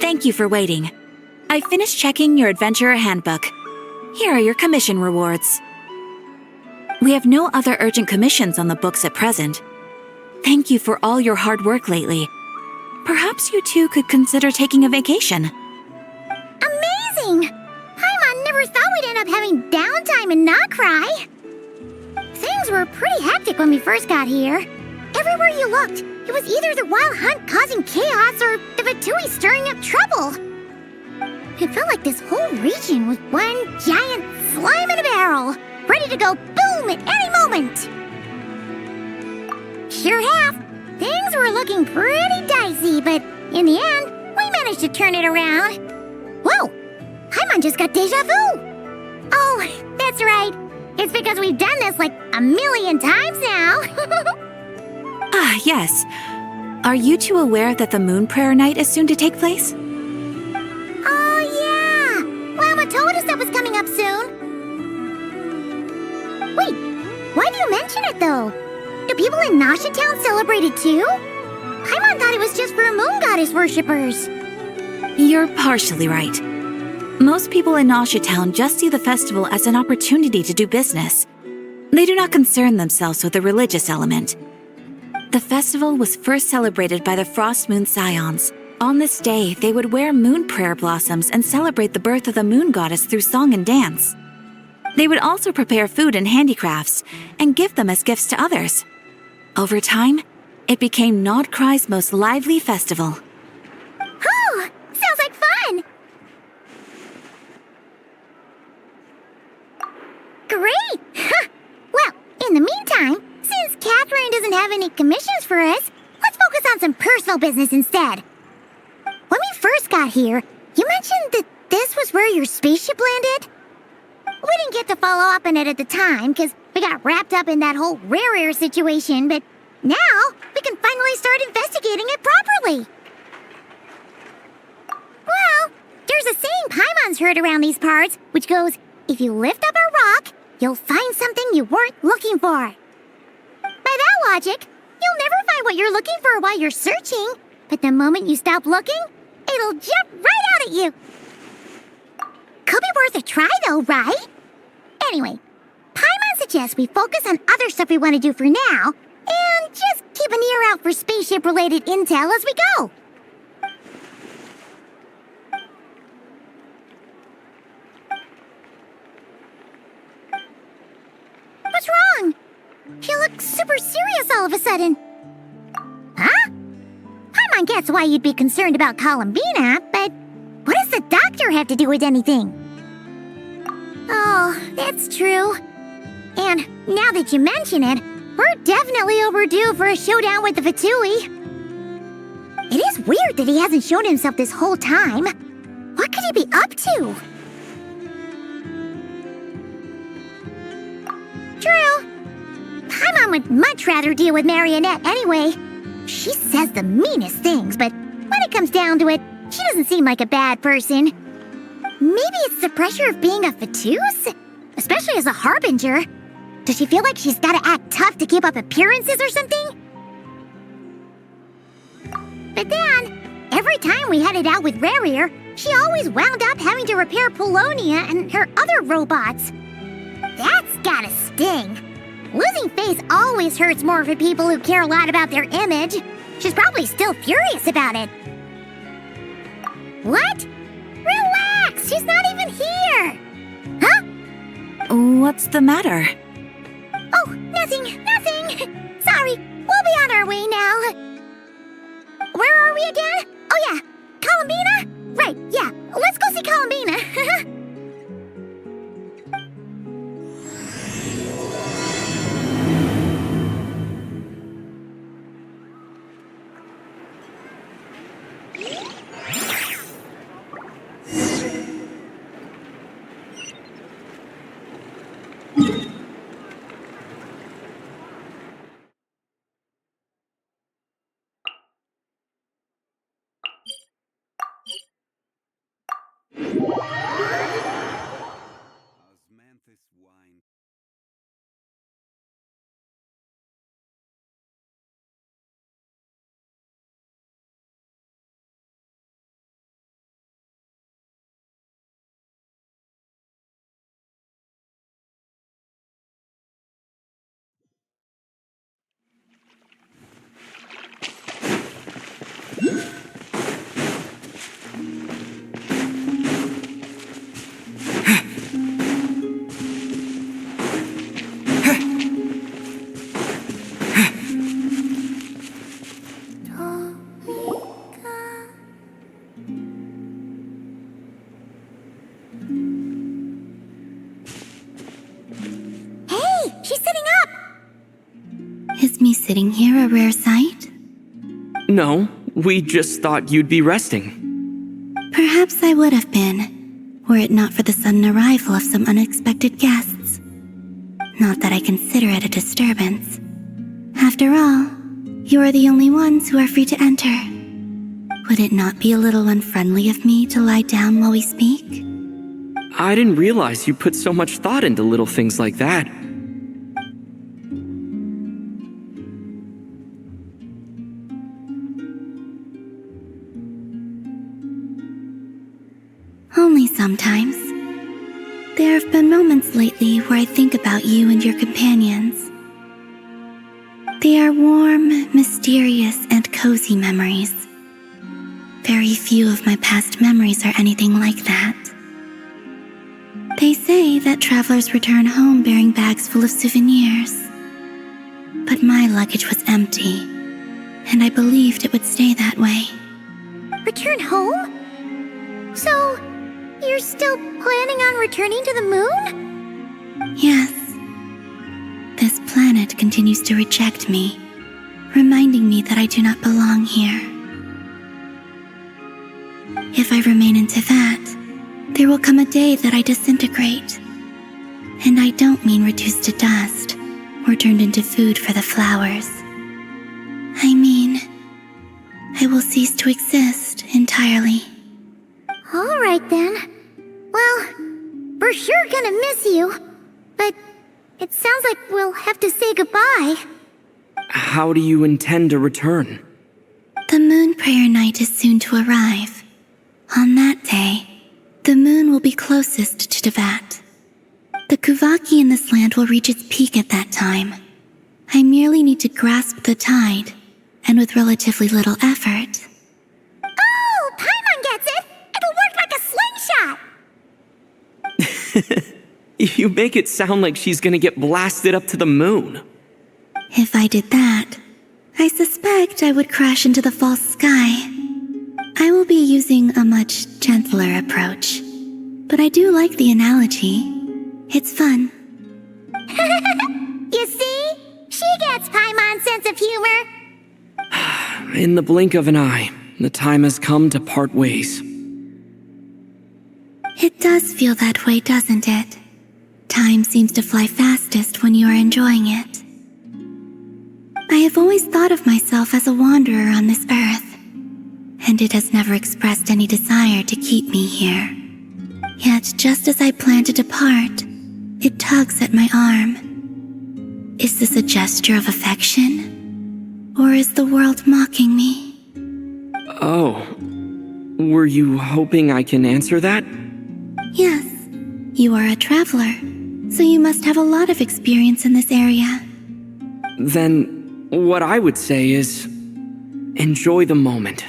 Thank you for waiting. I finished checking your adventurer handbook. Here are your commission rewards. We have no other urgent commissions on the books at present. Thank you for all your hard work lately. Perhaps you two could consider taking a vacation. Amazing! Paimon never thought we'd end up having downtime in Nocturne. Things were pretty hectic when we first got here. Everywhere you looked, it was either the Wild Hunt causing chaos or the Vietsub stirring up trouble. It felt like this whole region was one giant slime in a barrel, ready to go boom at any moment. Sure have. Things were looking pretty dicey, but in the end, we managed to turn it around. Whoa! Paimon just got deja vu! Oh, that's right. It's because we've done this like a million times now. Ah, yes. Are you two aware that the Moon Prayer Night is soon to take place? Oh, yeah! Mama told us that was coming up soon. Wait, why do you mention it, though? Do people in Nasha Town celebrate it, too? Paimon thought it was just for moon goddess worshippers. You're partially right. Most people in Nasha Town just see the festival as an opportunity to do business. They do not concern themselves with the religious element. The festival was first celebrated by the Frost Moon Scions. On this day, they would wear moon prayer blossoms and celebrate the birth of the moon goddess through song and dance. They would also prepare food and handicrafts and give them as gifts to others. Over time, it became Nocturne's most lively festival. Oh, sounds like fun! Great! Well, in the meantime, since Catherine doesn't have any commissions for us, let's focus on some personal business instead. When we first got here, you mentioned that this was where your spaceship landed? We didn't get to follow up on it at the time because we got wrapped up in that whole rare situation, but now we can finally start investigating it properly. Well, there's a saying Paimon's heard around these parts, which goes, if you lift up a rock, you'll find something you weren't looking for. By that logic, you'll never find what you're looking for while you're searching, but the moment you stop looking, it'll jump right out at you. Could be worth a try though, right? Anyway, Paimon suggests we focus on other stuff we want to do for now, and just keep an ear out for spaceship-related intel as we go. What's wrong? You look super serious all of a sudden. Huh? Paimon gets why you'd be concerned about Columbina, but what does the doctor have to do with anything? Oh, that's true. And now that you mention it, we're definitely overdue for a showdown with the Vietsub. It is weird that he hasn't shown himself this whole time. What could he be up to? True. Paimon would much rather deal with Marionette anyway. She says the meanest things, but when it comes down to it, she doesn't seem like a bad person. Maybe it's the pressure of being a Vietsub? Especially as a Harbinger. Does she feel like she's gotta act tough to keep up appearances or something? But then, every time we headed out with Rarier, she always wound up having to repair Polonia and her other robots. That's gotta sting. Losing face always hurts more for people who care a lot about their image. She's probably still furious about it. What? Relax! She's not even here! Huh? What's the matter? Oh, nothing. Sorry, we'll be on our way now. Where are we again? Oh yeah, Columbina? Right, yeah, let's go see Columbina. sitting here a rare sight? No, we just thought you'd be resting. Perhaps I would have been, were it not for the sudden arrival of some unexpected guests. Not that I consider it a disturbance. After all, you are the only ones who are free to enter. Would it not be a little unfriendly of me to lie down while we speak? I didn't realize you put so much thought into little things like that. Only sometimes. There have been moments lately where I think about you and your companions. They are warm, mysterious, and cozy memories. Very few of my past memories are anything like that. They say that travelers return home bearing bags full of souvenirs. But my luggage was empty, and I believed it would stay that way. Return home? So, you're still planning on returning to the moon? Yes. This planet continues to reject me, reminding me that I do not belong here. If I remain into that, there will come a day that I disintegrate. And I don't mean reduced to dust or turned into food for the flowers. I mean, I will cease to exist entirely. Alright then. Well, we're sure gonna miss you. But it sounds like we'll have to say goodbye. How do you intend to return? The moon prayer night is soon to arrive. On that day, the moon will be closest to Teyvat. The Kuvaki in this land will reach its peak at that time. I merely need to grasp the tide, and with relatively little effort. Oh, Paimon gets it! It'll work like a slingshot! You make it sound like she's gonna get blasted up to the moon. If I did that, I suspect I would crash into the false sky. I will be using a much gentler approach, but I do like the analogy. It's fun. You see? She gets Paimon's sense of humor. In the blink of an eye, the time has come to part ways. It does feel that way, doesn't it? Time seems to fly fastest when you are enjoying it. I have always thought of myself as a wanderer on this earth, and it has never expressed any desire to keep me here. Yet, just as I plan to depart, it tugs at my arm. Is this a gesture of affection? Or is the world mocking me? Oh, were you hoping I can answer that? Yes, you are a traveler, so you must have a lot of experience in this area. Then, what I would say is, enjoy the moment.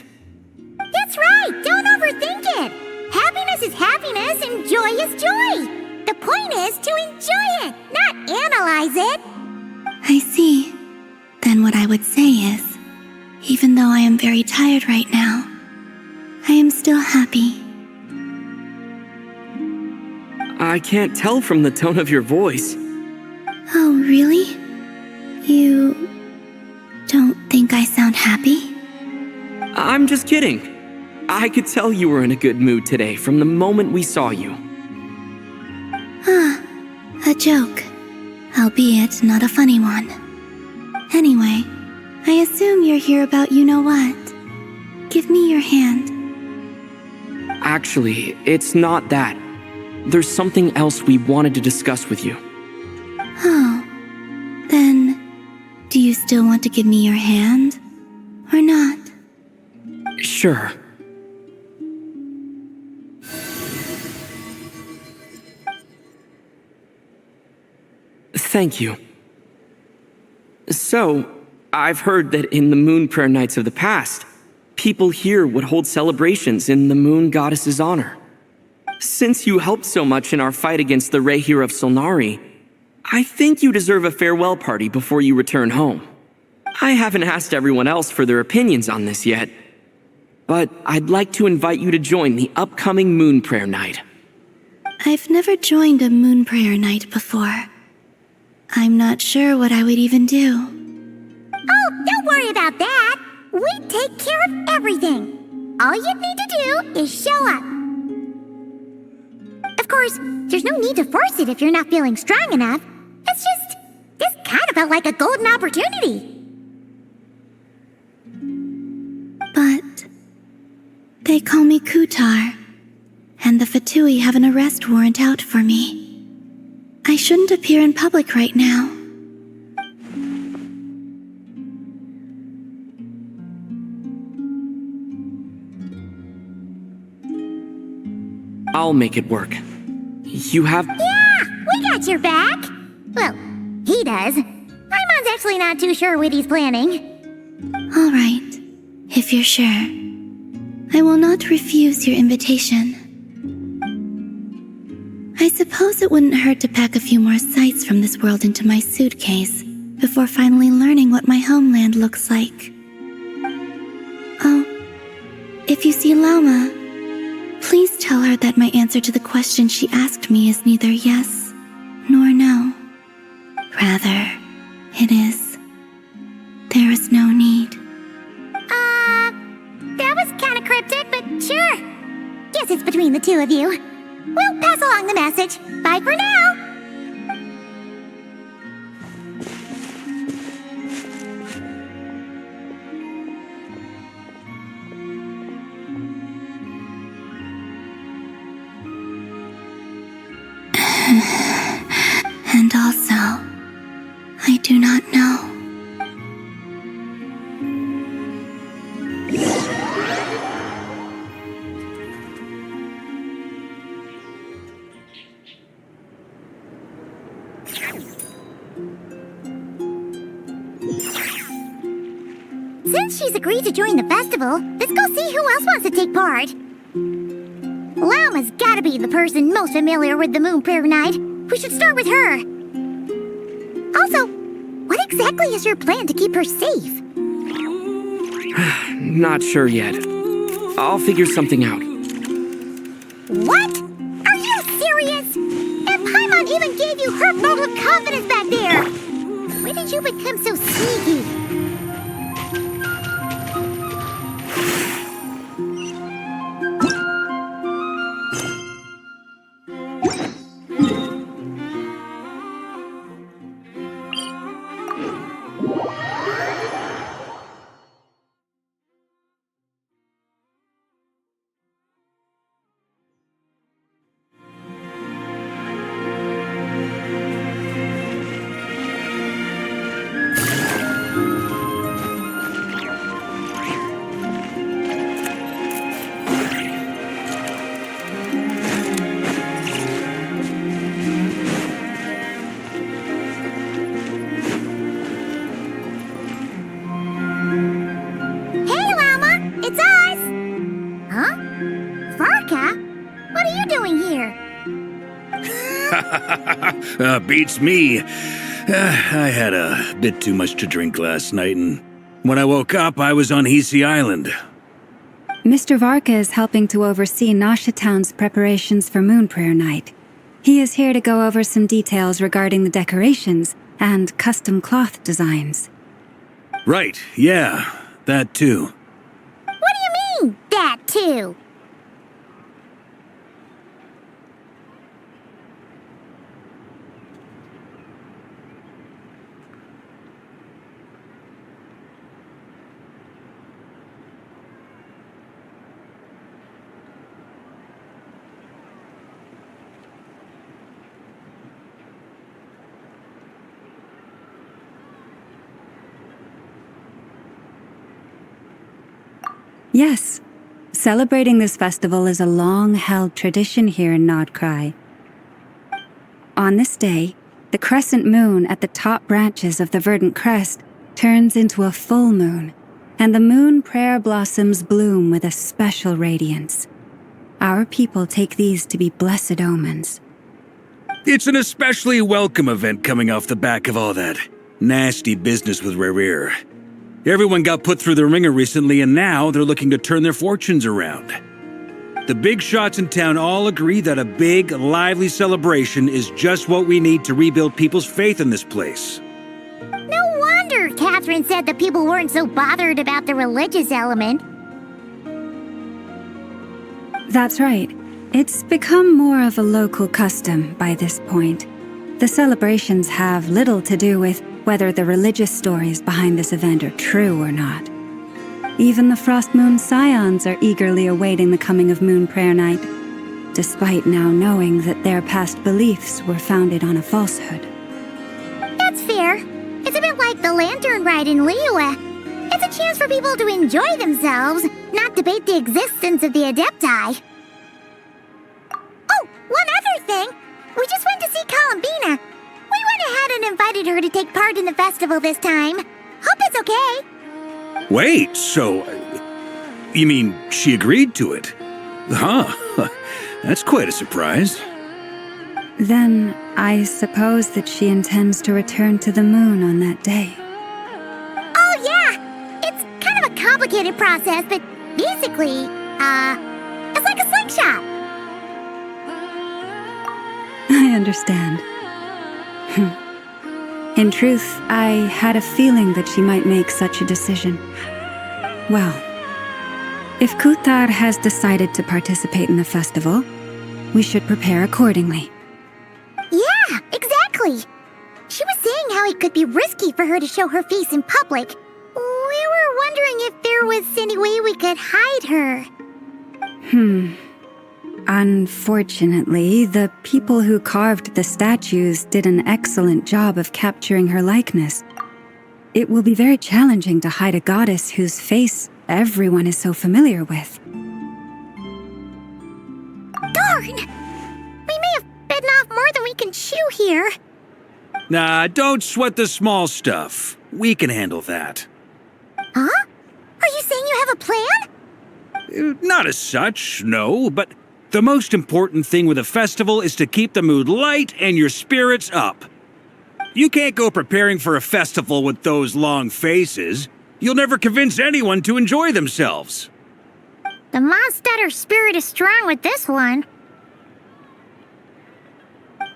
That's right! Don't overthink it! Happiness is happiness and joy is joy! The point is to enjoy it, not analyze it! I see. Then what I would say is, even though I am very tired right now, I am still happy. I can't tell from the tone of your voice. Oh, really? You don't think I sound happy? I'm just kidding. I could tell you were in a good mood today from the moment we saw you. Ah, a joke. Albeit not a funny one. Anyway, I assume you're here about you-know-what. Give me your hand. Actually, it's not that. There's something else we wanted to discuss with you. Oh, then, do you still want to give me your hand? Or not? Sure. Thank you. So, I've heard that in the moon prayer nights of the past, people here would hold celebrations in the moon goddess's honor. Since you helped so much in our fight against the Rehir of Solnari, I think you deserve a farewell party before you return home. I haven't asked everyone else for their opinions on this yet, but I'd like to invite you to join the upcoming moon prayer night. I've never joined a moon prayer night before. I'm not sure what I would even do. don't worry about that. We take care of everything. All you need to do is show up. Of course, there's no need to force it if you're not feeling strong enough. It's just, this kind of felt like a golden opportunity. But they call me Kutar, and the Fatui have an arrest warrant out for me. I shouldn't appear in public right now. I'll make it work. You have... Yeah, we got your back. Well, he does. Paimon's actually not too sure what he's planning. All right, if you're sure. I will not refuse your invitation. I suppose it wouldn't hurt to pack a few more sights from this world into my suitcase before finally learning what my homeland looks like. Oh, if you see Lauma, please tell her that my answer to the question she asked me is neither yes nor no. Rather, it is, there is no need. That was kind of cryptic, but sure. Guess it's between the two of you. We'll pass along the message. Bye for now. And also, I do not know. Since she's agreed to join the festival, let's go see who else wants to take part. Lauma's gotta be the person most familiar with the Moon Prayer Night. We should start with her. Also, what exactly is your plan to keep her safe? Not sure yet. I'll figure something out. What? Are you serious? And Paimon even gave you her vote of confidence back there! When did you become so sneaky? Beats me. I had a bit too much to drink last night, and when I woke up, I was on Hisi Island. Mr. Varka is helping to oversee Nasha Town's preparations for Moon Prayer Night. He is here to go over some details regarding the decorations and custom cloth designs. Right, yeah, that too. What do you mean, that too? Yes, celebrating this festival is a long-held tradition here in Nodkrai. On this day, the crescent moon at the top branches of the verdant crest turns into a full moon, and the moon prayer blossoms bloom with a special radiance. Our people take these to be blessed omens. It's an especially welcome event coming off the back of all that nasty business with Rare. Everyone got put through the ringer recently, and now they're looking to turn their fortunes around. The big shots in town all agree that a big, lively celebration is just what we need to rebuild people's faith in this place. No wonder Cat's Catherine said that people weren't so bothered about the religious element. That's right. It's become more of a local custom by this point. The celebrations have little to do with whether the religious stories behind this event are true or not. Even the Frost Moon Scions are eagerly awaiting the coming of Moon Prayer Night, despite now knowing that their past beliefs were founded on a falsehood. That's fair. It's a bit like the Lantern Ride in Liyue. It's a chance for people to enjoy themselves, not debate the existence of the Adepti. Oh, one other thing. We just went to see Columbina. We went ahead and invited her to take part in the festival this time. Hope it's okay. Wait, so... you mean she agreed to it? Huh. That's quite a surprise. Then, I suppose that she intends to return to the moon on that day. Oh, yeah! It's kind of a complicated process, but basically, it's like a slingshot. I understand. In truth, I had a feeling that she might make such a decision. Well, if Kuthar has decided to participate in the festival, we should prepare accordingly. Yeah, exactly. She was saying how it could be risky for her to show her face in public. We were wondering if there was any way we could hide her. Unfortunately, the people who carved the statues did an excellent job of capturing her likeness. It will be very challenging to hide a goddess whose face everyone is so familiar with. Darn! We may have bitten off more than we can chew here. Nah, don't sweat the small stuff. We can handle that. Huh? Are you saying you have a plan? Not as such, no, but the most important thing with a festival is to keep the mood light and your spirits up. You can't go preparing for a festival with those long faces. You'll never convince anyone to enjoy themselves. The Mondstatter spirit is strong with this one.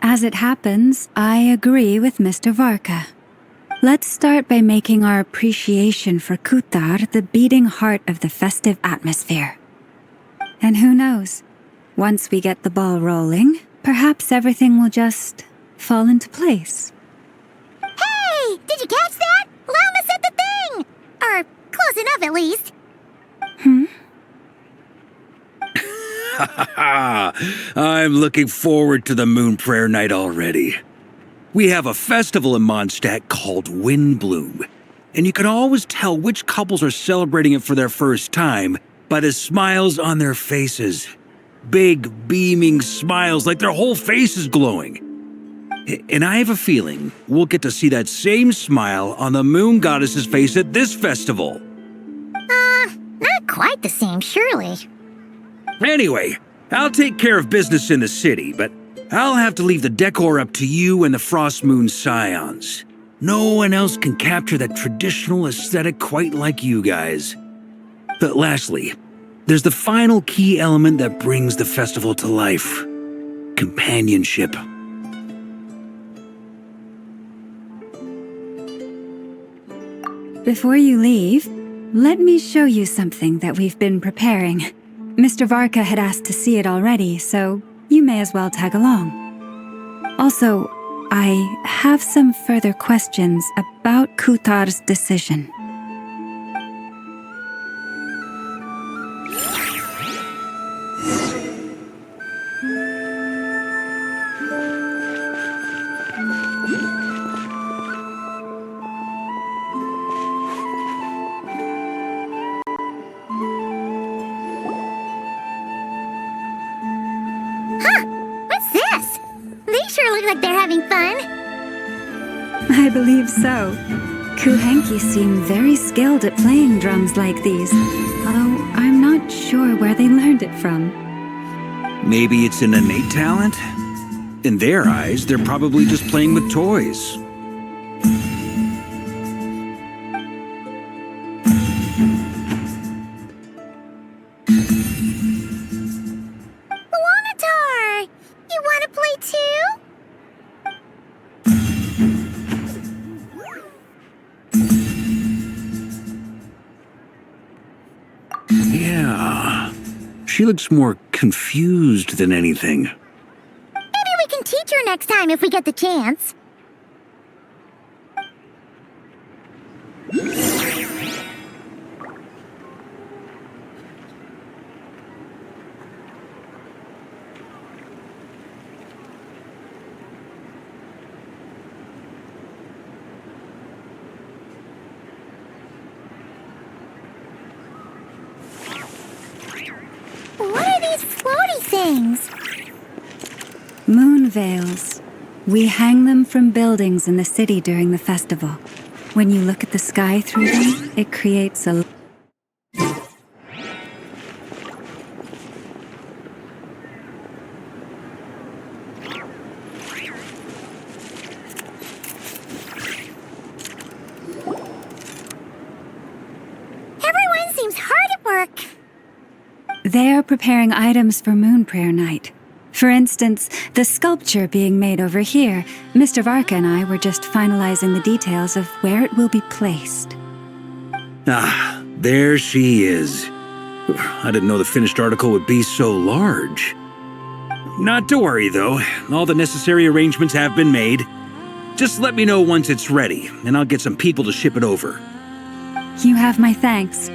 As it happens, I agree with Mr. Varka. Let's start by making our appreciation for Kuthar the beating heart of the festive atmosphere. And who knows? Once we get the ball rolling, perhaps everything will just fall into place. Hey! Did you catch that? Lama said the thing! Or close enough, at least. I'm looking forward to the Moon Prayer Night already. We have a festival in Mondstadt called Windbloom, and you can always tell which couples are celebrating it for their first time by the smiles on their faces. Big, beaming smiles like their whole face is glowing. And I have a feeling we'll get to see that same smile on the Moon Goddess's face at this festival. Not quite the same, surely. Anyway, I'll take care of business in the city, but I'll have to leave the decor up to you and the Frost Moon Scions. No one else can capture that traditional aesthetic quite like you guys. But lastly, there's the final key element that brings the festival to life: companionship. Before you leave, let me show you something that we've been preparing. Mr. Varka had asked to see it already, so you may as well tag along. Also, I have some further questions about Kuthar's decision. Look like they're having fun. I believe so. Kuhenki seem very skilled at playing drums like these, although I'm not sure where they learned it from. Maybe it's an innate talent? In their eyes, they're probably just playing with toys. Wanatar! You want to play too? she looks more confused than anything. Maybe we can teach her next time if we get the chance. What are these floaty things? Moon veils. We hang them from buildings in the city during the festival. When you look at the sky through them, it creates a... Everyone seems hard at work. They're preparing items for Moon Prayer Night. For instance, the sculpture being made over here, Mr. Varka and I were just finalizing the details of where it will be placed. Ah, there she is. I didn't know the finished article would be so large. Not to worry, though. All the necessary arrangements have been made. Just let me know once it's ready, and I'll get some people to ship it over. You have my thanks.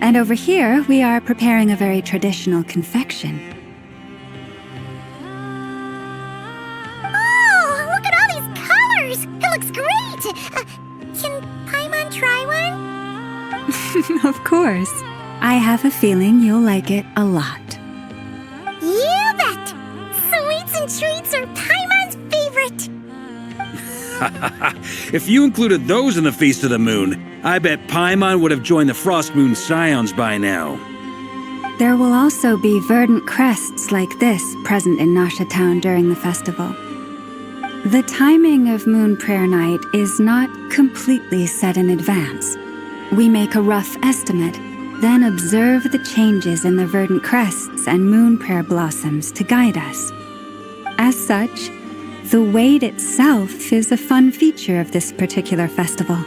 And over here, we are preparing a very traditional confection. Oh, look at all these colors! It looks great! Can Paimon try one? Of course. I have a feeling you'll like it a lot. You bet! Sweets and treats are Paimon's favorite! If you included those in the Feast of the Moon, I bet Paimon would have joined the Frost Moon Scions by now. There will also be verdant crests like this present in Nasha Town during the festival. The timing of Moon Prayer Night is not completely set in advance. We make a rough estimate, then observe the changes in the verdant crests and moon prayer blossoms to guide us. As such, the wait itself is a fun feature of this particular festival.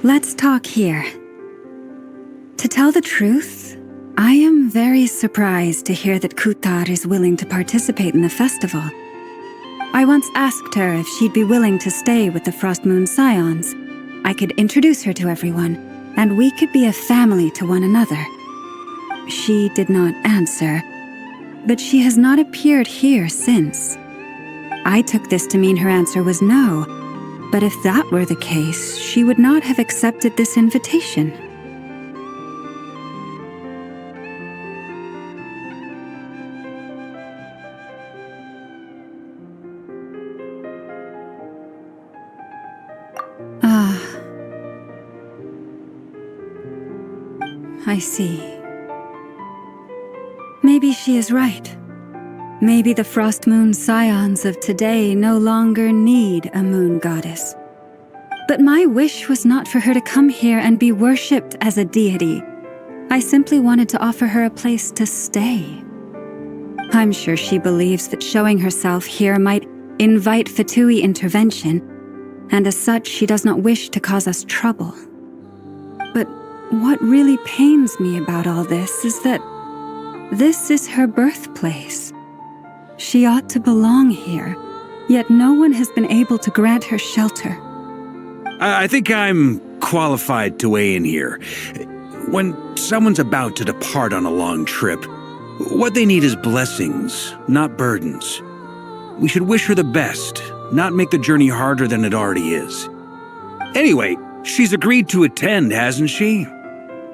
Let's talk here. To tell the truth, I am very surprised to hear that Kutar is willing to participate in the festival. I once asked her if she'd be willing to stay with the Frost Moon Scions. I could introduce her to everyone, and we could be a family to one another. She did not answer, but she has not appeared here since. I took this to mean her answer was no, but if that were the case, she would not have accepted this invitation. I see. Maybe she is right. Maybe the Frost Moon Scions of today no longer need a moon goddess. But my wish was not for her to come here and be worshipped as a deity. I simply wanted to offer her a place to stay. I'm sure she believes that showing herself here might invite Fatui intervention, and as such she does not wish to cause us trouble. But what really pains me about all this is that this is her birthplace. She ought to belong here, yet no one has been able to grant her shelter. I think I'm qualified to weigh in here. When someone's about to depart on a long trip, what they need is blessings, not burdens. We should wish her the best, not make the journey harder than it already is. Anyway, she's agreed to attend, hasn't she?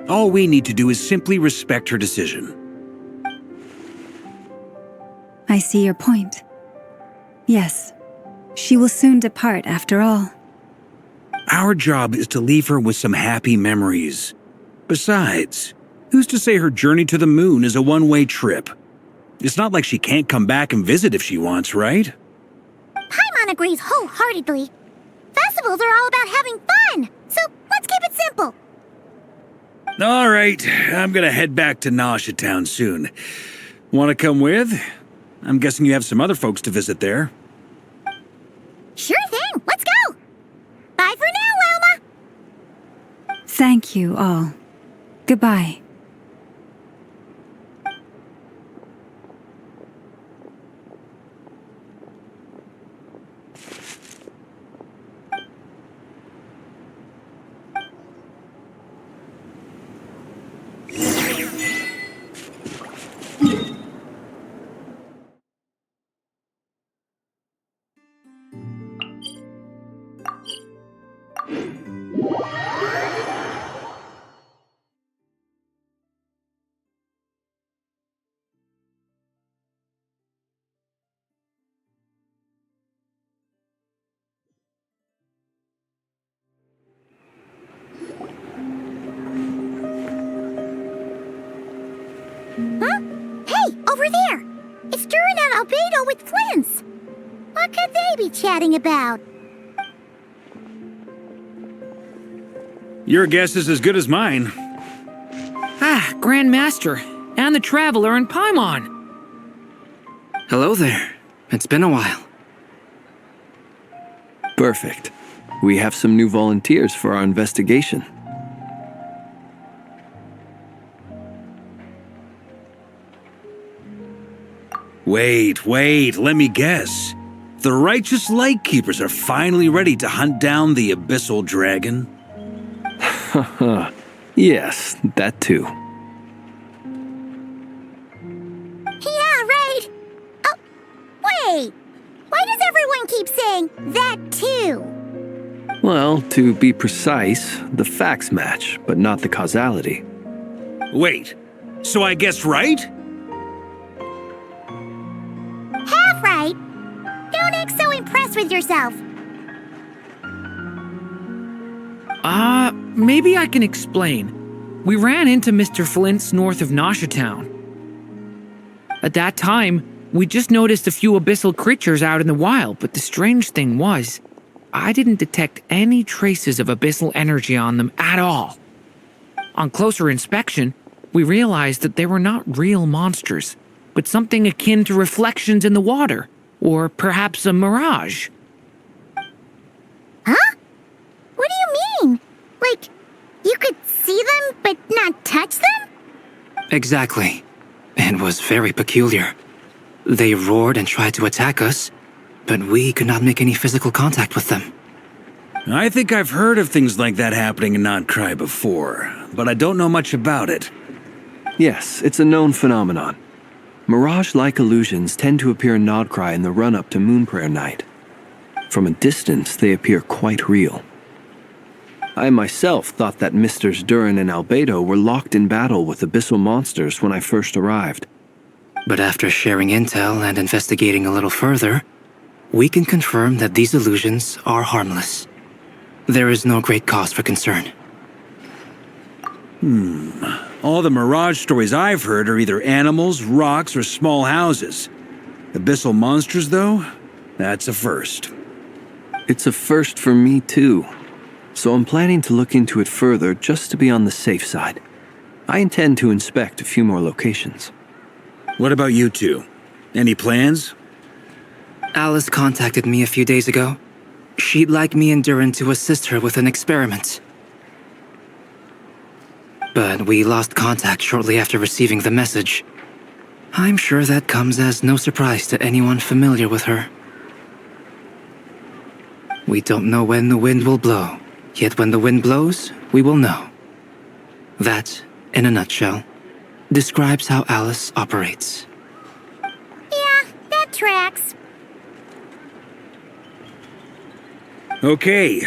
All we need to do is simply respect her decision. I see your point. Yes, she will soon depart after all. Our job is to leave her with some happy memories. Besides, who's to say her journey to the moon is a one-way trip? It's not like she can't come back and visit if she wants, right? Paimon agrees wholeheartedly. Festivals are all about having fun, so let's keep it simple. All right, I'm gonna head back to Nausea Town soon. Want to come with? I'm guessing you have some other folks to visit there. Sure thing. Let's go. Bye for now, Wilma. Thank you all. Goodbye. Huh? Hey, over there! It's Durin and Albedo with Flints! What could they be chatting about? Your guess is as good as mine. Ah, Grand Master, and the Traveler and Paimon. Hello there. It's been a while. Perfect. We have some new volunteers for our investigation. Wait, let me guess. The righteous Lightkeepers are finally ready to hunt down the Abyssal Dragon? Yes, that too. Yeah, right! Oh, wait! Why does everyone keep saying that too? Well, to be precise, the facts match, but not the causality. Wait, so I guessed right? Half right! Don't act so impressed with yourself. Maybe I can explain. We ran into Mr. Flint's north of Nausea Town. At that time, we just noticed a few abyssal creatures out in the wild, but the strange thing was, I didn't detect any traces of abyssal energy on them at all. On closer inspection, we realized that they were not real monsters, but something akin to reflections in the water, or perhaps a mirage. Huh? What do you mean? Like, you could see them but not touch them? Exactly. It was very peculiar. They roared and tried to attack us, but we could not make any physical contact with them. I think I've heard of things like that happening in Nocturne before, but I don't know much about it. Yes, it's a known phenomenon. Mirage-like illusions tend to appear in Nodcry in the run-up to Moon Prayer Night. From a distance, they appear quite real. I myself thought that Misters Durin and Albedo were locked in battle with abyssal monsters when I first arrived. But after sharing intel and investigating a little further, we can confirm that these illusions are harmless. There is no great cause for concern. All the Mirage stories I've heard are either animals, rocks, or small houses. Abyssal monsters, though? That's a first. It's a first for me, too. So I'm planning to look into it further just to be on the safe side. I intend to inspect a few more locations. What about you two? Any plans? Alice contacted me a few days ago. She'd like me and Durin to assist her with an experiment. But we lost contact shortly after receiving the message. I'm sure that comes as no surprise to anyone familiar with her. We don't know when the wind will blow, yet when the wind blows, we will know. That, in a nutshell, describes how Alice operates. Yeah, that tracks. Okay.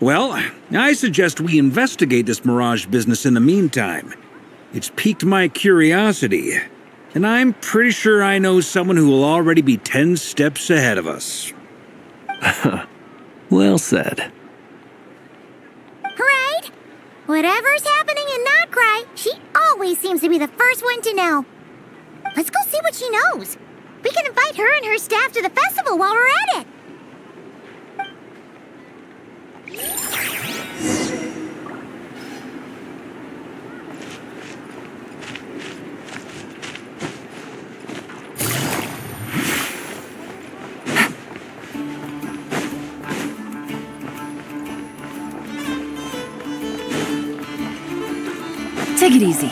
Well, I suggest we investigate this Mirage business in the meantime. It's piqued my curiosity, and I'm pretty sure I know someone who will already be 10 steps ahead of us. Well said. Right? Whatever's happening in Nocturne, she always seems to be the first one to know. Let's go see what she knows. We can invite her and her staff to the festival while we're at it. Take it easy.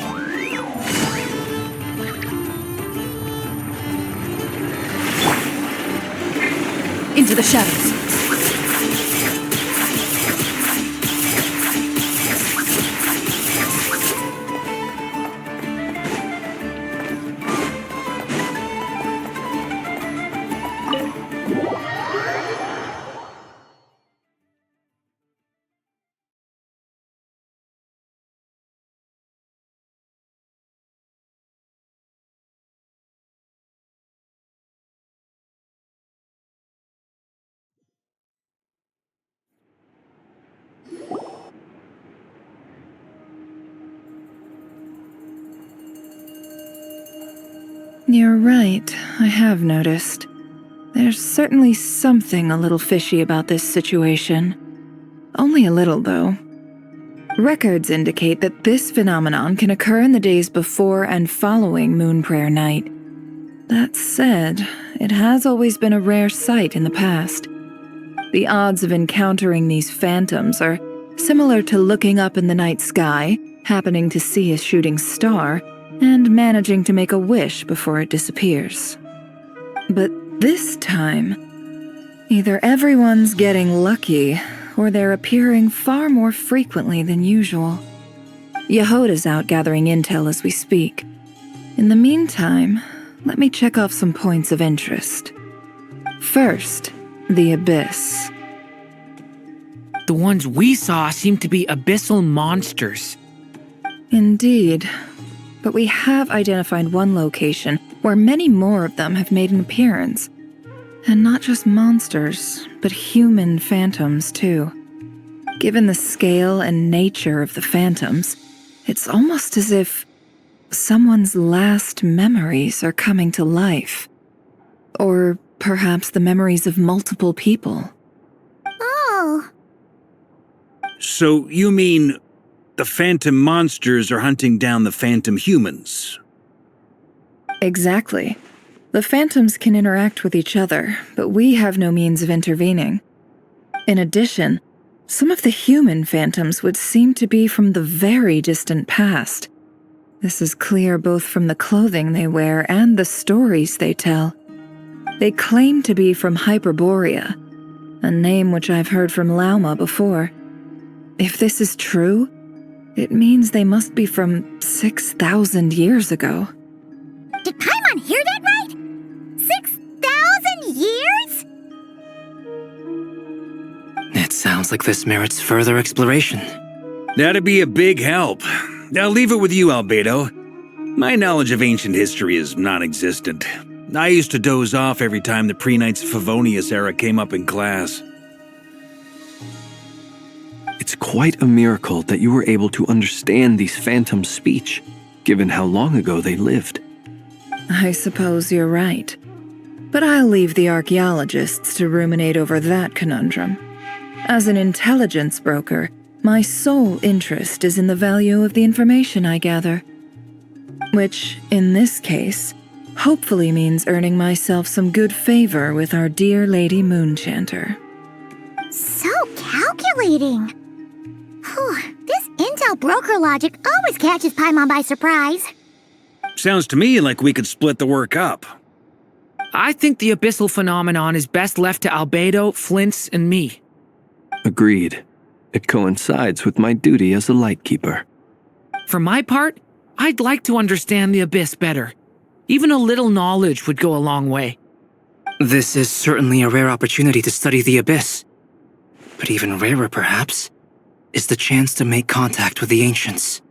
Into the shadows. You're right, I have noticed. There's certainly something a little fishy about this situation. Only a little, though. Records indicate that this phenomenon can occur in the days before and following Moon Prayer Night. That said, it has always been a rare sight in the past. The odds of encountering these phantoms are similar to looking up in the night sky, happening to see a shooting star, and managing to make a wish before it disappears. But this time, either everyone's getting lucky, or they're appearing far more frequently than usual. Yehoda's out gathering intel as we speak. In the meantime, let me check off some points of interest. First, the Abyss. The ones we saw seem to be abyssal monsters. Indeed. But we have identified one location where many more of them have made an appearance. And not just monsters, but human phantoms, too. Given the scale and nature of the phantoms, it's almost as if someone's last memories are coming to life. Or perhaps the memories of multiple people. Oh. So you mean the phantom monsters are hunting down the phantom humans? Exactly. The phantoms can interact with each other, but we have no means of intervening. In addition, some of the human phantoms would seem to be from the very distant past. This is clear both from the clothing they wear and the stories they tell. They claim to be from Hyperborea, a name which I've heard from Lauma before. If this is true, it means they must be from 6,000 years ago. Did Paimon hear that right? 6,000 years? It sounds like this merits further exploration. That'd be a big help. I'll leave it with you, Albedo. My knowledge of ancient history is non-existent. I used to doze off every time the pre-Knights Favonius era came up in class. It's quite a miracle that you were able to understand these phantoms' speech, given how long ago they lived. I suppose you're right. But I'll leave the archaeologists to ruminate over that conundrum. As an intelligence broker, my sole interest is in the value of the information I gather. Which, in this case, hopefully means earning myself some good favor with our dear Lady Moonchanter. So calculating. Whew, this intel broker logic always catches Paimon by surprise. Sounds to me like we could split the work up. I think the abyssal phenomenon is best left to Albedo, Flint's, and me. Agreed. It coincides with my duty as a lightkeeper. For my part, I'd like to understand the abyss better. Even a little knowledge would go a long way. This is certainly a rare opportunity to study the abyss. But even rarer, perhaps, is the chance to make contact with the ancients.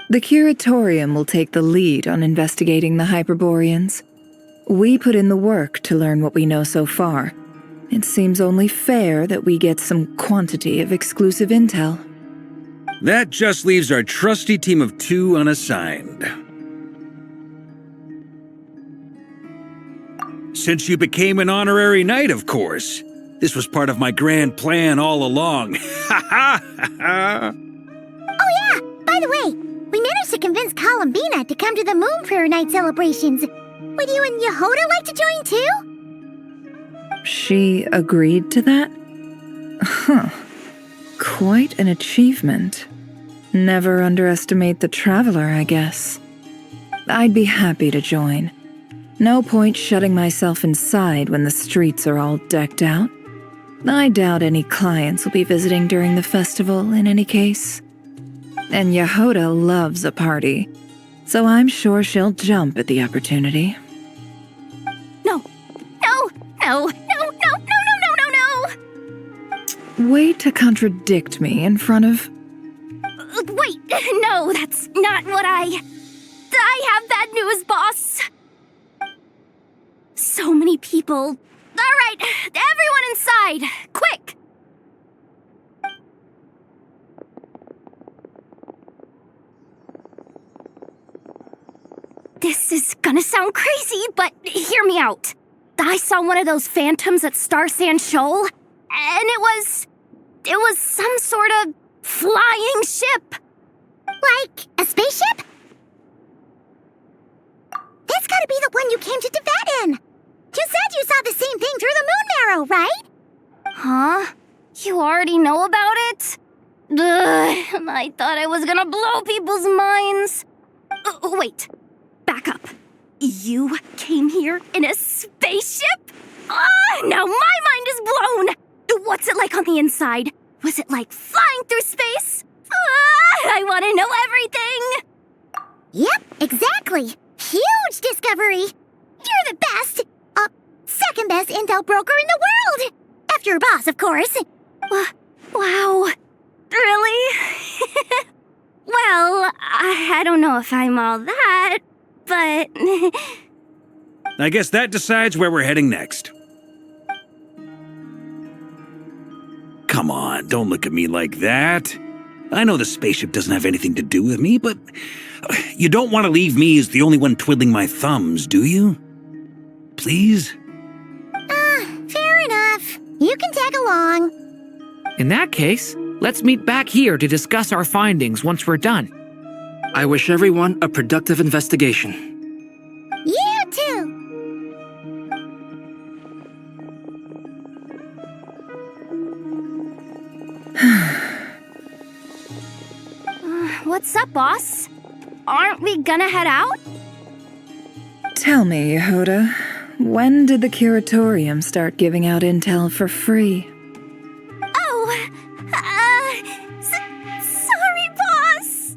The Curatorium will take the lead on investigating the Hyperboreans. We put in the work to learn what we know so far. It seems only fair that we get some quantity of exclusive intel. That just leaves our trusty team of 2 unassigned. Since you became an honorary knight, of course. This was part of my grand plan all along. Ha ha ha! Oh yeah, by the way, we managed to convince Columbina to come to the Moon Prayer Night celebrations. Would you and Yehoda like to join too? She agreed to that? Huh. Quite an achievement. Never underestimate the traveler, I guess. I'd be happy to join. No point shutting myself inside when the streets are all decked out. I doubt any clients will be visiting during the festival in any case. And Yehoda loves a party, so I'm sure she'll jump at the opportunity. No. No. No. No. No. No. No. No. No. Way to contradict me in front of... Wait. No, that's not what I have bad news, boss. So many people. All right, everyone inside, quick! This is gonna sound crazy, but hear me out. I saw one of those phantoms at Star Sand Shoal, and it was some sort of flying ship. Like a spaceship? That's gotta be the one you came to Tibet in. You said you saw the same thing through the moon marrow, right? Huh? You already know about it? Ugh, I thought I was gonna blow people's minds. Wait, back up. You came here in a spaceship? Now my mind is blown! What's it like on the inside? Was it like flying through space? I want to know everything! Yep, exactly. Huge discovery. You're the best. Second best intel broker in the world. After your boss, of course. Wow. Really? Well, I don't know if I'm all that, but... I guess that decides where we're heading next. Come on, don't look at me like that. I know the spaceship doesn't have anything to do with me, but you don't want to leave me as the only one twiddling my thumbs, do you? Please? Fair enough. You can tag along. In that case, let's meet back here to discuss our findings once we're done. I wish everyone a productive investigation. You too. What's up, boss? Aren't we gonna head out? Tell me, Yehoda, when did the curatorium start giving out intel for free? Oh, sorry, boss.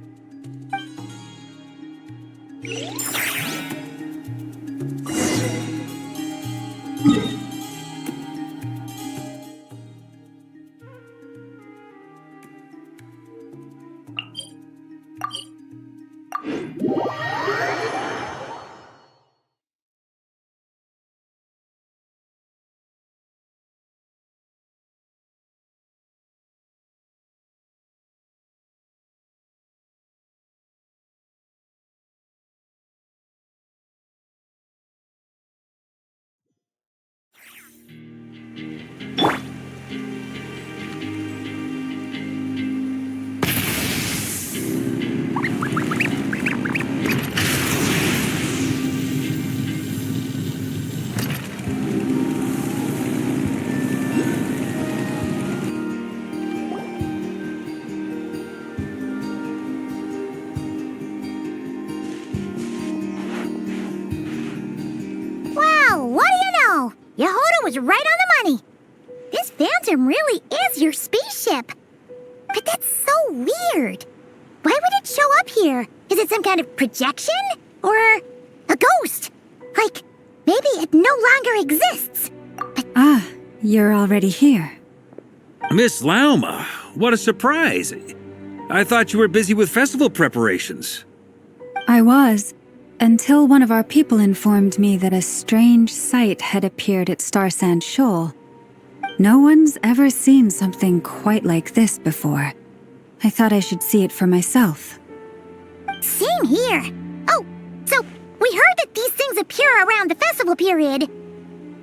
Wow, what do you know? Yehoda was right on the money. This Phantom really is your spaceship. But that's so weird. Why would it show up here? Is it some kind of projection? Or a ghost? Like, maybe it no longer exists. Ah, you're already here. Miss Lauma, what a surprise. I thought you were busy with festival preparations. I was, until one of our people informed me that a strange sight had appeared at Star Sand Shoal. No one's ever seen something quite like this before. I thought I should see it for myself. Same here. Oh, so we heard that these things appear around the festival period.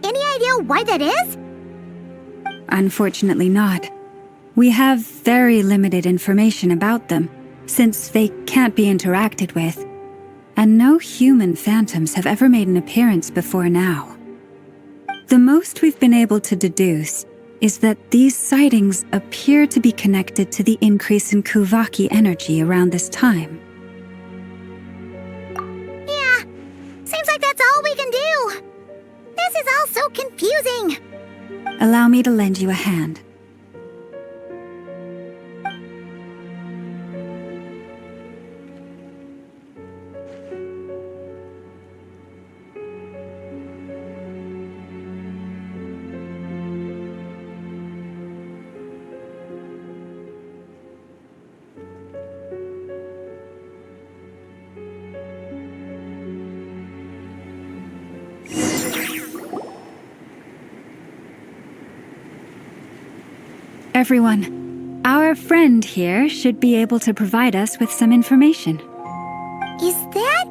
Any idea why that is? Unfortunately not. We have very limited information about them, since they can't be interacted with. And no human phantoms have ever made an appearance before now. The most we've been able to deduce is that these sightings appear to be connected to the increase in Kuvaki energy around this time. Yeah, seems like that's all we can do. This is all so confusing. Allow me to lend you a hand. Everyone, our friend here should be able to provide us with some information. Is that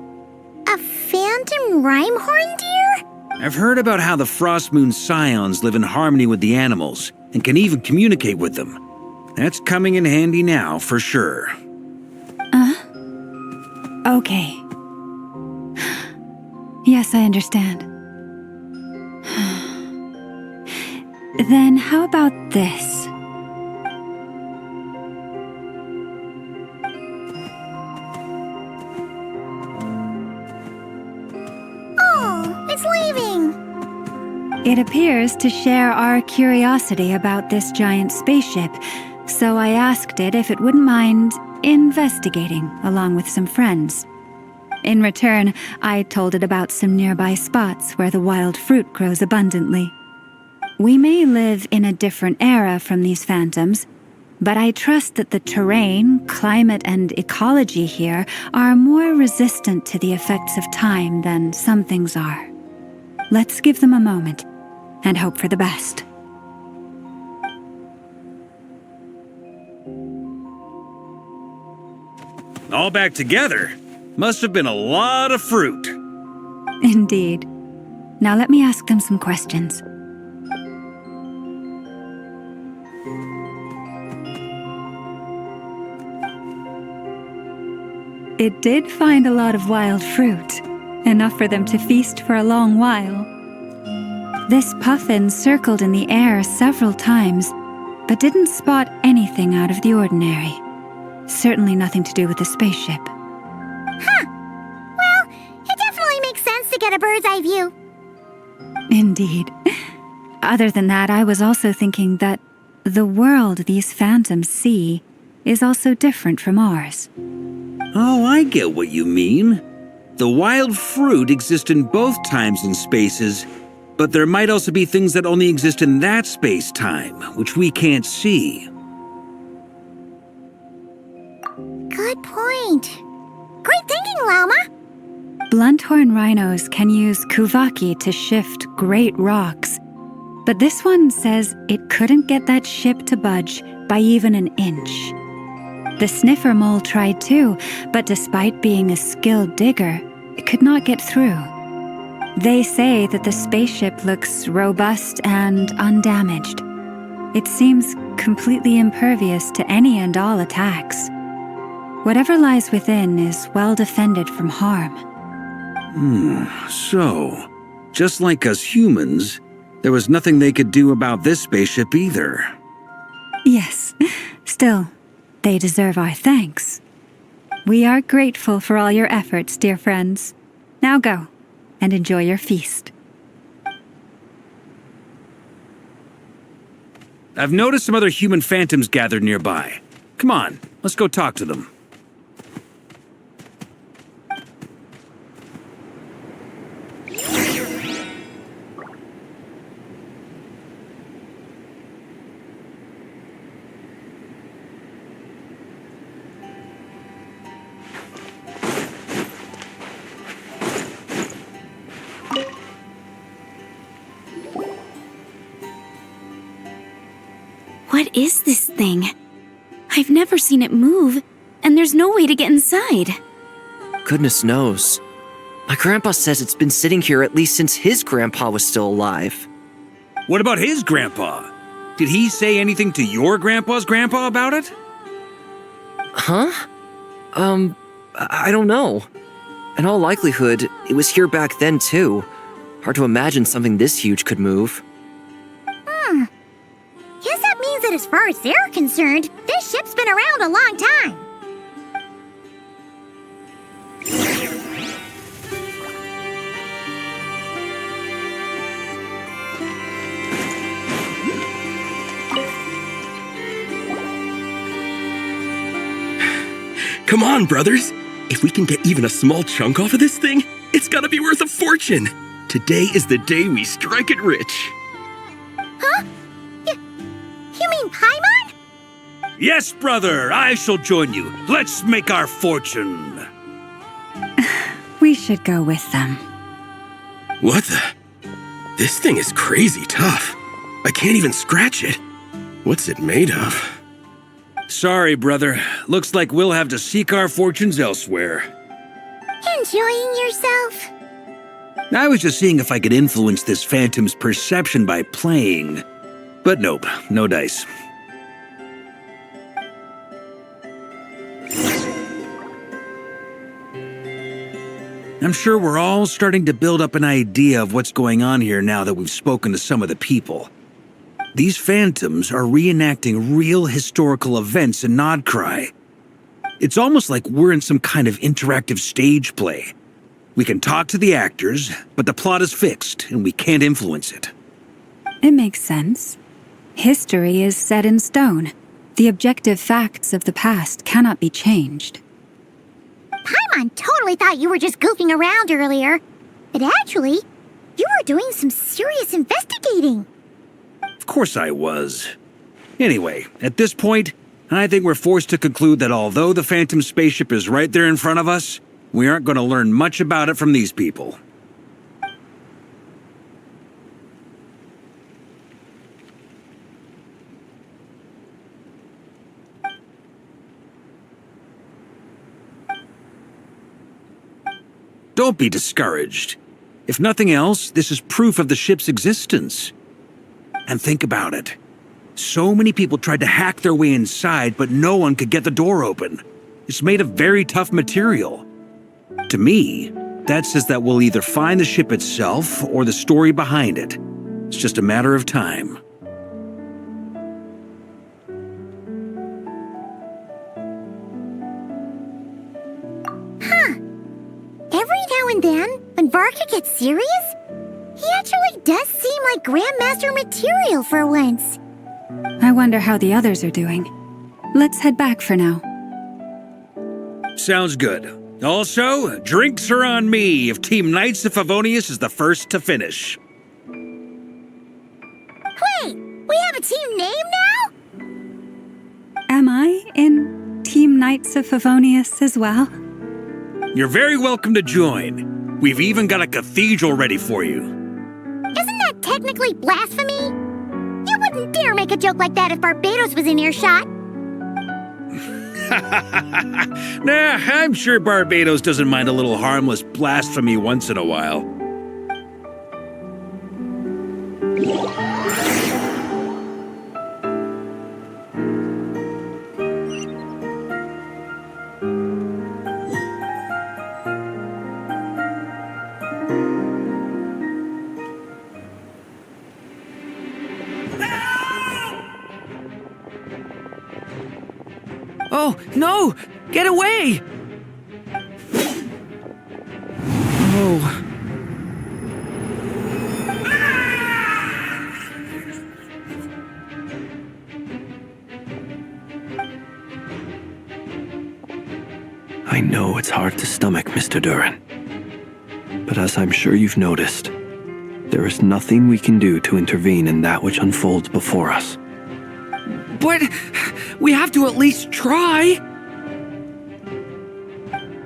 a phantom rhymehorn deer? I've heard about how the Frost Moon Scions live in harmony with the animals and can even communicate with them. That's coming in handy now, for sure. Okay. Yes, I understand. Then how about this? Oh, it's leaving. It appears to share our curiosity about this giant spaceship, so I asked it if it wouldn't mind investigating along with some friends. In return, I told it about some nearby spots where the wild fruit grows abundantly. We may live in a different era from these phantoms, but I trust that the terrain, climate, and ecology here are more resistant to the effects of time than some things are. Let's give them a moment and hope for the best. All back together? Must have been a lot of fruit. Indeed. Now let me ask them some questions. It did find a lot of wild fruit, enough for them to feast for a long while. This puffin circled in the air several times, but didn't spot anything out of the ordinary. Certainly nothing to do with the spaceship. Huh. Well, it definitely makes sense to get a bird's eye view. Indeed. Other than that, I was also thinking that the world these phantoms see is also different from ours. Oh, I get what you mean. The wild fruit exist in both times and spaces, but there might also be things that only exist in that space-time, which we can't see. Good point. Great thinking, Lauma. Blunthorn rhinos can use Kuvaki to shift great rocks, but this one says it couldn't get that ship to budge by even an inch. The sniffer mole tried too, but despite being a skilled digger, it could not get through. They say that the spaceship looks robust and undamaged. It seems completely impervious to any and all attacks. Whatever lies within is well defended from harm. So, just like us humans, there was nothing they could do about this spaceship either. Yes, still, they deserve our thanks. We are grateful for all your efforts, dear friends. Now go, and enjoy your feast. I've noticed some other human phantoms gathered nearby. Come on, let's go talk to them. What is this thing? I've never seen it move, and there's no way to get inside. Goodness knows. My grandpa says it's been sitting here at least since his grandpa was still alive. What about his grandpa? Did he say anything to your grandpa's grandpa about it? Huh? I don't know. In all likelihood, it was here back then too. Hard to imagine something this huge could move. far as they're concerned, this ship's been around a long time. Come on, brothers. If we can get even a small chunk off of this thing, it's gotta be worth a fortune. Today is the day we strike it rich. Huh? You mean Paimon? Yes, brother, I shall join you. Let's make our fortune. We should go with them. What the? This thing is crazy tough. I can't even scratch it. What's it made of? Sorry, brother. Looks like we'll have to seek our fortunes elsewhere. Enjoying yourself? I was just seeing if I could influence this phantom's perception by playing. But nope, no dice. I'm sure we're all starting to build up an idea of what's going on here now that we've spoken to some of the people. These phantoms are reenacting real historical events in Nodcry. It's almost like we're in some kind of interactive stage play. We can talk to the actors, but the plot is fixed and we can't influence it. It makes sense. History is set in stone. The objective facts of the past cannot be changed. Paimon totally thought you were just goofing around earlier. But actually, you were doing some serious investigating. Of course I was. Anyway, at this point, I think we're forced to conclude that although the Phantom spaceship is right there in front of us, we aren't going to learn much about it from these people. Don't be discouraged. If nothing else, this is proof of the ship's existence. And think about it. So many people tried to hack their way inside, but no one could get the door open. It's made of very tough material. To me, that says that we'll either find the ship itself or the story behind it. It's just a matter of time. Huh. Every now and then, when Varka gets serious, he actually does seem like Grandmaster material for once. I wonder how the others are doing. Let's head back for now. Sounds good. Also, drinks are on me if Team Knights of Favonius is the first to finish. Wait, we have a team name now? Am I in Team Knights of Favonius as well? You're very welcome to join. We've even got a cathedral ready for you. Isn't that technically blasphemy? You wouldn't dare make a joke like that if Barbados was in earshot. Nah, I'm sure Barbados doesn't mind a little harmless blasphemy once in a while. Oh, no! Get away! Oh. I know it's hard to stomach, Mr. Duran. But as I'm sure you've noticed, there is nothing we can do to intervene in that which unfolds before us. But we have to at least try.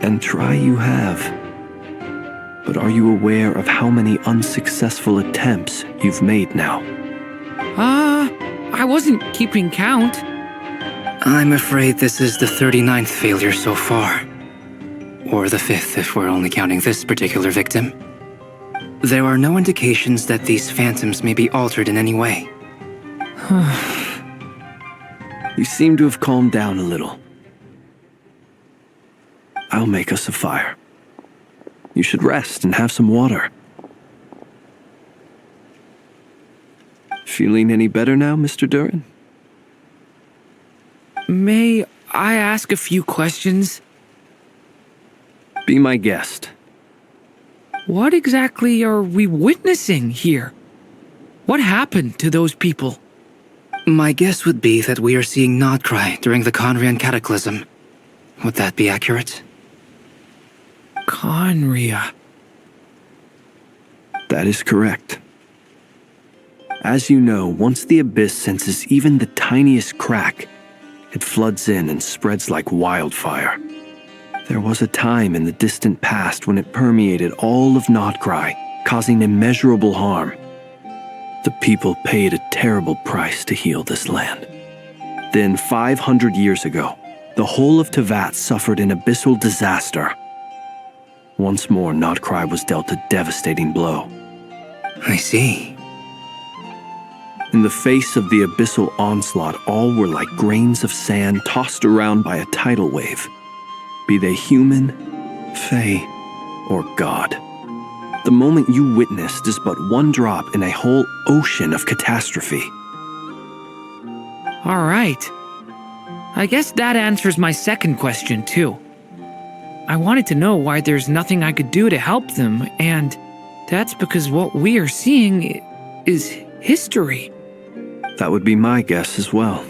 And try you have. But are you aware of how many unsuccessful attempts you've made now? I wasn't keeping count. I'm afraid this is the 39th failure so far. Or the 5th if we're only counting this particular victim. There are no indications that these phantoms may be altered in any way. You seem to have calmed down a little. I'll make us a fire. You should rest and have some water. Feeling any better now, Mr. Duran? ask a few questions? Be my guest. What exactly are we witnessing here? What happened to those people? My guess would be that we are seeing Nodcry during the Conrian Cataclysm. Would that be accurate? Conria. That is correct. As you know, once the Abyss senses even the tiniest crack, it floods in and spreads like wildfire. There was a time in the distant past when it permeated all of Nodcry, causing immeasurable harm. The people paid a terrible price to heal this land. Then, 500 years ago, the whole of Teyvat suffered an abyssal disaster. Once more, Nodcry was dealt a devastating blow. I see. In the face of the abyssal onslaught, all were like grains of sand tossed around by a tidal wave. Be they human, fae, or god. The moment you witnessed is but one drop in a whole ocean of catastrophe. All right. I guess that answers my second question, too. I wanted to know why there's nothing I could do to help them, and that's because what we are seeing is history. That would be my guess as well.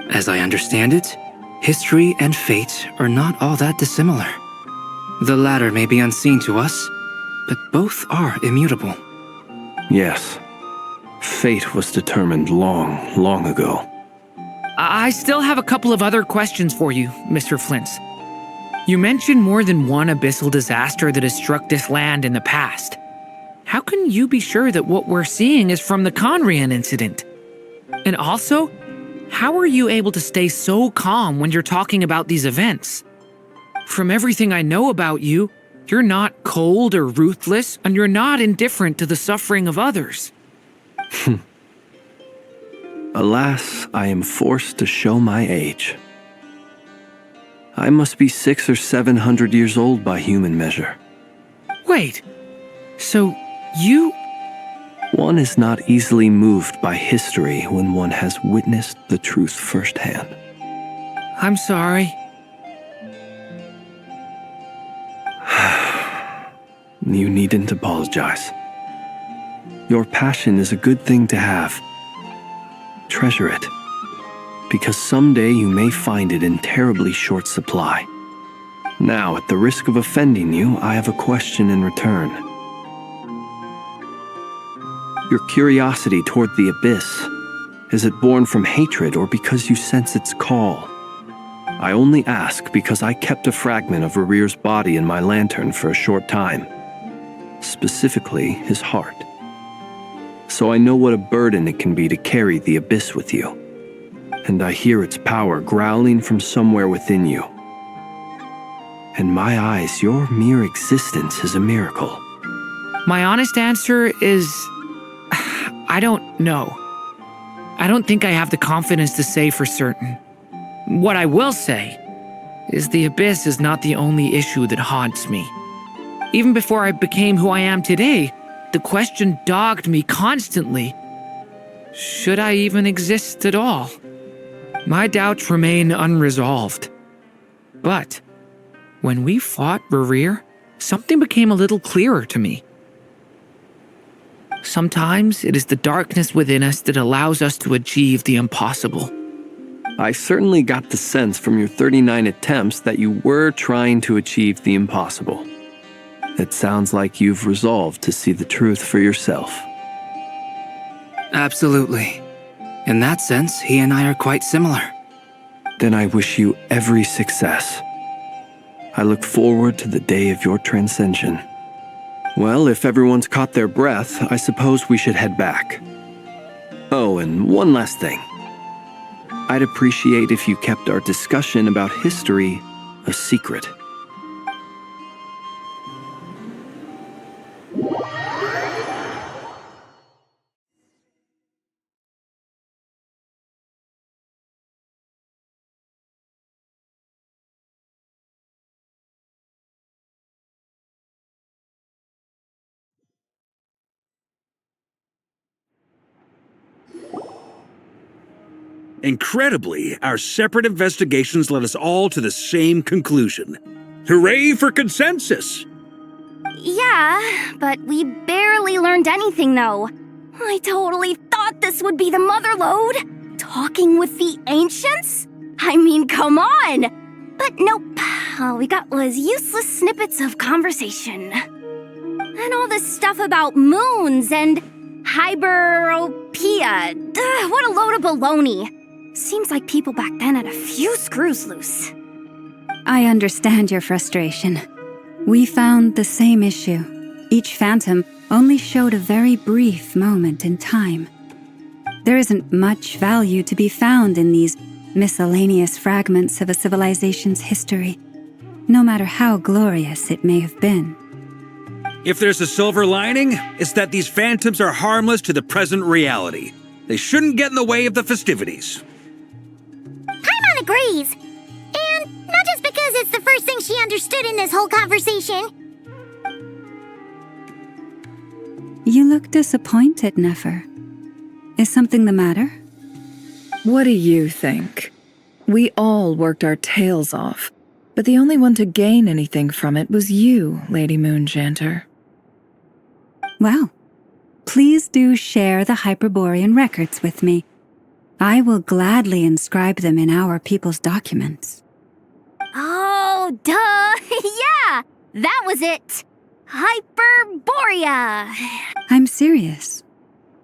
As I understand it, history and fate are not all that dissimilar. The latter may be unseen to us, but both are immutable. Yes. Fate was determined long, long ago. I still have a couple of other questions for you, Mr. Flint's. You mentioned more than one abyssal disaster that has struck this land in the past. How can you be sure that what we're seeing is from the Conrian incident? And also, how are you able to stay so calm when you're talking about these events? From everything I know about you, you're not cold or ruthless, and you're not indifferent to the suffering of others. Alas, I am forced to show my age. I must be 600 or 700 years old by human measure. Wait, so you... One is not easily moved by history when one has witnessed the truth firsthand. I'm sorry. You needn't apologize. Your passion is a good thing to have. Treasure it, because someday you may find it in terribly short supply. Now, at the risk of offending you, I have a question in return. Your curiosity toward the Abyss, is it born from hatred or because you sense its call? I only ask because I kept a fragment of Rarir's body in my lantern for a short time. Specifically, his heart. So I know what a burden it can be to carry the Abyss with you. And I hear its power growling from somewhere within you. In my eyes, your mere existence is a miracle. My honest answer is... I don't know. I don't think I have the confidence to say for certain. What I will say is the Abyss is not the only issue that haunts me. Even before I became who I am today, the question dogged me constantly. Should I even exist at all? My doubts remain unresolved. But when we fought Rarir, something became a little clearer to me. Sometimes it is the darkness within us that allows us to achieve the impossible. I certainly got the sense from your 39 attempts that you were trying to achieve the impossible. It sounds like you've resolved to see the truth for yourself. Absolutely. In that sense, he and I are quite similar. Then I wish you every success. I look forward to the day of your transcension. Well, if everyone's caught their breath, I suppose we should head back. Oh, and one last thing. I'd appreciate if you kept our discussion about history a secret. Incredibly, our separate investigations led us all to the same conclusion. Hooray for consensus! Yeah, but we barely learned anything, though. I totally thought this would be the mother lode. Talking with the ancients? I mean, come on! But nope, all we got was useless snippets of conversation. And all this stuff about moons and hyperopia. What a load of baloney. Seems like people back then had a few screws loose. I understand your frustration. We found the same issue. Each phantom only showed a very brief moment in time. There isn't much value to be found in these miscellaneous fragments of a civilization's history, no matter how glorious it may have been. If there's a silver lining, it's that these phantoms are harmless to the present reality. They shouldn't get in the way of the festivities. Paimon agrees. And not just because it's the first thing she understood in this whole conversation. You look disappointed, Nefer. Is something the matter? What do you think? We all worked our tails off, but the only one to gain anything from it was you, Lady Moonjanter. Well, please do share the Hyperborean records with me. I will gladly inscribe them in our people's documents. Oh, duh! Yeah! That was it! Hyperborea! I'm serious.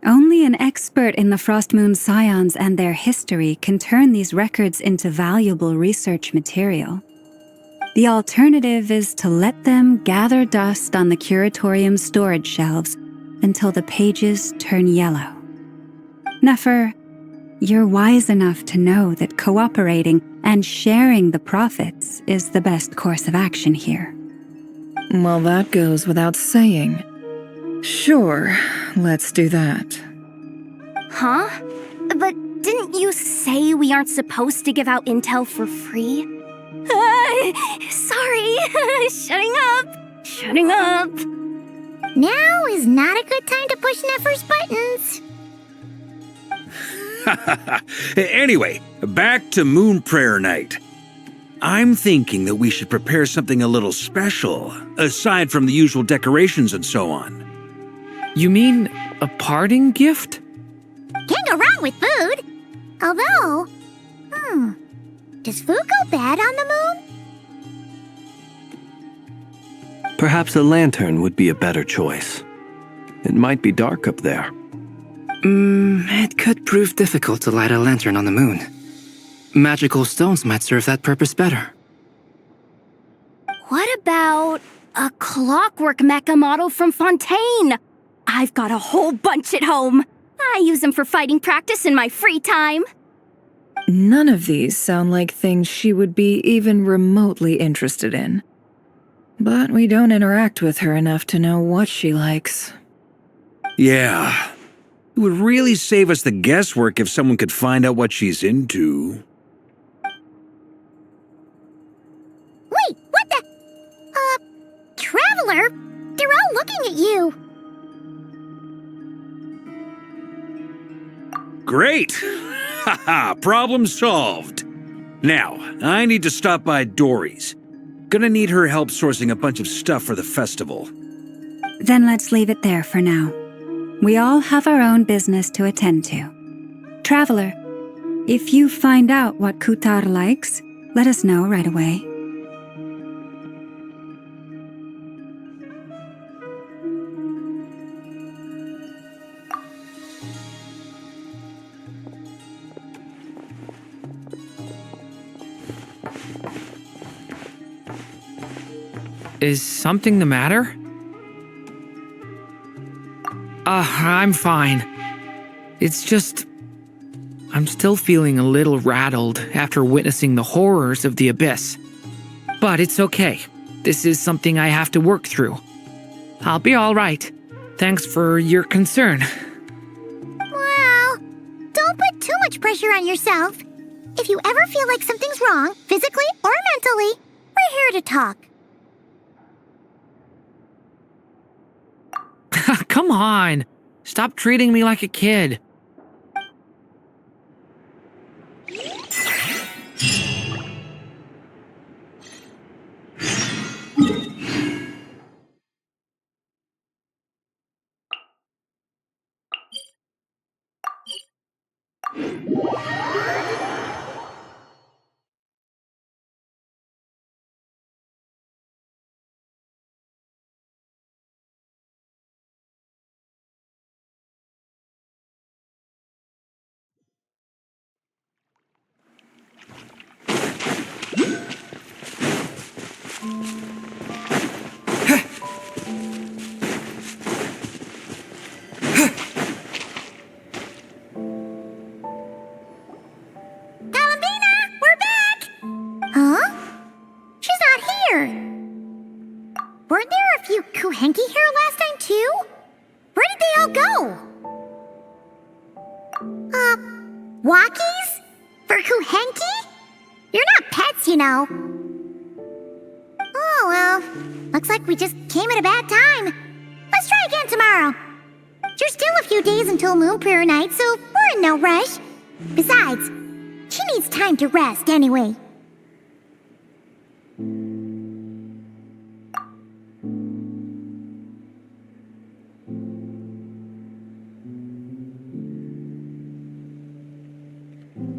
Only an expert in the Frostmoon Scions and their history can turn these records into valuable research material. The alternative is to let them gather dust on the Curatorium's storage shelves until the pages turn yellow. Nefer, you're wise enough to know that cooperating and sharing the profits is the best course of action here. Well, that goes without saying. Sure, let's do that. Huh? But didn't you say we aren't supposed to give out intel for free? Sorry. Shutting up. Now is not a good time to push Nefer's buttons. Anyway, back to Moon Prayer Night. I'm thinking that we should prepare something a little special, aside from the usual decorations and so on. You mean a parting gift? Can't go wrong with food. Although, does food go bad on the moon? Perhaps a lantern would be a better choice. It might be dark up there. It could prove difficult to light a lantern on the moon. Magical stones might serve that purpose better. What about a clockwork mecha model from Fontaine? I've got a whole bunch at home. I use them for fighting practice in my free time. None of these sound like things she would be even remotely interested in. But we don't interact with her enough to know what she likes. Yeah. It would really save us the guesswork if someone could find out what she's into. Wait, what the? Traveler? They're all looking at you. Great! Haha, problem solved. Now, I need to stop by Dory's. Gonna need her help sourcing a bunch of stuff for the festival. Then let's leave it there for now. We all have our own business to attend to. Traveler, if you find out what Kutar likes, let us know right away. Is something the matter? I'm fine. It's just... I'm still feeling a little rattled after witnessing the horrors of the Abyss. But it's okay. This is something I have to work through. I'll be alright. Thanks for your concern. Well, don't put too much pressure on yourself. If you ever feel like something's wrong, physically or mentally, we're here to talk. Come on. Stop treating me like a kid. Columbina, we're back! Huh? She's not here. Weren't there a few Kuhenki here last time, too? Where did they all go? Walkies? For Kuhenki? You're not pets, you know. Oh, well. Looks like we just came at a bad time. Let's try again tomorrow. There's still a few days until Moon Prayer Night, so we're in no rush. Besides, she needs time to rest anyway.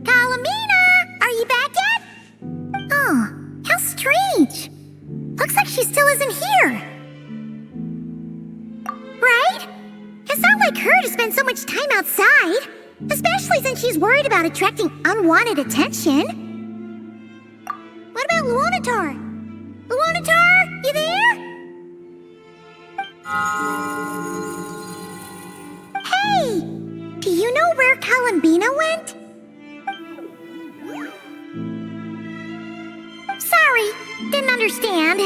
Columbina! Are you back yet? Oh, how strange. Looks like she still isn't here. Right? It's not like her to spend so much time outside. Especially since she's worried about attracting unwanted attention. What about Luonatar? Luonatar, you there? Hey! Do you know where Columbina went? Sorry, didn't understand.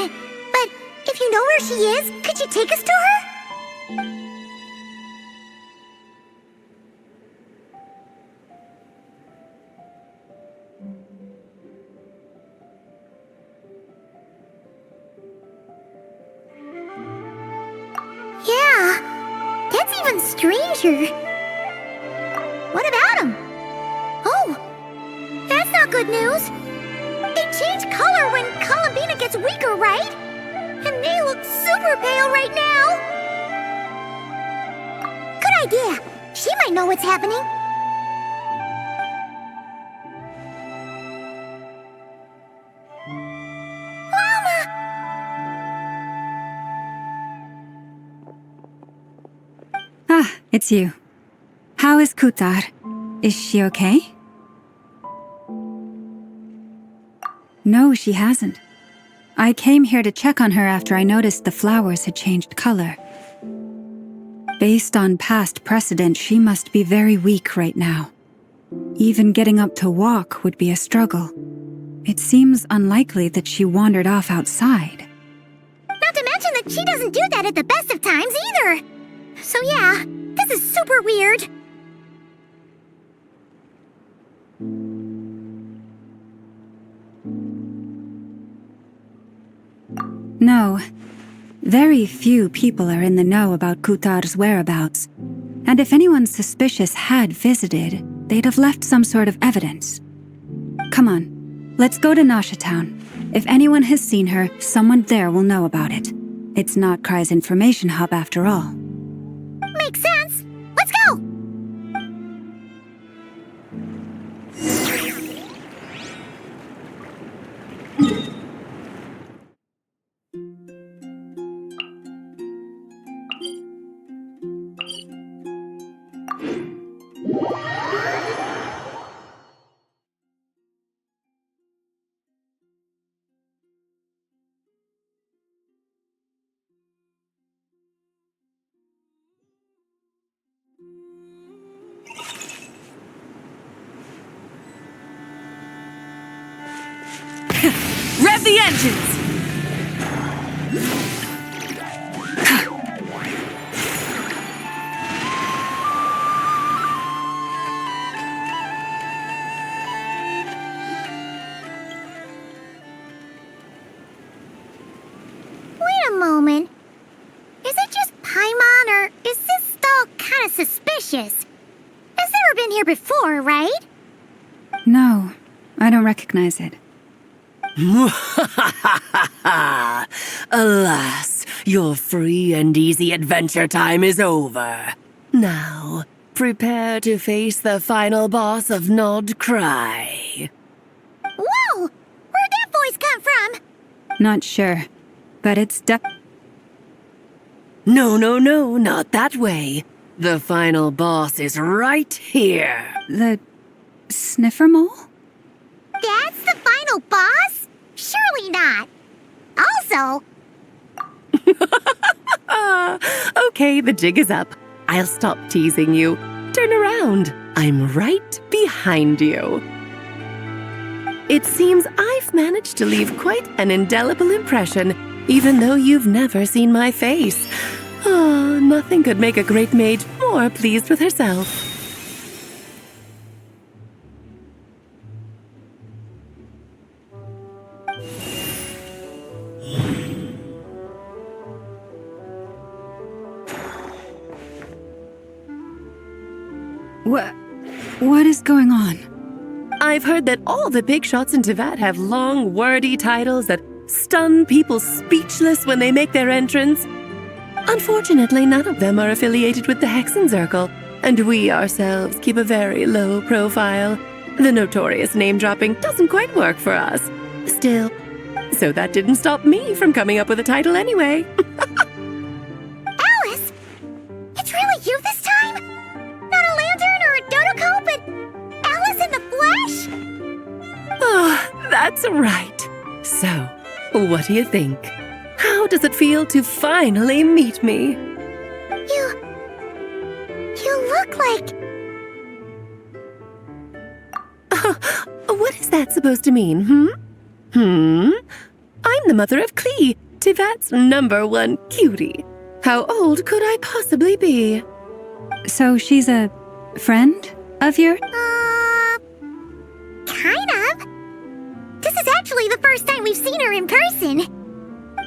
But if you know where she is, could you take us to her? Yeah, that's even stranger. What about him? Oh, that's not good news. They change color when Columbina gets weaker, right? And they look super pale right now. Good idea. She might know what's happening. Ah, it's you. How is Kutar? Is she okay? No, she hasn't. I came here to check on her after I noticed the flowers had changed color. Based on past precedent, she must be very weak right now. Even getting up to walk would be a struggle. It seems unlikely that she wandered off outside. Not to mention that she doesn't do that at the best of times either. So yeah, this is super weird. No. Very few people are in the know about Kutar's whereabouts. And if anyone suspicious had visited, they'd have left some sort of evidence. Come on, let's go to Nasha Town. If anyone has seen her, someone there will know about it. It's not Cry's information hub after all. Makes sense. Let's go! Rev the engines! Wait a moment. Is it just Paimon, or is this stall kind of suspicious? It's never been here before, right? No, I don't recognize it. Alas, your free and easy adventure time is over. Now, prepare to face the final boss of Nocturne. Whoa! Where'd that voice come from? Not sure, but it's No, not that way. The final boss is right here. the sniffer mole? That's the final boss? Surely not. Also, Okay, the jig is up. I'll stop teasing you. Turn around. I'm right behind you. It seems I've managed to leave quite an indelible impression, even though you've never seen my face. Ah, nothing could make a great mage more pleased with herself. What is going on? I've heard that all the big shots in Tevat have long, wordy titles that stun people speechless when they make their entrance. Unfortunately, none of them are affiliated with the Hexen Circle, and we ourselves keep a very low profile. The notorious name-dropping doesn't quite work for us. Still, so that didn't stop me from coming up with a title anyway. Alice! It's really you this time? Not a lantern or a Dodoko, but Alice in the flesh? Oh, that's right. So, what do you think? How does it feel to finally meet me? You look like... What is that supposed to mean, I'm the mother of Klee, Tevat's #1 cutie. How old could I possibly be? So she's a friend of yours? Kind of. This is actually the first time we've seen her in person.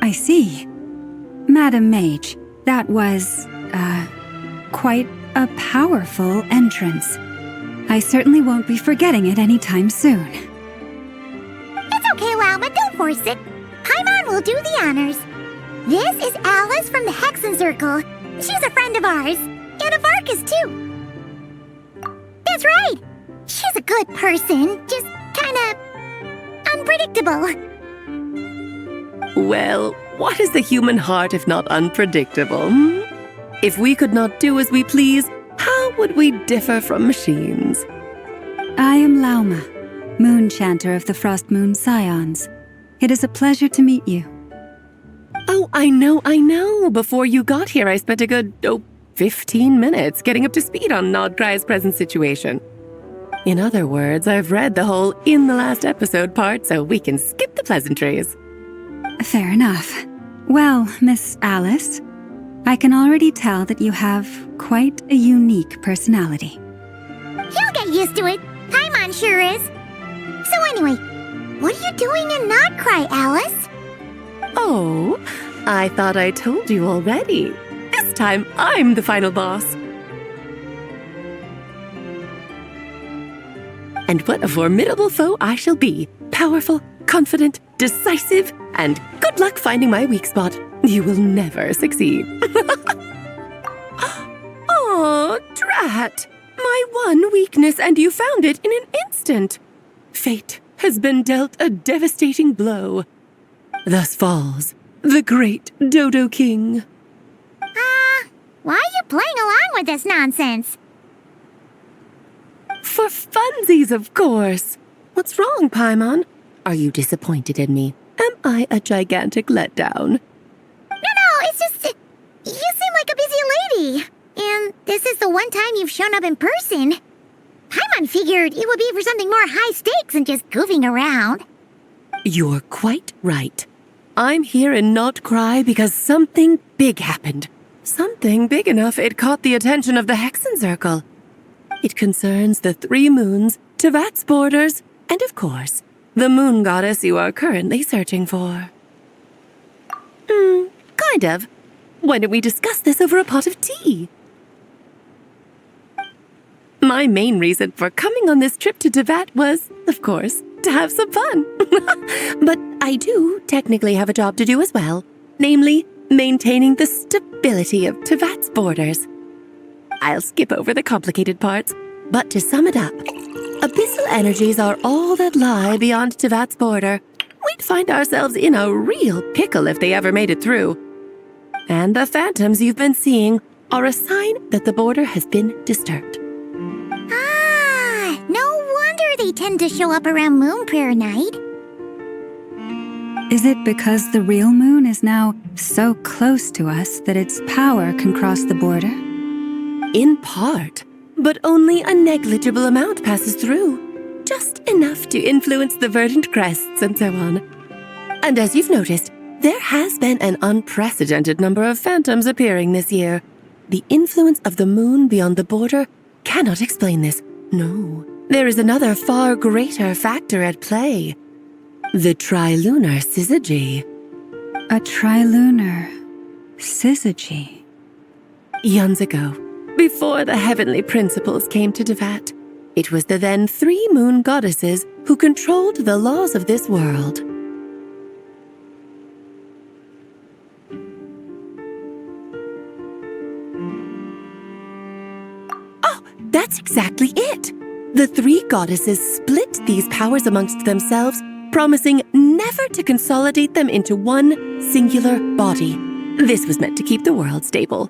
I see. Madam Mage, that was, quite a powerful entrance. I certainly won't be forgetting it anytime soon. It's okay, Lauma, don't force it. Paimon will do the honors. This is Alice from the Hexen Circle. She's a friend of ours. And of Arcus, too. That's right. She's a good person, just kinda... unpredictable. Well, what is the human heart if not unpredictable? If we could not do as we please, how would we differ from machines? I am Lauma, Moon Chanter of the Frost Moon Scions. It is a pleasure to meet you. Oh, I know. Before you got here, I spent a good, 15 minutes getting up to speed on Nodcry's present situation. In other words, I've read the whole in the last episode part, so we can skip the pleasantries. Fair enough. Well, Miss Alice, I can already tell that you have quite a unique personality. You'll get used to it. Paimon sure is. So anyway, what are you doing in Nocturne, Alice? Oh, I thought I told you already. This time, I'm the final boss. And what a formidable foe I shall be. Powerful, confident, decisive, and good luck finding my weak spot. You will never succeed. Oh, drat! My one weakness, and you found it in an instant. Fate has been dealt a devastating blow. Thus falls the great Dodo King. Why are you playing along with this nonsense? For funsies, of course. What's wrong, Paimon? Are you disappointed in me? Am I a gigantic letdown? No, it's just... you seem like a busy lady. And this is the one time you've shown up in person. Paimon figured it would be for something more high stakes than just goofing around. You're quite right. I'm here in Nocturne because something big happened. Something big enough it caught the attention of the Hexen Circle. It concerns the 3 moons, Tevat's borders, and of course, the moon goddess you are currently searching for. Kind of. Why don't we discuss this over a pot of tea? My main reason for coming on this trip to Tevat was, of course, to have some fun. But I do technically have a job to do as well, namely, maintaining the stability of Tevat's borders. I'll skip over the complicated parts, but to sum it up, abyssal energies are all that lie beyond Tevat's border. We'd find ourselves in a real pickle if they ever made it through. And the phantoms you've been seeing are a sign that the border has been disturbed. Ah, no wonder they tend to show up around Moon Prayer Night. Is it because the real moon is now so close to us that its power can cross the border? In part, but only a negligible amount passes through. Just enough to influence the verdant crests and so on. And as you've noticed, there has been an unprecedented number of phantoms appearing this year. The influence of the moon beyond the border cannot explain this. No, there is another far greater factor at play. The trilunar syzygy. A trilunar syzygy? Eons ago, before the heavenly principles came to Tevat, it was the then 3 moon goddesses who controlled the laws of this world. Oh, that's exactly it! The 3 goddesses split these powers amongst themselves, promising never to consolidate them into one singular body. This was meant to keep the world stable.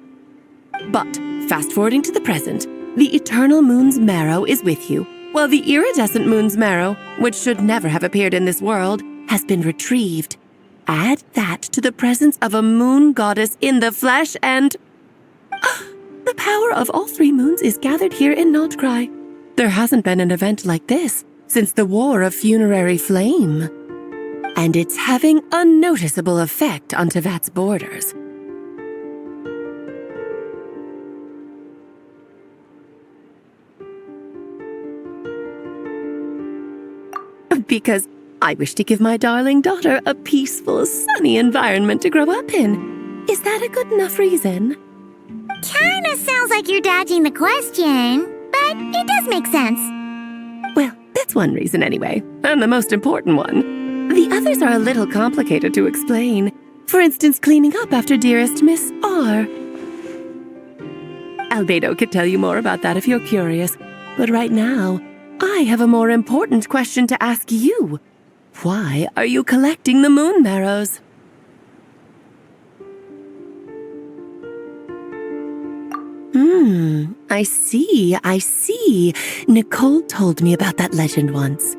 But, fast-forwarding to the present, the eternal moon's marrow is with you, while the iridescent moon's marrow, which should never have appeared in this world, has been retrieved. Add that to the presence of a moon goddess in the flesh and... the power of all 3 moons is gathered here in Nocturne. There hasn't been an event like this since the War of Funerary Flame. And it's having a noticeable effect on Tevat's borders. Because I wish to give my darling daughter a peaceful, sunny environment to grow up in. Is that a good enough reason? Kinda sounds like you're dodging the question, but it does make sense. Well, that's one reason anyway, and the most important one. The others are a little complicated to explain. For instance, cleaning up after dearest Miss R. Albedo could tell you more about that if you're curious, but right now, I have a more important question to ask you. Why are you collecting the moon marrows? I see. Nicole told me about that legend once.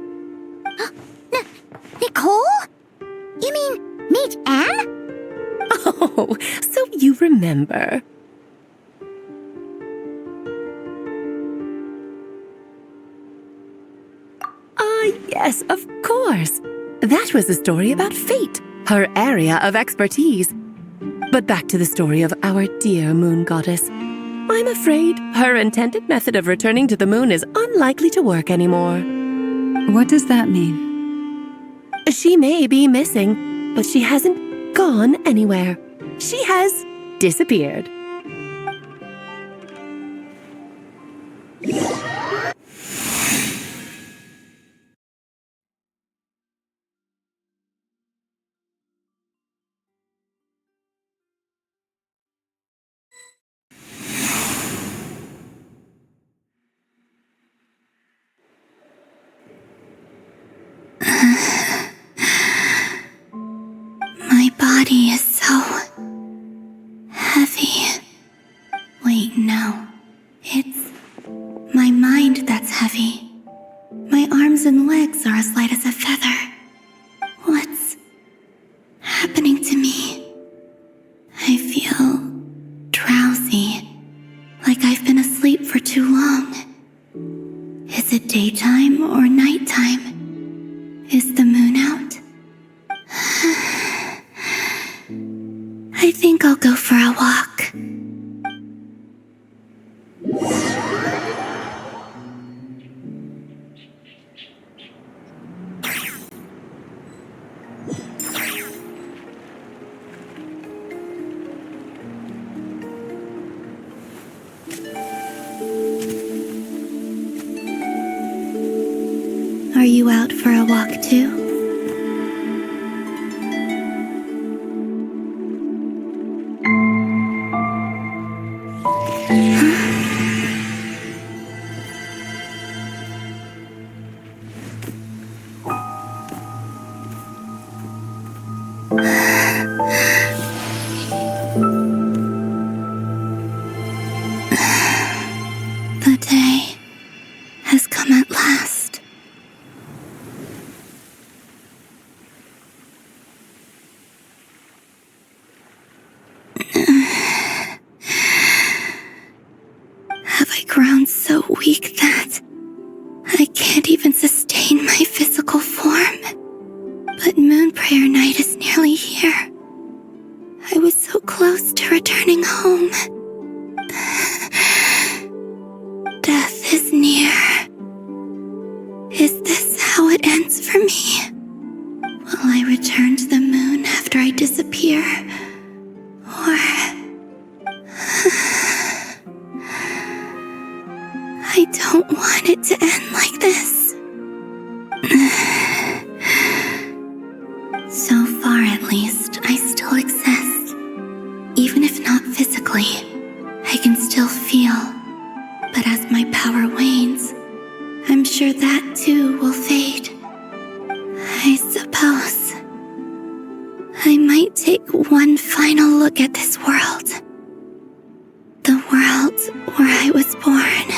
Nicole? You mean meet Anne? Oh, so you remember. Ah, yes, of course. That was the story about fate, her area of expertise. But back to the story of our dear moon goddess. I'm afraid her intended method of returning to the moon is unlikely to work anymore. What does that mean? She may be missing, but she hasn't gone anywhere. She has disappeared. My body is so heavy. Wait, no. It's my mind that's heavy. My arms and legs are as light as a feather. What's happening to me? I feel drowsy, like I've been asleep for too long. Is it daytime or nighttime? Is the moon out? I think I'll go for a walk. Are you out for a walk too? grown so weak that I can't even sustain my physical form. But Moon Prayer Night is nearly here. I was so close to returning home. Death is near. Is this how it ends for me? Will I return to the moon after I disappear? Or... I don't want it to end like this. So far, at least, I still exist. Even if not physically, I can still feel. But as my power wanes, I'm sure that too will fade. I suppose I might take one final look at this world. The world where I was born.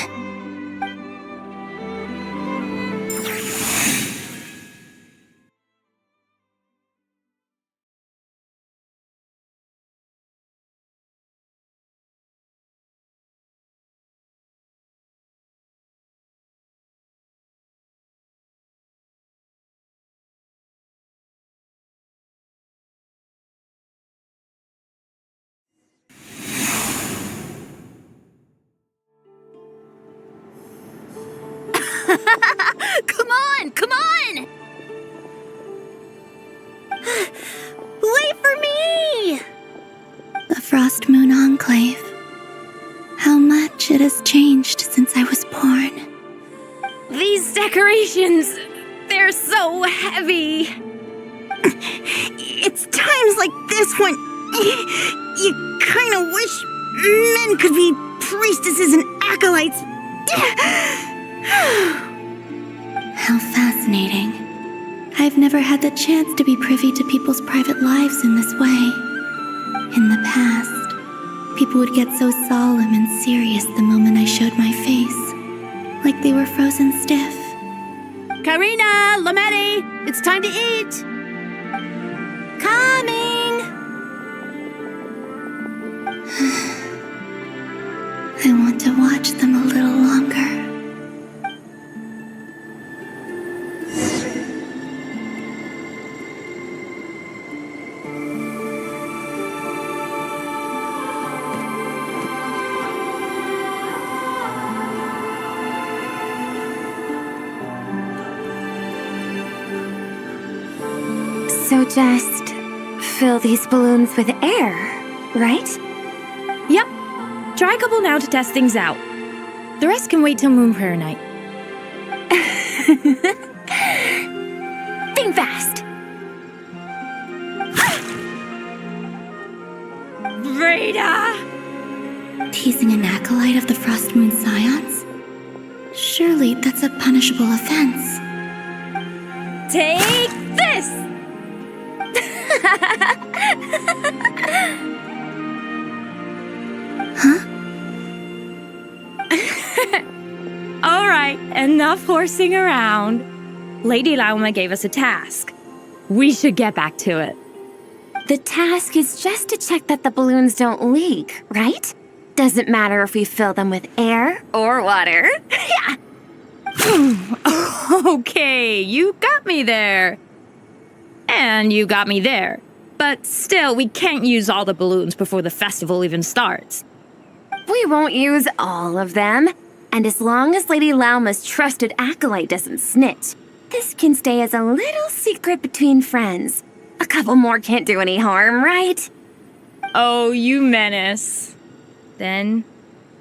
Come on! Come on! Wait for me! The Frost Moon Enclave. How much it has changed since I was born. These decorations, they're so heavy. It's times like this when you kind of wish men could be priestesses and acolytes. How fascinating. I've never had the chance to be privy to people's private lives in this way. In the past, people would get so solemn and serious the moment I showed my face, like they were frozen stiff. Karina, Lametti, it's time to eat. Coming. I want to watch them a little longer. So just fill these balloons with air, right? Yep. Try a couple now to test things out. The rest can wait till Moon Prayer Night. Think fast. Breda! Teasing an acolyte of the Frost Moon Scions? Surely that's a punishable offense. Take this! Huh? All right, enough horsing around. Lady Lauma gave us a task. We should get back to it. The task is just to check that the balloons don't leak, right? Doesn't matter if we fill them with air or water. Yeah. Okay, you got me there. And you got me there. But still, we can't use all the balloons before the festival even starts. We won't use all of them. And as long as Lady Lauma's trusted acolyte doesn't snitch, this can stay as a little secret between friends. A couple more can't do any harm, right? Oh, you menace. Then,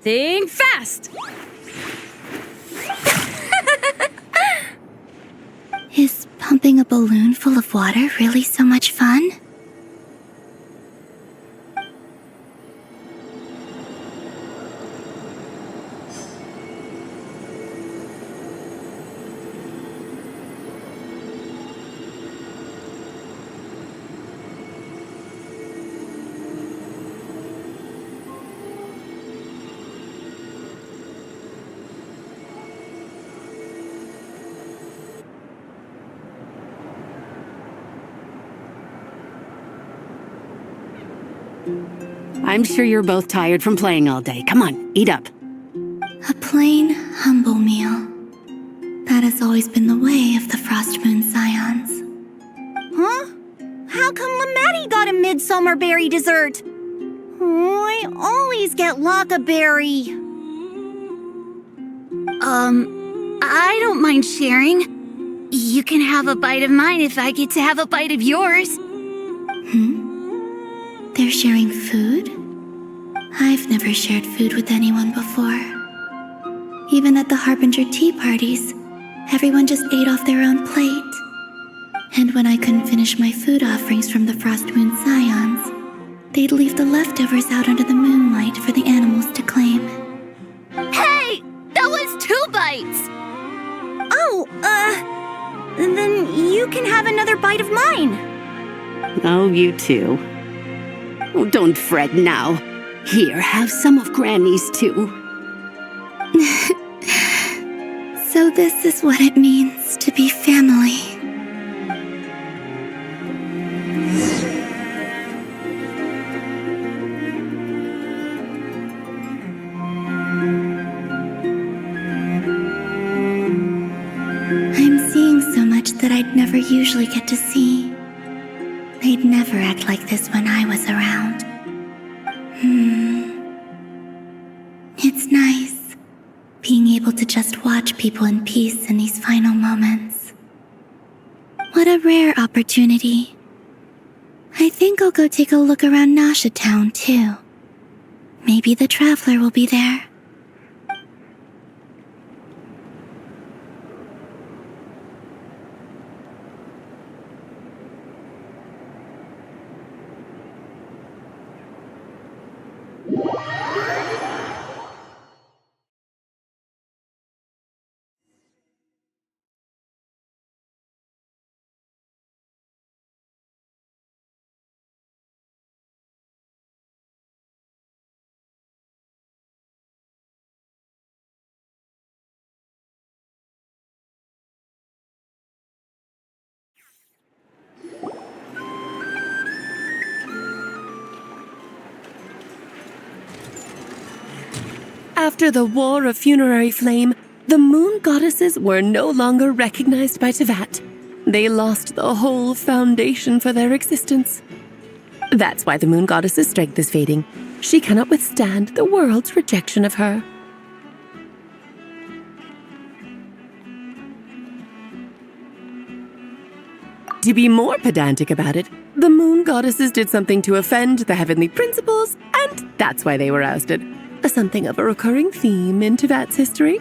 think fast! Is pumping a balloon full of water really so much fun? I'm sure you're both tired from playing all day. Come on, eat up. A plain, humble meal. That has always been the way of the Frost Moon Scions. Huh? How come Lamatti got a midsummer berry dessert? Oh, I always get Lockaberry. I don't mind sharing. You can have a bite of mine if I get to have a bite of yours. They're sharing food? I've never shared food with anyone before. Even at the Harbinger tea parties, everyone just ate off their own plate. And when I couldn't finish my food offerings from the Frost Moon Scions, they'd leave the leftovers out under the moonlight for the animals to claim. Hey! That was 2 bites! Oh, then you can have another bite of mine. Oh, you too. Oh, don't fret now. Here, have some of Granny's too. So this is what it means to be family. I'm seeing so much that I'd never usually get to see. They'd never act like this when I was around. It's nice, being able to just watch people in peace in these final moments. What a rare opportunity. I think I'll go take a look around Nasha Town, too. Maybe the Traveler will be there. After the War of Funerary Flame, the moon goddesses were no longer recognized by Teyvat. They lost the whole foundation for their existence. That's why the moon goddess's strength is fading. She cannot withstand the world's rejection of her. To be more pedantic about it, the moon goddesses did something to offend the heavenly principles, and that's why they were ousted. Something of a recurring theme in Teyvat's history.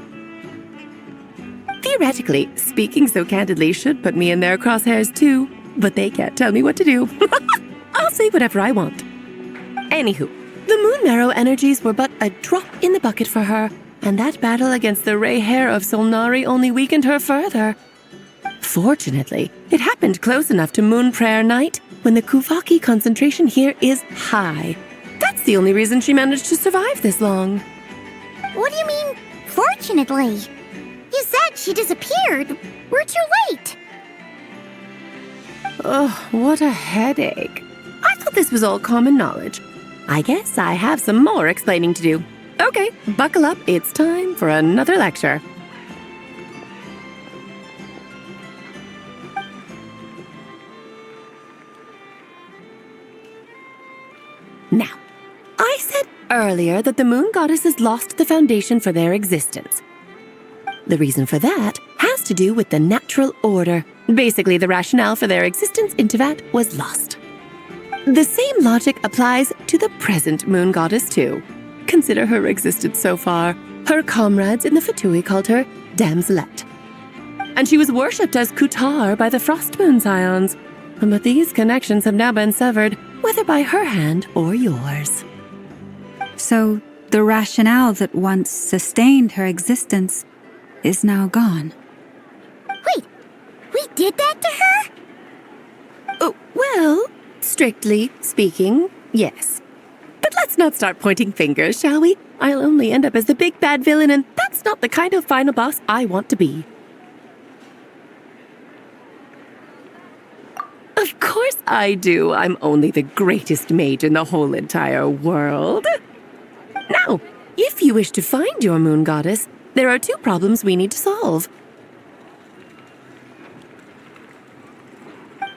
Theoretically, speaking so candidly should put me in their crosshairs too, but they can't tell me what to do. I'll say whatever I want. Anywho, the Moon Marrow energies were but a drop in the bucket for her, and that battle against the Ray Hair of Solnari only weakened her further. Fortunately, it happened close enough to Moon Prayer Night when the Kuvaki concentration here is high. That's the only reason she managed to survive this long. What do you mean, fortunately? You said she disappeared. We're too late. Oh, what a headache. I thought this was all common knowledge. I guess I have some more explaining to do. Okay, buckle up. It's time for another lecture. Now, I said earlier that the moon goddesses lost the foundation for their existence. The reason for that has to do with the natural order. Basically, the rationale for their existence in Teyvat was lost. The same logic applies to the present moon goddess too. Consider her existence so far. Her comrades in the Fatui called her Damselette. And she was worshipped as Kutar by the Frost Moon Scions. But these connections have now been severed, whether by her hand or yours. So, the rationale that once sustained her existence is now gone. Wait, we did that to her? Oh, well, strictly speaking, yes. But let's not start pointing fingers, shall we? I'll only end up as the big bad villain, and that's not the kind of final boss I want to be. Of course I do. I'm only the greatest mage in the whole entire world. Now, if you wish to find your moon goddess, there are two problems we need to solve.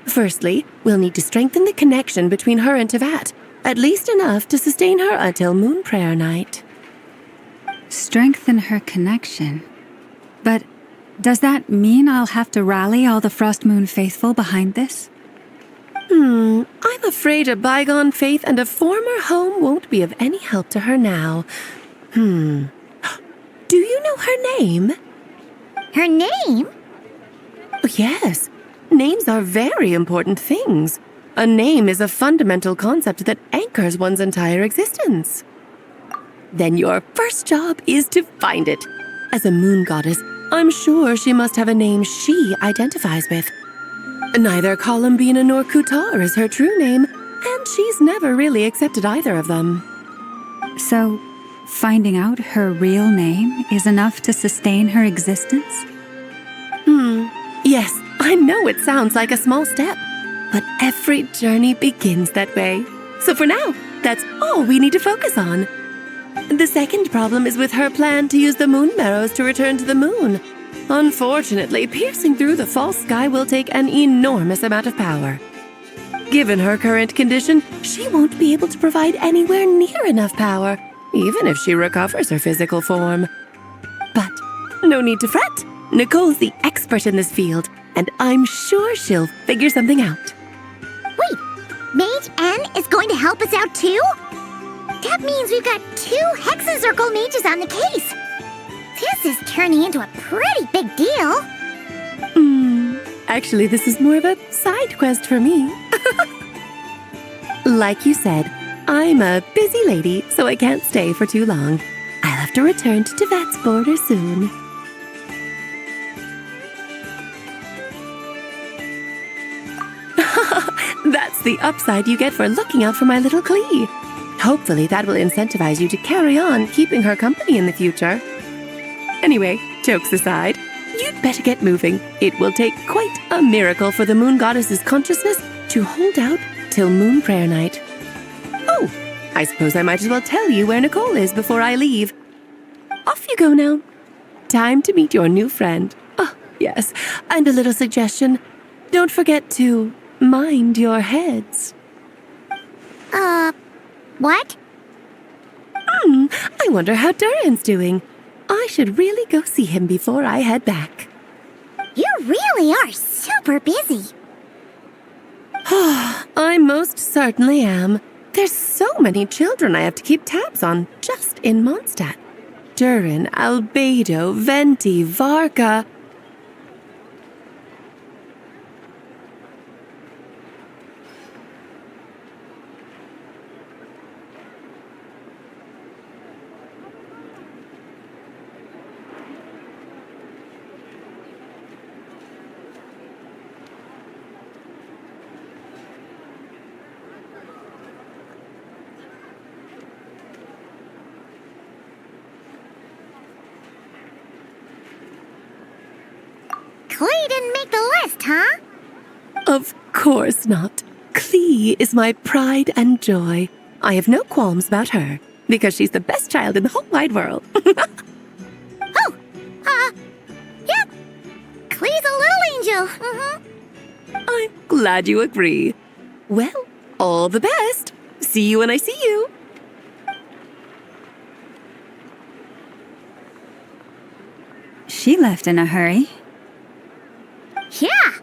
Firstly, we'll need to strengthen the connection between her and Tevat, at least enough to sustain her until Moon Prayer Night. Strengthen her connection. But does that mean I'll have to rally all the Frost Moon faithful behind this? I'm afraid a bygone faith and a former home won't be of any help to her now. Do you know her name? Her name? Yes. Names are very important things. A name is a fundamental concept that anchors one's entire existence. Then your first job is to find it. As a moon goddess, I'm sure she must have a name she identifies with. Neither Columbina nor Kutar is her true name, and she's never really accepted either of them. So, finding out her real name is enough to sustain her existence? Yes, I know it sounds like a small step, but every journey begins that way. So for now, that's all we need to focus on. The second problem is with her plan to use the moon marrows to return to the moon. Unfortunately, piercing through the false sky will take an enormous amount of power. Given her current condition, she won't be able to provide anywhere near enough power, even if she recovers her physical form. But no need to fret. Nicole's the expert in this field, and I'm sure she'll figure something out. Wait, Mage N is going to help us out too? That means we've got 2 Hexacircle mages on the case. This is turning into a pretty big deal. Actually, this is more of a side quest for me. Like you said, I'm a busy lady, so I can't stay for too long. I'll have to return to Tevat's border soon. That's the upside you get for looking out for my little Klee. Hopefully that will incentivize you to carry on keeping her company in the future. Anyway, jokes aside, you'd better get moving. It will take quite a miracle for the moon goddess's consciousness to hold out till Moon Prayer Night. Oh, I suppose I might as well tell you where Nicole is before I leave. Off you go now. Time to meet your new friend. Oh, yes, and a little suggestion. Don't forget to mind your heads. What? I wonder how Duran's doing. I should really go see him before I head back. You really are super busy. I most certainly am. There's so many children I have to keep tabs on just in Mondstadt. Duran, Albedo, Venti, Varka. Klee didn't make the list, huh? Of course not. Klee is my pride and joy. I have no qualms about her, because she's the best child in the whole wide world. Yeah. Klee's a little angel. I'm glad you agree. Well, all the best. See you when I see you. She left in a hurry. Yeah,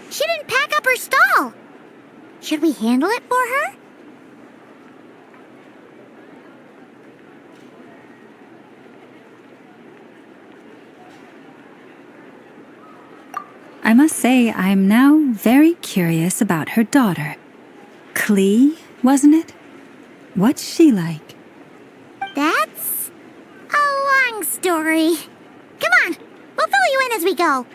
she didn't pack up her stall. Should we handle it for her? I must say, I'm now very curious about her daughter. Klee, wasn't it? What's she like? That's a long story. Come on, we'll fill you in as we go.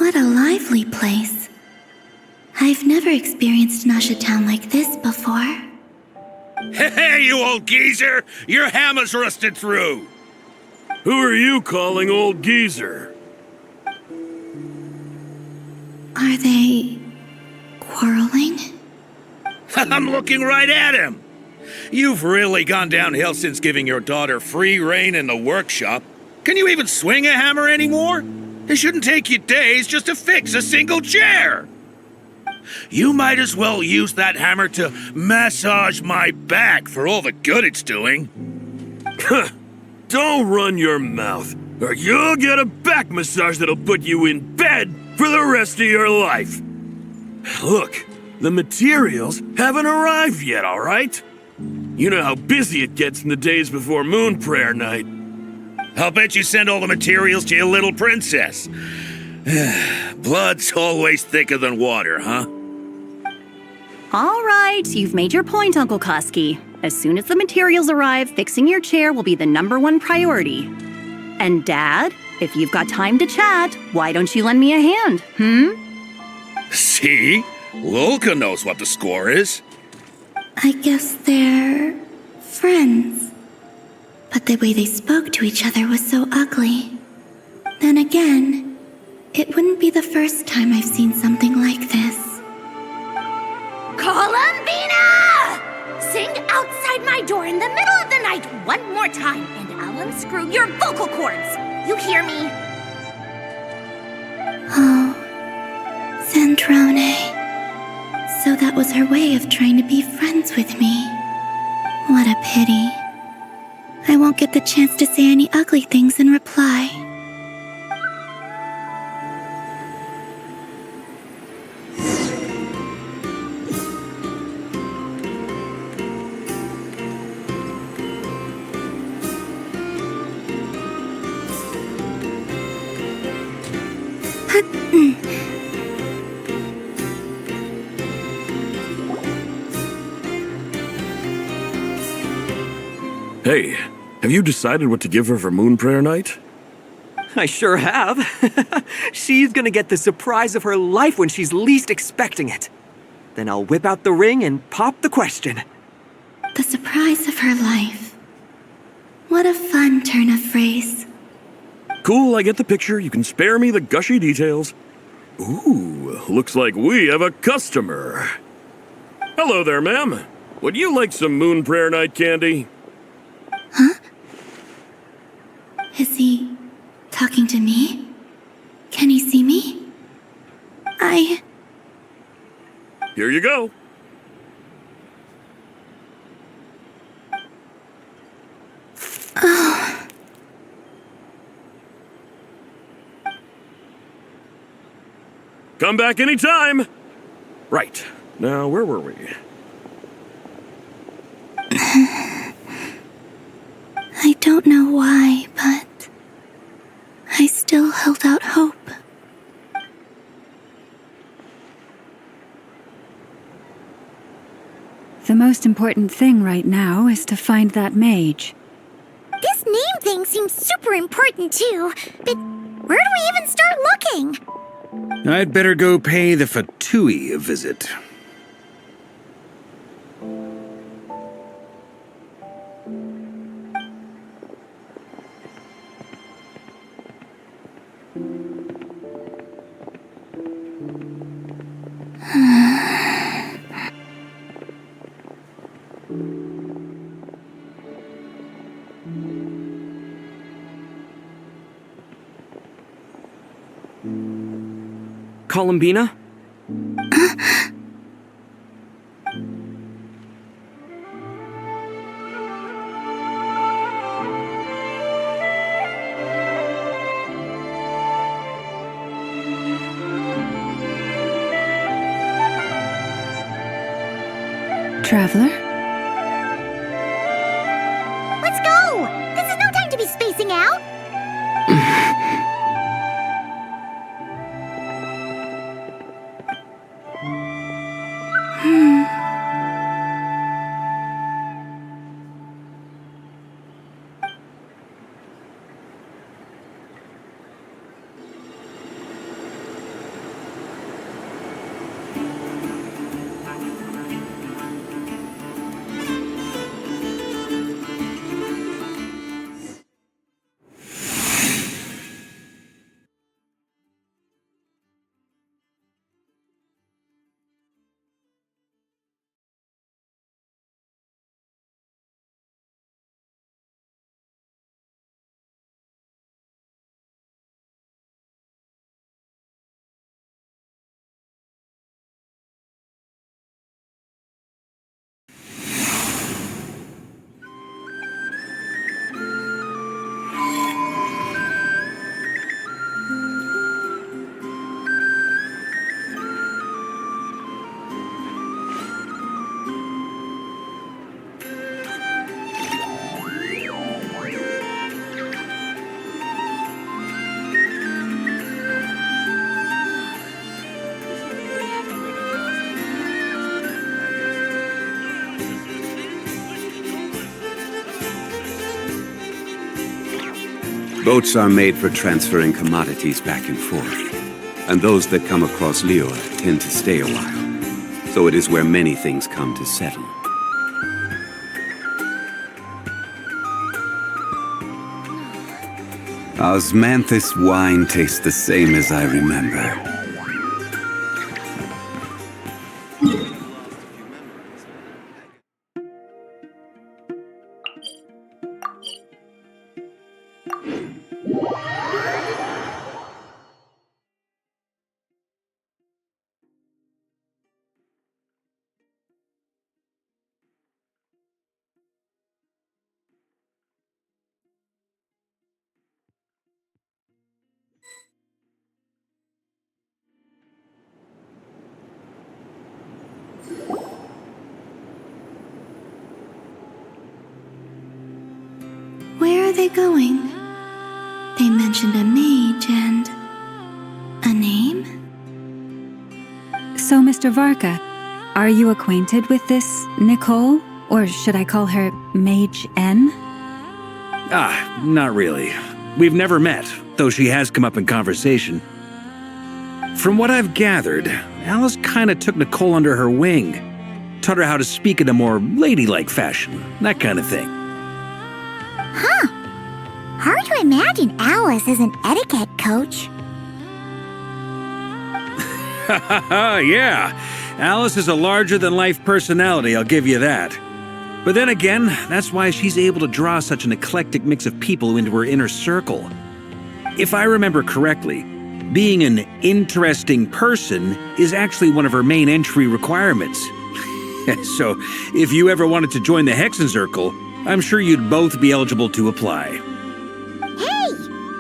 What a lively place. I've never experienced Nasha Town like this before. Hey, you old geezer! Your hammer's rusted through! Who are you calling old geezer? Are they quarreling? I'm looking right at him! You've really gone downhill since giving your daughter free rein in the workshop. Can you even swing a hammer anymore? It shouldn't take you days just to fix a single chair! You might as well use that hammer to massage my back for all the good it's doing. Don't run your mouth, or you'll get a back massage that'll put you in bed for the rest of your life. Look, the materials haven't arrived yet, all right? You know how busy it gets in the days before Moon Prayer Night. I'll bet you send all the materials to your little princess. Blood's always thicker than water, huh? All right, you've made your point, Uncle Koski. As soon as the materials arrive, fixing your chair will be the #1 priority. And Dad, if you've got time to chat, why don't you lend me a hand, See? Lolka knows what the score is. I guess they're friends. But the way they spoke to each other was so ugly. Then again, it wouldn't be the first time I've seen something like this. Columbina! Sing outside my door in the middle of the night one more time, and I'll unscrew your vocal cords. You hear me? Oh, Zandrone. So that was her way of trying to be friends with me. What a pity. I won't get the chance to say any ugly things in reply. Hey, have you decided what to give her for Moon Prayer Night? I sure have. She's gonna get the surprise of her life when she's least expecting it. Then I'll whip out the ring and pop the question. The surprise of her life. What a fun turn of phrase. Cool, I get the picture. You can spare me the gushy details. Ooh, looks like we have a customer. Hello there, ma'am. Would you like some Moon Prayer Night candy? Huh? Is he talking to me? Can he see me? Here you go. Oh. Come back anytime. Right. Now, where were we? I don't know why, but I still held out hope. The most important thing right now is to find that mage. This name thing seems super important too, but where do we even start looking? I'd better go pay the Fatui a visit. Columbina? Traveler? Let's go! This is no time to be spacing out! Boats are made for transferring commodities back and forth, and those that come across Lior tend to stay a while. So it is where many things come to settle. Osmanthus wine tastes the same as I remember. Where are they going? They mentioned a mage and... a name? So, Mr. Varka, are you acquainted with this Nicole? Or should I call her Mage N? Not really. We've never met, though she has come up in conversation. From what I've gathered, Alice kinda took Nicole under her wing. Taught her how to speak in a more ladylike fashion, that kind of thing. Huh. Hard to imagine Alice as an etiquette coach. Yeah, Alice is a larger-than-life personality, I'll give you that. But then again, that's why she's able to draw such an eclectic mix of people into her inner circle. If I remember correctly, being an interesting person is actually one of her main entry requirements. So, if you ever wanted to join the Hexenzirkel, I'm sure you'd both be eligible to apply. Hey!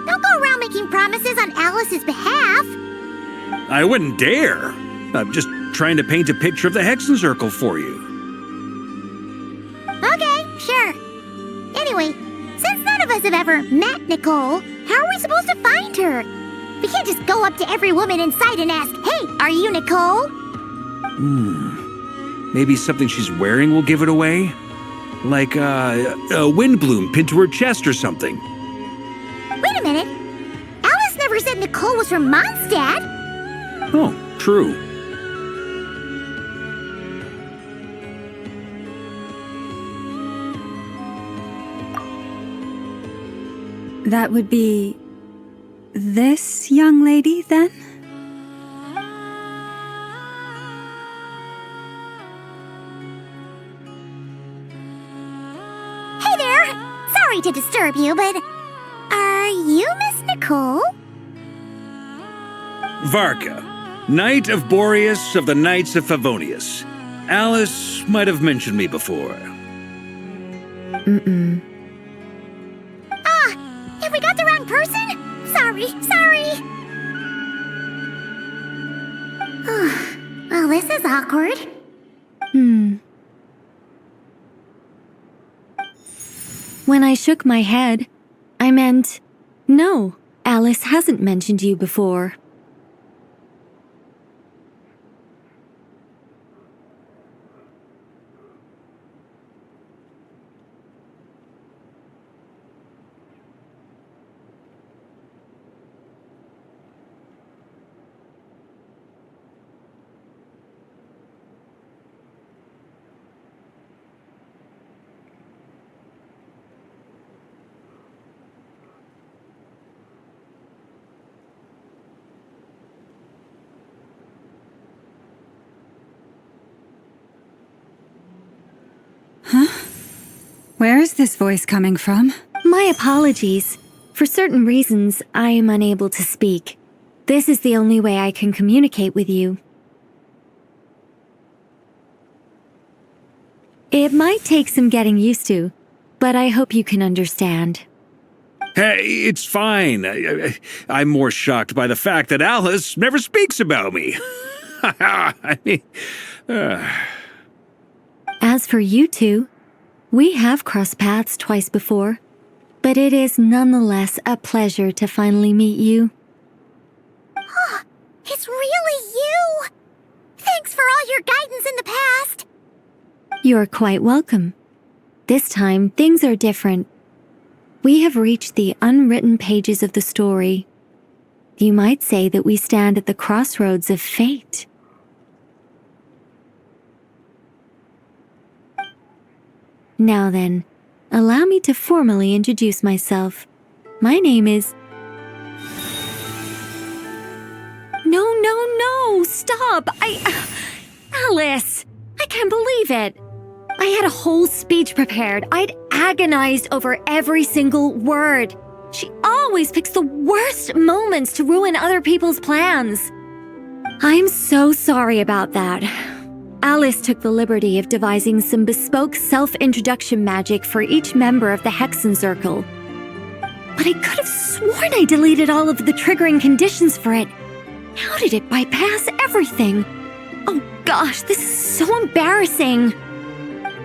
Don't go around making promises on Alice's behalf! I wouldn't dare. I'm just trying to paint a picture of the Hexenzirkel for you. Okay, sure. Anyway, since none of us have ever met Nicole, how are we supposed to find her? We can't just go up to every woman in sight and ask, "Hey, are you Nicole?" Maybe something she's wearing will give it away? Like, a windbloom pinned to her chest or something. Wait a minute. Alice never said Nicole was from Mondstadt. Oh, true. That would be... this young lady, then? Hey there! Sorry to disturb you, but... are you Miss Nicole? Varka, Knight of Boreas of the Knights of Favonius. Alice might have mentioned me before. Have we got the wrong person? Sorry. Well, this is awkward. When I shook my head, I meant, no, Alice hasn't mentioned you before. Where is this voice coming from? My apologies. For certain reasons, I am unable to speak. This is the only way I can communicate with you. It might take some getting used to, but I hope you can understand. Hey, it's fine. I'm more shocked by the fact that Alice never speaks about me. I mean... As for you two, we have crossed paths twice before, but it is nonetheless a pleasure to finally meet you. It's really you! Thanks for all your guidance in the past! You're quite welcome. This time, things are different. We have reached the unwritten pages of the story. You might say that we stand at the crossroads of fate. Now then, allow me to formally introduce myself. My name is... No, stop! Alice! I can't believe it! I had a whole speech prepared. I'd agonized over every single word. She always picks the worst moments to ruin other people's plans. I'm so sorry about that. Alice took the liberty of devising some bespoke self-introduction magic for each member of the Hexen Circle. But I could have sworn I deleted all of the triggering conditions for it. How did it bypass everything? Oh gosh, this is so embarrassing.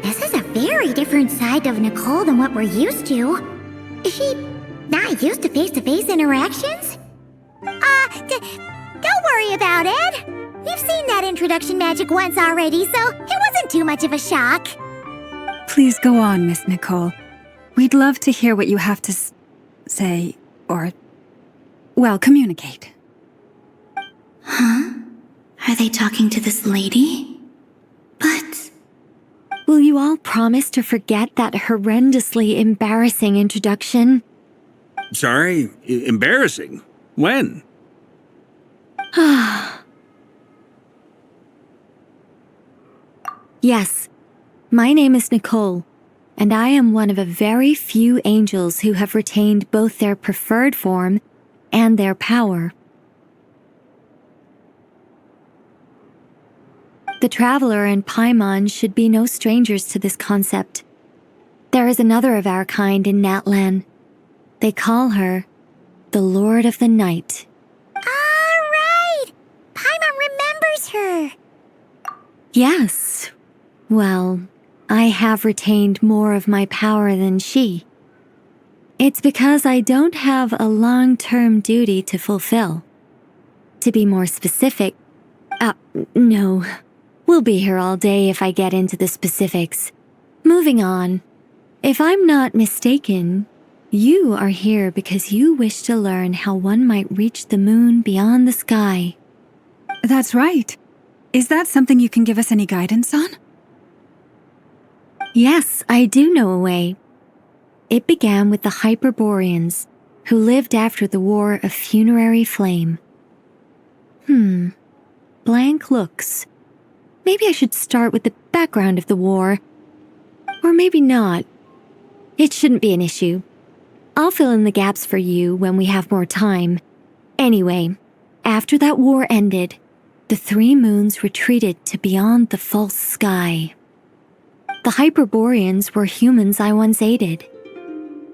This is a very different side of Nicole than what we're used to. Is she not used to face-to-face interactions? Don't worry about it. We've seen that introduction magic once already, so it wasn't too much of a shock. Please go on, Miss Nicole. We'd love to hear what you have to say, or, well, communicate. Huh? Are they talking to this lady? But... Will you all promise to forget that horrendously embarrassing introduction? Sorry? Embarrassing? When? Yes, my name is Nicole, and I am one of a very few angels who have retained both their preferred form and their power. The Traveler and Paimon should be no strangers to this concept. There is another of our kind in Natlan. They call her the Lord of the Night. Right! Paimon remembers her. Yes. Well, I have retained more of my power than she. It's because I don't have a long-term duty to fulfill. To be more specific, no. We'll be here all day if I get into the specifics. Moving on. If I'm not mistaken, you are here because you wish to learn how one might reach the moon beyond the sky. That's right. Is that something you can give us any guidance on? Yes, I do know a way. It began with the Hyperboreans, who lived after the War of Funerary Flame. Blank looks. Maybe I should start with the background of the war. Or maybe not. It shouldn't be an issue. I'll fill in the gaps for you when we have more time. Anyway, after that war ended, the three moons retreated to beyond the false sky. The Hyperboreans were humans I once aided.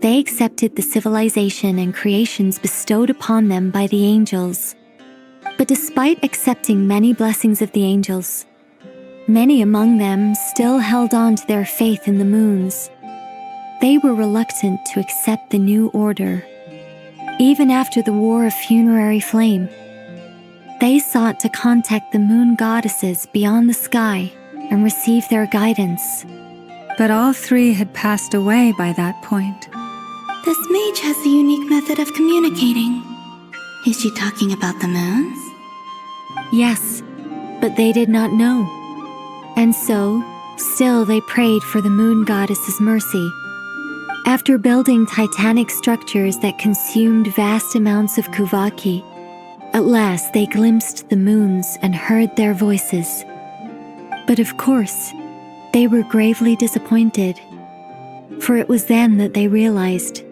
They accepted the civilization and creations bestowed upon them by the angels. But despite accepting many blessings of the angels, many among them still held on to their faith in the moons. They were reluctant to accept the new order. Even after the War of Funerary Flame, they sought to contact the moon goddesses beyond the sky and receive their guidance. But all three had passed away by that point. This mage has a unique method of communicating. Is she talking about the moons? Yes, but they did not know. And so, still they prayed for the moon goddess's mercy. After building titanic structures that consumed vast amounts of Kuvaki, at last they glimpsed the moons and heard their voices. But of course, they were gravely disappointed, for it was then that they realized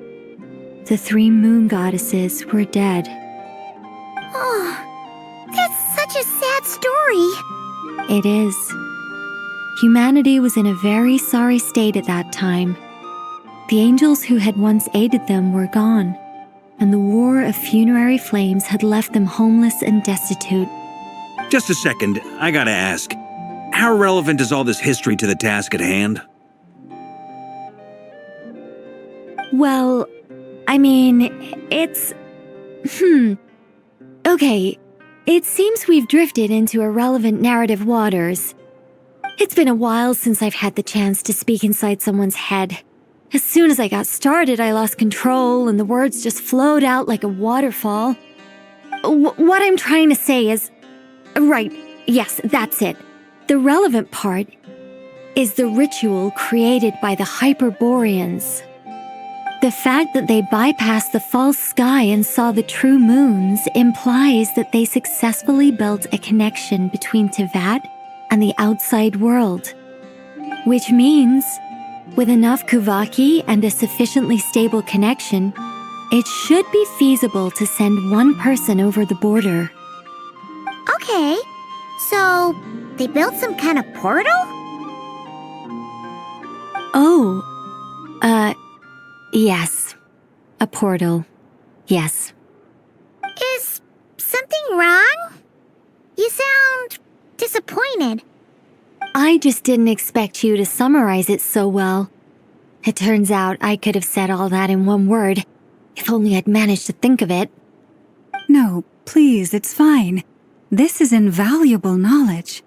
the three moon goddesses were dead. Oh, that's such a sad story. It is. Humanity was in a very sorry state at that time. The angels who had once aided them were gone, and the War of Funerary Flames had left them homeless and destitute. Just a second, I gotta ask. How relevant is all this history to the task at hand? Well, I mean, it's... Okay, it seems we've drifted into irrelevant narrative waters. It's been a while since I've had the chance to speak inside someone's head. As soon as I got started, I lost control and the words just flowed out like a waterfall. What I'm trying to say is... Right, yes, that's it. The relevant part is the ritual created by the Hyperboreans. The fact that they bypassed the false sky and saw the true moons implies that they successfully built a connection between Teyvat and the outside world. Which means, with enough Kuvaki and a sufficiently stable connection, it should be feasible to send one person over the border. Okay, so they built some kind of portal? Oh, yes. A portal. Yes. Is something wrong? You sound disappointed. I just didn't expect you to summarize it so well. It turns out I could have said all that in one word, if only I'd managed to think of it. No, please, it's fine. This is invaluable knowledge.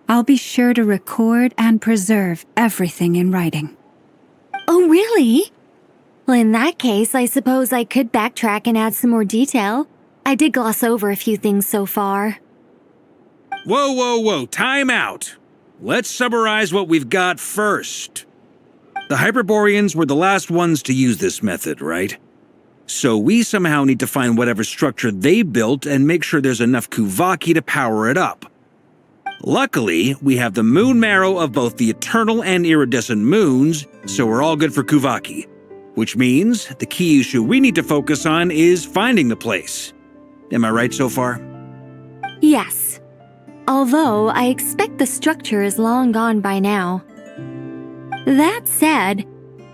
I'll be sure to record and preserve everything in writing. Oh, really? Well, in that case, I suppose I could backtrack and add some more detail. I did gloss over a few things so far. Whoa, time out. Let's summarize what we've got first. The Hyperboreans were the last ones to use this method, right? So we somehow need to find whatever structure they built and make sure there's enough Kuvaki to power it up. Luckily, we have the moon marrow of both the eternal and iridescent moons, so we're all good for Kuvaki. Which means the key issue we need to focus on is finding the place. Am I right so far? Yes. Although I expect the structure is long gone by now. That said,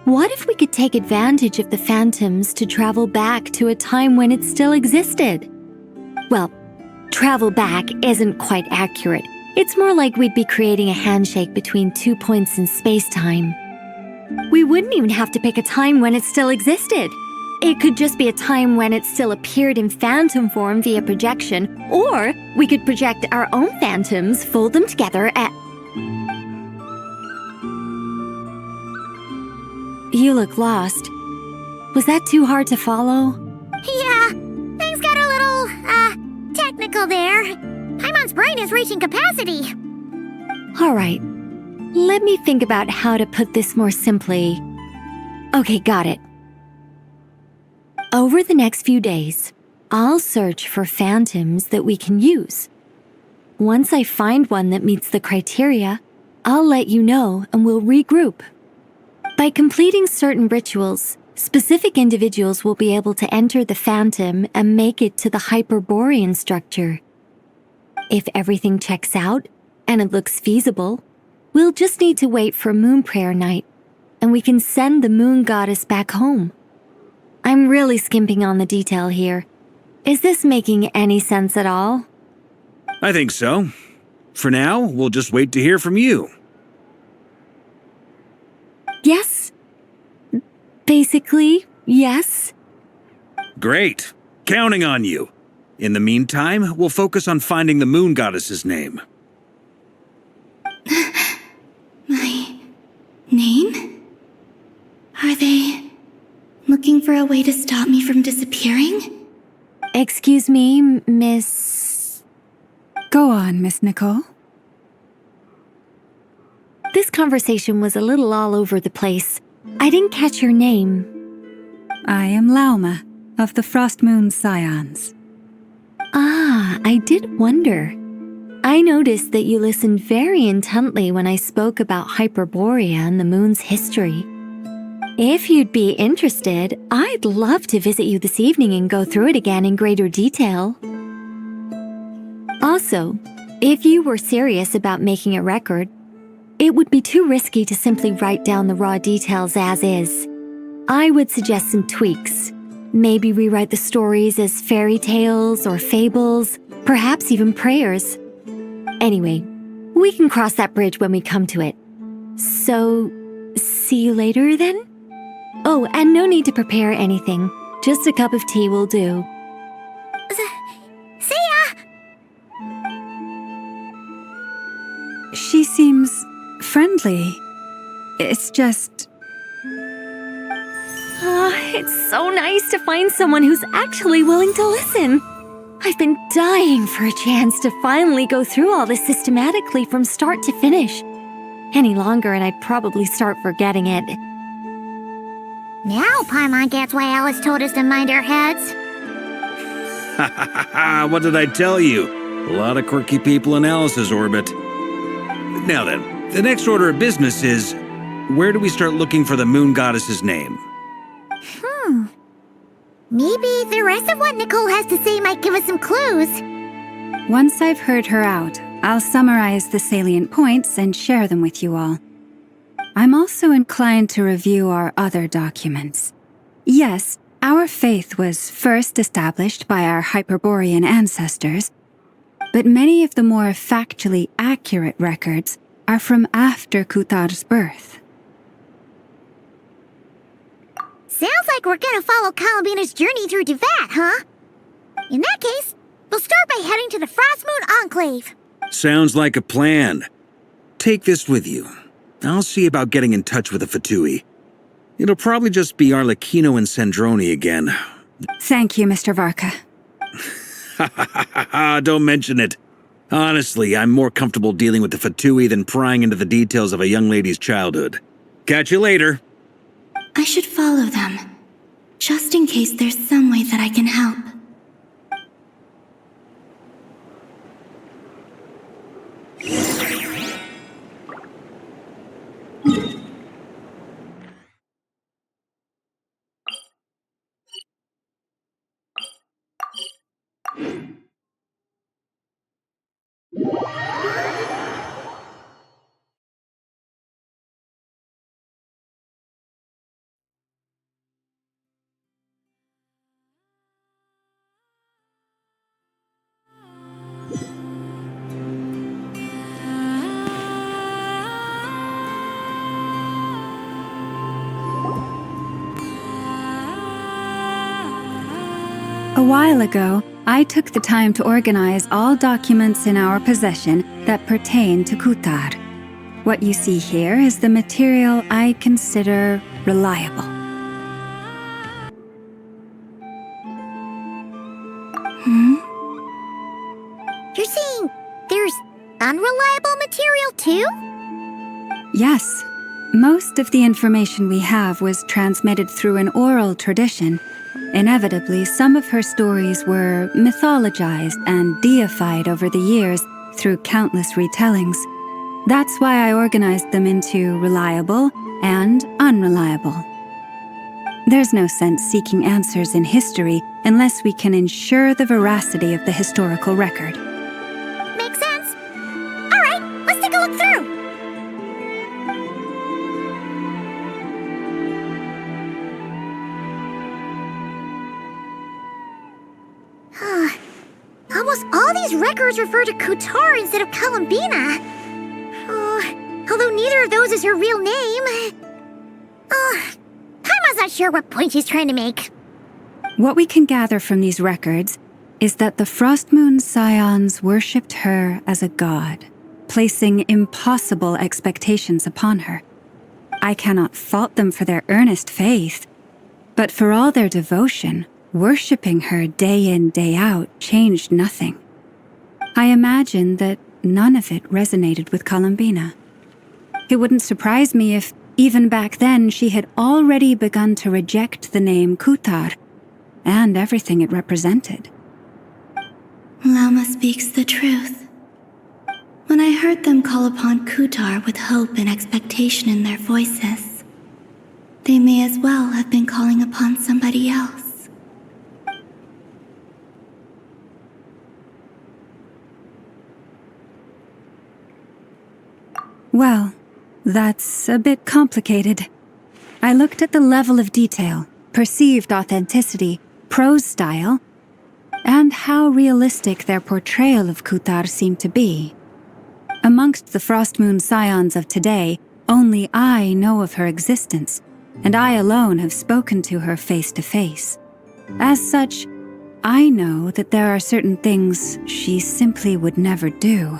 what if we could take advantage of the phantoms to travel back to a time when it still existed? Well, travel back isn't quite accurate. It's more like we'd be creating a handshake between 2 points in space-time. We wouldn't even have to pick a time when it still existed. It could just be a time when it still appeared in phantom form via projection, or we could project our own phantoms, fold them together, and... You look lost. Was that too hard to follow? Yeah, things got a little, technical there. Paimon's brain is reaching capacity. Alright, let me think about how to put this more simply. Okay, got it. Over the next few days, I'll search for phantoms that we can use. Once I find one that meets the criteria, I'll let you know and we'll regroup. By completing certain rituals, specific individuals will be able to enter the phantom and make it to the Hyperborean structure. If everything checks out and it looks feasible, we'll just need to wait for Moon Prayer Night, and we can send the moon goddess back home. I'm really skimping on the detail here. Is this making any sense at all? I think so. For now, we'll just wait to hear from you. Yes. Basically, yes. Great. Counting on you. In the meantime, we'll focus on finding the moon goddess's name. My name? Are they looking for a way to stop me from disappearing? Excuse me, Miss... Go on, Miss Nicole. This conversation was a little all over the place. I didn't catch your name. I am Lauma, of the Frost Moon Scions. Ah, I did wonder. I noticed that you listened very intently when I spoke about Hyperborea and the moon's history. If you'd be interested, I'd love to visit you this evening and go through it again in greater detail. Also, if you were serious about making a record, it would be too risky to simply write down the raw details as is. I would suggest some tweaks. Maybe rewrite the stories as fairy tales or fables, perhaps even prayers. Anyway, we can cross that bridge when we come to it. So, see you later then? Oh, and no need to prepare anything. Just a cup of tea will do. See ya! She seems friendly. It's just... It's so nice to find someone who's actually willing to listen. I've been dying for a chance to finally go through all this systematically from start to finish. Any longer and I'd probably start forgetting it. Now Paimon gets why Alice told us to mind our heads. Ha ha ha ha! What did I tell you? A lot of quirky people in Alice's orbit. Now then, the next order of business is, where do we start looking for the moon goddess's name? Maybe the rest of what Nicole has to say might give us some clues. Once I've heard her out, I'll summarize the salient points and share them with you all. I'm also inclined to review our other documents. Yes, our faith was first established by our Hyperborean ancestors, but many of the more factually accurate records are from after Kutar's birth. Sounds like we're gonna follow Columbina's journey through Devat, huh? In that case, we'll start by heading to the Frostmoon Enclave. Sounds like a plan. Take this with you. I'll see about getting in touch with the Fatui. It'll probably just be Arlecchino and Sandroni again. Thank you, Mr. Varka. Ha ha ha ha! Don't mention it. Honestly, I'm more comfortable dealing with the Fatui than prying into the details of a young lady's childhood. Catch you later. I should follow them, just in case there's some way that I can help. A while ago, I took the time to organize all documents in our possession that pertain to Kutar. What you see here is the material I consider reliable. You're saying there's unreliable material too? Yes. Most of the information we have was transmitted through an oral tradition. Inevitably, some of her stories were mythologized and deified over the years through countless retellings. That's why I organized them into reliable and unreliable. There's no sense seeking answers in history unless we can ensure the veracity of the historical record. Makes sense. All right, let's take a look through. Almost all these records refer to Kutar instead of Columbina. Although neither of those is her real name. Paimon's not sure what point she's trying to make. What we can gather from these records is that the Frostmoon Scions worshipped her as a god, placing impossible expectations upon her. I cannot fault them for their earnest faith, but for all their devotion, worshipping her day in, day out changed nothing. I imagine that none of it resonated with Columbina. It wouldn't surprise me if, even back then, she had already begun to reject the name Kutar and everything it represented. Lama speaks the truth. When I heard them call upon Kutar with hope and expectation in their voices, they may as well have been calling upon somebody else. Well, that's a bit complicated. I looked at the level of detail, perceived authenticity, prose style, and how realistic their portrayal of Kutar seemed to be. Amongst the Frostmoon Scions of today, only I know of her existence, and I alone have spoken to her face to face. As such, I know that there are certain things she simply would never do.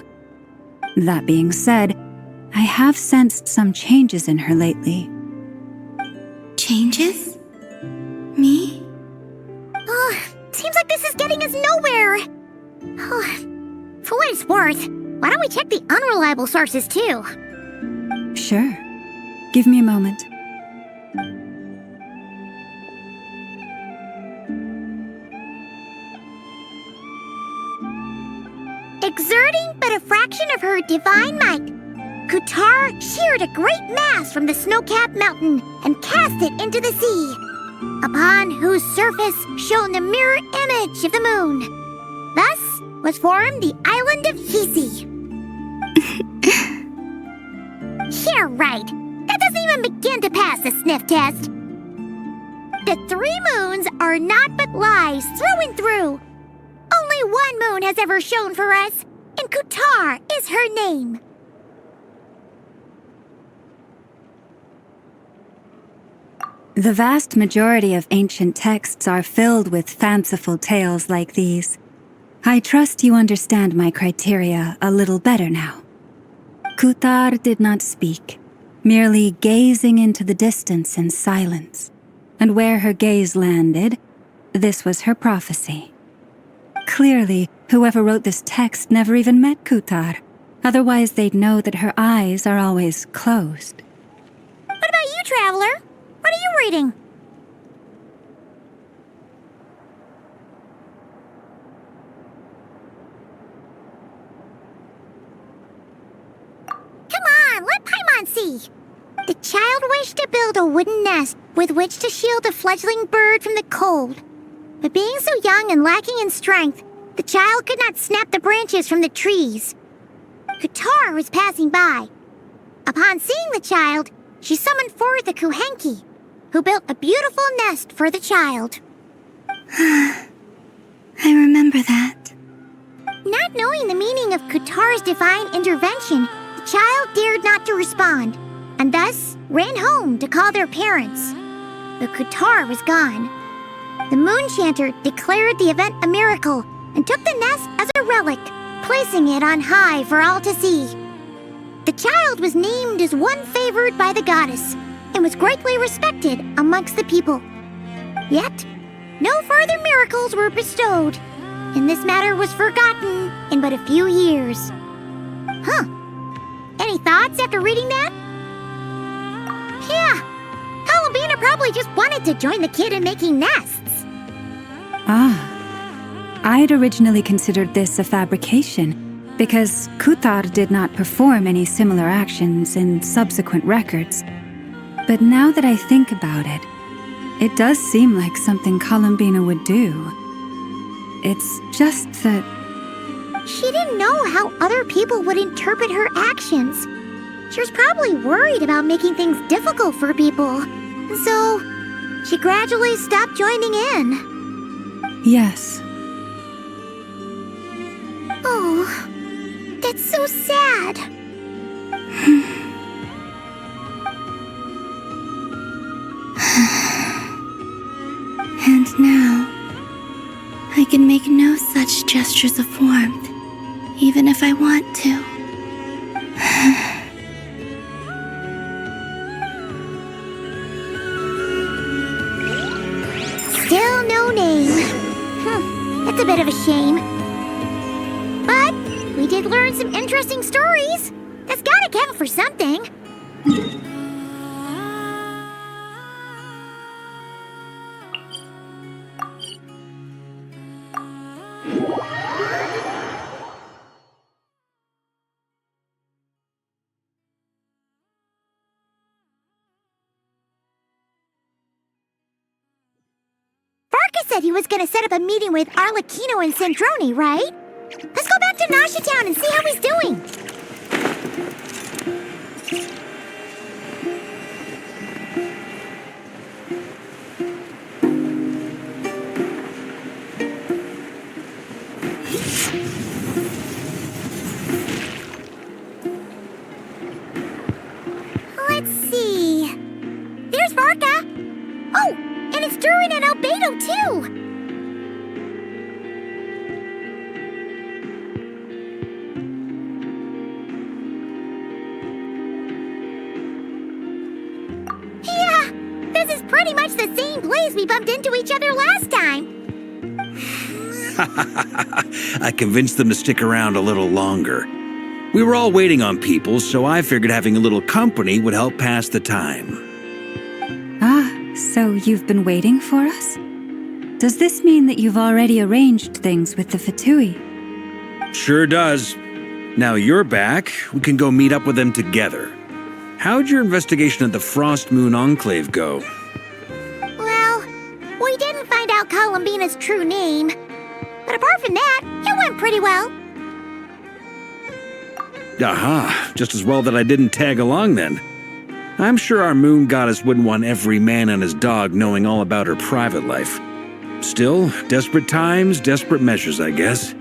That being said, I have sensed some changes in her lately. Changes? Seems like this is getting us nowhere. For what it's worth, why don't we check the unreliable sources too? Sure. Give me a moment. Exerting but a fraction of her divine might, Kutar sheared a great mass from the snow-capped mountain and cast it into the sea, upon whose surface shone the mirror image of the moon. Thus was formed the island of Hisi. Yeah, right. That doesn't even begin to pass the sniff test. The 3 moons are naught but lies through and through. Only one moon has ever shone for us, and Kutar is her name. The vast majority of ancient texts are filled with fanciful tales like these. I trust you understand my criteria a little better now. Kutar did not speak, merely gazing into the distance in silence. And where her gaze landed, this was her prophecy. Clearly, whoever wrote this text never even met Kutar. Otherwise, they'd know that her eyes are always closed. What about you, Traveler? What are you reading? Come on, let Paimon see. The child wished to build a wooden nest with which to shield a fledgling bird from the cold. But being so young and lacking in strength, the child could not snap the branches from the trees. Kutar was passing by. Upon seeing the child, she summoned forth the Kuhenki, who built a beautiful nest for the child. I remember that. Not knowing the meaning of Kutar's divine intervention, the child dared not to respond, and thus ran home to call their parents. But Kutar was gone. The moon chanter declared the event a miracle and took the nest as a relic, placing it on high for all to see. The child was named as one favored by the goddess and was greatly respected amongst the people. Yet, no further miracles were bestowed, and this matter was forgotten in but a few years. Any thoughts after reading that? Yeah, Columbina probably just wanted to join the kid in making nests. I'd originally considered this a fabrication, because Kutar did not perform any similar actions in subsequent records. But now that I think about it, it does seem like something Columbina would do. It's just that... She didn't know how other people would interpret her actions. She was probably worried about making things difficult for people. So, she gradually stopped joining in. Yes. Oh, that's so sad. And now, I can make no such gestures of warmth, even if I want to. Still no name. That's a bit of a shame. But we did learn some interesting stories. That's gotta count for something. Said he was gonna set up a meeting with Arlecchino and Sandrone, right? Let's go back to Nasha Town and see how he's doing. Let's see. There's Varka. Oh, and it's Durin and Albedo, too! Yeah, this is pretty much the same place we bumped into each other last time. I convinced them to stick around a little longer. We were all waiting on people, so I figured having a little company would help pass the time. Ah, so you've been waiting for us? Does this mean that you've already arranged things with the Fatui? Sure does. Now you're back, we can go meet up with them together. How'd your investigation at the Frost Moon Enclave go? Well, we didn't find out Columbina's true name. But apart from that, it went pretty well. Aha, just as well that I didn't tag along then. I'm sure our moon goddess wouldn't want every man and his dog knowing all about her private life. Still, desperate times, desperate measures, I guess.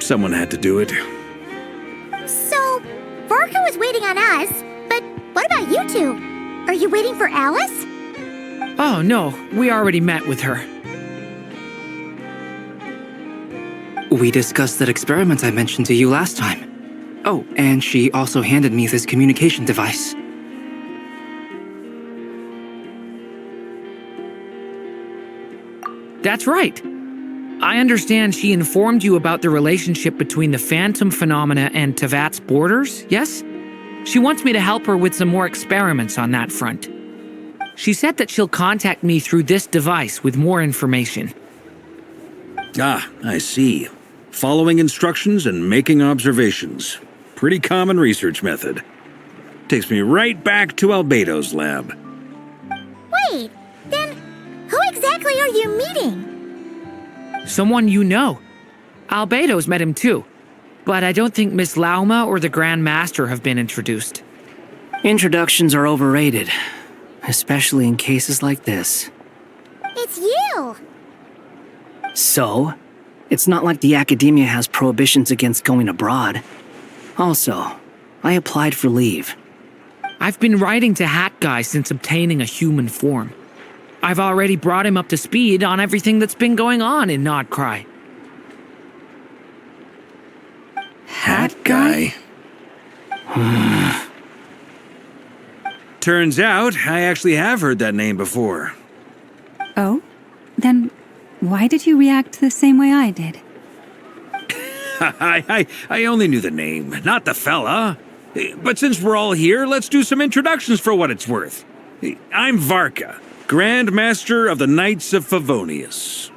Someone had to do it. So, Varka was waiting on us, but what about you two? Are you waiting for Alice? Oh, no, we already met with her. We discussed that experiment I mentioned to you last time. Oh, and she also handed me this communication device. That's right. I understand she informed you about the relationship between the phantom phenomena and Tevat's borders, yes? She wants me to help her with some more experiments on that front. She said that she'll contact me through this device with more information. Ah, I see. Following instructions and making observations. Pretty common research method. Takes me right back to Albedo's lab. Wait, then who exactly are you meeting? Someone you know. Albedo's met him too. But I don't think Miss Lauma or the Grand Master have been introduced. Introductions are overrated, especially in cases like this. It's you! So, it's not like the academia has prohibitions against going abroad. Also, I applied for leave. I've been writing to Hat Guy since obtaining a human form. I've already brought him up to speed on everything that's been going on in Nodcry. Hat Guy? Turns out, I actually have heard that name before. Oh? Then why did you react the same way I did? I only knew the name, not the fella. But since we're all here, let's do some introductions for what it's worth. I'm Varka, Grand Master of the Knights of Favonius.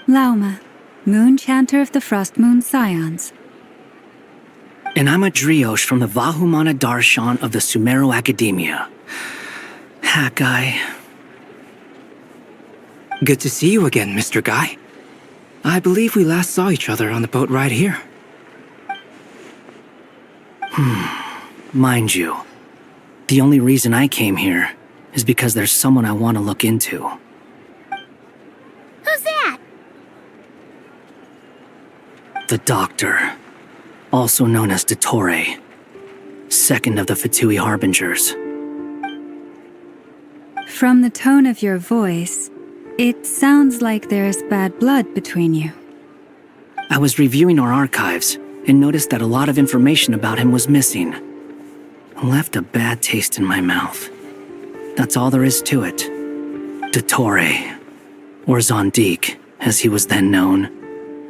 Lauma, Moon Chanter of the Frost Moon Scions. And I'm a Driosh from the Vahumana Darshan of the Sumero Academia. Hat Guy. Good to see you again, Mr. Guy. I believe we last saw each other on the boat ride here. Mind you, the only reason I came here is because there's someone I want to look into. Who's that? The Doctor, also known as Dottore, second of the Fatui Harbingers. From the tone of your voice, it sounds like there's bad blood between you. I was reviewing our archives and noticed that a lot of information about him was missing. Left a bad taste in my mouth. That's all there is to it. Dottore, or Zondique, as he was then known,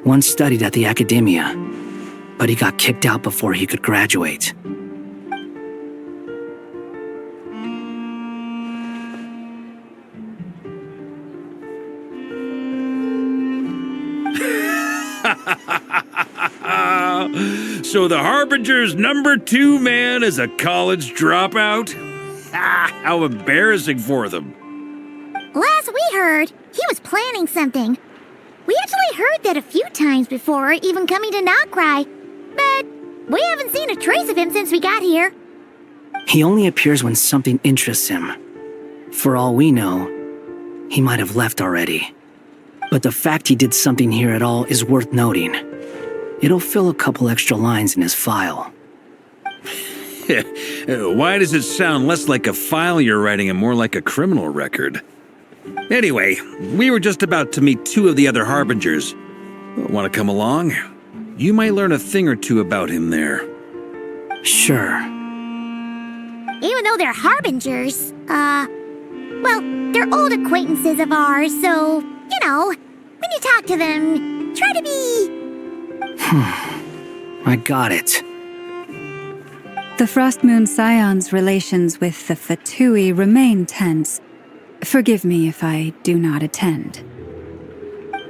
once studied at the Academia, but he got kicked out before he could graduate. So the Harbinger's #2 man is a college dropout? How embarrassing for them. Last we heard, he was planning something. We actually heard that a few times before, even coming to Nocturne, but we haven't seen a trace of him since we got here. He only appears when something interests him. For all we know, he might have left already. But the fact he did something here at all is worth noting. It'll fill a couple extra lines in his file. Why does it sound less like a file you're writing and more like a criminal record? Anyway, we were just about to meet 2 of the other Harbingers. Want to come along? You might learn a thing or two about him there. Sure. Even though they're Harbingers, well, they're old acquaintances of ours, so, when you talk to them, Try to be... I got it. The Frost Moon Scion's relations with the Fatui remain tense. Forgive me if I do not attend.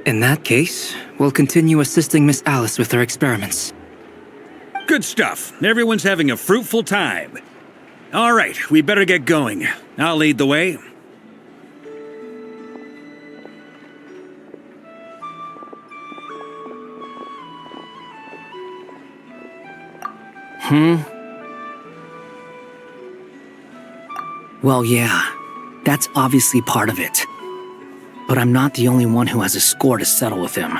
In that case, we'll continue assisting Miss Alice with her experiments. Good stuff. Everyone's having a fruitful time. All right, we better get going. I'll lead the way. Well, yeah, that's obviously part of it. But I'm not the only one who has a score to settle with him.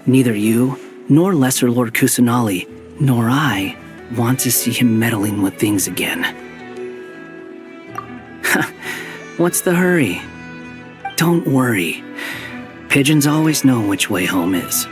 Neither you, nor Lesser Lord Kusanali, nor I want to see him meddling with things again. What's the hurry? Don't worry. Pigeons always know which way home is.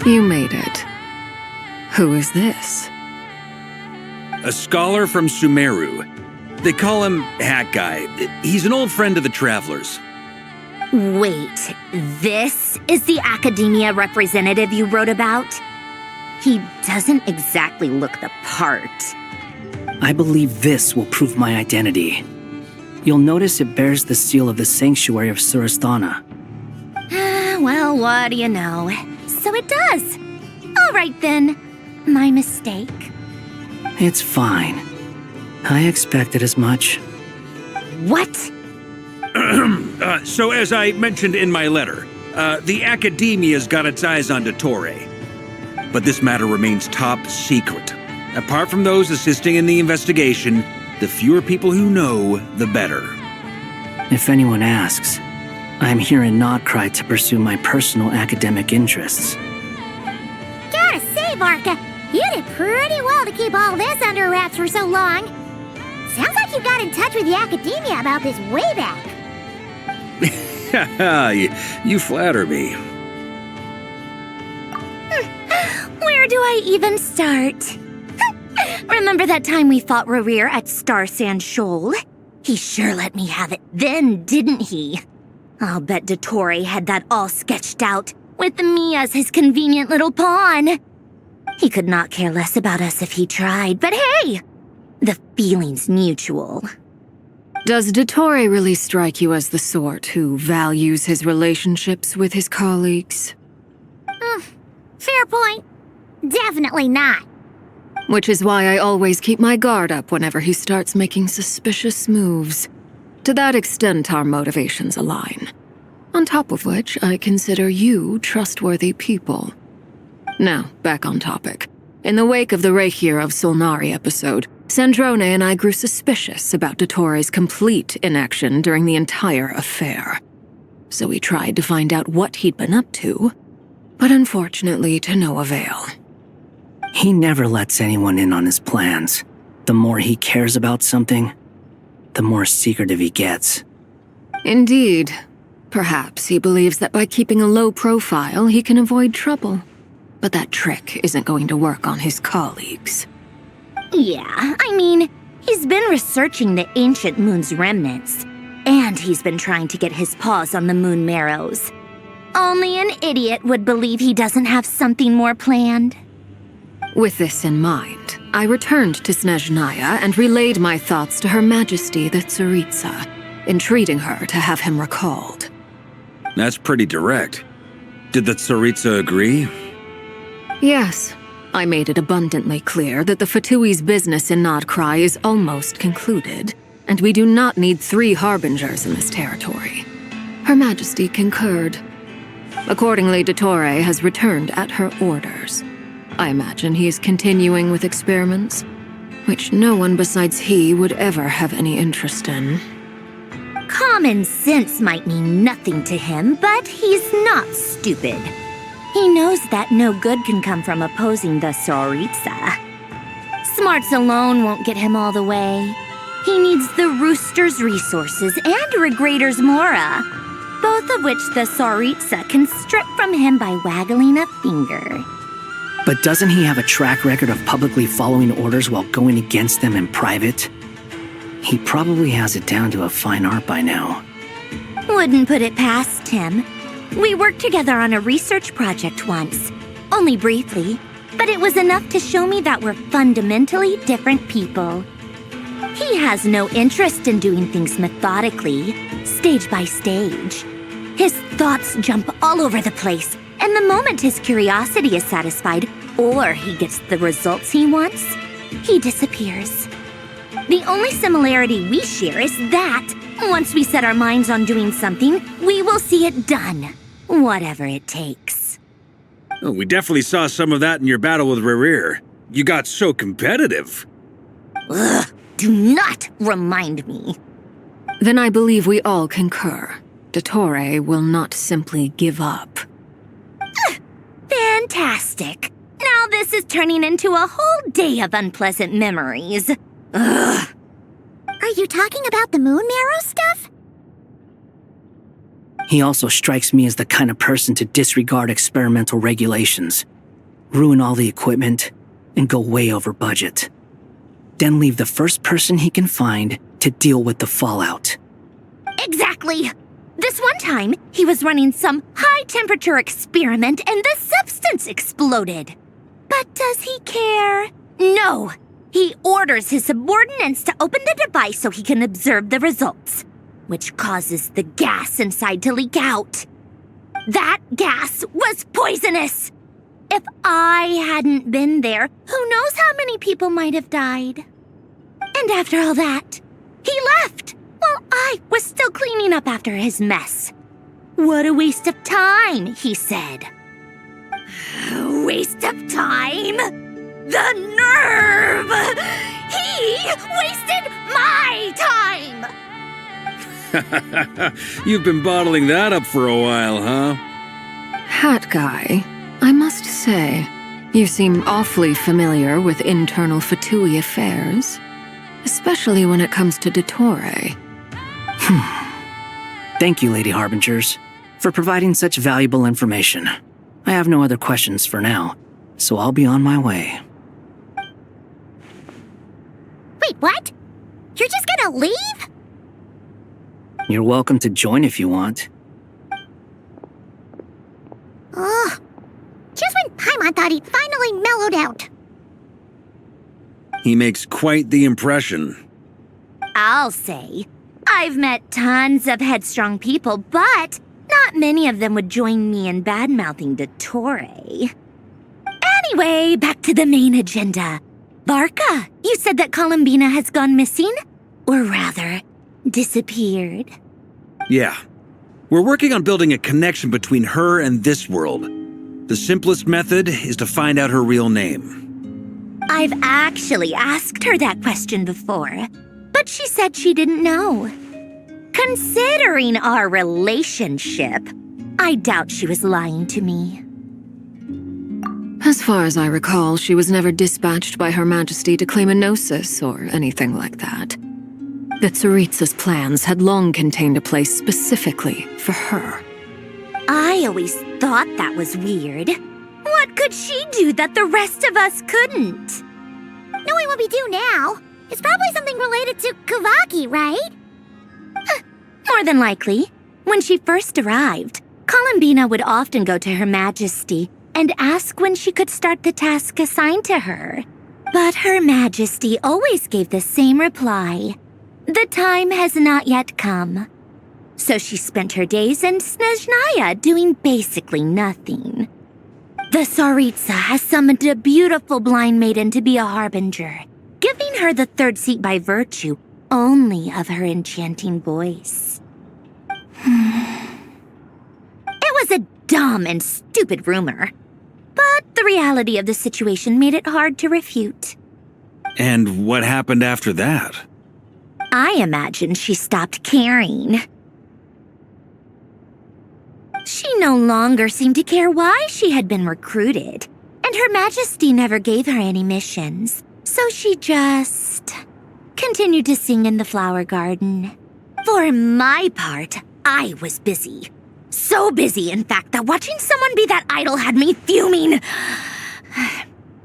You made it. Who is this? A scholar from Sumeru. They call him Hat Guy. He's an old friend of the Travelers. Wait, this is the academia representative you wrote about? He doesn't exactly look the part. I believe this will prove my identity. You'll notice it bears the seal of the Sanctuary of Surasthana. Well, what do you know? So it does. All right then. My mistake. It's fine. I expected as much. What? So as I mentioned in my letter, the Academia's got its eyes on Dottore. But this matter remains top secret. Apart from those assisting in the investigation, the fewer people who know, the better. If anyone asks, I'm here in Nocturne to pursue my personal academic interests. Gotta say, Varka, you did pretty well to keep all this under wraps for so long. Sounds like you got in touch with the Academia about this way back. You flatter me. Where do I even start? Remember that time we fought Rerir at Star Sand Shoal? He sure let me have it then, didn't he? I'll bet Dottore had that all sketched out, with me as his convenient little pawn. He could not care less about us if he tried, but hey! The feeling's mutual. Does Dottore really strike you as the sort who values his relationships with his colleagues? Fair point. Definitely not. Which is why I always keep my guard up whenever he starts making suspicious moves. To that extent, our motivations align. On top of which, I consider you trustworthy people. Now, back on topic. In the wake of the Reikir of Solnari episode, Sandrone and I grew suspicious about Dottore's complete inaction during the entire affair. So we tried to find out what he'd been up to, but unfortunately to no avail. He never lets anyone in on his plans. The more he cares about something, the more secretive he gets. Indeed. Perhaps he believes that by keeping a low profile, he can avoid trouble. But that trick isn't going to work on his colleagues. Yeah, I mean, he's been researching the ancient moon's remnants, and he's been trying to get his paws on the moon marrows. Only an idiot would believe he doesn't have something more planned. With this in mind, I returned to Snezhnaya and relayed my thoughts to Her Majesty the Tsaritsa, entreating her to have him recalled. That's pretty direct. Did the Tsaritsa agree? Yes. I made it abundantly clear that the Fatui's business in Nocturne is almost concluded, and we do not need 3 harbingers in this territory. Her Majesty concurred. Accordingly, Dottore has returned at her orders. I imagine he is continuing with experiments. which no one besides he would ever have any interest in. Common sense might mean nothing to him, but he's not stupid. He knows that no good can come from opposing the Tsaritsa. Smarts alone won't get him all the way. He needs the Rooster's resources and Regrator's Mora, both of which the Tsaritsa can strip from him by waggling a finger. But doesn't he have a track record of publicly following orders while going against them in private? He probably has it down to a fine art by now. Wouldn't put it past him. We worked together on a research project once. Only briefly, but it was enough to show me that we're fundamentally different people. He has no interest in doing things methodically, stage by stage. His thoughts jump all over the place, and the moment his curiosity is satisfied, or he gets the results he wants, he disappears. The only similarity we share is that, once we set our minds on doing something, we will see it done, whatever it takes. Oh, we definitely saw some of that in your battle with Rerir. You got so competitive. Ugh, do not remind me. Then I believe we all concur. Dottore will not simply give up. Fantastic. Now this is turning into a whole day of unpleasant memories. Ugh. Are you talking about the moon marrow stuff? He also strikes me as the kind of person to disregard experimental regulations, ruin all the equipment, and go way over budget. Then leave the first person he can find to deal with the fallout. Exactly. This one time, he was running some high-temperature experiment and the substance exploded. But does he care? No. He orders his subordinates to open the device so he can observe the results, which causes the gas inside to leak out. That gas was poisonous! If I hadn't been there, who knows how many people might have died. And after all that, he left while I was still cleaning up after his mess. What a waste of time, he said. Waste of time? The nerve! He wasted my time! You've been bottling that up for a while, huh? Hat guy, I must say, you seem awfully familiar with internal Fatui affairs, especially when it comes to Dottore. Thank you, Lady Harbingers, for providing such valuable information. I have no other questions for now, so I'll be on my way. Wait, what? You're just gonna leave? You're welcome to join if you want. Ugh. Just when Paimon thought he'd finally mellowed out. He makes quite the impression. I'll say. I've met tons of headstrong people, but not many of them would join me in bad-mouthing Dottore. Anyway, back to the main agenda. Barca, you said that Columbina has gone missing? Or rather, disappeared. Yeah. We're working on building a connection between her and this world. The simplest method is to find out her real name. I've actually asked her that question before, but she said she didn't know. Considering our relationship, I doubt she was lying to me. As far as I recall, she was never dispatched by Her Majesty to claim a gnosis or anything like that. The Tsaritsa's plans had long contained a place specifically for her. I always thought that was weird. What could she do that the rest of us couldn't? Knowing what we do now, it's probably something related to Kavaki, right? More than likely. When she first arrived, Columbina would often go to Her Majesty and ask when she could start the task assigned to her. But Her Majesty always gave the same reply. The time has not yet come. So she spent her days in Snezhnaya doing basically nothing. The Tsaritsa has summoned a beautiful blind maiden to be a harbinger, giving her the third seat by virtue only of her enchanting voice. It was a dumb and stupid rumor, but the reality of the situation made it hard to refute. And what happened after that? I imagine she stopped caring. She no longer seemed to care why she had been recruited, and Her Majesty never gave her any missions, so she just continued to sing in the flower garden. For my part, I was busy. So busy, in fact, that watching someone be that idol had me fuming.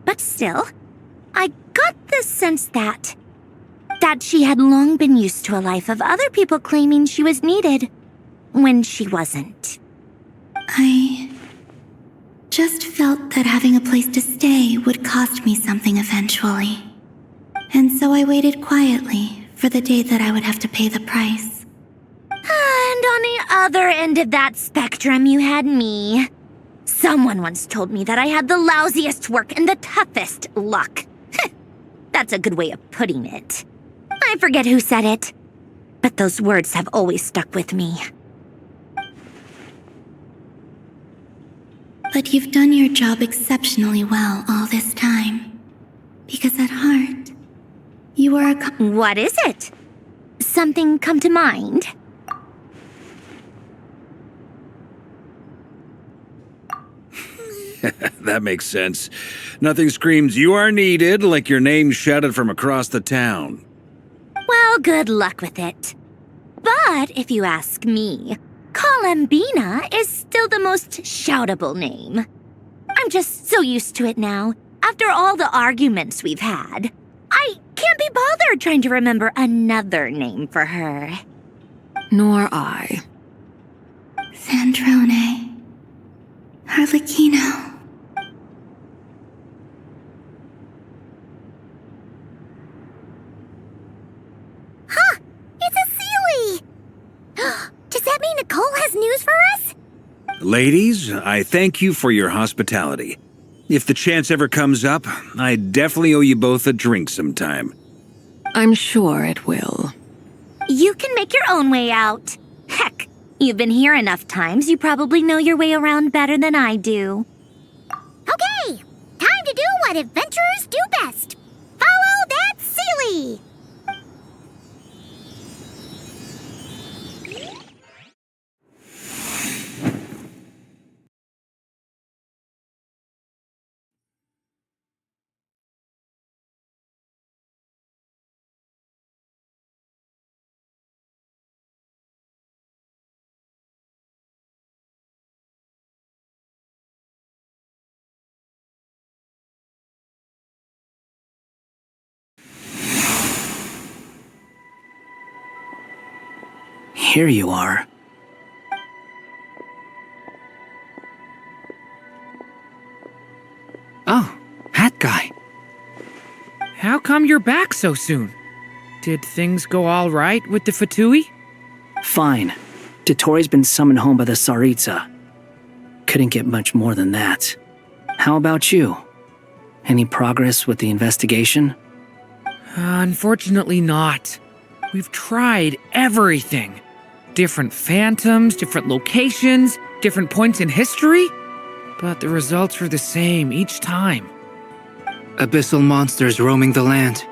But still, I got the sense that she had long been used to a life of other people claiming she was needed when she wasn't. I just felt that having a place to stay would cost me something eventually. And so I waited quietly for the day that I would have to pay the price. And on the other end of that spectrum, you had me. Someone once told me that I had the lousiest work and the toughest luck. That's a good way of putting it. I forget who said it, but those words have always stuck with me. But you've done your job exceptionally well all this time. Because at heart, you are a... What is it? Something come to mind? That makes sense. Nothing screams you are needed like your name shouted from across the town. Well, good luck with it. But if you ask me, Colambina is still the most shoutable name. I'm just so used to it now, after all the arguments we've had. I can't be bothered trying to remember another name for her. Nor I. Sandrone. Harlequino. Huh! It's a Sealy! Does that mean Nicole has news for us? Ladies, I thank you for your hospitality. If the chance ever comes up, I definitely owe you both a drink sometime. I'm sure it will. You can make your own way out. Heck, you've been here enough times, you probably know your way around better than I do. Okay, time to do what adventurers do best. Follow that Sealy! Here you are. Oh, hat guy. How come you're back so soon? Did things go all right with the Fatui? Fine. Dotori's been summoned home by the Tsaritsa. Couldn't get much more than that. How about you? Any progress with the investigation? Unfortunately not. We've tried everything. Different phantoms, different locations, different points in history. But the results are the same each time. Abyssal monsters roaming the land.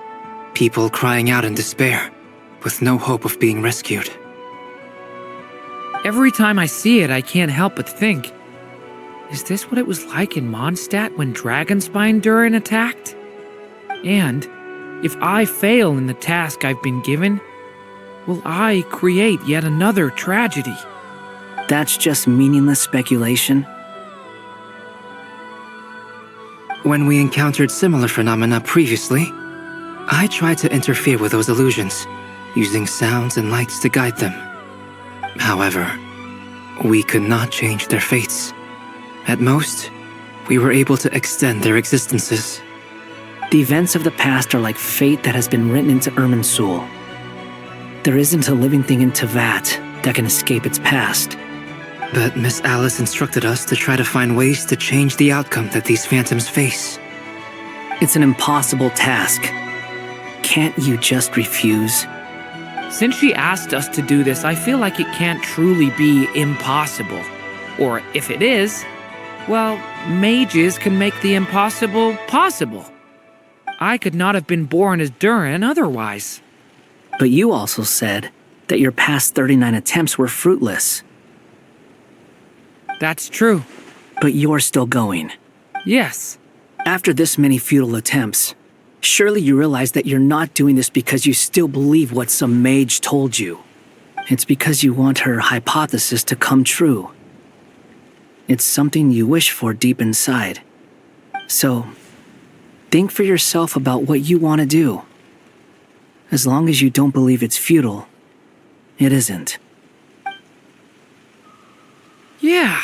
People crying out in despair, with no hope of being rescued. Every time I see it, I can't help but think, is this what it was like in Mondstadt when Dragonspine Durin attacked? And if I fail in the task I've been given, will I create yet another tragedy? That's just meaningless speculation. When we encountered similar phenomena previously, I tried to interfere with those illusions, using sounds and lights to guide them. However, we could not change their fates. At most, we were able to extend their existences. The events of the past are like fate that has been written into Irminsul. There isn't a living thing in Teyvat that can escape its past. But Miss Alice instructed us to try to find ways to change the outcome that these phantoms face. It's an impossible task. Can't you just refuse? Since she asked us to do this, I feel like it can't truly be impossible. Or if it is, well, mages can make the impossible possible. I could not have been born as Durin otherwise. But you also said that your past 39 attempts were fruitless. That's true. But you're still going. Yes. After this many futile attempts, surely you realize that you're not doing this because you still believe what some mage told you. It's because you want her hypothesis to come true. It's something you wish for deep inside. So, think for yourself about what you want to do. As long as you don't believe it's futile, it isn't. Yeah.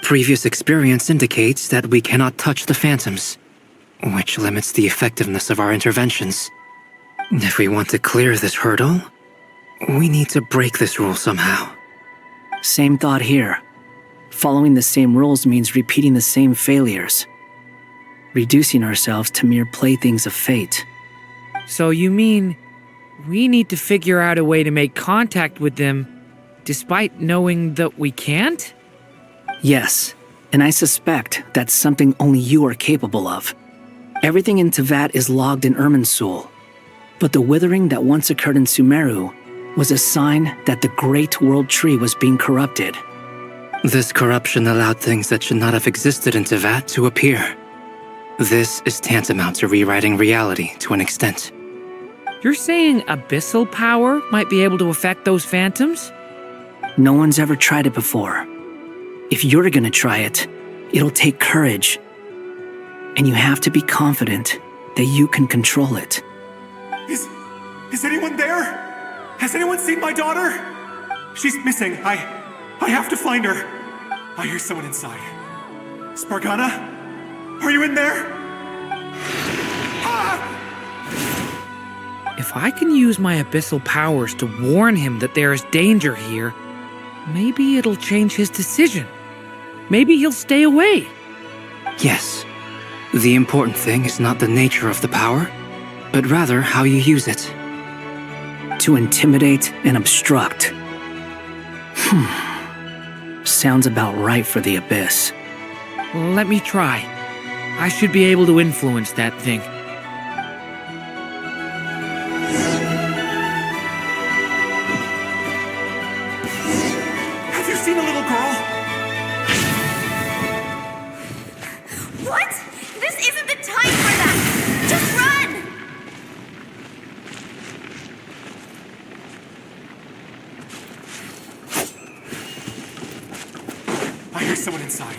Previous experience indicates that we cannot touch the phantoms, which limits the effectiveness of our interventions. If we want to clear this hurdle, we need to break this rule somehow. Same thought here. Following the same rules means repeating the same failures. Reducing ourselves to mere playthings of fate. So you mean we need to figure out a way to make contact with them despite knowing that we can't? Yes, and I suspect that's something only you are capable of. Everything in Tevat is logged in Irminsul, but the withering that once occurred in Sumeru was a sign that the Great World Tree was being corrupted. This corruption allowed things that should not have existed in Tevat to appear. This is tantamount to rewriting reality to an extent. You're saying abyssal power might be able to affect those phantoms? No one's ever tried it before. If you're gonna try it, it'll take courage. And you have to be confident that you can control it. Is anyone there? Has anyone seen my daughter? She's missing. I have to find her. I hear someone inside. Spargana? Are you in there? If I can use my abyssal powers to warn him that there is danger here, maybe it'll change his decision. Maybe he'll stay away. Yes. The important thing is not the nature of the power, but rather how you use it. To intimidate and obstruct. Sounds about right for the Abyss. Let me try. I should be able to influence that thing. Have you seen a little girl? What? This isn't the time for that! Just run! I hear someone inside.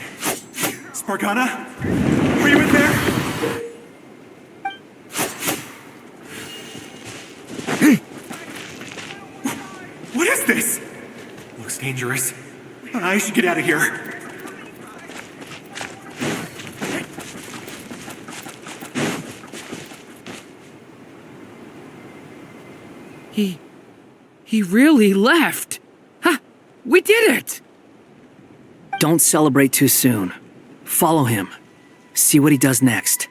Spargana? Are you in there? What is this? Looks dangerous. I should get out of here. He really left. Ha! We did it! Don't celebrate too soon. Follow him. See what he does next.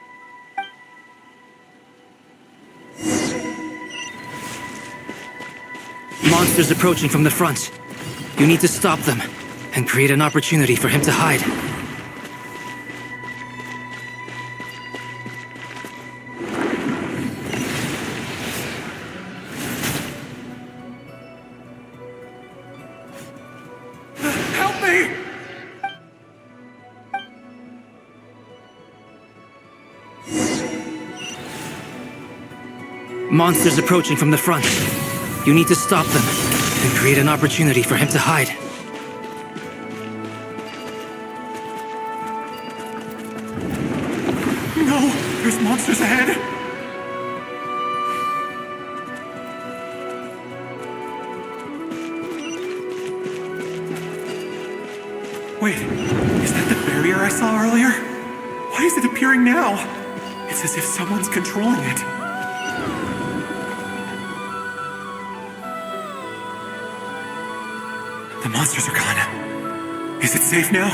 Monsters approaching from the front. You need to stop them and create an opportunity for him to hide. Help me! Monsters approaching from the front. You need to stop them and create an opportunity for him to hide. No! There's monsters ahead! Wait, is that the barrier I saw earlier? Why is it appearing now? It's as if someone's controlling it. The monsters are gone. Is it safe now?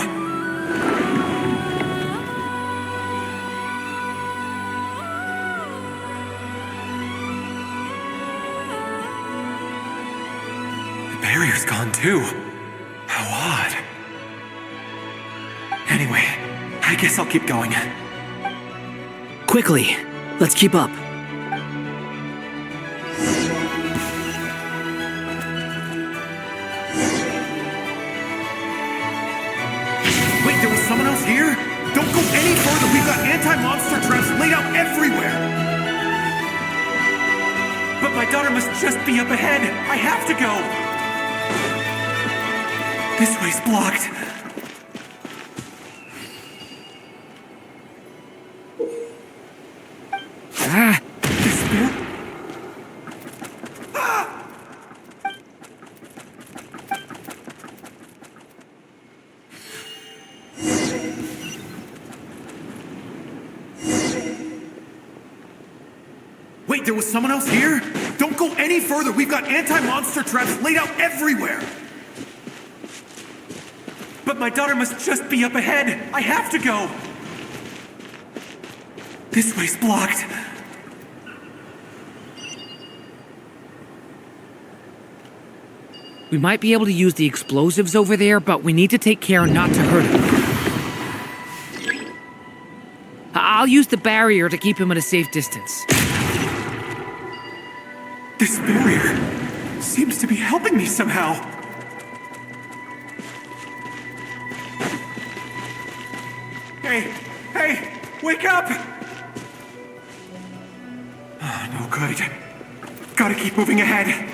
The barrier's gone too. How odd. Anyway, I guess I'll keep going. Quickly, Let's keep up. Wait, there was someone else here? Don't go any further. We've got anti-monster traps laid out everywhere. But my daughter must just be up ahead. I have to go. This way's blocked. Despair? Wait, there was someone else here? Don't go any further. We've got anti-monster traps laid out everywhere. But my daughter must just be up ahead. I have to go. This way's blocked. We might be able to use the explosives over there, but we need to take care not to hurt him. I'll use the barrier to keep him at a safe distance. This barrier seems to be helping me somehow. Hey, wake up! Oh, no good. Gotta keep moving ahead.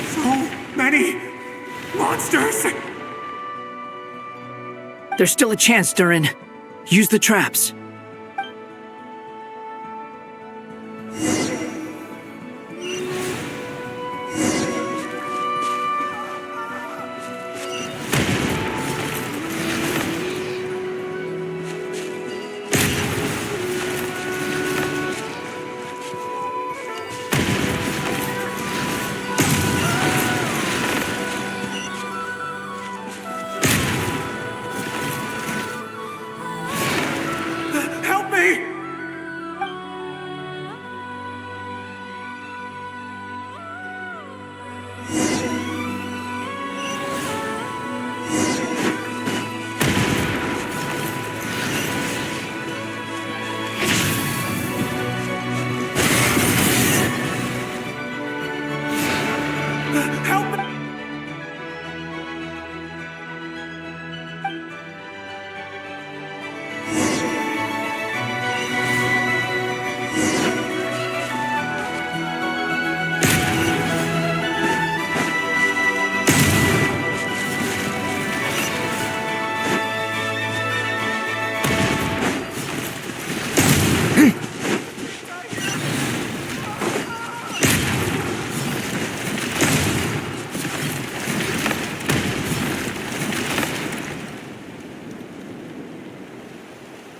So many monsters! There's still a chance, Durin. Use the traps.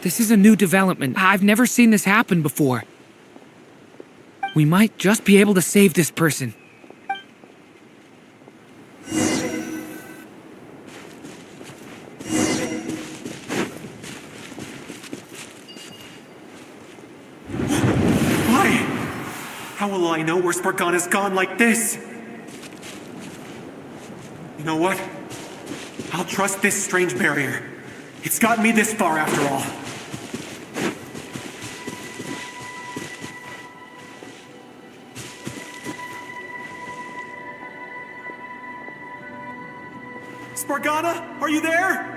This is a new development. I've never seen this happen before. We might just be able to save this person. Why? How will I know where Spargana's gone like this? You know what? I'll trust this strange barrier. It's gotten me this far after all. Spargana, are you there?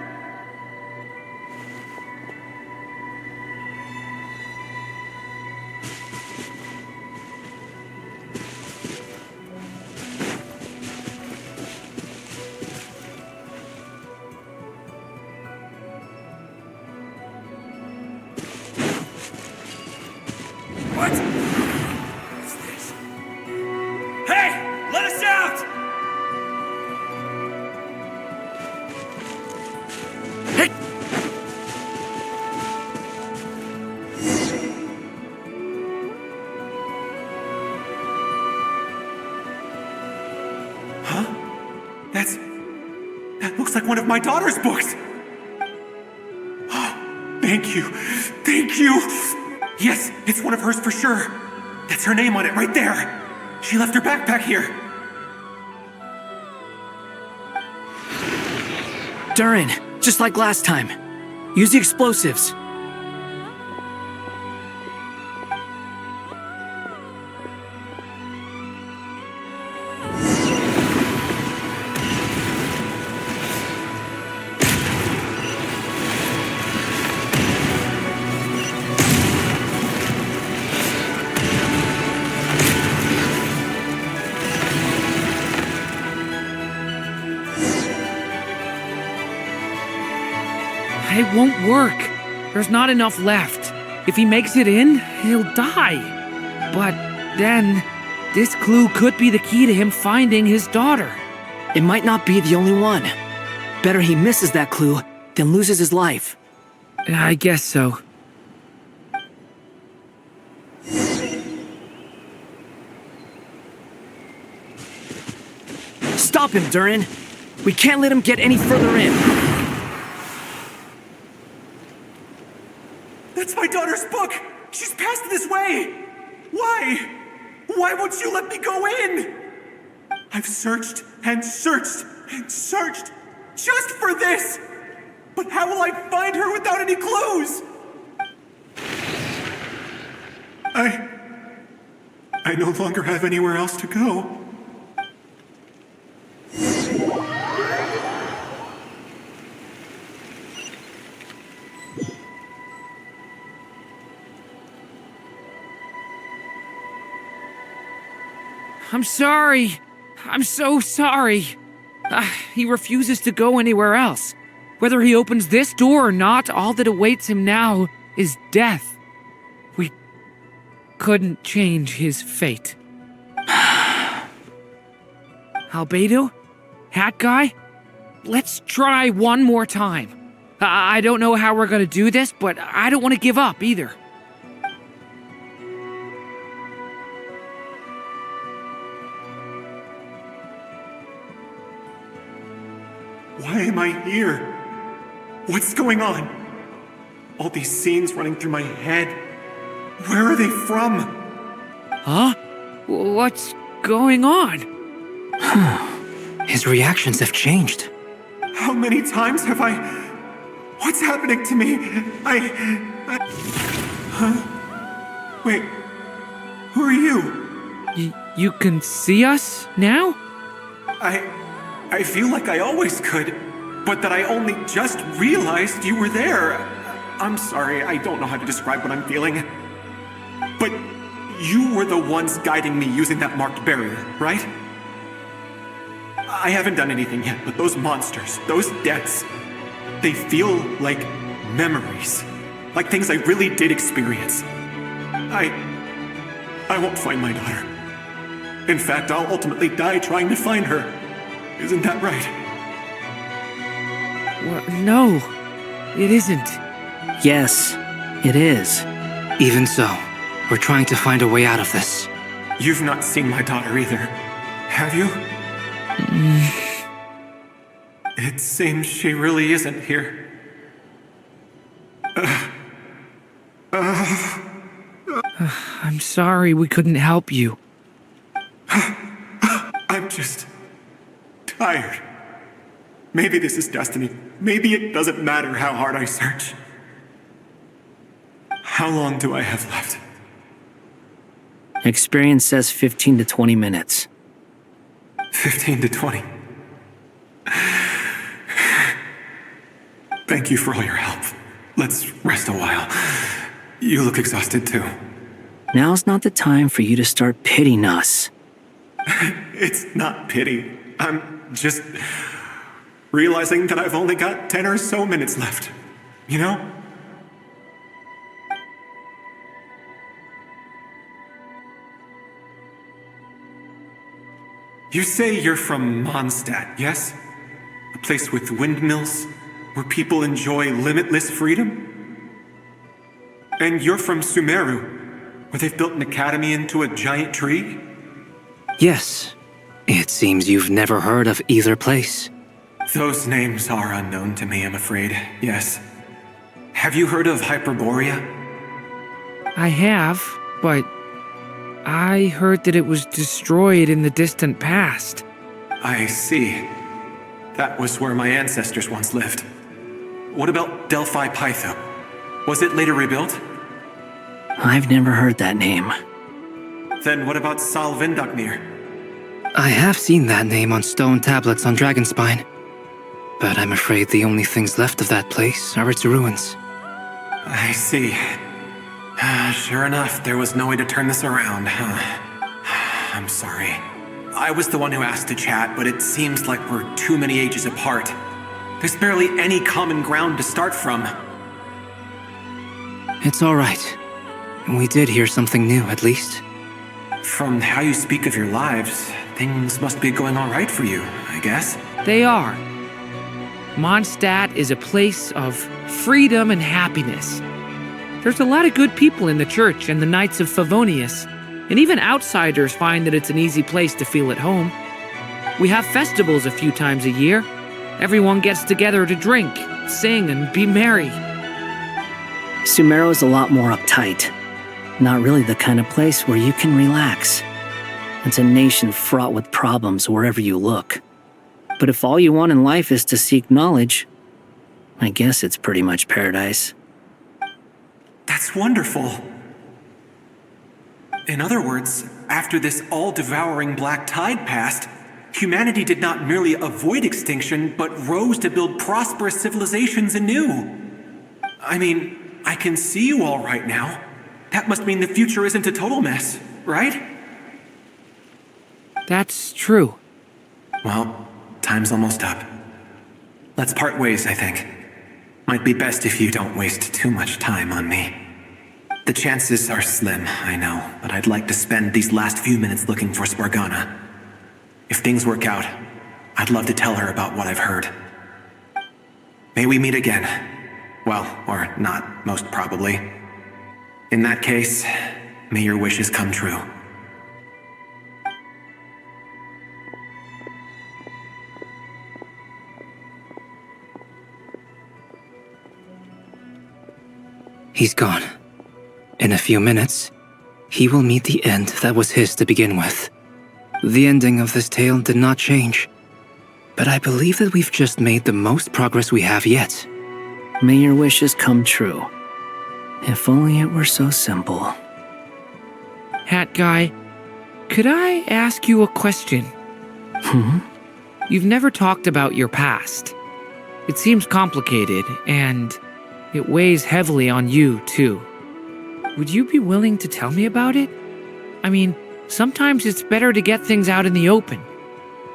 What? What's this? Hey! Let us out! Hey! Huh? That looks like one of my daughter's books! Oh, thank you. Thank you! Yes, it's one of hers for sure. That's her name on it right there. She left her backpack here. Durin, just like last time. Use the explosives. It won't work. There's not enough left. If he makes it in, he'll die. But then, this clue could be the key to him finding his daughter. It might not be the only one. Better he misses that clue than loses his life. I guess so. Stop him, Durin. We can't let him get any further in. That's my daughter's book! She's passed this way! Why? Why won't you let me go in? I've searched and searched and searched just for this! But how will I find her without any clues? I no longer have anywhere else to go. I'm sorry. I'm so sorry. He refuses to go anywhere else. Whether he opens this door or not, all that awaits him now is death. We couldn't change his fate. Albedo? Hat Guy? Let's try one more time. I don't know how we're gonna do this, but I don't want to give up either. Why am I here? What's going on? All these scenes running through my head. Where are they from? Huh? What's going on? His reactions have changed. How many times have I... What's happening to me? Huh? Wait. Who are you? You can see us now? I feel like I always could, but that I only just realized you were there. I'm sorry, I don't know how to describe what I'm feeling. But you were the ones guiding me using that marked barrier, right? I haven't done anything yet, but those monsters, those deaths, they feel like memories. Like things I really did experience. I won't find my daughter. In fact, I'll ultimately die trying to find her. Isn't that right? Well, no, it isn't. Yes, it is. Even so, we're trying to find a way out of this. You've not seen my daughter either, have you? It seems she really isn't here. I'm sorry we couldn't help you. I'm just... tired. Maybe this is destiny. Maybe it doesn't matter how hard I search. How long do I have left? Experience says 15 to 20 minutes. 15 to 20. Thank you for all your help. Let's rest a while. You look exhausted too. Now's not the time for you to start pitying us. It's not pity. I'm just realizing that I've only got 10 or so minutes left. You know? You say you're from Mondstadt, yes? A place with windmills, where people enjoy limitless freedom? And you're from Sumeru, where they've built an academy into a giant tree? Yes. It seems you've never heard of either place. Those names are unknown to me, I'm afraid, yes. Have you heard of Hyperborea? I have, but I heard that it was destroyed in the distant past. I see. That was where my ancestors once lived. What about Delphi Pytho? Was it later rebuilt? I've never heard that name. Then what about Sal Vindaknir? I have seen that name on stone tablets on Dragonspine. But I'm afraid the only things left of that place are its ruins. I see. Sure enough, there was no way to turn this around, huh? I'm sorry. I was the one who asked to chat, but it seems like we're too many ages apart. There's barely any common ground to start from. It's alright. We did hear something new, at least. From how you speak of your lives, things must be going alright for you, I guess. They are. Mondstadt is a place of freedom and happiness. There's a lot of good people in the church and the Knights of Favonius, and even outsiders find that it's an easy place to feel at home. We have festivals a few times a year. Everyone gets together to drink, sing, and be merry. Sumeru is a lot more uptight. Not really the kind of place where you can relax. It's a nation fraught with problems wherever you look. But if all you want in life is to seek knowledge, I guess it's pretty much paradise. That's wonderful. In other words, after this all-devouring black tide passed, humanity did not merely avoid extinction, but rose to build prosperous civilizations anew. I mean, I can see you all right now. That must mean the future isn't a total mess, right? That's true. Well, time's almost up. Let's part ways, I think. Might be best if you don't waste too much time on me. The chances are slim, I know, but I'd like to spend these last few minutes looking for Spargana. If things work out, I'd love to tell her about what I've heard. May we meet again. Well, or not, most probably. In that case, may your wishes come true. He's gone. In a few minutes, he will meet the end that was his to begin with. The ending of this tale did not change, but I believe that we've just made the most progress we have yet. May your wishes come true. If only it were so simple. Hat Guy, could I ask you a question? You've never talked about your past. It seems complicated, and it weighs heavily on you, too. Would you be willing to tell me about it? I mean, sometimes it's better to get things out in the open.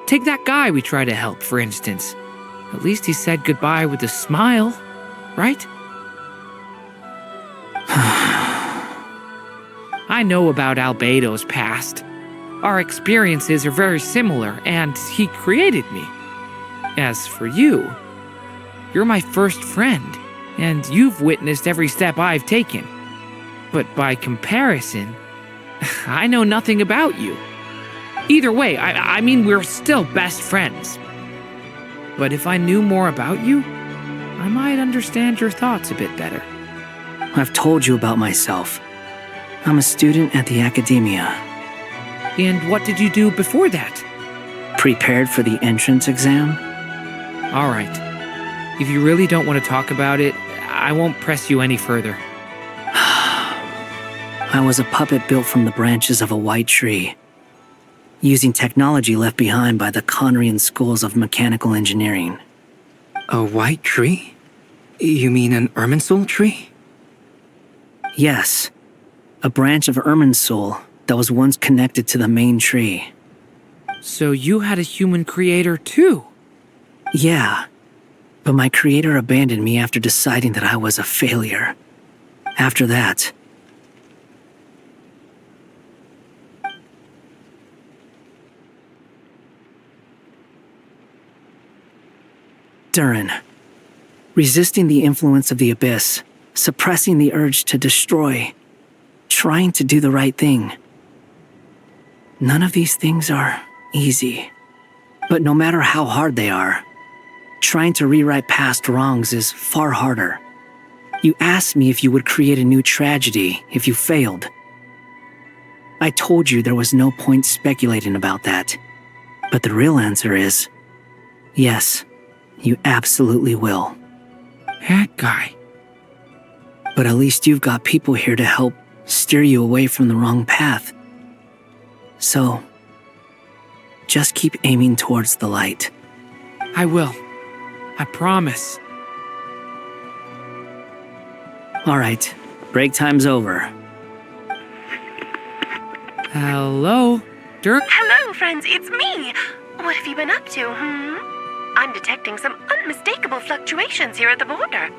Take that guy we try to help, for instance. At least he said goodbye with a smile, right? I know about Albedo's past. Our experiences are very similar, and he created me. As for you, you're my first friend, and you've witnessed every step I've taken. But by comparison, I know nothing about you. Either way, I mean, we're still best friends. But if I knew more about you, I might understand your thoughts a bit better. I've told you about myself. I'm a student at the academia. And what did you do before that? Prepared for the entrance exam? All right. If you really don't want to talk about it, I won't press you any further. I was a puppet built from the branches of a white tree, using technology left behind by the Conrian schools of mechanical engineering. A white tree? You mean an Irminsul tree? Yes, a branch of Irminsul that was once connected to the main tree. So you had a human creator too? Yeah, but my creator abandoned me after deciding that I was a failure. After that, Durin, resisting the influence of the abyss, suppressing the urge to destroy, trying to do the right thing. None of these things are easy. But no matter how hard they are, trying to rewrite past wrongs is far harder. You asked me if you would create a new tragedy if you failed. I told you there was no point speculating about that. But the real answer is, yes, You absolutely will. That guy. But at least you've got people here to help steer you away from the wrong path. So, just keep aiming towards the light. I will. I promise. Alright, break time's over. Hello? Dirk? Hello, friends, it's me! What have you been up to, I'm detecting some unmistakable fluctuations here at the border.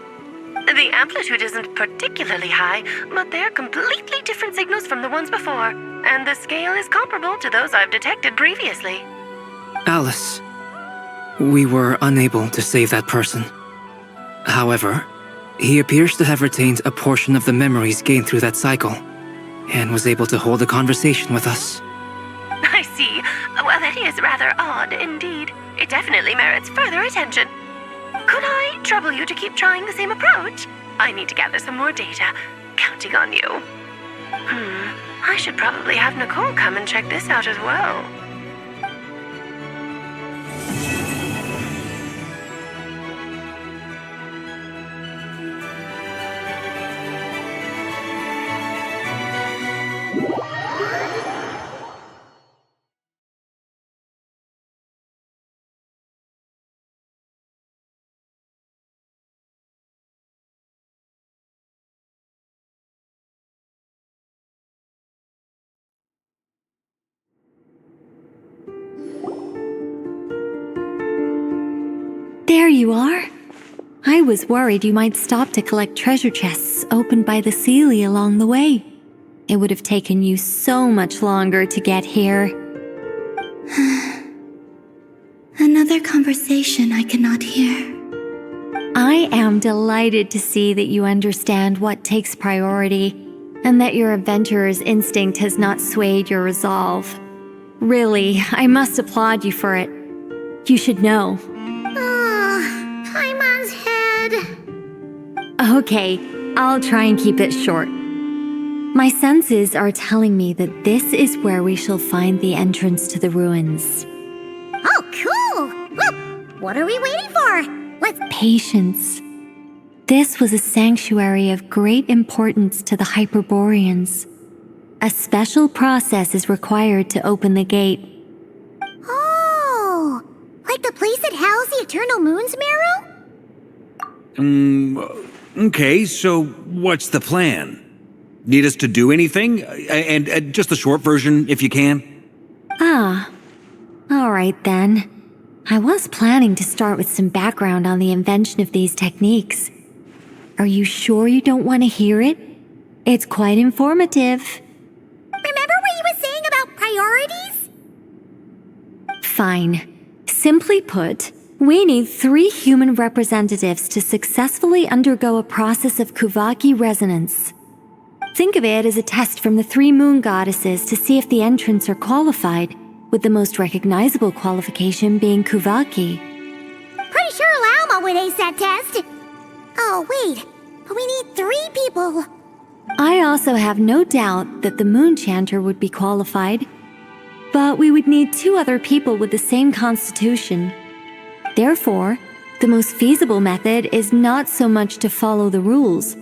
The amplitude isn't particularly high, but they're completely different signals from the ones before, and the scale is comparable to those I've detected previously. Alice, we were unable to save that person. However, he appears to have retained a portion of the memories gained through that cycle, and was able to hold a conversation with us. I see. Well, that is rather odd indeed. It definitely merits further attention. Could I trouble you to keep trying the same approach? I need to gather some more data. Counting on you. I should probably have Nicole come and check this out as well. There you are. I was worried you might stop to collect treasure chests opened by the Seelie along the way. It would have taken you so much longer to get here. Another conversation I cannot hear. I am delighted to see that you understand what takes priority, and that your adventurer's instinct has not swayed your resolve. Really, I must applaud you for it. You should know. Paimon's head. Okay, I'll try and keep it short. My senses are telling me that this is where we shall find the entrance to the ruins. Oh, cool! Well, what are we waiting for? Let's... Patience. This was a sanctuary of great importance to the Hyperboreans. A special process is required to open the gate. Oh! Like the place that housed the Eternal Moon's marrow? Okay, so what's the plan? Need us to do anything? And just the short version, if you can. All right then. I was planning to start with some background on the invention of these techniques. Are you sure you don't want to hear it? It's quite informative. Remember what you were saying about priorities? Fine. Simply put, we need 3 human representatives to successfully undergo a process of Kuvaki resonance. Think of it as a test from the 3 moon goddesses to see if the entrants are qualified, with the most recognizable qualification being Kuvaki. Pretty sure Lauma would ace that test. Oh, wait. But we need 3 people. I also have no doubt that the Moon Chanter would be qualified. But we would need 2 other people with the same constitution. Therefore, the most feasible method is not so much to follow the rules,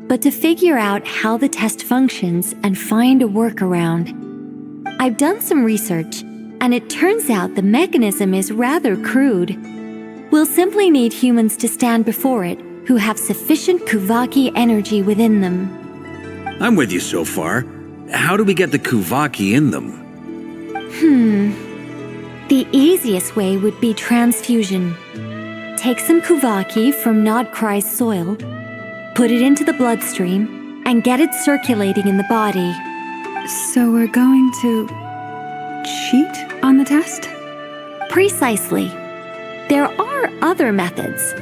but to figure out how the test functions and find a workaround. I've done some research, and it turns out the mechanism is rather crude. We'll simply need humans to stand before it who have sufficient Kuvaki energy within them. I'm with you so far. How do we get the Kuvaki in them? The easiest way would be transfusion. Take some Kuvaki from Nodcry's soil, put it into the bloodstream, and get it circulating in the body. So we're going to cheat on the test? Precisely. There are other methods,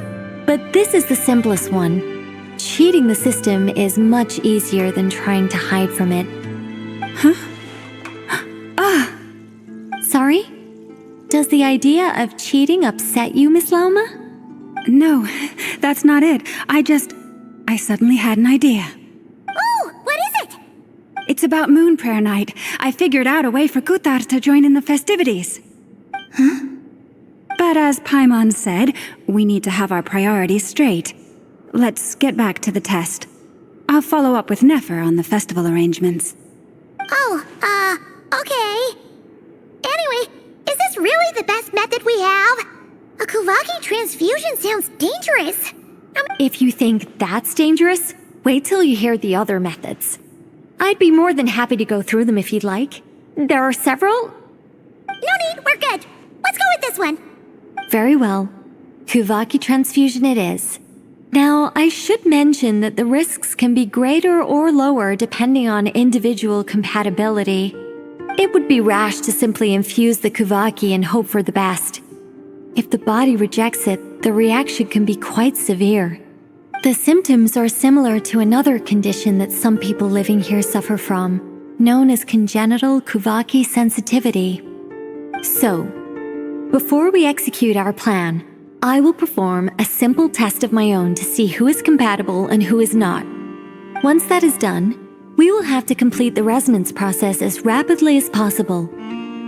but this is the simplest one. Cheating the system is much easier than trying to hide from it. Sorry? Does the idea of cheating upset you, Miss Lauma? No, that's not it. I suddenly had an idea. Oh, what is it? It's about Moon Prayer Night. I figured out a way for Kutar to join in the festivities. But But as Paimon said, we need to have our priorities straight. Let's get back to the test. I'll follow up with Nefer on the festival arrangements. Oh, okay. Anyway, is this really the best method we have? A Kuvaki transfusion sounds dangerous. If you think that's dangerous, wait till you hear the other methods. I'd be more than happy to go through them if you'd like. There are several. No need, we're good. Let's go with this one. Very well. Kuvaki transfusion it is. Now, I should mention that the risks can be greater or lower depending on individual compatibility. It would be rash to simply infuse the Kuvaki and hope for the best. If the body rejects it, the reaction can be quite severe. The symptoms are similar to another condition that some people living here suffer from, known as congenital Kuvaki sensitivity. So, before we execute our plan, I will perform a simple test of my own to see who is compatible and who is not. Once that is done, we will have to complete the resonance process as rapidly as possible.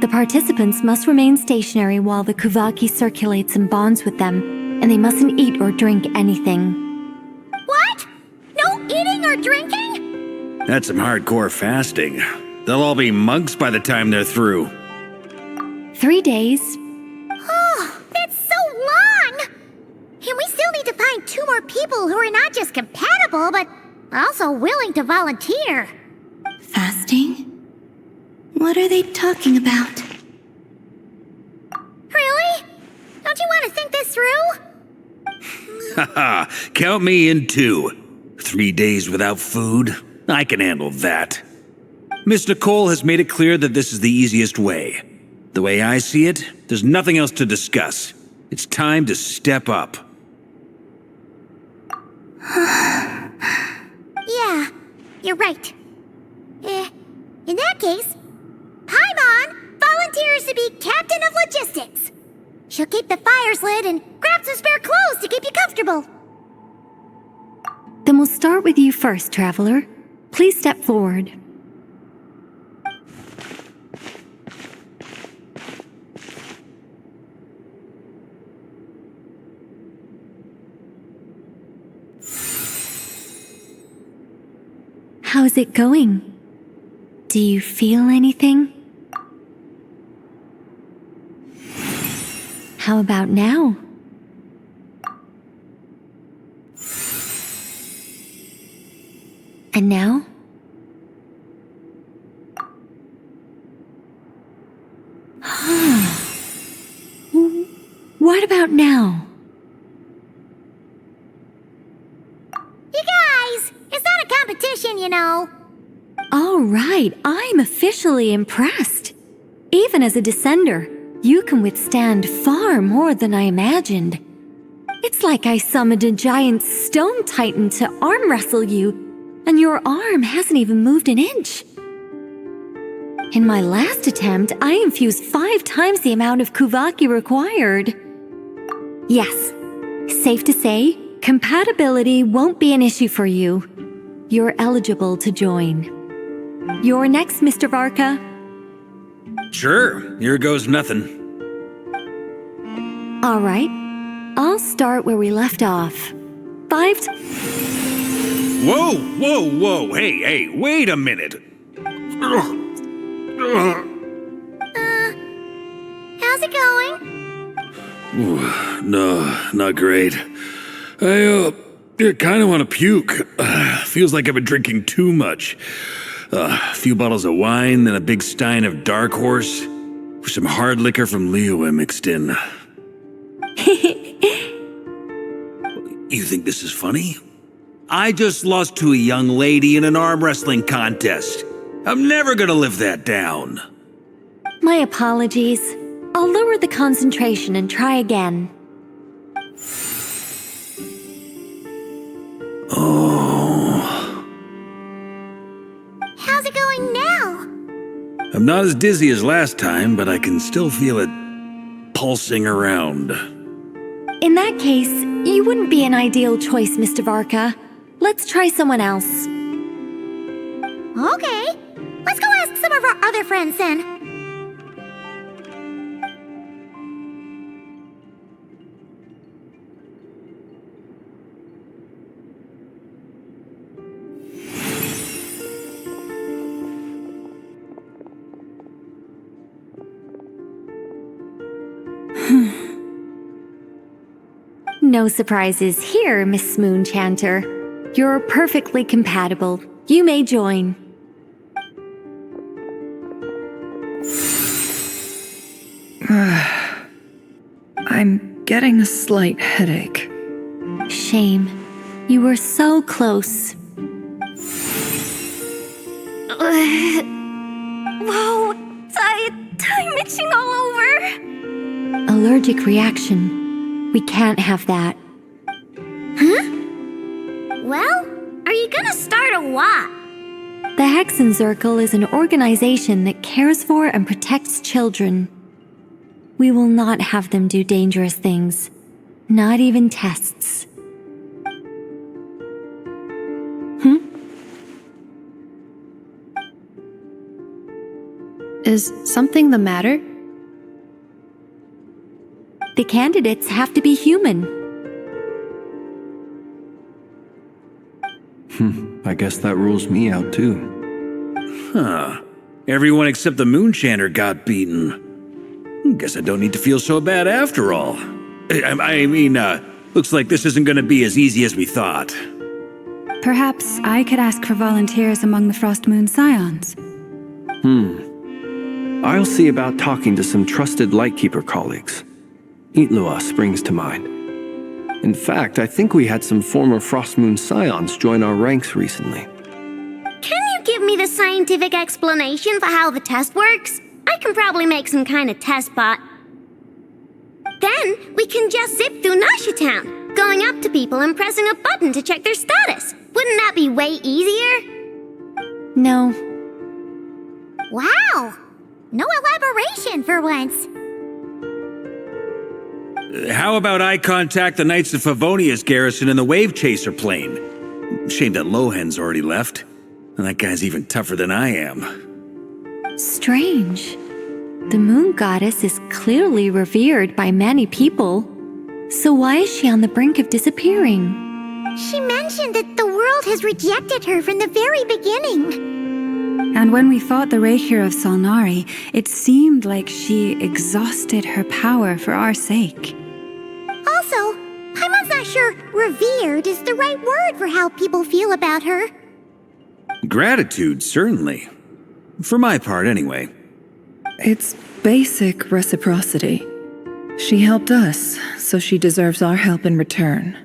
The participants must remain stationary while the Kuvaki circulates and bonds with them, and they mustn't eat or drink anything. What? No eating or drinking? That's some hardcore fasting. They'll all be monks by the time they're through. 3 days. Oh, that's so long! And we still need to find 2 more people who are not just compatible, but also willing to volunteer. Fasting? What are they talking about? Really? Don't you want to think this through? Haha, count me in too. 3 days without food? I can handle that. Miss Nicole has made it clear that this is the easiest way. The way I see it, there's nothing else to discuss. It's time to step up. Yeah, you're right. In that case, Paimon volunteers to be captain of logistics. She'll keep the fires lit and grab some spare clothes to keep you comfortable. Then we'll start with you first, traveler. Please step forward. How's it going? Do you feel anything? How about now? And now? What about now? You guys, it's not a competition, you know. All right, I'm officially impressed. Even as a descender, you can withstand far more than I imagined. It's like I summoned a giant stone titan to arm wrestle you, and your arm hasn't even moved an inch. In my last attempt, I infused 5 times the amount of Kuvaki required. Yes, safe to say, compatibility won't be an issue for you. You're eligible to join. You're next, Mr. Varka. Sure, here goes nothing. All right, I'll start where we left off. 5 Whoa, whoa, whoa, hey, wait a minute. How's it going? No, not great. I kind of want to puke. Feels like I've been drinking too much. A few bottles of wine, then a big stein of Dark Horse, with some hard liquor from Liyue mixed in. You think this is funny? I just lost to a young lady in an arm wrestling contest. I'm never gonna live that down. My apologies. I'll lower the concentration and try again. Oh. How's it going now? I'm not as dizzy as last time, but I can still feel it pulsing around. In that case, you wouldn't be an ideal choice, Mr. Varka. Let's try someone else. Okay, let's go ask some of our other friends then. No surprises here, Miss Moonchanter. You're perfectly compatible. You may join. I'm getting a slight headache. Shame. You were so close. Whoa, I'm itching all over. Allergic reaction. We can't have that. Huh? Well, are you gonna start a what? The Hexenzirkel is an organization that cares for and protects children. We will not have them do dangerous things. Not even tests. Is something the matter? The candidates have to be human. I guess that rules me out too. Huh. Everyone except the Moonchanter got beaten. Guess I don't need to feel so bad after all. I mean, looks like this isn't gonna be as easy as we thought. Perhaps I could ask for volunteers among the Frost Moon Scions. I'll see about talking to some trusted Lightkeeper colleagues. Itlua springs to mind. In fact, I think we had some former Frost Moon Scions join our ranks recently. Can you give me the scientific explanation for how the test works? I can probably make some kind of test bot. Then we can just zip through Nasha Town, going up to people and pressing a button to check their status. Wouldn't that be way easier? No. Wow! No elaboration for once. How about I contact the Knights of Favonia's garrison in the Wave Chaser plane? Shame that Lohan's already left. And that guy's even tougher than I am. Strange. The moon goddess is clearly revered by many people. So why is she on the brink of disappearing? She mentioned that the world has rejected her from the very beginning. And when we fought the Reikir of Solnari, it seemed like she exhausted her power for our sake. Also, Paimon's not sure revered is the right word for how people feel about her. Gratitude, certainly. For my part, anyway. It's basic reciprocity. She helped us, so she deserves our help in return.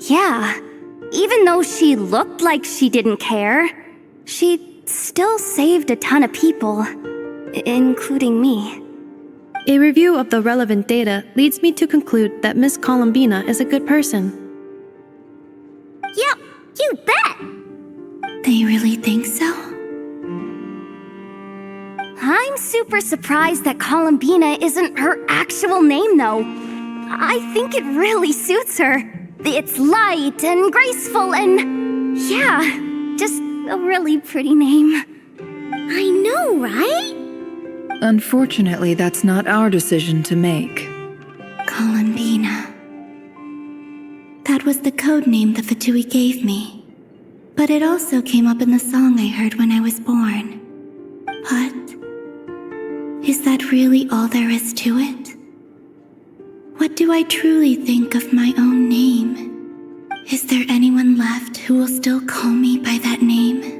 Yeah, even though she looked like she didn't care, she still saved a ton of people, including me. A review of the relevant data leads me to conclude that Miss Columbina is a good person. Yep, you bet! They really think so? I'm super surprised that Columbina isn't her actual name, though. I think it really suits her. It's light and graceful and... yeah, just a really pretty name. I know, right? Unfortunately, that's not our decision to make. Columbina. That was the code name the Fatui gave me. But it also came up in the song I heard when I was born. But... is that really all there is to it? What do I truly think of my own name? Is there anyone left who will still call me by that name?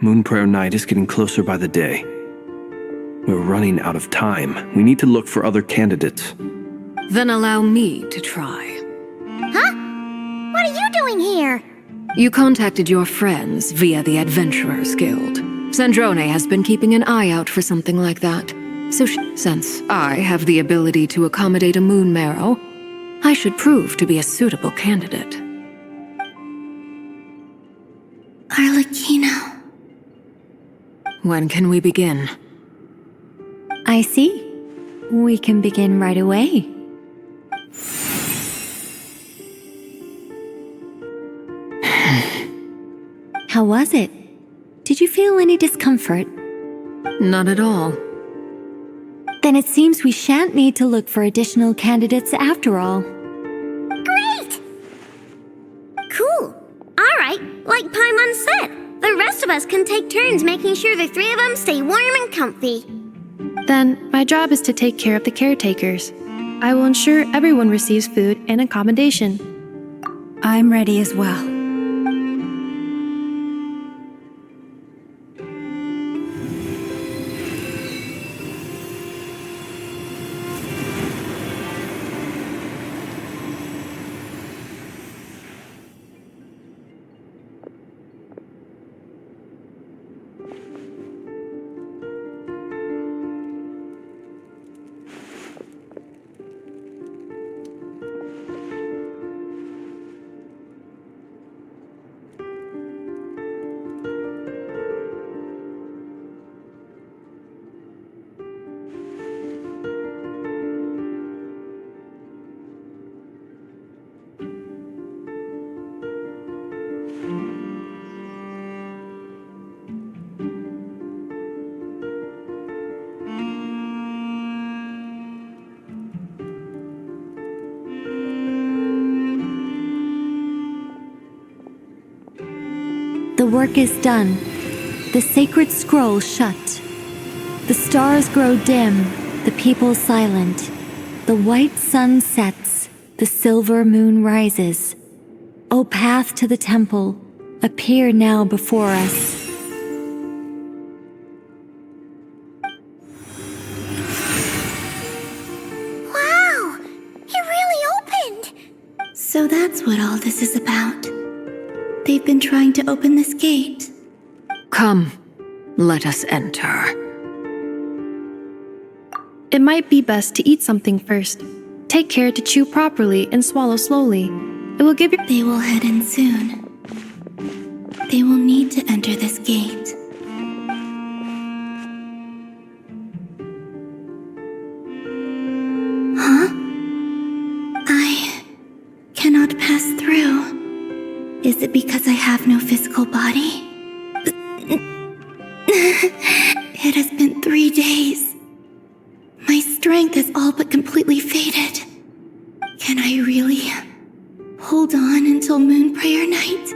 Moonprayer Night is getting closer by the day. We're running out of time. We need to look for other candidates. Then allow me to try. Huh? What are you doing here? You contacted your friends via the Adventurers Guild. Sandrone has been keeping an eye out for something like that. So since I have the ability to accommodate a moon marrow, I should prove to be a suitable candidate. Arlecchino. When can we begin? I see. We can begin right away. How was it? Did you feel any discomfort? Not at all. Then it seems we shan't need to look for additional candidates after all. Great! Cool. Alright, like Paimon said, the rest rest of us can take turns making sure the three of them stay warm and comfy. Then, my job is to take care of the caretakers. I will ensure everyone receives food and accommodation. I'm ready as well. The work is done. The sacred scroll shut. The stars grow dim, the people silent. The white sun sets, the silver moon rises. O path to the temple, appear now before us. Wow! It really opened! So that's what all this is about. They've been trying to open this gate. Come, let us enter. It might be best to eat something first. Take care to chew properly and swallow slowly. It will give you— They will head in soon. They will need to enter this gate. Huh? I cannot pass through. Is it because I have no physical body? It has been 3 days. My strength is all but completely faded. Can I really hold on until Moon Prayer Night?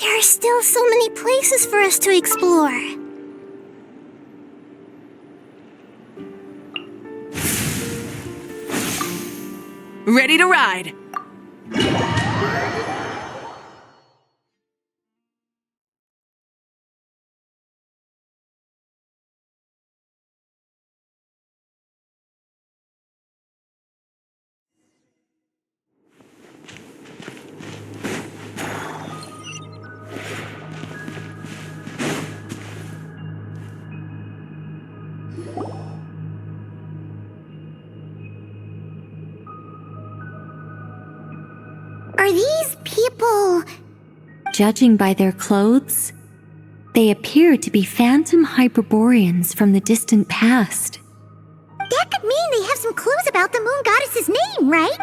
There are still so many places for us to explore. Ready to ride! Are these people... Judging by their clothes, they appear to be phantom Hyperboreans from the distant past. That could mean they have some clues about the moon goddess's name, right?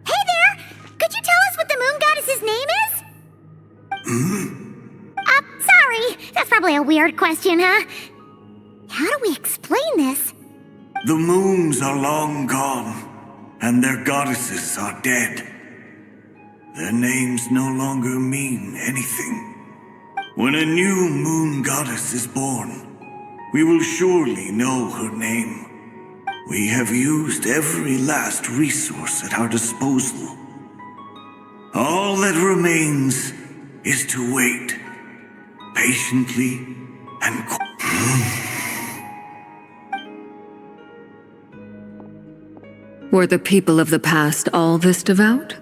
Hey there! Could you tell us what the moon goddess's name is? Sorry. That's probably a weird question, huh? How do we explain this? The moons are long gone, and their goddesses are dead. Their names no longer mean anything. When a new moon goddess is born, we will surely know her name. We have used every last resource at our disposal. All that remains is to wait, patiently and Were the people of the past all this devout?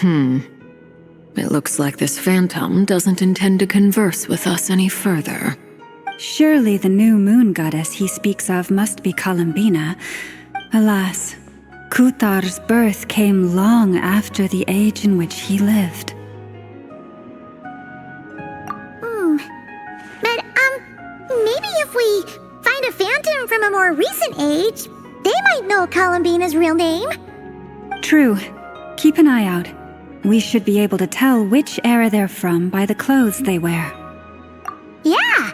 It looks like this phantom doesn't intend to converse with us any further. Surely the new moon goddess he speaks of must be Columbina. Alas, Kuthar's birth came long after the age in which he lived. But, maybe if we find a phantom from a more recent age, they might know Columbina's real name. True. Keep an eye out. We should be able to tell which era they're from by the clothes they wear. Yeah,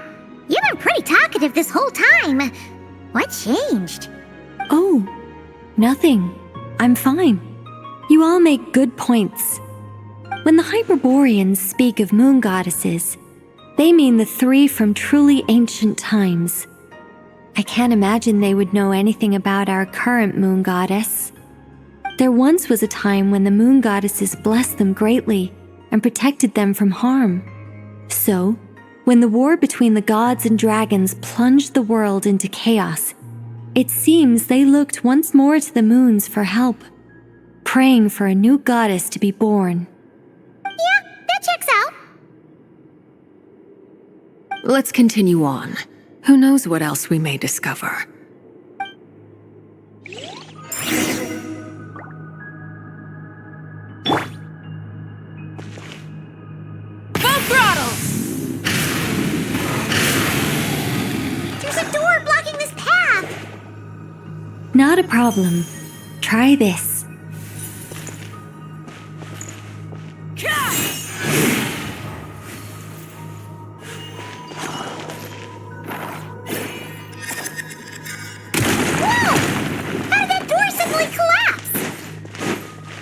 you've been pretty talkative this whole time. What changed? Oh, nothing. I'm fine. You all make good points. When the Hyperboreans speak of moon goddesses, they mean the three from truly ancient times. I can't imagine they would know anything about our current moon goddess. There once was a time when the moon goddesses blessed them greatly and protected them from harm. So, when the war between the gods and dragons plunged the world into chaos, it seems they looked once more to the moons for help, praying for a new goddess to be born. Yeah, that checks out. Let's continue on. Who knows what else we may discover? Full throttle! There's a door blocking this path. Not a problem. Try this.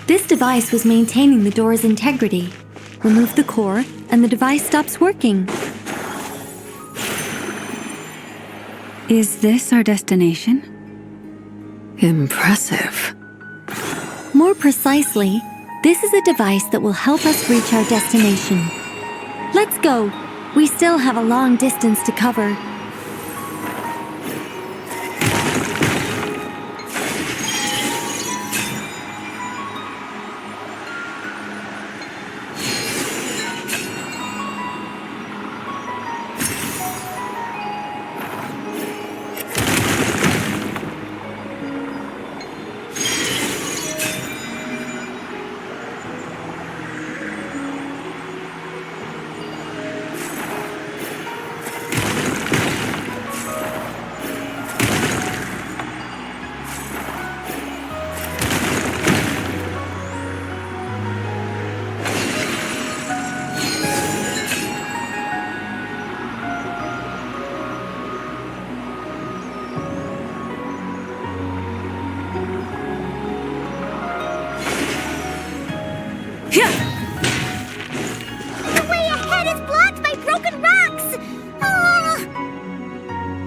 This device was maintaining the door's integrity. Remove the core, and the device stops working. Is this our destination? Impressive. More precisely, this is a device that will help us reach our destination. Let's go. We still have a long distance to cover.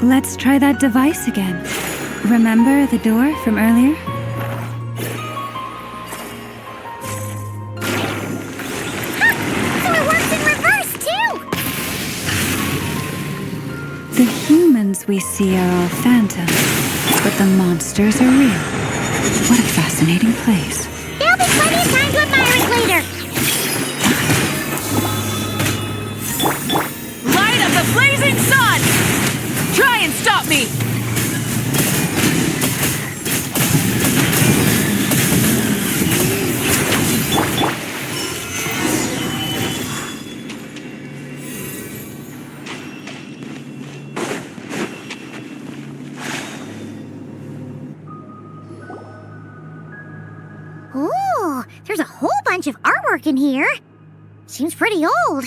Let's try that device again. Remember the door from earlier? So it works in reverse, too! The humans we see are all phantoms, but the monsters are real. What a fascinating place. There'll be plenty of time to admire it later. Light of the blazing sun! Try and stop me! Ooh, there's a whole bunch of artwork in here. Seems pretty old.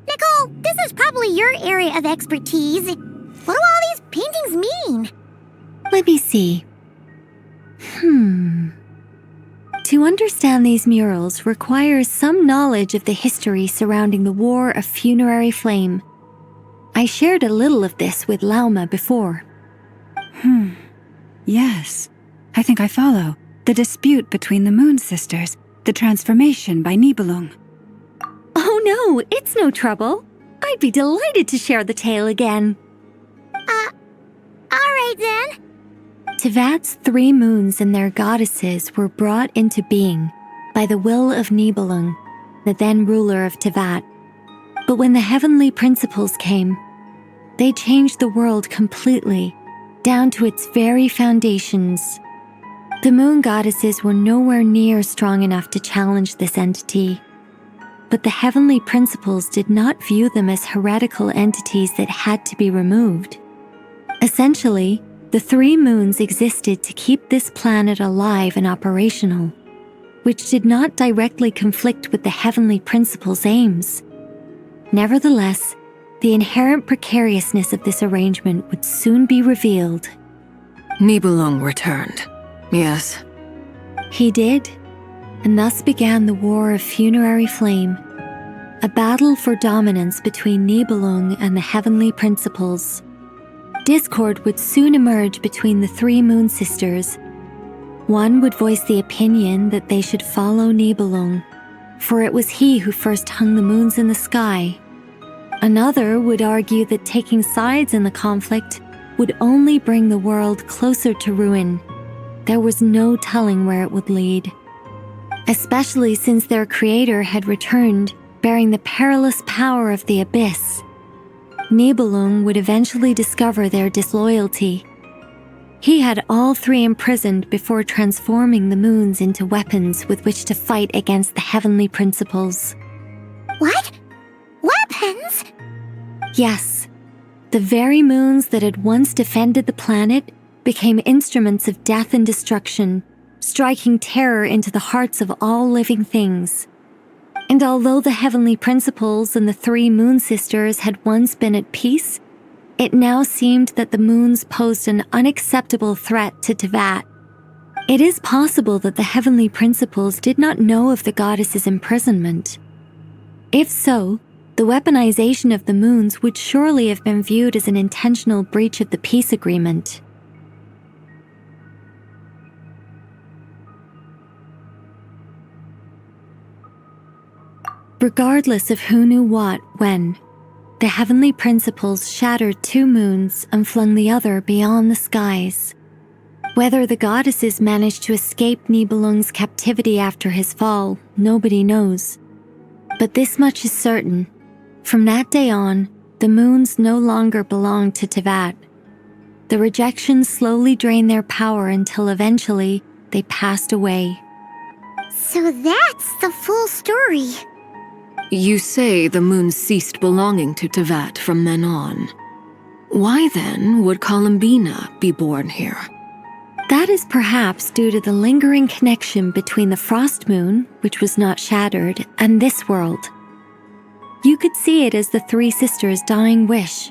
Nicole, this is probably your area of expertise. What do all these paintings mean? Let me see. To understand these murals requires some knowledge of the history surrounding the War of Funerary Flame. I shared a little of this with Lauma before. Yes, I think I follow. The dispute between the Moon Sisters, the transformation by Nibelung. Oh no, it's no trouble. I'd be delighted to share the tale again. Alright then. Tevat's 3 moons and their goddesses were brought into being by the will of Nibelung, the then ruler of Tevat. But when the heavenly principles came, they changed the world completely, down to its very foundations. The moon goddesses were nowhere near strong enough to challenge this entity, but the heavenly principles did not view them as heretical entities that had to be removed. Essentially, the three moons existed to keep this planet alive and operational, which did not directly conflict with the heavenly principles' aims. Nevertheless, the inherent precariousness of this arrangement would soon be revealed. Nibelung returned. Yes. He did, and thus began the War of Funerary Flame, a battle for dominance between Nibelung and the heavenly principles. Discord would soon emerge between the three moon sisters. One would voice the opinion that they should follow Nibelung, for it was he who first hung the moons in the sky. Another would argue that taking sides in the conflict would only bring the world closer to ruin. There was no telling where it would lead, especially since their creator had returned bearing the perilous power of the abyss. Nibelung would eventually discover their disloyalty. He had all three imprisoned before transforming the moons into weapons with which to fight against the heavenly principles. What? Weapons? Yes, the very moons that had once defended the planet became instruments of death and destruction, striking terror into the hearts of all living things. And although the heavenly principles and the three moon sisters had once been at peace, it now seemed that the moons posed an unacceptable threat to Teyvat. It is possible that the heavenly principles did not know of the goddess's imprisonment. If so, the weaponization of the moons would surely have been viewed as an intentional breach of the peace agreement. Regardless of who knew what, when, the heavenly principles shattered two moons and flung the other beyond the skies. Whether the goddesses managed to escape Nibelung's captivity after his fall, nobody knows. But this much is certain. From that day on, the moons no longer belonged to Teyvat. The rejection slowly drained their power until eventually they passed away. So that's the full story. You say the moon ceased belonging to Teyvat from then on. Why then would Columbina be born here? That is perhaps due to the lingering connection between the frost moon, which was not shattered, and this world. You could see it as the three sisters' dying wish.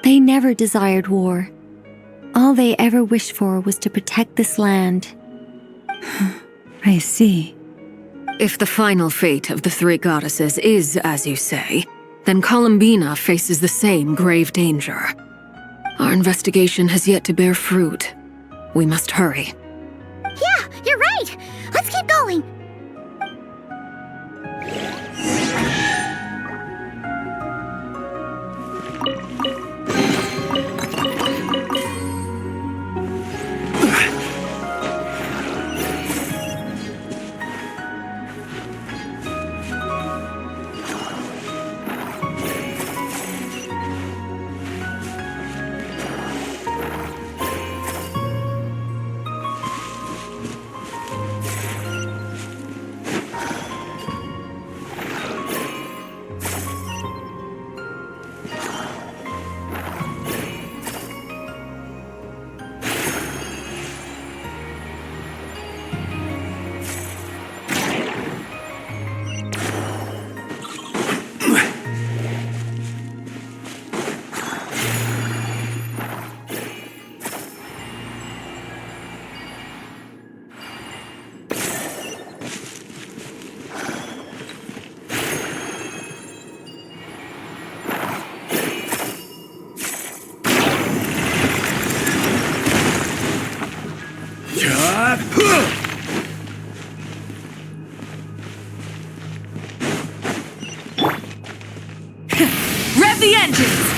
They never desired war. All they ever wished for was to protect this land. I see. If the final fate of the three goddesses is as you say, then Columbina faces the same grave danger. Our investigation has yet to bear fruit. We must hurry. Yeah, you're right. Let's keep going. Rev the engines!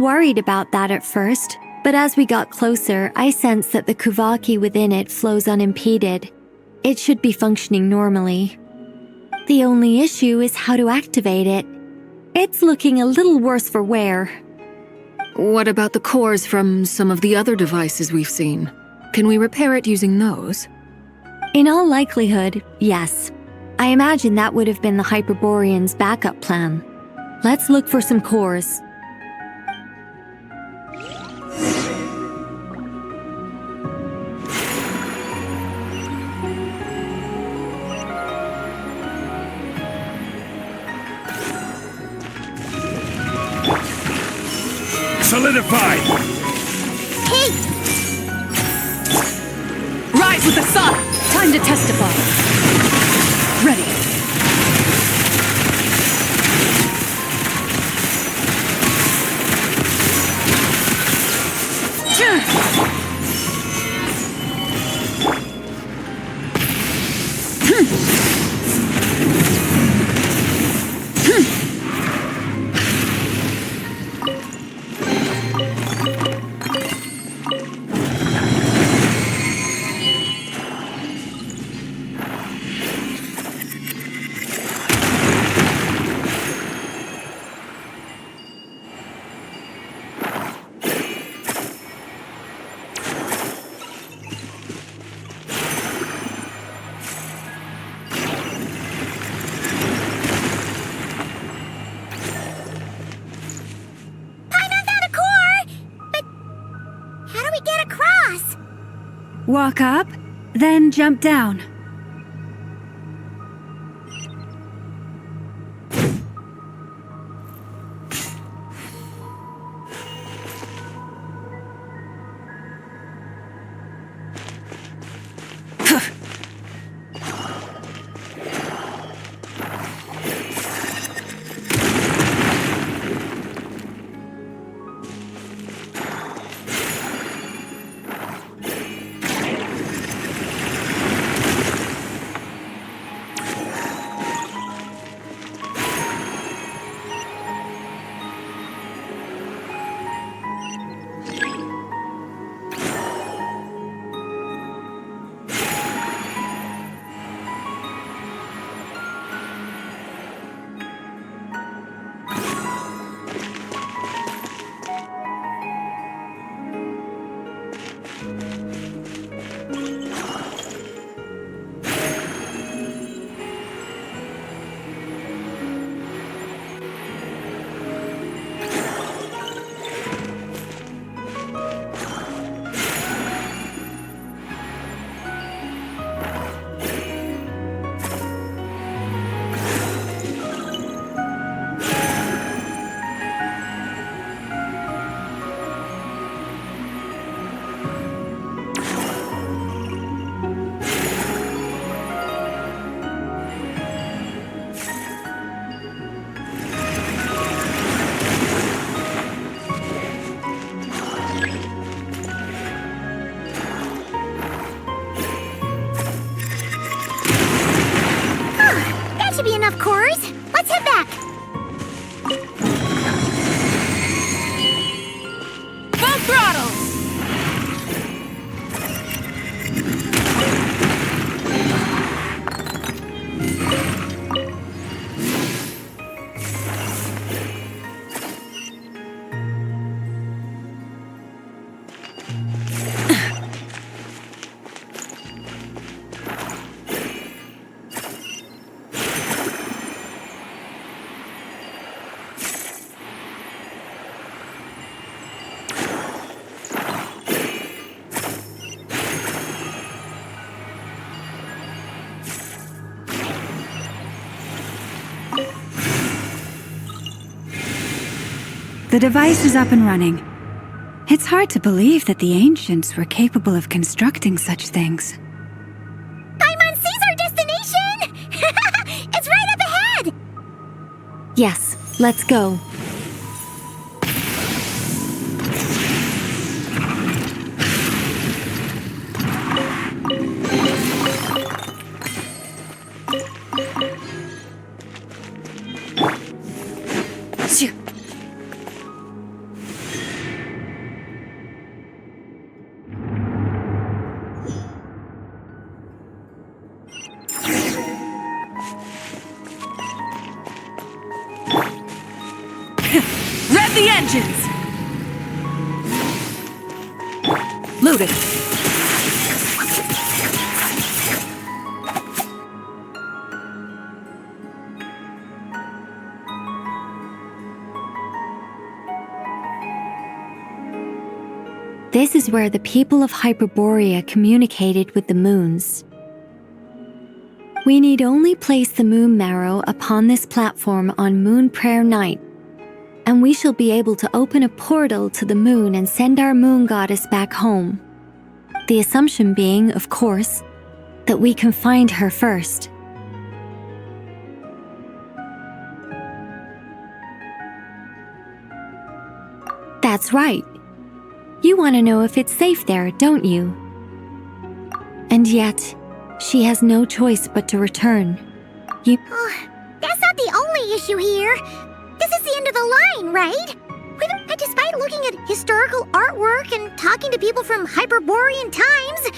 worried about that at first, but as we got closer, I sensed that the Kuvaki within it flows unimpeded. It should be functioning normally. The only issue is how to activate it. It's looking a little worse for wear. What about the cores from some of the other devices we've seen? Can we repair it using those? In all likelihood, yes. I imagine that would have been the Hyperborean's backup plan. Let's look for some cores. Solidify! Hey! Rise with the sun! Time to testify. Ready. Walk up, then jump down. Enough cores. Let's head back. Full throttle! The device is up and running. It's hard to believe that the ancients were capable of constructing such things. Paimon sees our destination! It's right up ahead! Yes, let's go. vengeance! Loaded. This is where the people of Hyperborea communicated with the moons. We need only place the moon marrow upon this platform on Moon Prayer Night, and we shall be able to open a portal to the moon and send our moon goddess back home. The assumption being, of course, that we can find her first. That's right. You want to know if it's safe there, don't you? And yet, she has no choice but to return. That's not the only issue here. This is the end of the line, right? Despite looking at historical artwork and talking to people from Hyperborean times,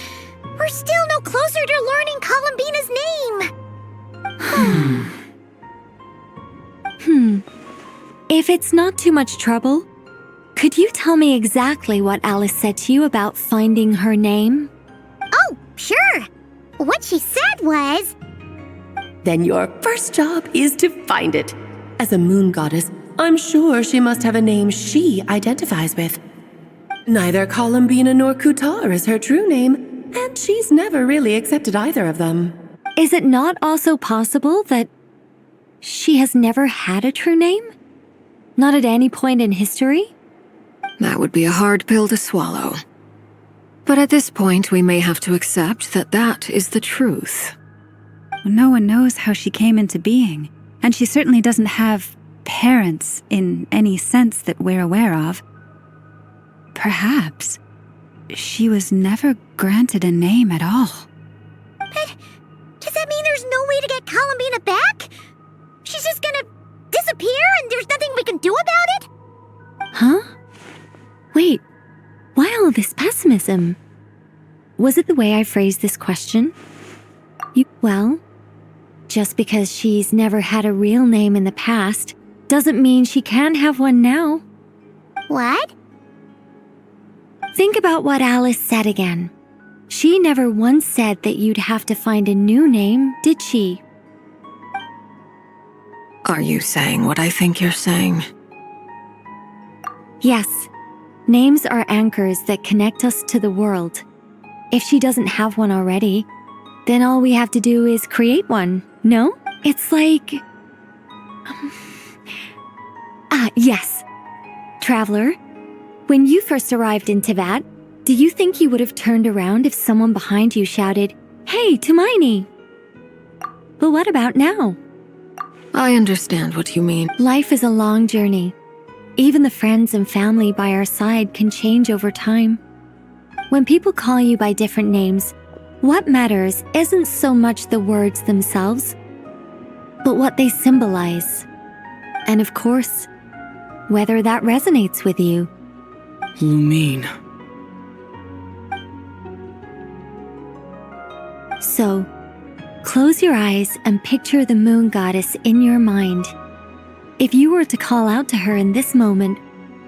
we're still no closer to learning Columbina's name. If it's not too much trouble, could you tell me exactly what Alice said to you about finding her name? Oh, sure. What she said was... Then your first job is to find it. As a moon goddess, I'm sure she must have a name she identifies with. Neither Columbina nor Kutar is her true name, and she's never really accepted either of them. Is it not also possible that she has never had a true name? Not at any point in history? That would be a hard pill to swallow. But at this point, we may have to accept that that is the truth. No one knows how she came into being, and she certainly doesn't have parents in any sense that we're aware of. Perhaps she was never granted a name at all. But does that mean there's no way to get Columbina back? She's just gonna disappear and there's nothing we can do about it? Huh? Wait, why all this pessimism? Was it the way I phrased this question? Well, just because she's never had a real name in the past doesn't mean she can't have one now. What? Think about what Alice said again. She never once said that you'd have to find a new name, did she? Are you saying what I think you're saying? Yes. Names are anchors that connect us to the world. If she doesn't have one already, then all we have to do is create one, no? It's like... yes. Traveler, when you first arrived in Teyvat, do you think you would have turned around if someone behind you shouted, "Hey, Tumaini"? But what about now? I understand what you mean. Life is a long journey. Even the friends and family by our side can change over time. When people call you by different names, what matters isn't so much the words themselves, but what they symbolize. And of course, whether that resonates with you. Lumine. So, close your eyes and picture the moon goddess in your mind. If you were to call out to her in this moment,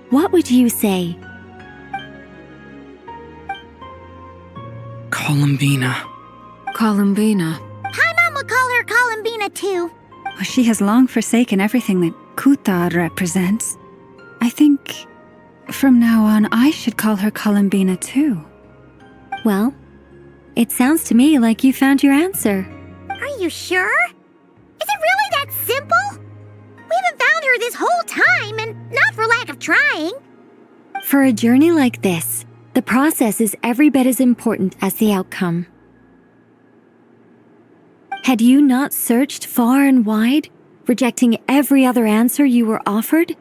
what would you say? Columbina. Columbina. Paimon would call her Columbina too. Well, she has long forsaken everything that Kutar represents. I think from now on I should call her Columbina too. Well, it sounds to me like you found your answer. Are you sure? Is it really that simple? We haven't found her this whole time, and not for lack of trying. For a journey like this, the process is every bit as important as the outcome. Had you not searched far and wide, rejecting every other answer you were offered?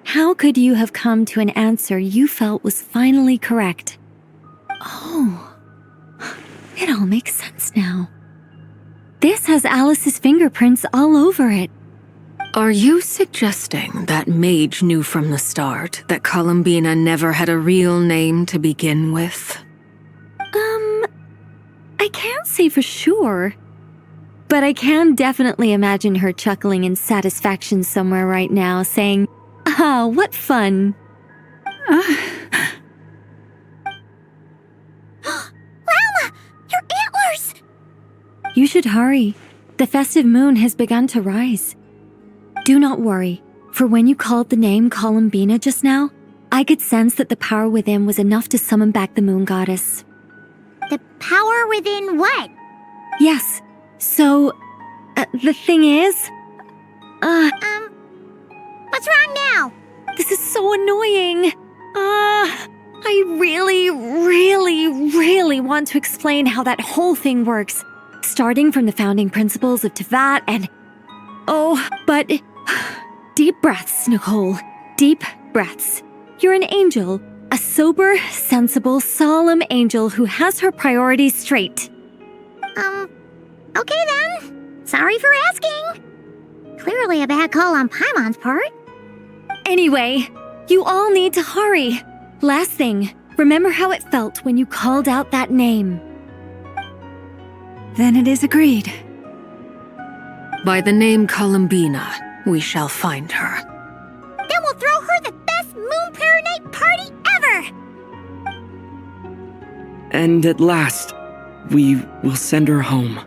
How could you have come to an answer you felt was finally correct? Oh, it all makes sense now. This has Alice's fingerprints all over it. Are you suggesting that Mage knew from the start that Columbina never had a real name to begin with? I can't say for sure. But I can definitely imagine her chuckling in satisfaction somewhere right now, saying, Oh, what fun. Llama! Your antlers! You should hurry. The festive moon has begun to rise. Do not worry, for when you called the name Columbina just now, I could sense that the power within was enough to summon back the moon goddess. The power within what? Yes, so, the thing is... What's wrong now? This is so annoying. I really want to explain how that whole thing works. Starting from the founding principles of Tevat and... Oh, but... Deep breaths, Nicole. Deep breaths. You're an angel. A sober, sensible, solemn angel who has her priorities straight. Okay then. Sorry for asking. Clearly a bad call on Paimon's part. Anyway, you all need to hurry. Last thing, remember how it felt when you called out that name. Then it is agreed. By the name Columbina, we shall find her. Then we'll throw her the best Moon Prayer Night party ever! And at last, we will send her home.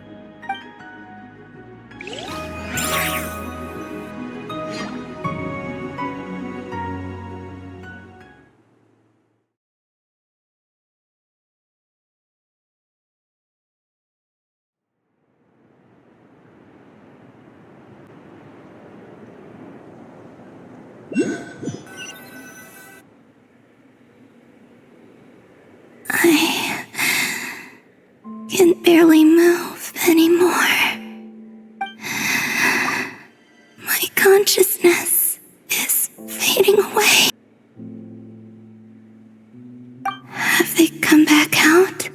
I can barely move anymore. My consciousness is fading away. Have they come back out?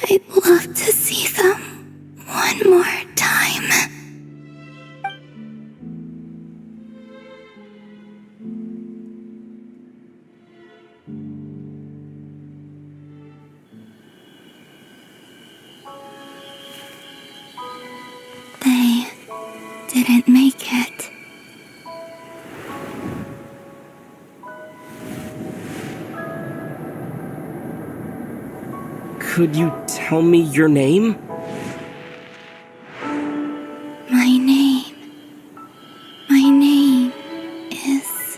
I'd love to see them one more time. They didn't make it. Could you tell me your name? My name is...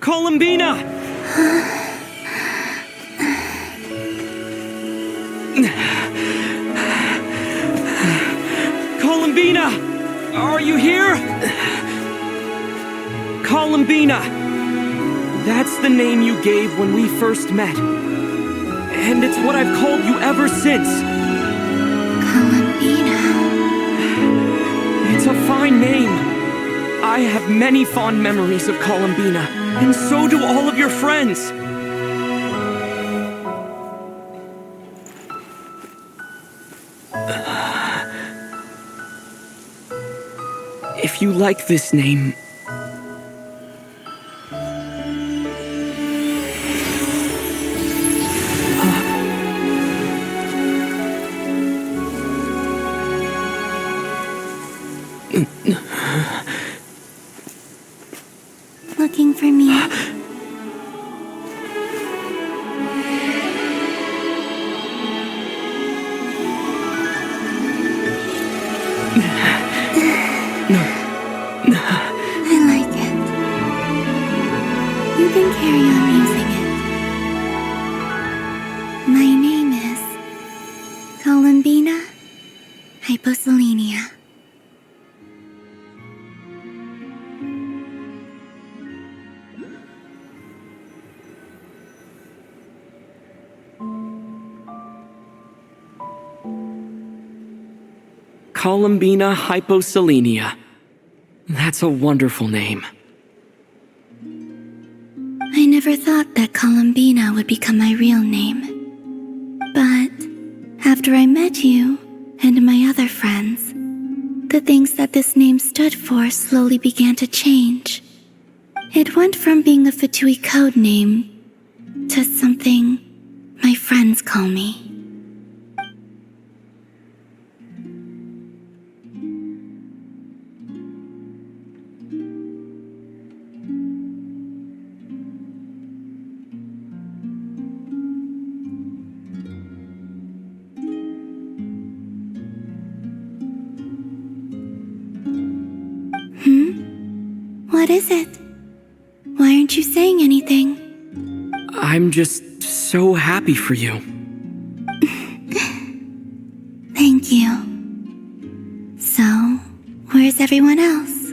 Columbina! Columbina! Are you here? Columbina! That's the name you gave when we first met. And it's what I've called you ever since. Columbina. It's a fine name. I have many fond memories of Columbina, and so do all of your friends. If you like this name... Looking for me? I like it. You can carry on using it. My name is Columbina Hyposelenia. Columbina Hyposelenia. That's a wonderful name. I never thought that Columbina would become my real name. But after I met you and my other friends, the things that this name stood for slowly began to change. It went from being a Fatui code name to something my friends call me. What is it? Why aren't you saying anything? I'm just so happy for you. Thank you. So, where's everyone else?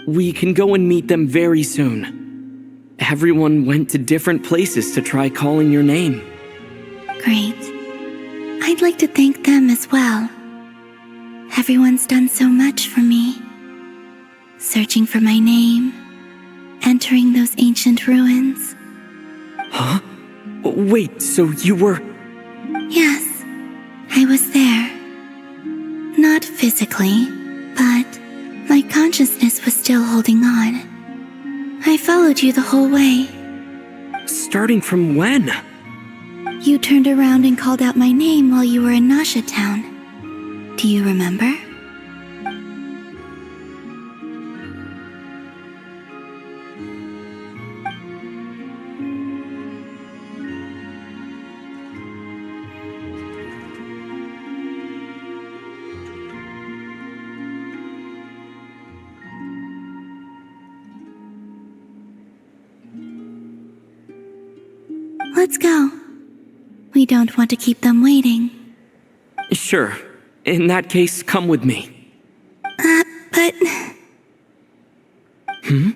We can go and meet them very soon. Everyone went to different places to try calling your name. Great. I'd like to thank them as well. Everyone's done so much for me. Searching for my name, entering those ancient ruins. Huh? Wait, so you were... Yes, I was there. Not physically, but my consciousness was still holding on. I followed you the whole way. Starting from when? You turned around and called out my name while you were in Nasha Town. Do you remember? Let's go. We don't want to keep them waiting. Sure. In that case, come with me. But... Hmm?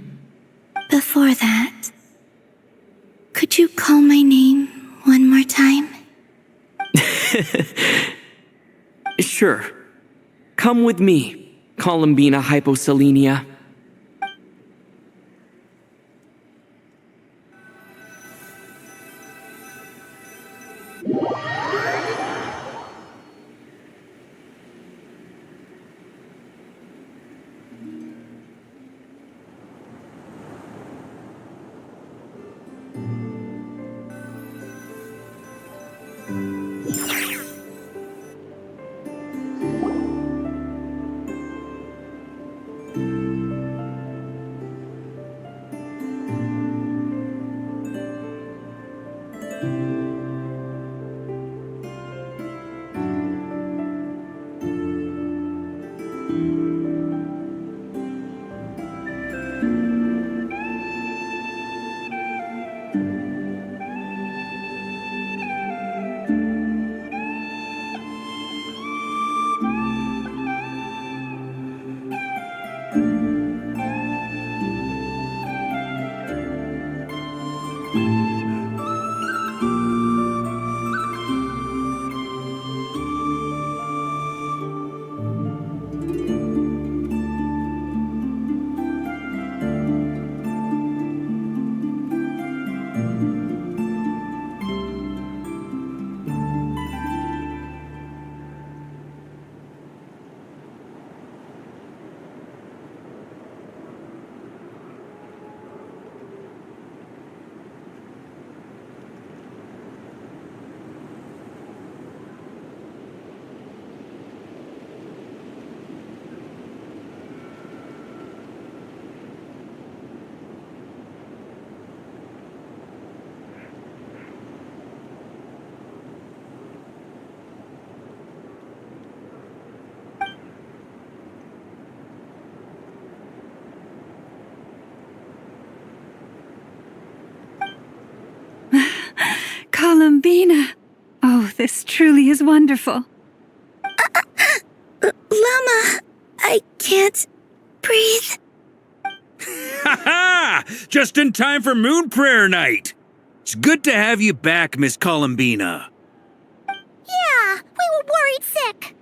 Before that, could you call my name one more time? Sure. Come with me, Columbina Hyposelenia. Columbina! Oh, this truly is wonderful. Llama, I can't breathe. Ha ha! Just in time for Moon Prayer Night. It's good to have you back, Miss Columbina. Yeah, we were worried sick.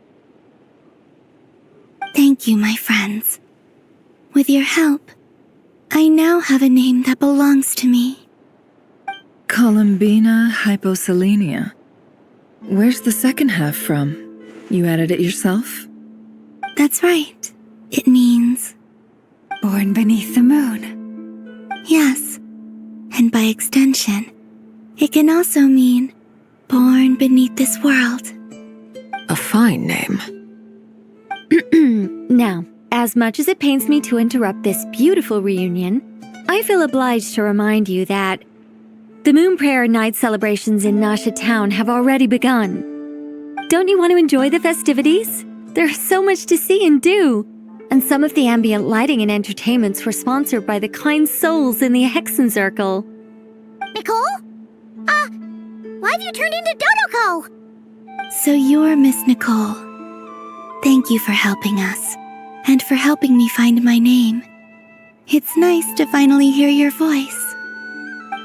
Thank you, my friends. With your help, I now have a name that belongs to me. Columbina Hyposelenia. Where's the second half from? You added it yourself? That's right. It means... Born beneath the moon. Yes. And by extension, it can also mean born beneath this world. A fine name. Now, as much as it pains me to interrupt this beautiful reunion, I feel obliged to remind you that the Moon Prayer Night celebrations in Nasha Town have already begun. Don't you want to enjoy the festivities? There's so much to see and do. And some of the ambient lighting and entertainments were sponsored by the kind souls in the Hexen Circle. Nicole? Why have you turned into Dodoko? So you're Miss Nicole. Thank you for helping us, and for helping me find my name. It's nice to finally hear your voice.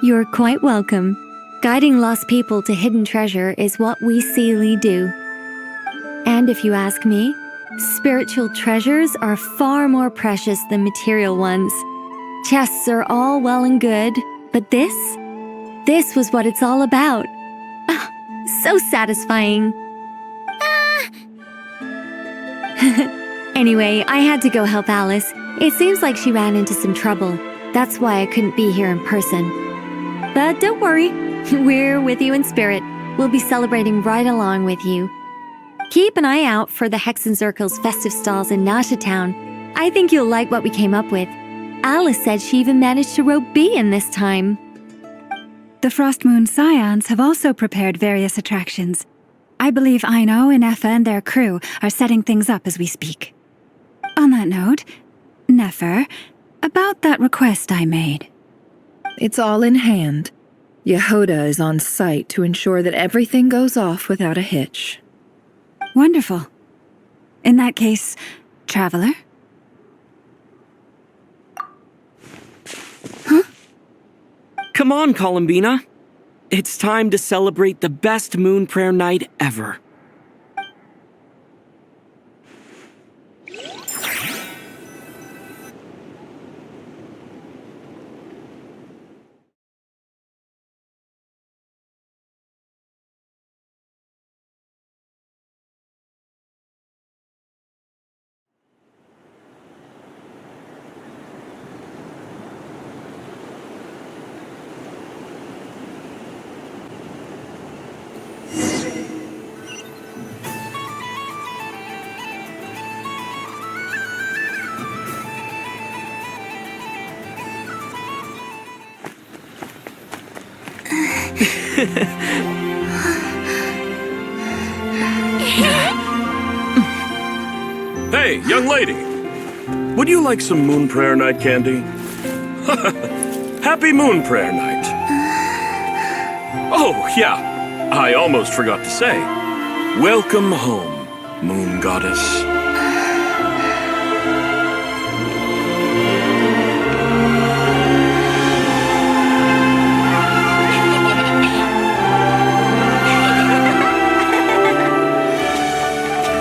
You're quite welcome. Guiding lost people to hidden treasure is what we Seelie do. And if you ask me, spiritual treasures are far more precious than material ones. Chests are all well and good, but this was what it's all about. Ah, so satisfying. Anyway, I had to go help Alice. It seems like she ran into some trouble. That's why I couldn't be here in person. But don't worry, we're with you in spirit. We'll be celebrating right along with you. Keep an eye out for the Hexen Circle's festive stalls in Nasha Town. I think you'll like what we came up with. Alice said she even managed to rope B in this time. The Frost Moon Scions have also prepared various attractions. I believe Aino, Ineffa, and their crew are setting things up as we speak. On that note, Nefer, about that request I made. It's all in hand. Yehoda is on site to ensure that everything goes off without a hitch. Wonderful. In that case, Traveler? Huh? Come on, Columbina. It's time to celebrate the best moon prayer night ever. Hey, young lady. Would you like some Moon Prayer Night candy? Happy Moon Prayer Night. Oh, yeah. I almost forgot to say. Welcome home, Moon Goddess.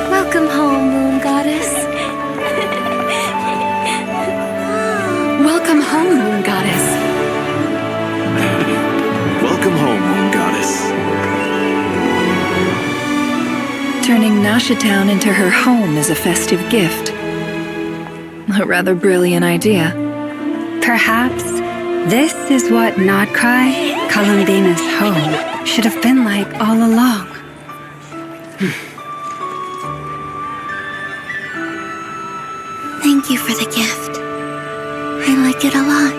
Welcome home, Moon Goddess. Welcome home, Moon Goddess. Welcome home, Moon Goddess. Turning Nasha Town into her home is a festive gift. A rather brilliant idea. Perhaps this is what Nodcry, Columbina's home, should have been like all along. Thank you for the gift. I like it a lot.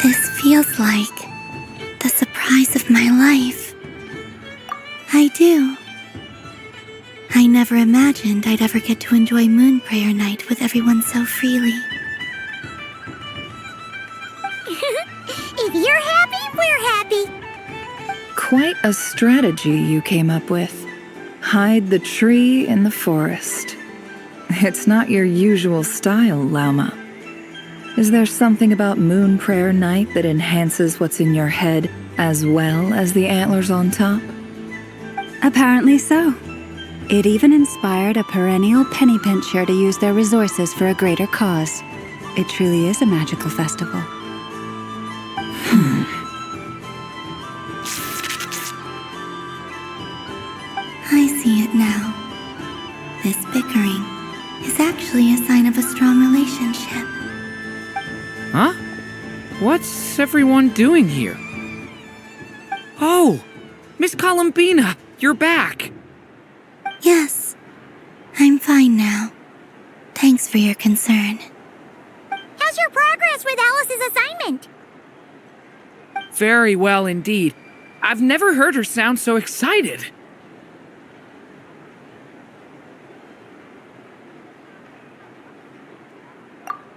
This feels like the surprise of my life. I do. I never imagined I'd ever get to enjoy Moon Prayer Night with everyone so freely. If you're happy, we're happy. Quite a strategy you came up with. Hide the tree in the forest. It's not your usual style, Lauma. Is there something about Moon Prayer Night that enhances what's in your head as well as the antlers on top? Apparently so. It even inspired a perennial penny pincher to use their resources for a greater cause. It truly is a magical festival. I see it now. This bickering is actually a sign of a strong relationship. Huh? What's everyone doing here? Oh! Miss Columbina, you're back! Yes, I'm fine now. Thanks for your concern. How's your progress with Alice's assignment? Very well indeed. I've never heard her sound so excited.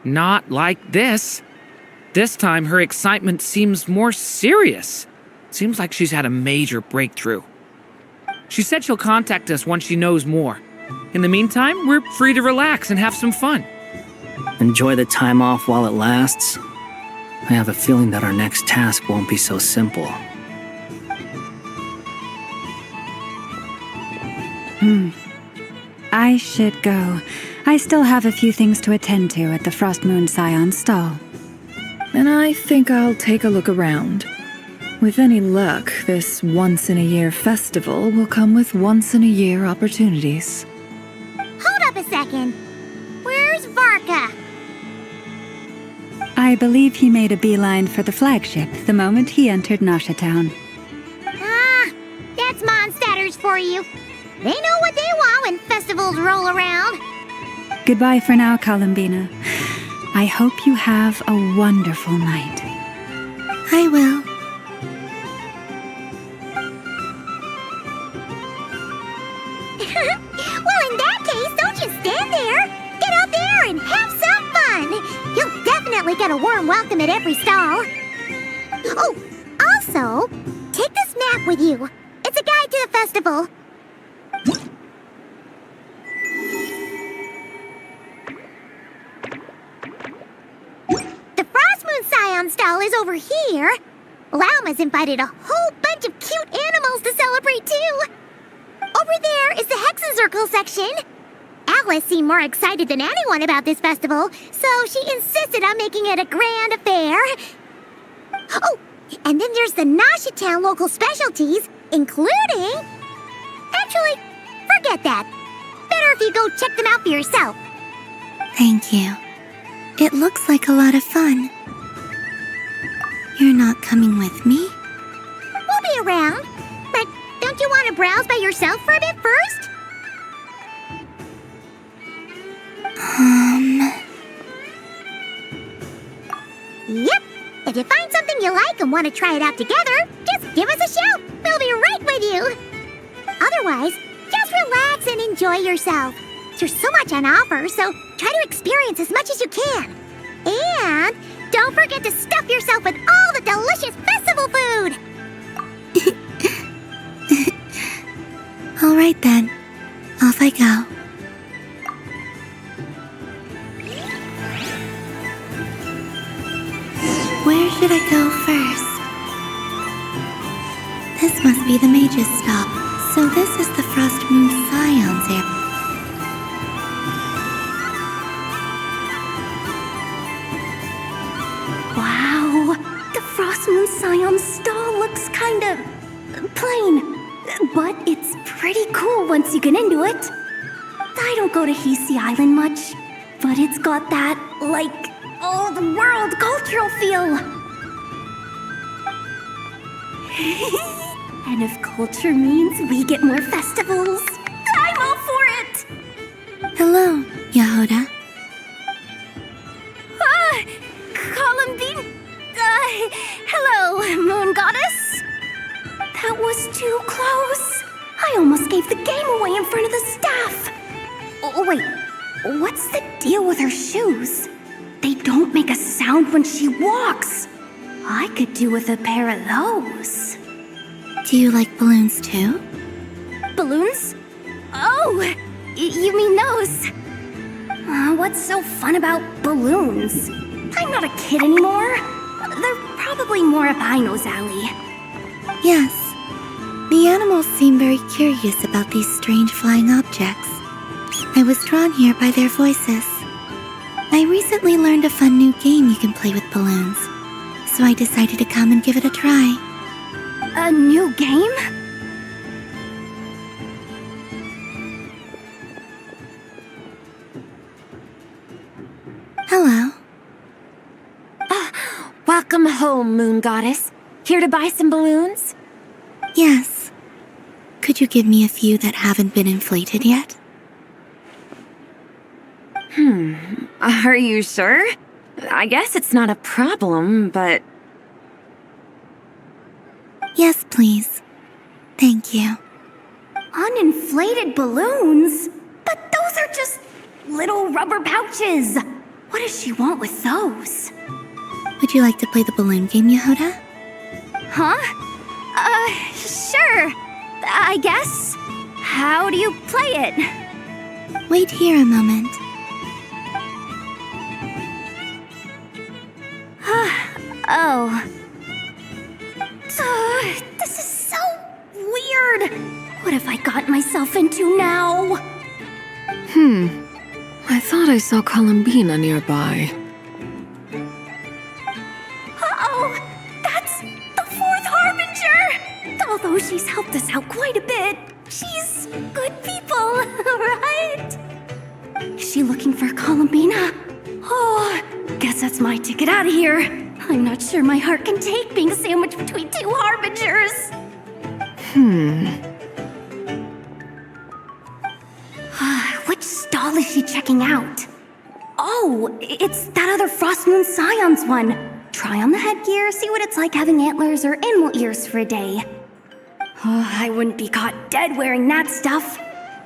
Not like this. This time, her excitement seems more serious. Seems like she's had a major breakthrough. She said she'll contact us once she knows more. In the meantime, we're free to relax and have some fun. Enjoy the time off while it lasts. I have a feeling that our next task won't be so simple. I should go. I still have a few things to attend to at the Frost Moon Scion stall. And I think I'll take a look around. With any luck, this once-in-a-year festival will come with once-in-a-year opportunities. Hold up a second. Where's Varka? I believe he made a beeline for the flagship the moment he entered Nasha Town. Ah, that's Mondstadters for you. They know what they want when festivals roll around. Goodbye for now, Columbina. I hope you have a wonderful night. I will. Well, in that case, don't just stand there. Get out there and have some fun. You'll definitely get a warm welcome at every stall. Oh, also, take this map with you. It's a guide to the festival. The Frost Moon Scion stall is over here. Lauma's invited a whole bunch of cute animals to celebrate too. Over there is the Hexencircle section. Alice seemed more excited than anyone about this festival, so she insisted on making it a grand affair. Oh, and then there's the Nasha Town local specialties, including... Actually, forget that. Better if you go check them out for yourself. Thank you. It looks like a lot of fun. You're not coming with me? We'll be around. But don't you want to browse by yourself for a bit first? Yep. If you find something you like and want to try it out together, just give us a shout. We'll be right with you. Otherwise, just relax and enjoy yourself. There's so much on offer, so try to experience as much as you can. And don't forget to stuff yourself with all the delicious festival food. All right then. Off I go. Where should I go first? This must be the mage's stop. So this is the Frost Moon Scion's area. Wow, the Frost Moon Scion stall looks kind of plain, but it's pretty cool once you get into it. I don't go to Hisi Island much, but it's got that, like, old world cultural feel. And if culture means we get more festivals, I'm all for it! Hello, Yahoda. Columbine? Hello, Moon Goddess? That was too close. I almost gave the game away in front of the staff. Oh, wait. What's the deal with her shoes? They don't make a sound when she walks. I could do with a pair of those. Do you like balloons too? Balloons? Oh, you mean those? What's so fun about balloons? I'm not a kid anymore. They're probably more up Aino's alley. Yes. The animals seem very curious about these strange flying objects. I was drawn here by their voices. I recently learned a fun new game you can play with balloons, so I decided to come and give it a try. A new game? Hello. Welcome home, Moon Goddess. Here to buy some balloons? Yes. Could you give me a few that haven't been inflated yet? Are you sure? I guess it's not a problem, but... Yes, please. please. Thank you. Uninflated balloons? But those are just little rubber pouches. What does she want with those? Would you like to play the balloon game, Yehuda? Huh? Sure. I guess. How do you play it? Wait here a moment. Oh. This is so weird. What have I got myself into now? I thought I saw Columbina nearby. Uh-oh! That's the fourth Harbinger! Although she's helped us out quite a bit, she's good people, right? Is she looking for Columbina? Oh, guess that's my ticket out of here. I'm not sure my heart can take being sandwiched between two Harbingers. Which stall is she checking out? Oh, it's that other Frost Moon Scions one. Try on the headgear, see what it's like having antlers or animal ears for a day. Oh, I wouldn't be caught dead wearing that stuff.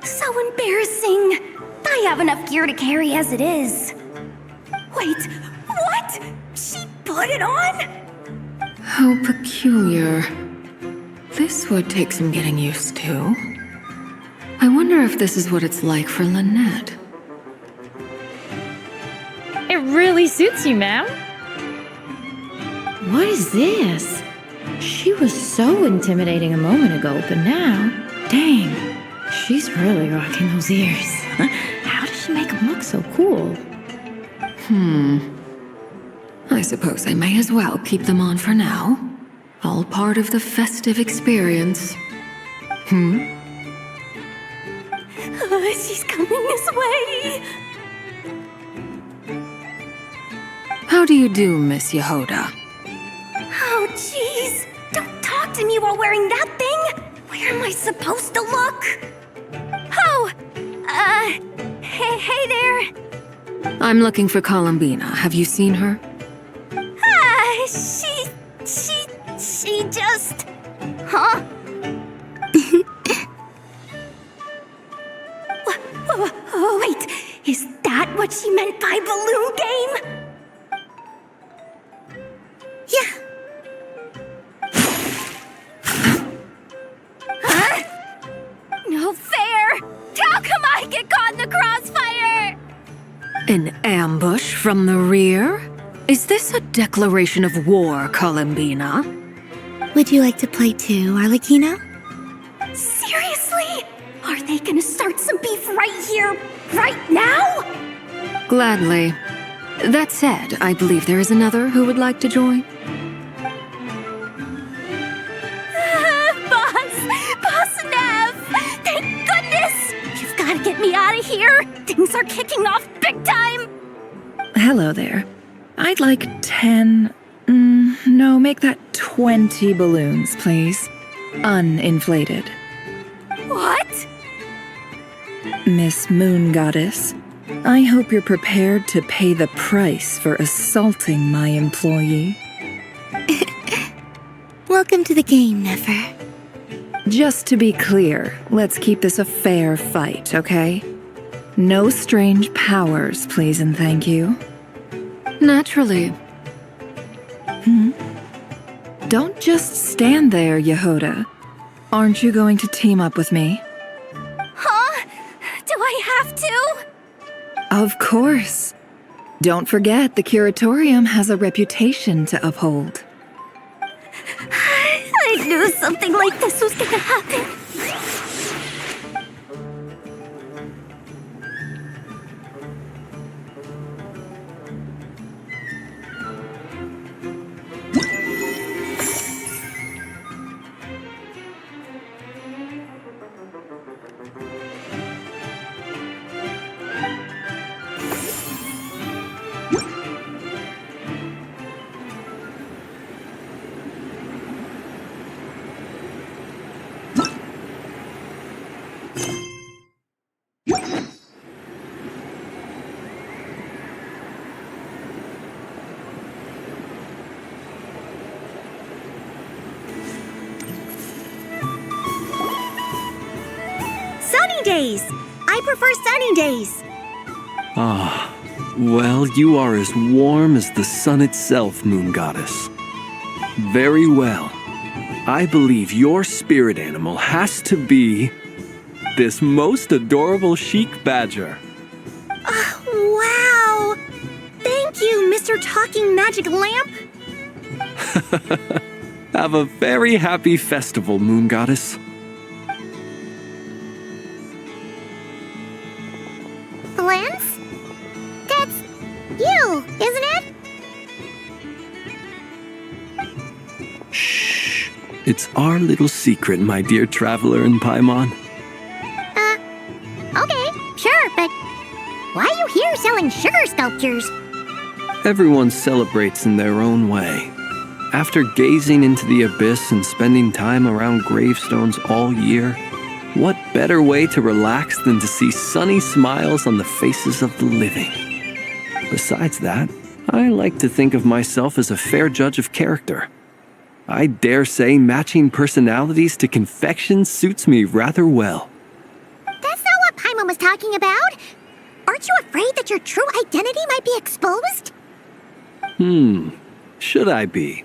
So embarrassing. I have enough gear to carry as it is. Wait, what? She put it on? How peculiar. This would take some getting used to. I wonder if this is what it's like for Lynette. It really suits you, ma'am. What is this? She was so intimidating a moment ago, but now, dang, she's really rocking those ears. How does she make them look so cool? I suppose I may as well keep them on for now. All part of the festive experience. She's coming this way. How do you do, Miss Yehuda? Oh, jeez. Don't talk to me while wearing that thing. Where am I supposed to look? Oh, hey there. I'm looking for Columbina. Have you seen her? She just... Huh? Oh, wait. Is that what she meant by balloon game? Yeah. Huh? No fair! How come I get caught in the crossfire? An ambush from the rear? Is this a declaration of war, Columbina? Would you like to play too, Arlecchino? Seriously? Are they gonna start some beef right here, right now? Gladly. That said, I believe there is another who would like to join. Boss Nev! Thank goodness! You've gotta get me out of here! Things are kicking off big time! Hello there. I'd like 10... no, make that 20 balloons, please. Uninflated. What? Miss Moon Goddess, I hope you're prepared to pay the price for assaulting my employee. Welcome to the game, Nefer. Just to be clear, let's keep this a fair fight, okay? No strange powers, please and thank you. Naturally. Don't just stand there, Yehuda. Aren't you going to team up with me? Huh? Do I have to? Of course. Don't forget, the Curatorium has a reputation to uphold. I knew something like this was gonna happen. sunny days. I prefer sunny days. Ah, well, you are as warm as the sun itself, Moon Goddess. Very well. I believe your spirit animal has to be this most adorable chic badger. Wow! Thank you, Mr. Talking Magic Lamp. Have a very happy festival, Moon Goddess. Flint's? That's you, isn't it? Shh. It's our little secret, my dear traveler in Paimon. Okay, sure, but why are you here selling sugar sculptures? Everyone celebrates in their own way. After gazing into the abyss and spending time around gravestones all year, what better way to relax than to see sunny smiles on the faces of the living? Besides that, I like to think of myself as a fair judge of character. I dare say matching personalities to confection suits me rather well. That's not what Paimon was talking about. Aren't you afraid that your true identity might be exposed? Should I be?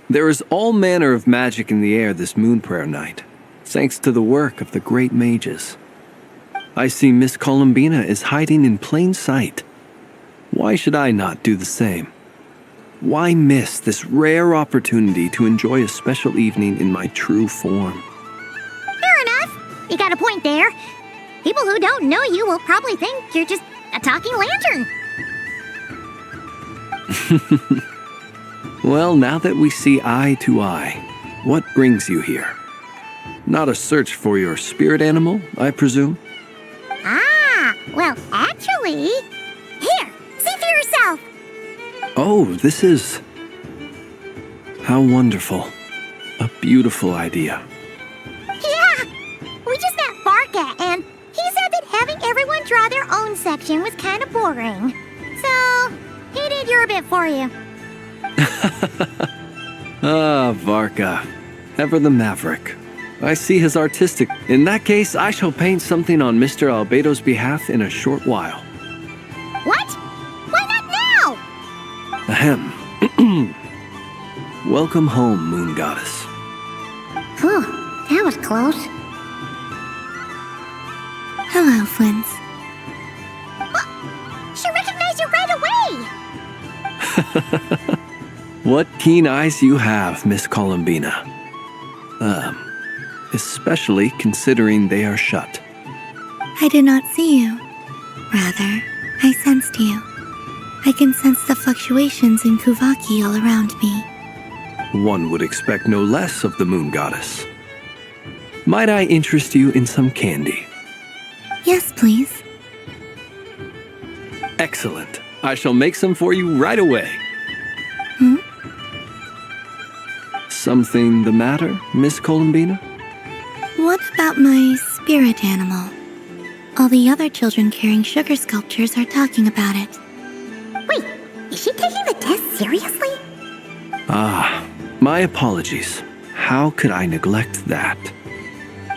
There is all manner of magic in the air this moon prayer night, thanks to the work of the great mages. I see Miss Columbina is hiding in plain sight. Why should I not do the same? Why miss this rare opportunity to enjoy a special evening in my true form? Fair enough. You got a point there. People who don't know you will probably think you're just a talking lantern. Well, now that we see eye to eye, what brings you here? Not a search for your spirit animal, I presume? Ah, well, actually... Here, see for yourself. Oh, this is... How wonderful. A beautiful idea. Yeah, we just met Varka, and he said that having everyone draw their own section was kind of boring. So, he did your bit for you. Ah, Varka. Ever the maverick. I see his artistic. In that case, I shall paint something on Mr. Albedo's behalf in a short while. What? Why not now? Ahem. Welcome home, Moon Goddess. Whew, that was close. Hello, Flint's. She recognized you right away! What keen eyes you have, Miss Columbina. Especially considering they are shut. I did not see you. Rather, I sensed you. I can sense the fluctuations in Kuvaki all around me. One would expect no less of the Moon Goddess. Might I interest you in some candy? Yes, please. Excellent. I shall make some for you right away. Something the matter, Miss Columbina? What about my spirit animal? All the other children carrying sugar sculptures are talking about it. Wait, is she taking the test seriously? Ah, my apologies. How could I neglect that?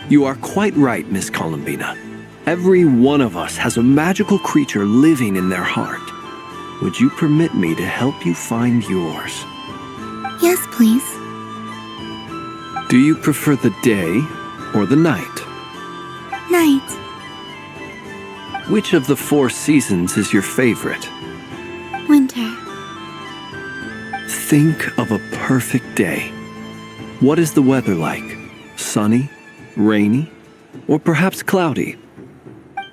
You are quite right, Miss Columbina. Every one of us has a magical creature living in their heart. Would you permit me to help you find yours? Yes, please. Do you prefer the day or the night? Night. Which of the 4 seasons is your favorite? Winter. Think of a perfect day. What is the weather like? Sunny, rainy, or perhaps cloudy?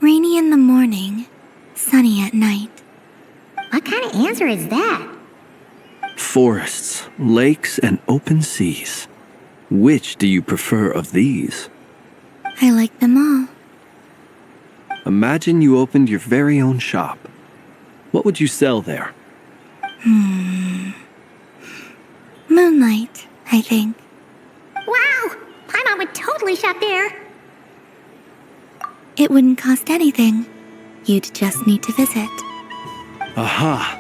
Rainy in the morning, sunny at night. What kind of answer is that? Forests, lakes, and open seas. Which do you prefer of these? I like them all. Imagine you opened your very own shop. What would you sell there? Moonlight, I think. Wow! Paimon would totally shop there. It wouldn't cost anything. You'd just need to visit. Aha!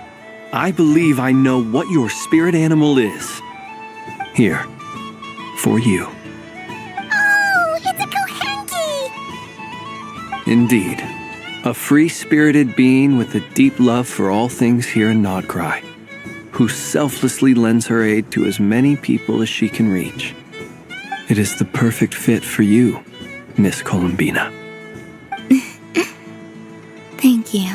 I believe I know what your spirit animal is. Here, for you. Oh, it's a kohenki! Indeed. A free-spirited being with a deep love for all things here in Nodcry, who selflessly lends her aid to as many people as she can reach. It is the perfect fit for you, Miss Columbina. Thank you.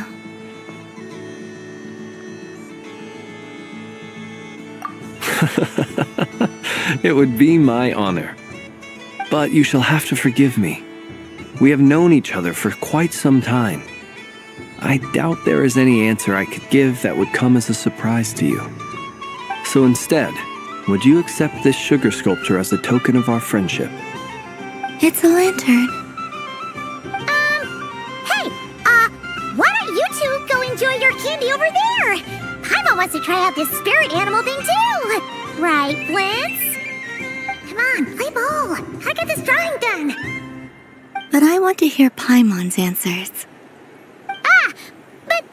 It would be my honor. But you shall have to forgive me. We have known each other for quite some time. I doubt there is any answer I could give that would come as a surprise to you. So instead, would you accept this sugar sculpture as a token of our friendship? It's a lantern. Hey, why don't you two go enjoy your candy over there? Paimon wants to try out this spirit animal thing too. Right, Flint's? Come on, play ball. I get this drawing done. But I want to hear Paimon's answers. But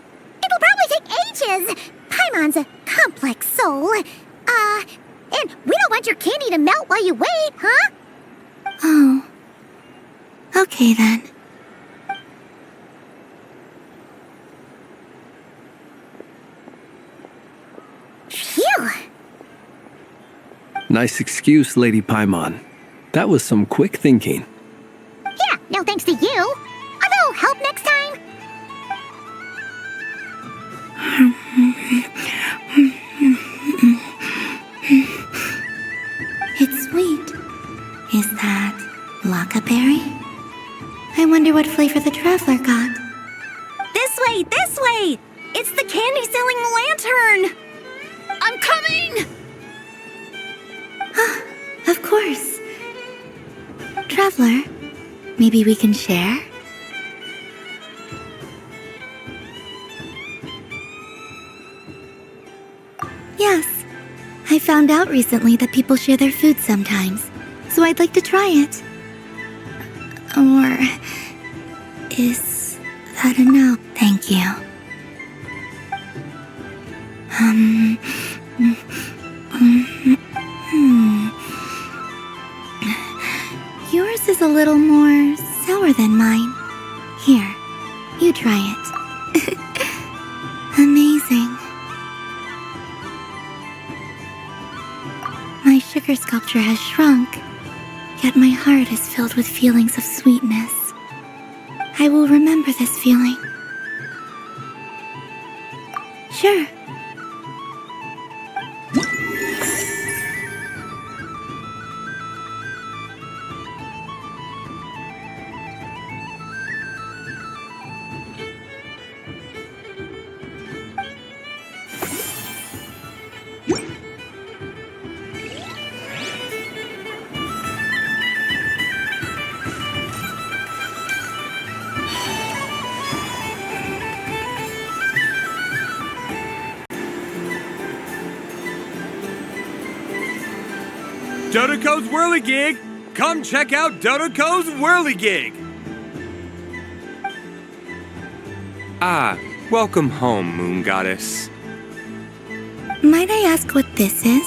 it'll probably take ages. Paimon's a complex soul. And we don't want your candy to melt while you wait, huh? Oh. Okay then. Phew. Nice excuse, Lady Paimon. That was some quick thinking. Yeah, no thanks to you. A little help next time? It's sweet. Is that Lockaberry? I wonder what flavor the traveler got. This way, this way! It's the candy-selling lantern! I'm coming! Of course. Traveler, maybe we can share? Yes. I found out recently that people share their food sometimes, so I'd like to try it. Or is that a no? Thank you. Yours is a little more sour than mine. Here, you try it. Amazing. My sugar sculpture has shrunk, yet my heart is filled with feelings of sweetness. I will remember this feeling. Sure. Dodoco's Whirligig! Come check out Dodoco's Whirligig! Ah, welcome home, Moon Goddess. Might I ask what this is?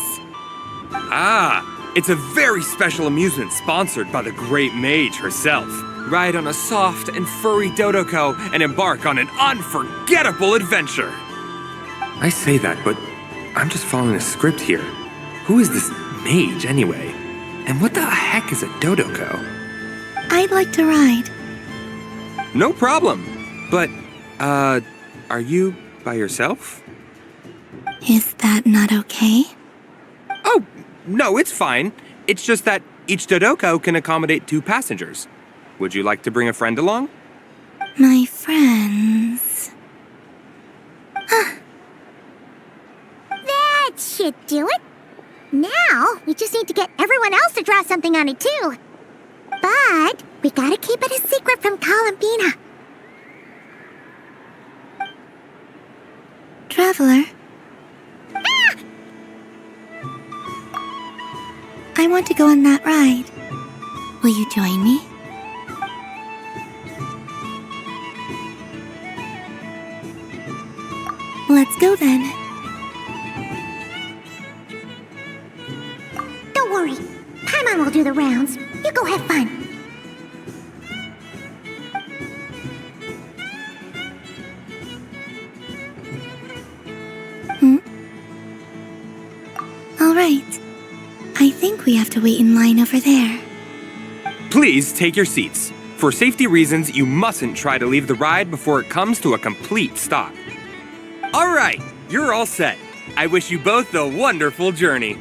Ah, it's a very special amusement sponsored by the great mage herself. Ride on a soft and furry Dodoco and embark on an unforgettable adventure. I say that, but I'm just following a script here. Who is this mage, anyway? And what the heck is a Dodoco? I'd like to ride. No problem. But, are you by yourself? Is that not okay? Oh, no, it's fine. It's just that each Dodoco can accommodate 2 passengers. Would you like to bring a friend along? My friends. That should do it. Now, we just need to get everyone else to draw something on it too. But we gotta keep it a secret from Columbina. Traveler. I want to go on that ride. Will you join me? Let's go then. Don't worry. Paimon will do the rounds. You go have fun. right. I think we have to wait in line over there. Please take your seats. For safety reasons, you mustn't try to leave the ride before it comes to a complete stop. All right, you're all set. I wish you both a wonderful journey.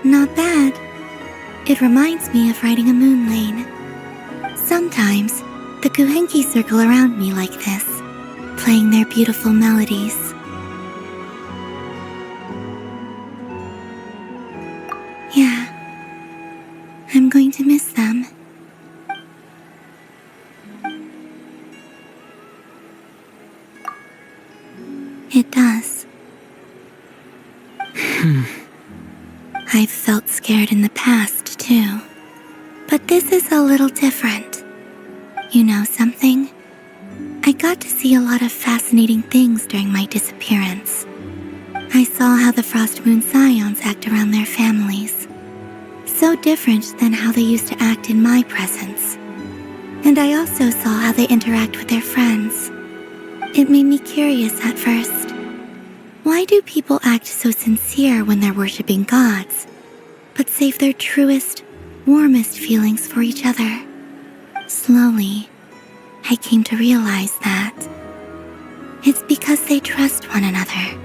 Not bad. It reminds me of riding a moon lane. Sometimes, the Kuhenki circle around me like this, playing their beautiful melodies. Yeah, I'm going to miss them. It does. I've felt scared in the past, too. But this is a little different. You know something? I got to see a lot of fascinating things during my disappearance. I saw how the Frost Moon Scions act around their families. So different than how they used to act in my presence. And I also saw how they interact with their friends. It made me curious at first. Why do people act so sincere when they're worshipping gods, but save their truest, warmest feelings for each other? Slowly, I came to realize that it's because they trust one another.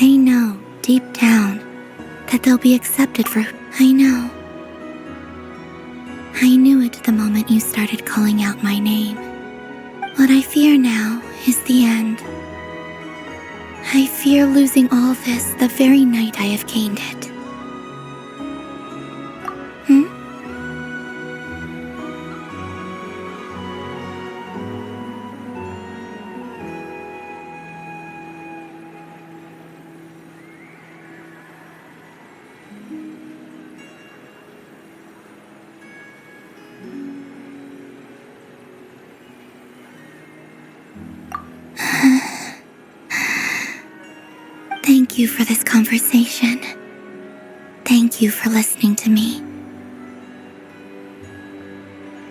They know, deep down, that they'll be accepted for who I know. I knew it the moment you started calling out my name. What I fear now is the end. I fear losing all this the very night I have gained it. Thank you for this conversation. Thank you for listening to me.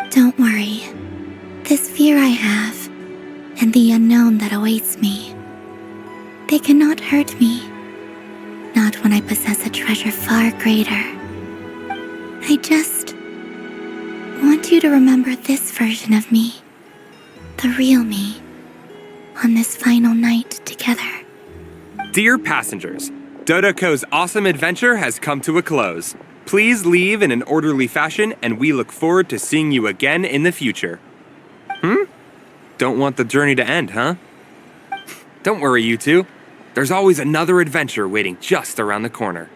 Don't worry. This fear I have, and the unknown that awaits me, they cannot hurt me. Not when I possess a treasure far greater. I just want you to remember this version of me, the real me, on this final night together. Dear passengers, Dodoko's awesome adventure has come to a close. Please leave in an orderly fashion, and we look forward to seeing you again in the future. Don't want the journey to end, huh? Don't worry, you two. There's always another adventure waiting just around the corner.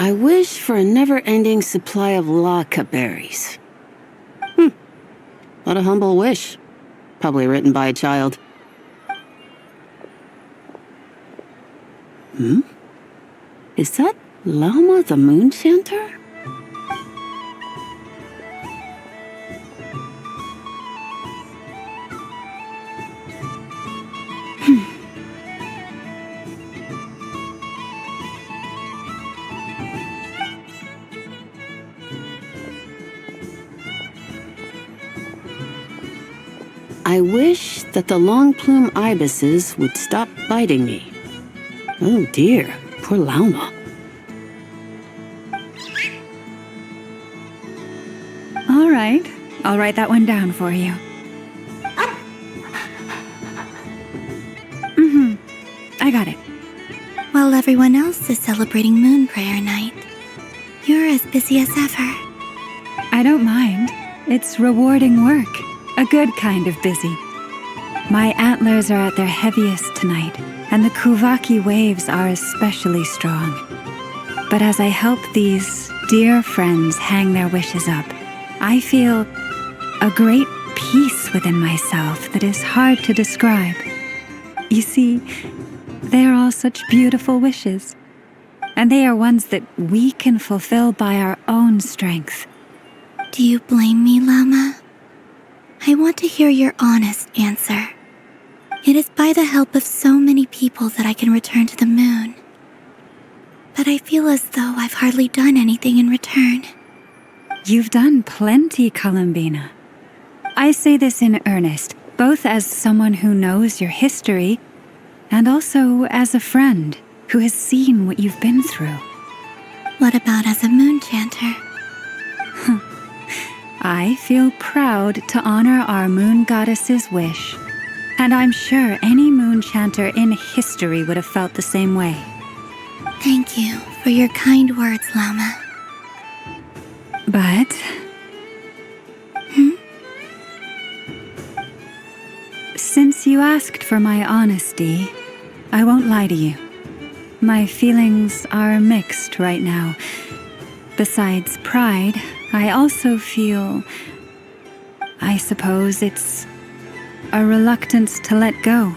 I wish for a never-ending supply of laka berries. What a humble wish. Probably written by a child. Is that Llama the Moon Chanter? I wish that the long plume ibises would stop biting me. Oh dear, poor Llama. All right, I'll write that one down for you. I got it. While everyone else is celebrating Moon Prayer Night, you're as busy as ever. I don't mind. It's rewarding work. A good kind of busy. My antlers are at their heaviest tonight, and the Kuvaki waves are especially strong. But as I help these dear friends hang their wishes up, I feel a great peace within myself that is hard to describe. You see, they are all such beautiful wishes, and they are ones that we can fulfill by our own strength. Do you blame me, Lama? I want to hear your honest answer. It is by the help of so many people that I can return to the moon. But I feel as though I've hardly done anything in return. You've done plenty, Columbina. I say this in earnest, both as someone who knows your history, and also as a friend who has seen what you've been through. What about as a moon chanter? I feel proud to honor our moon goddess's wish, and I'm sure any moon chanter in history would have felt the same way. Thank you for your kind words, Lama. But... Since you asked for my honesty, I won't lie to you. My feelings are mixed right now. Besides pride, I also feel... I suppose it's a reluctance to let go.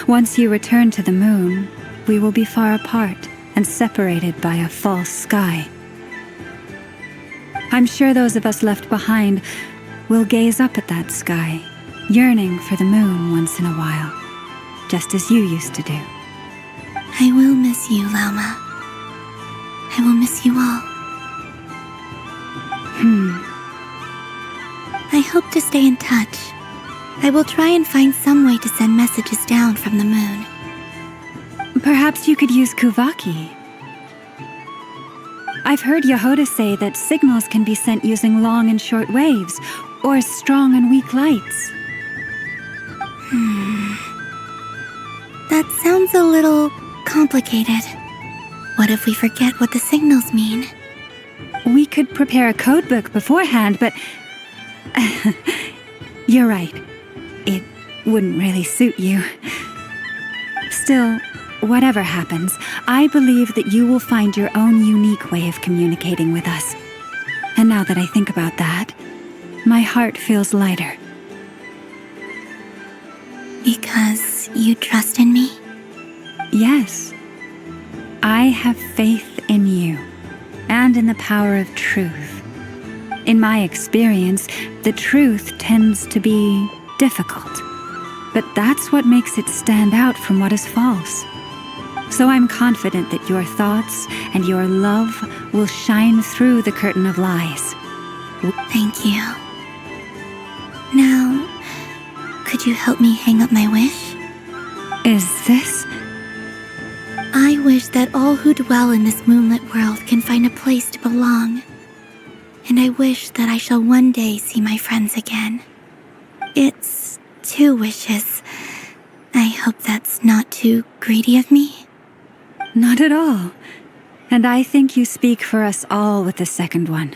Once you return to the moon, we will be far apart and separated by a false sky. I'm sure those of us left behind will gaze up at that sky, yearning for the moon once in a while, just as you used to do. I will miss you, Lama. I will miss you all. I hope to stay in touch. I will try and find some way to send messages down from the moon. Perhaps you could use Kuvaki. I've heard Yehoda say that signals can be sent using long and short waves, or strong and weak lights. That sounds a little complicated. What if we forget what the signals mean? We could prepare a codebook beforehand, but... You're right. It wouldn't really suit you. Still, whatever happens, I believe that you will find your own unique way of communicating with us. And now that I think about that, my heart feels lighter. Because you trust in me? Yes. I have faith in you, and in the power of truth. In my experience, the truth tends to be difficult, but that's what makes it stand out from what is false. So I'm confident that your thoughts and your love will shine through the curtain of lies. Thank you. Now, could you help me hang up my wish? Is this? I wish that all who dwell in this moonlit world can find a place to belong. And I wish that I shall one day see my friends again. It's 2 wishes. I hope that's not too greedy of me. Not at all. And I think you speak for us all with the second one.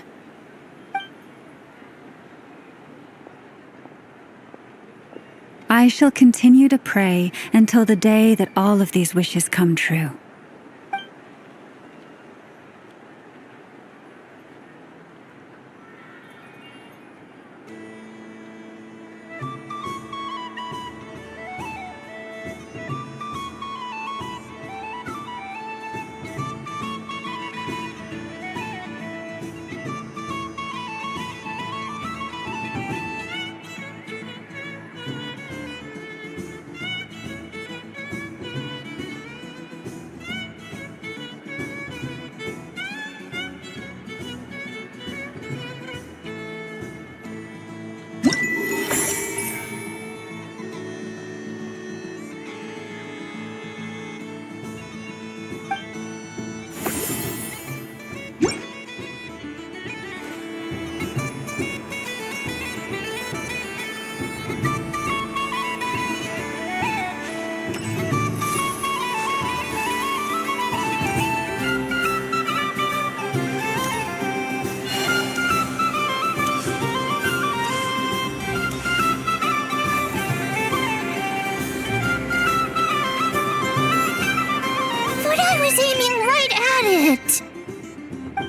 I shall continue to pray until the day that all of these wishes come true. it!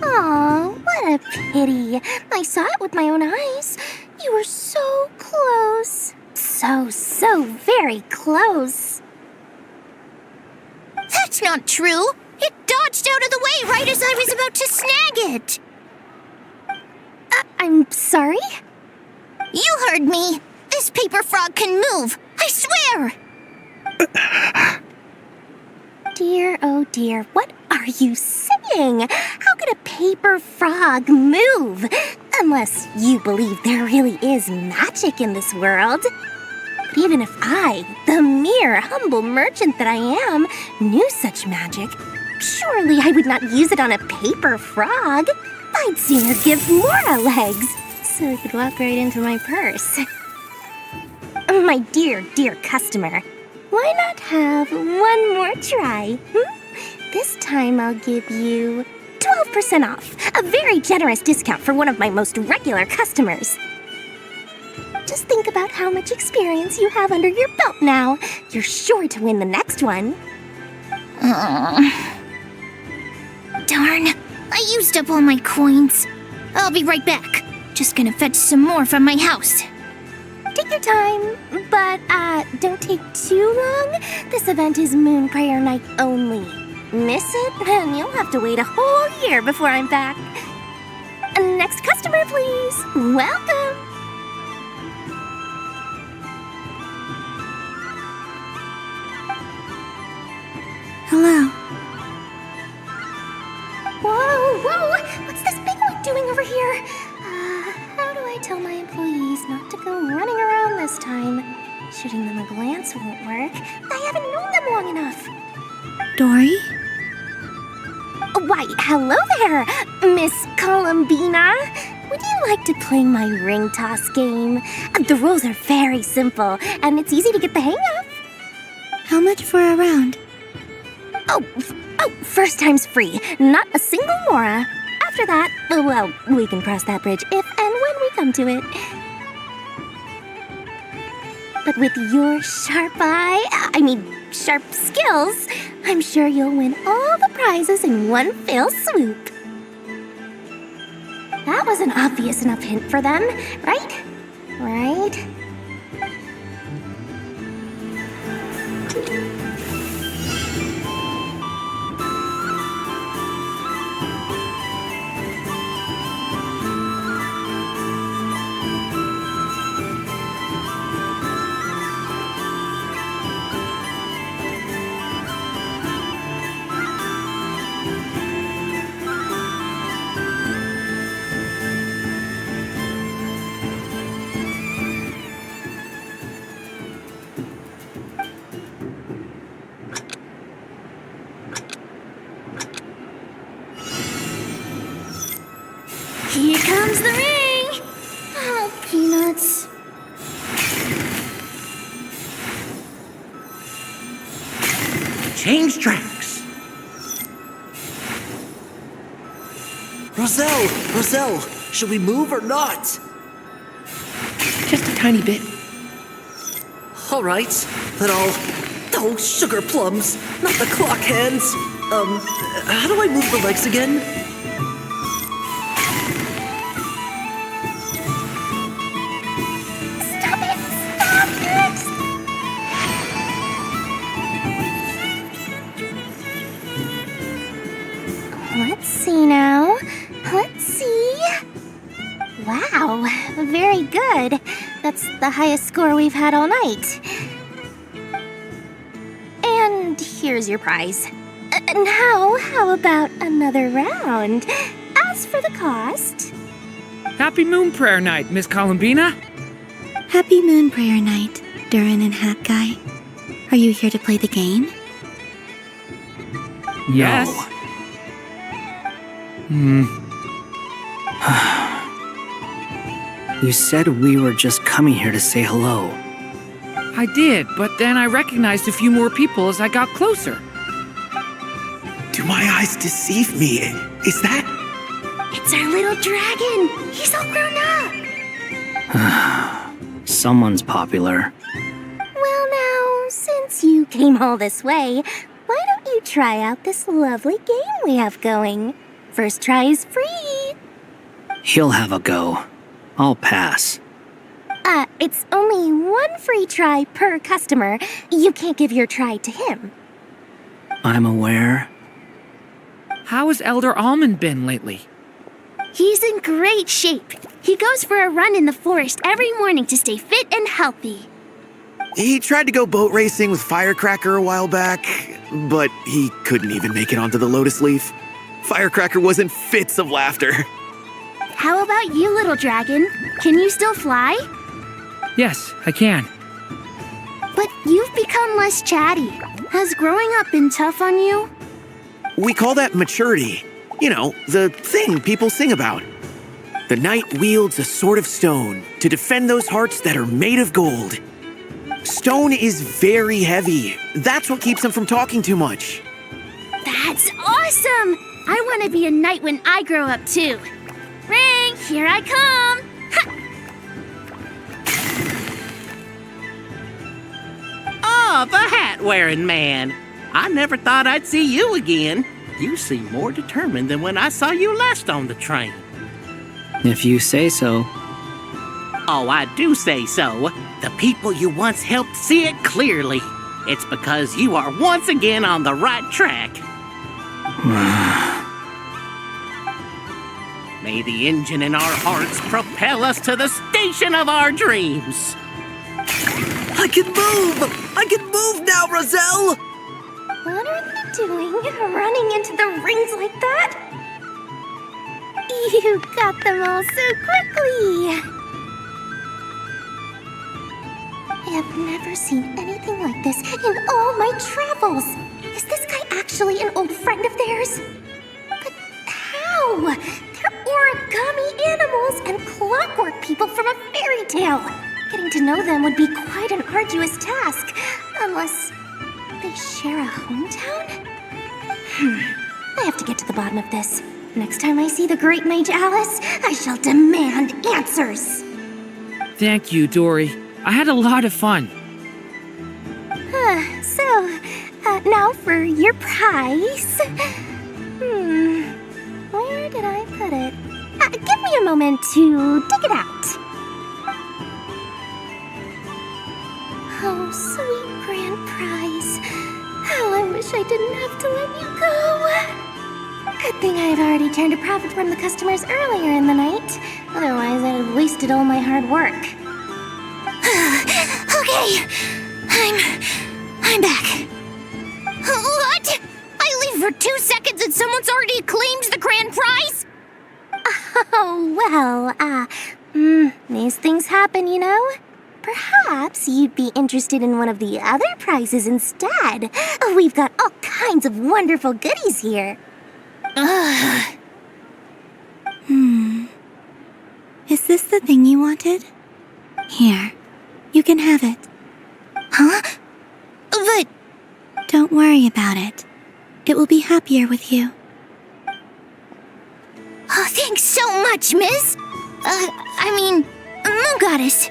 Aw, what a pity. I saw it with my own eyes. You were so close. So very close. That's not true. It dodged out of the way right as I was about to snag it. I'm sorry? You heard me. This paper frog can move. I swear! Dear, oh dear, what are you saying? How could a paper frog move? Unless you believe there really is magic in this world. But even if I, the mere humble merchant that I am, knew such magic, surely I would not use it on a paper frog. I'd sooner give Mora legs, so it could walk right into my purse. My dear, dear customer, why not have one more try? This time I'll give you 12% off, a very generous discount for one of my most regular customers. Just think about how much experience you have under your belt now. You're sure to win the next one. Darn, I used up all my coins. I'll be right back. Just gonna fetch some more from my house. Take your time, but don't take too long. This event is Moon Prayer Night only. Miss it, and you'll have to wait a whole year before I'm back. Next customer, please. Welcome. Hello. Whoa! What's this big one doing over here? How do I tell my employees not to go running around this time? Shooting them a glance won't work. I haven't known them long enough. Dory? Why, hello there, Miss Columbina. Would you like to play my ring toss game? The rules are very simple, and it's easy to get the hang of. How much for a round? Oh, first time's free. Not a single mora. After that, well, we can cross that bridge if and when we come to it. But with your sharp sharp skills, I'm sure you'll win all the prizes in one fell swoop. That was an obvious enough hint for them, right? Right? Here comes the ring! Oh, peanuts. Change tracks! Roselle, should we move or not? Just a tiny bit. All right, then Oh, sugar plums, not the clock hands. How do I move the legs again? Let's see now. Let's see. Wow, very good. That's the highest score we've had all night. And here's your prize. Now, how about another round? As for the cost... Happy Moon Prayer Night, Miss Columbina. Happy Moon Prayer Night, Durin and Hat Guy. Are you here to play the game? Yes. You said we were just coming here to say hello. I did, but then I recognized a few more people as I got closer. Do my eyes deceive me? Is that... It's our little dragon! He's all grown up! Someone's popular. Well now, since you came all this way, why don't you try out this lovely game we have going. First try is free. He'll have a go. I'll pass. It's only one free try per customer. You can't give your try to him. I'm aware. How has Elder Almond been lately? He's in great shape. He goes for a run in the forest every morning to stay fit and healthy. He tried to go boat racing with Firecracker a while back, but he couldn't even make it onto the Lotus Leaf. Firecracker was in fits of laughter. How about you, little dragon? Can you still fly? Yes, I can. But you've become less chatty. Has growing up been tough on you? We call that maturity. You know, the thing people sing about. The knight wields a sword of stone to defend those hearts that are made of gold. Stone is very heavy. That's what keeps him from talking too much. That's awesome! I want to be a knight when I grow up too. Ring, here I come! Oh, the hat-wearing man. I never thought I'd see you again. You seem more determined than when I saw you last on the train. If you say so. Oh, I do say so. The people you once helped see it clearly. It's because you are once again on the right track. May the engine in our hearts propel us to the station of our dreams. I can move! I can move now, Roselle! What are they doing, running into the rings like that? You got them all so quickly! I have never seen anything like this in all my travels. Is this guy actually an old friend of theirs? But how? They're origami animals and clockwork people from a fairy tale. Getting to know them would be quite an arduous task, unless they share a hometown? I have to get to the bottom of this. Next time I see the Great Mage Alice, I shall demand answers. Thank you, Dory. I had a lot of fun. Now for your prize. Where did I put it? Give me a moment to dig it out. Oh, sweet grand prize. How I wish I didn't have to let you go. Good thing I've already turned a profit from the customers earlier in the night. Otherwise, I'd have wasted all my hard work. Okay, I'm back. What? I leave for 2 seconds and someone's already claimed the grand prize? Oh, well, these things happen, you know? Perhaps you'd be interested in one of the other prizes instead. We've got all kinds of wonderful goodies here. Is this the thing you wanted? Here, you can have it. Huh? But... Don't worry about it. It will be happier with you. Oh, thanks so much, miss. Moon Goddess.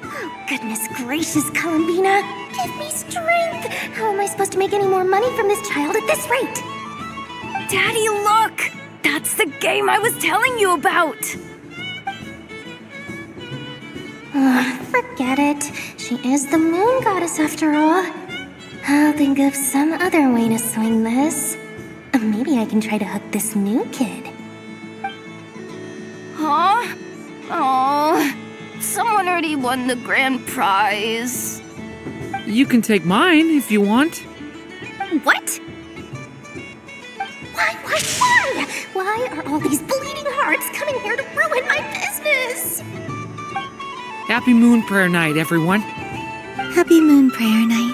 Oh, goodness gracious, Columbina. Give me strength. How am I supposed to make any more money from this child at this rate? Daddy, look! That's the game I was telling you about! Forget it. She is the Moon Goddess after all. I'll think of some other way to swing this. Maybe I can try to hook this new kid. Huh? Oh, someone already won the grand prize. You can take mine if you want. What? Why? Why are all these bleeding hearts coming here to ruin my business? Happy Moon Prayer Night, everyone. Happy Moon Prayer Night.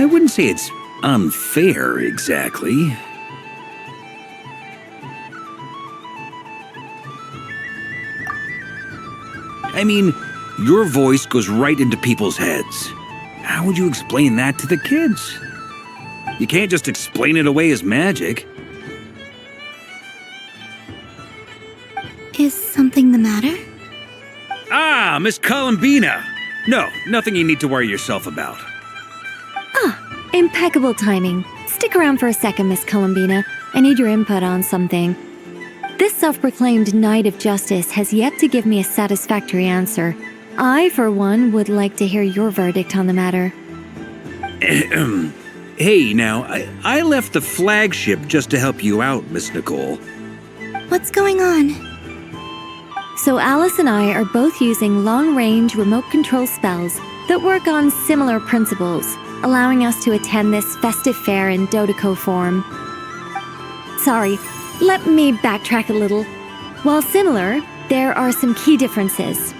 wouldn't say it's unfair exactly. I mean, your voice goes right into people's heads. How would you explain that to the kids? You can't just explain it away as magic. Is something the matter? Ah, Miss Columbina! No, nothing you need to worry yourself about. Impeccable timing. Stick around for a second, Miss Columbina. I need your input on something. This self-proclaimed Knight of Justice has yet to give me a satisfactory answer. I, for one, would like to hear your verdict on the matter. Hey, now, I left the flagship just to help you out, Miss Nicole. What's going on? So Alice and I are both using long-range remote control spells that work on similar principles, allowing us to attend this festive fair in Dodoco form. Sorry, let me backtrack a little. While similar, there are some key differences.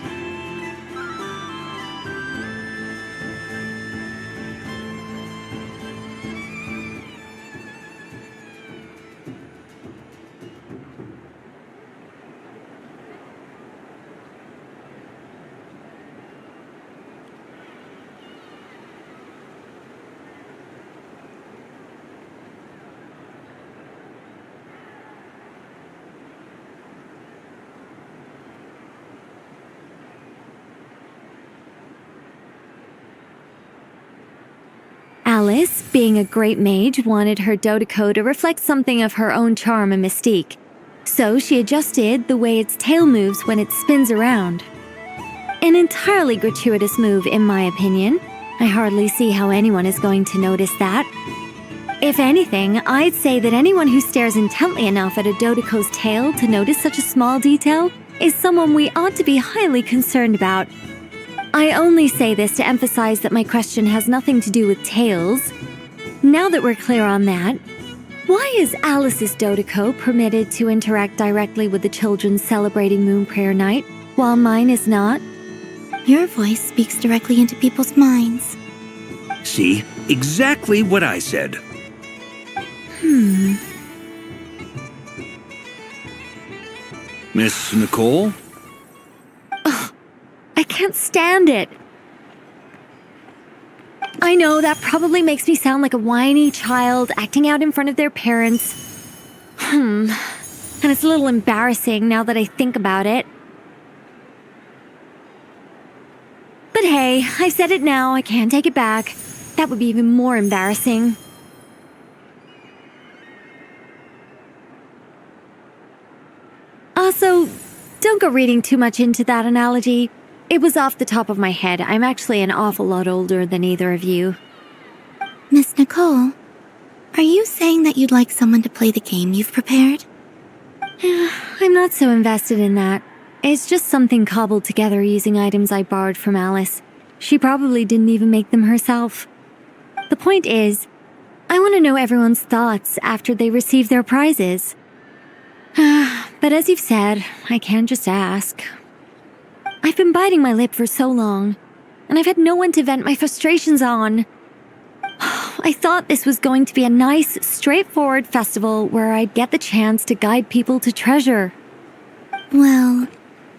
Alice, being a great mage, wanted her Dodoco to reflect something of her own charm and mystique. So she adjusted the way its tail moves when it spins around. An entirely gratuitous move, in my opinion. I hardly see how anyone is going to notice that. If anything, I'd say that anyone who stares intently enough at a Dodoco's tail to notice such a small detail is someone we ought to be highly concerned about. I only say this to emphasize that my question has nothing to do with tails. Now that we're clear on that, why is Alice's Dodoco permitted to interact directly with the children celebrating Moon Prayer Night, while mine is not? Your voice speaks directly into people's minds. See? Exactly what I said. Miss Nicole? I can't stand it. I know that probably makes me sound like a whiny child acting out in front of their parents. And it's a little embarrassing now that I think about it. But hey, I've said it now, I can't take it back. That would be even more embarrassing. Also, don't go reading too much into that analogy. It was off the top of my head. I'm actually an awful lot older than either of you. Miss Nicole, are you saying that you'd like someone to play the game you've prepared? I'm not so invested in that. It's just something cobbled together using items I borrowed from Alice. She probably didn't even make them herself. The point is, I want to know everyone's thoughts after they receive their prizes. But as you've said, I can't just ask. I've been biting my lip for so long, and I've had no one to vent my frustrations on. I thought this was going to be a nice, straightforward festival where I'd get the chance to guide people to treasure. Well,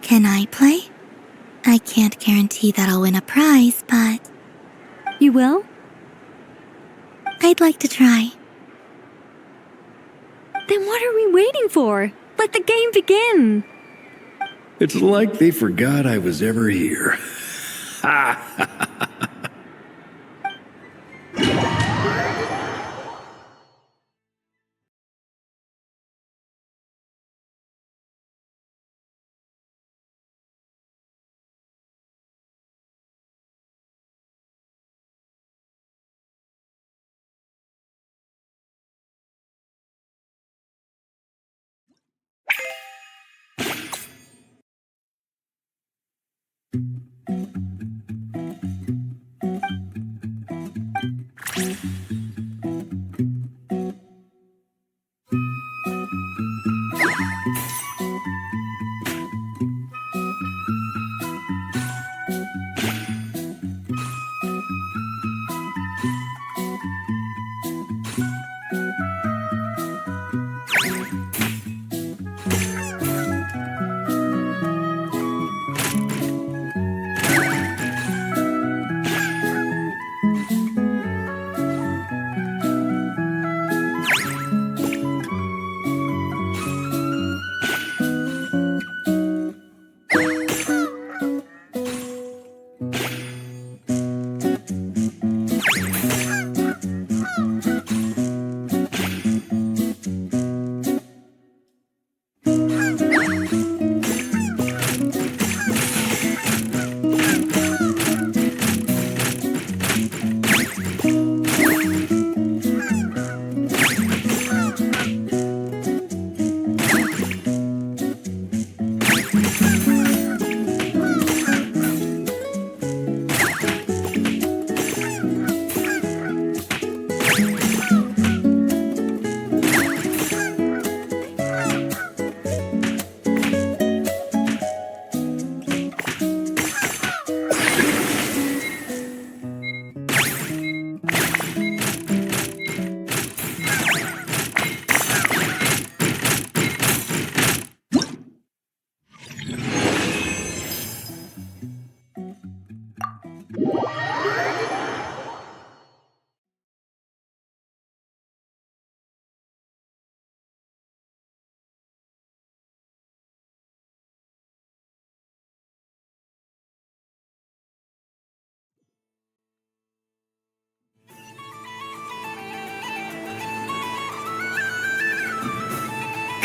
can I play? I can't guarantee that I'll win a prize, but... You will? I'd like to try. Then what are we waiting for? Let the game begin! It's like they forgot I was ever here.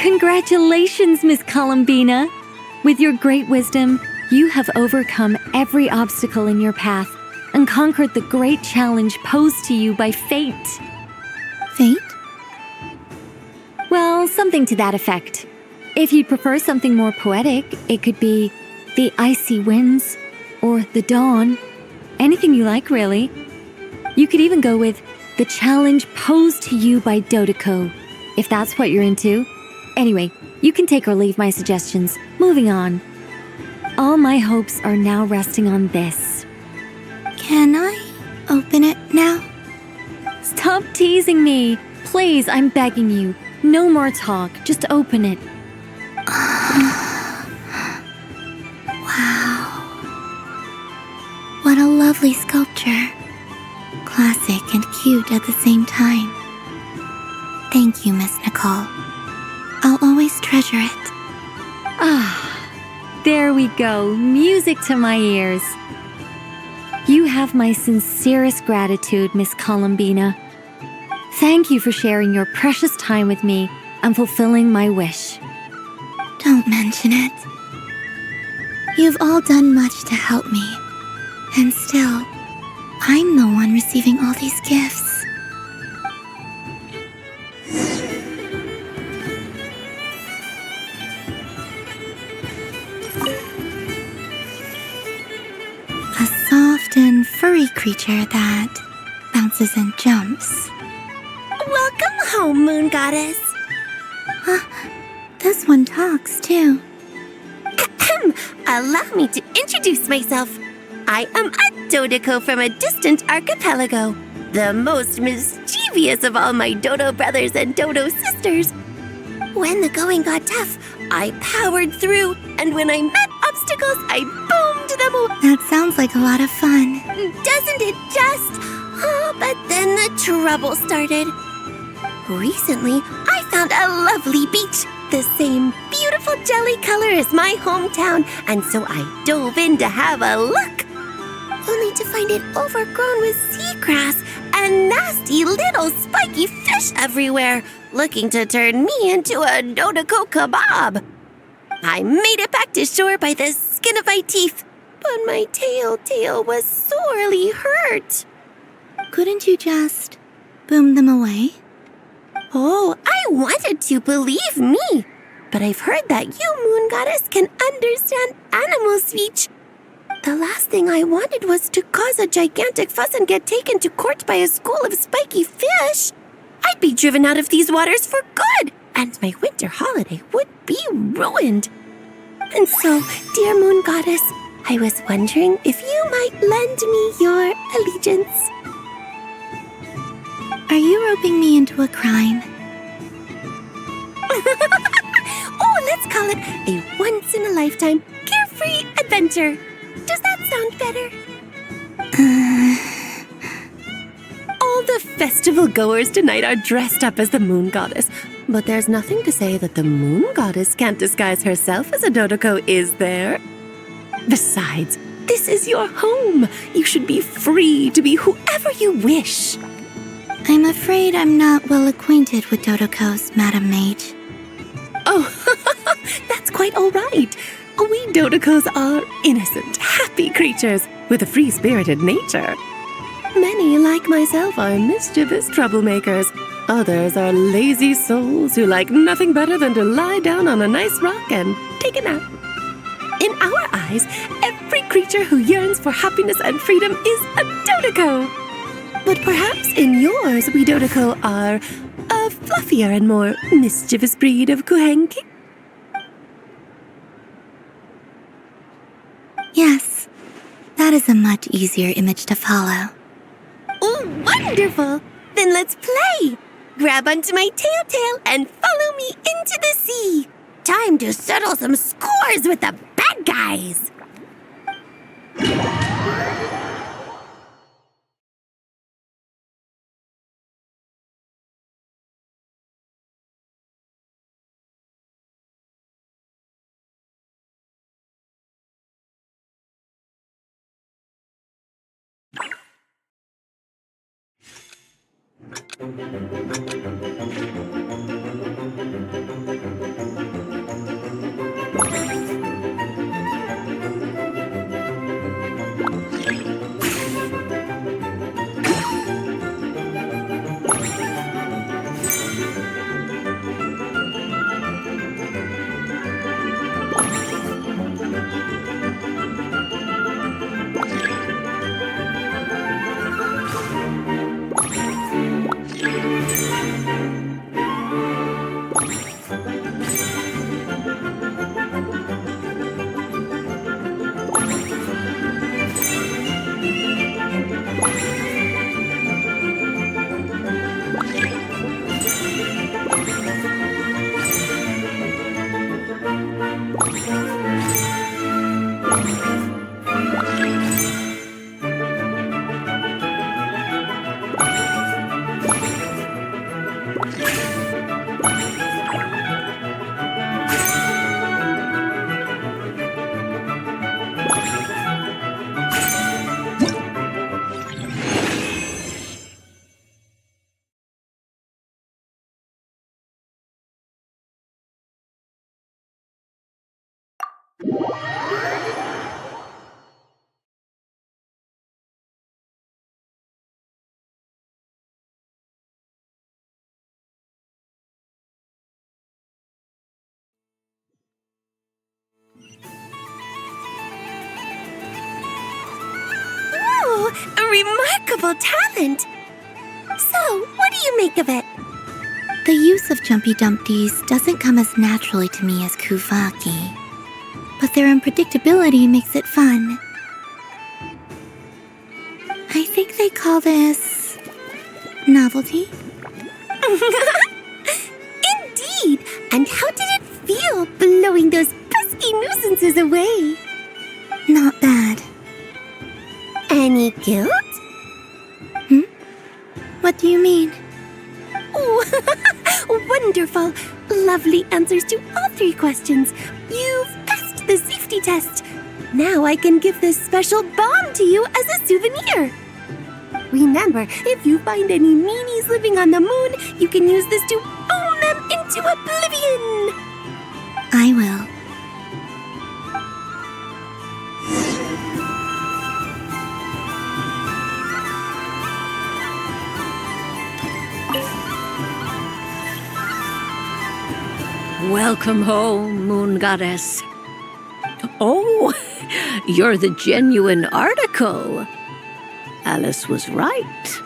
Congratulations, Miss Columbina! With your great wisdom, you have overcome every obstacle in your path and conquered the great challenge posed to you by fate. Fate? Well, something to that effect. If you'd prefer something more poetic, it could be the icy winds or the dawn. Anything you like, really. You could even go with the challenge posed to you by Dodoko, if that's what you're into. Anyway, you can take or leave my suggestions. Moving on. All my hopes are now resting on this. Can I open it now? Stop teasing me. Please, I'm begging you. No more talk. Just open it. Wow. What a lovely sculpture. Classic and cute at the same time. Thank you, Miss Nicole. I'll always treasure it. There we go. Music to my ears. You have my sincerest gratitude, Miss Columbina. Thank you for sharing your precious time with me and fulfilling my wish. Don't mention it. You've all done much to help me. And still, I'm the one receiving all these gifts. A soft and furry creature that bounces and jumps. Welcome home, Moon Goddess. This one talks, too. Allow me to introduce myself. I am a Dodoko from a distant archipelago, the most mischievous of all my Dodo brothers and Dodo sisters. When the going got tough, I powered through, and when I met obstacles, I boomed them away. That sounds like a lot of fun. Doesn't it just? Oh, but then the trouble started. Recently, I found a lovely beach, the same beautiful jelly color as my hometown, and so I dove in to have a look. Only to find it overgrown with seagrass and nasty little spiky fish everywhere, looking to turn me into a Dodoko kebab. I made it back to shore by the skin of my teeth, but my tail was sorely hurt. Couldn't you just boom them away? Oh, I wanted to, believe me. But I've heard that you, Moon Goddess, can understand animal speech. The last thing I wanted was to cause a gigantic fuss and get taken to court by a school of spiky fish. I'd be driven out of these waters for good, and my winter holiday would be ruined. And so, dear Moon Goddess, I was wondering if you might lend me your allegiance. Are you roping me into a crime? Oh, let's call it a once-in-a-lifetime carefree adventure. Does that sound better? All the festival goers tonight are dressed up as the Moon Goddess, but there's nothing to say that the Moon Goddess can't disguise herself as a Dodoko, is there? Besides, this is your home. You should be free to be whoever you wish. I'm afraid I'm not well acquainted with Dodokos, Madam Mage. Oh, that's quite all right. We Dodokos are innocent, happy creatures with a free-spirited nature. Many, like myself, are mischievous troublemakers. Others are lazy souls who like nothing better than to lie down on a nice rock and take a nap. In our eyes, every creature who yearns for happiness and freedom is a Dodoko. But perhaps in yours, we Dodoko are a fluffier and more mischievous breed of Kuhenki? Yes, that is a much easier image to follow. Oh, wonderful! Then let's play! Grab onto my tail and follow me into the sea! Time to settle some scores with the bad guys! remarkable talent. So, what do you make of it? The use of Jumpy Dumpties doesn't come as naturally to me as Kuvaki, but their unpredictability makes it fun. I think they call this novelty. Indeed! And how did it feel blowing those pesky nuisances away? Not bad. Any guilt? What do you mean? Oh, wonderful! Lovely answers to all 3 questions. You've passed the safety test. Now I can give this special bomb to you as a souvenir. Remember, if you find any meanies living on the moon, you can use this to own them into oblivion. I will. Welcome home, Moon Goddess. Oh, you're the genuine article. Alice was right.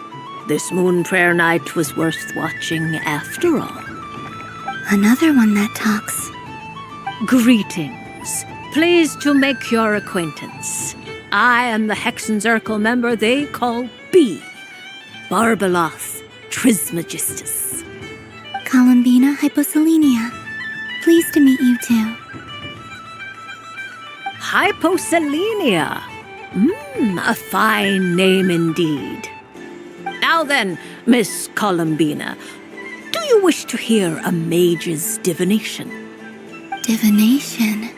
This moon prayer night was worth watching after all. Another one that talks. Greetings. Pleased to make your acquaintance. I am the Hexenzirkel member they call B. Barbeloth Trismegistus. Columbina Hyposelenia. Pleased to meet you too. Hyposelenia. A fine name indeed. Now then, Miss Columbina, do you wish to hear a mage's divination? Divination?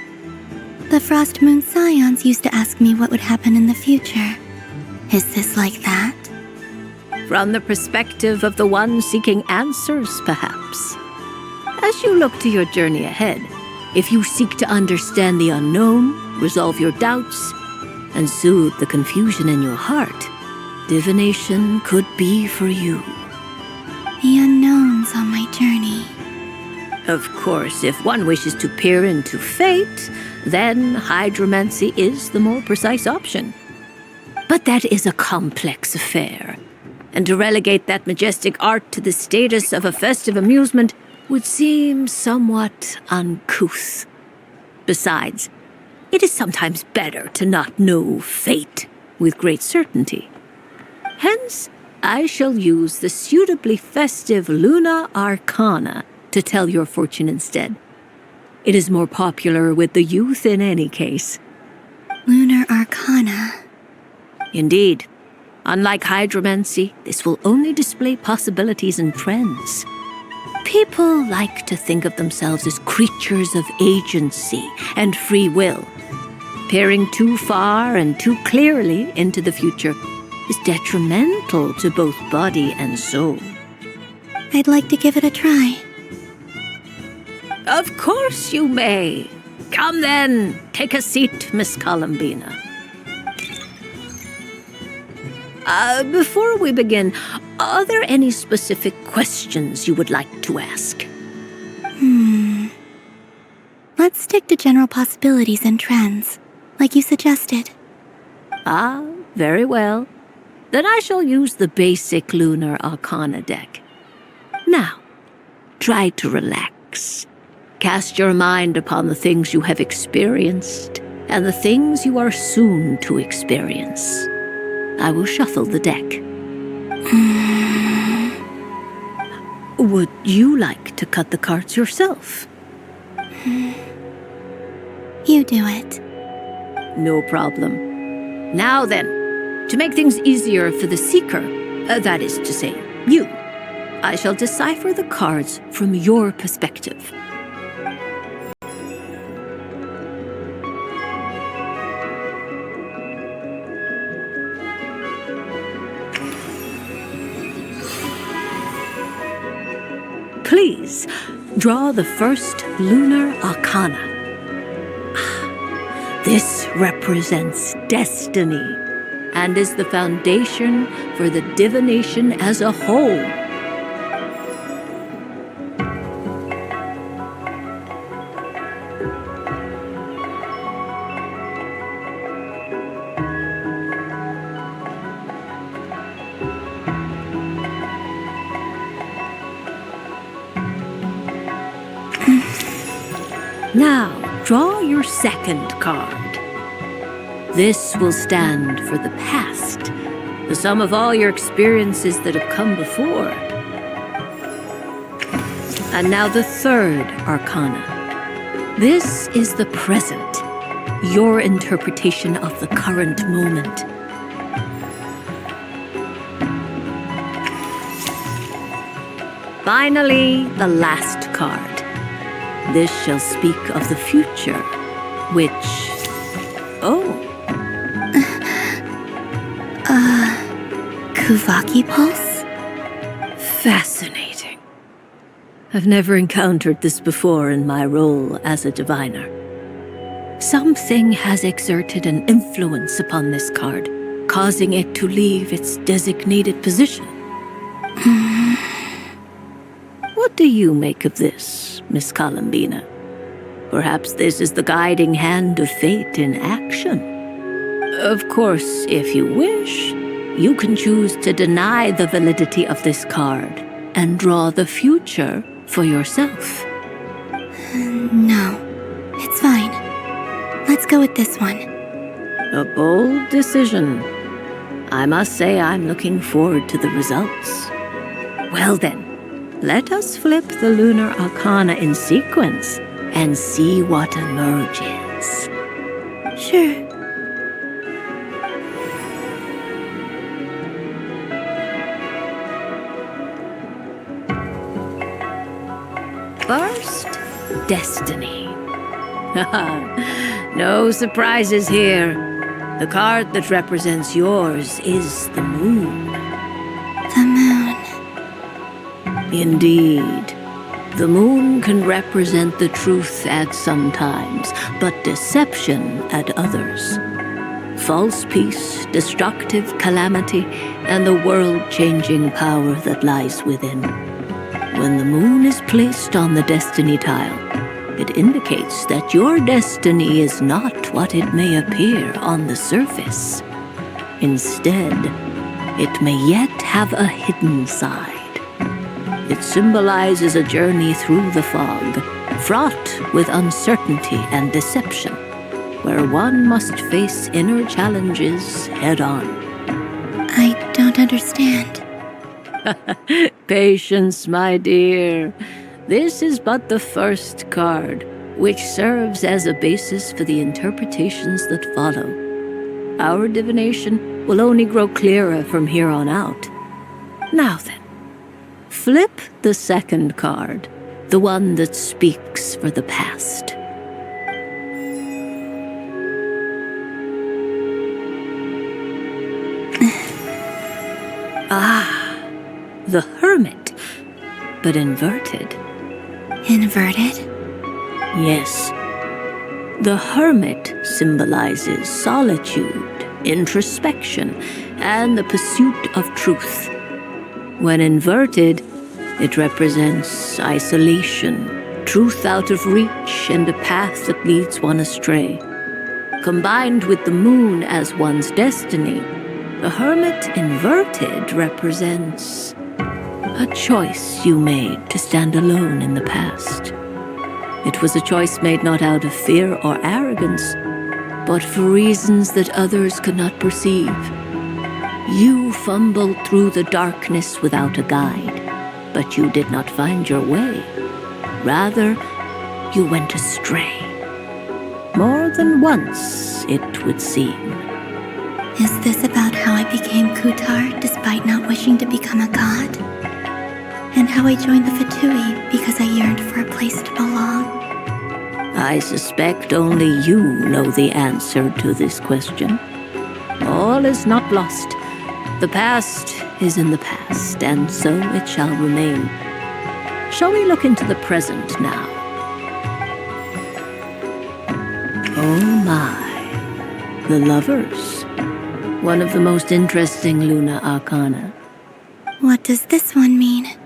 The Frost Moon Scions used to ask me what would happen in the future. Is this like that? From the perspective of the one seeking answers, perhaps. As you look to your journey ahead, if you seek to understand the unknown, resolve your doubts, and soothe the confusion in your heart, divination could be for you. The unknowns on my journey. Of course, if one wishes to peer into fate, then hydromancy is the more precise option. But that is a complex affair, and to relegate that majestic art to the status of a festive amusement would seem somewhat uncouth. Besides, it is sometimes better to not know fate with great certainty. Hence, I shall use the suitably festive Luna Arcana to tell your fortune instead. It is more popular with the youth in any case. Lunar Arcana. Indeed. Unlike hydromancy, this will only display possibilities and trends. People like to think of themselves as creatures of agency and free will. Peering too far and too clearly into the future is detrimental to both body and soul. I'd like to give it a try. Of course you may. Come then, take a seat, Miss Columbina. Before we begin, are there any specific questions you would like to ask? Let's stick to general possibilities and trends, like you suggested. Ah, very well. Then I shall use the basic Lunar Arcana deck. Now, try to relax. Cast your mind upon the things you have experienced and the things you are soon to experience. I will shuffle the deck. Would you like to cut the cards yourself? You do it. No problem. Now then, to make things easier for the seeker, that is to say, you, I shall decipher the cards from your perspective. Please, draw the first Lunar Arcana. This represents destiny and is the foundation for the divination as a whole. Now, draw your second card. This will stand for the past, the sum of all your experiences that have come before. And now the third arcana. This is the present, your interpretation of the current moment. Finally, the last card. This shall speak of the future, which... Oh. Kuvaki Pulse? Fascinating. I've never encountered this before in my role as a diviner. Something has exerted an influence upon this card, causing it to leave its designated position. What do you make of this, Miss Columbina? Perhaps this is the guiding hand of fate in action. Of course, if you wish, you can choose to deny the validity of this card and draw the future for yourself. No, it's fine. Let's go with this one. A bold decision. I must say I'm looking forward to the results. Well then, let us flip the lunar arcana in sequence and see what emerges. Sure. First, destiny. No surprises here. The card that represents yours is the moon. The moon. Indeed. The moon can represent the truth at some times, but deception at others. False peace, destructive calamity, and the world-changing power that lies within. When the moon is placed on the destiny tile, it indicates that your destiny is not what it may appear on the surface. Instead, it may yet have a hidden side. It symbolizes a journey through the fog, fraught with uncertainty and deception, where one must face inner challenges head-on. I don't understand. Patience, my dear. This is but the first card, which serves as a basis for the interpretations that follow. Our divination will only grow clearer from here on out. Now then, flip the second card, the one that speaks for the past. The Hermit, but inverted. Inverted? Yes. The Hermit symbolizes solitude, introspection, and the pursuit of truth. When inverted, it represents isolation, truth out of reach, and a path that leads one astray. Combined with the moon as one's destiny, the Hermit inverted represents a choice you made to stand alone in the past. It was a choice made not out of fear or arrogance, but for reasons that others could not perceive. You fumbled through the darkness without a guide, but you did not find your way. Rather, you went astray. More than once, it would seem. Is this about how I became Kutar despite not wishing to become a god? And how I joined the Fatui because I yearned for a place to belong? I suspect only you know the answer to this question. All is not lost. The past is in the past, and so it shall remain. Shall we look into the present now? Oh my, the lovers. One of the most interesting Luna Arcana. What does this one mean?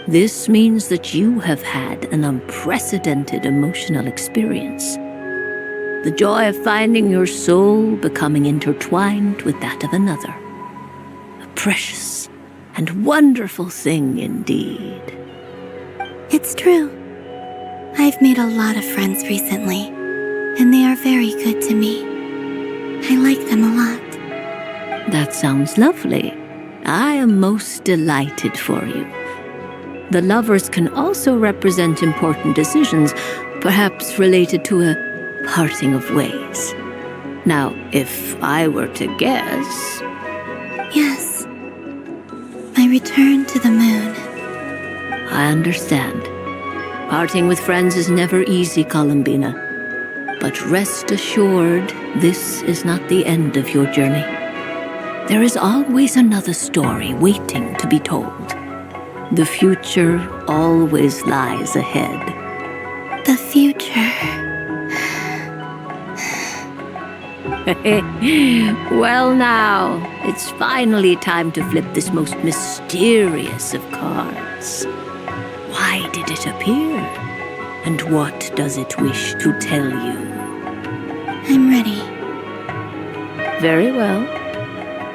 This means that you have had an unprecedented emotional experience. The joy of finding your soul becoming intertwined with that of another. A precious and wonderful thing indeed. It's true. I've made a lot of friends recently, and they are very good to me. I like them a lot. That sounds lovely. I am most delighted for you. The lovers can also represent important decisions, perhaps related to a parting of ways. Now, if I were to guess... Yes. My return to the moon. I understand. Parting with friends is never easy, Columbina. But rest assured, this is not the end of your journey. There is always another story waiting to be told. The future always lies ahead. The future. Well now, it's finally time to flip this most mysterious of cards. Why did it appear? And what does it wish to tell you? I'm ready. Very well.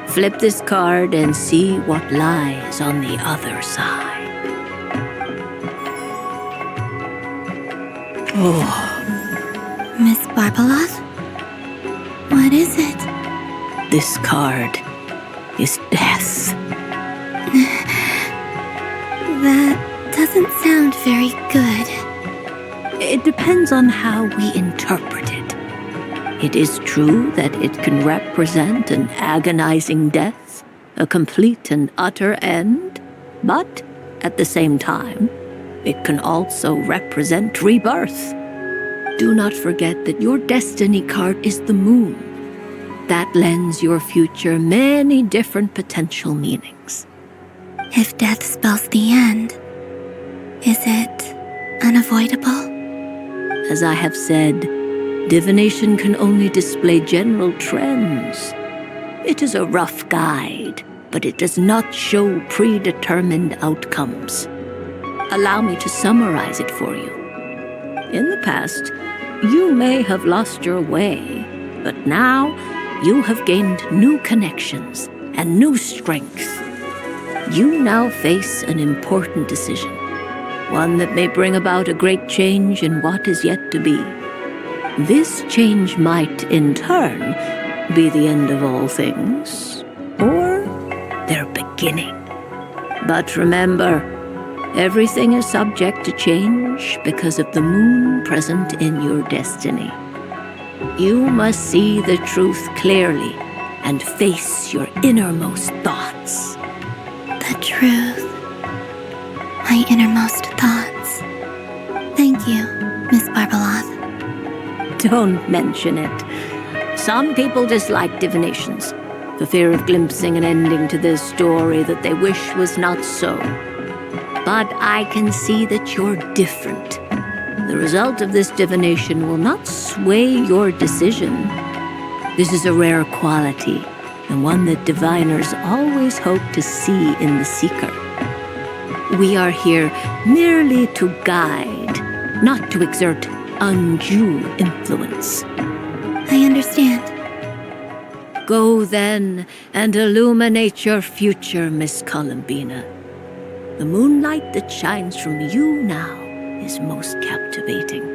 Flip this card and see what lies on the other side. Oh. Miss Barbeloth? What is it? This card is death. That doesn't sound very good. It depends on how we interpret it. It is true that it can represent an agonizing death, a complete and utter end, but at the same time, it can also represent rebirth. Do not forget that your destiny card is the moon. That lends your future many different potential meanings. If death spells the end, is it unavoidable? As I have said, divination can only display general trends. It is a rough guide, but it does not show predetermined outcomes. Allow me to summarize it for you. In the past, you may have lost your way, but now you have gained new connections and new strength. You now face an important decision, one that may bring about a great change in what is yet to be. This change might, in turn, be the end of all things, or their beginning. But remember, everything is subject to change because of the moon present in your destiny. You must see the truth clearly and face your innermost thoughts. The truth. My innermost thoughts. Thank you, Miss Barbeloth. Don't mention it. Some people dislike divinations, for fear of glimpsing an ending to their story that they wish was not so. But I can see that you're different. The result of this divination will not sway your decision. This is a rare quality, and one that diviners always hope to see in the seeker. We are here merely to guide, not to exert undue influence. I understand. Go then and illuminate your future, Miss Columbina. The moonlight that shines from you now is most captivating.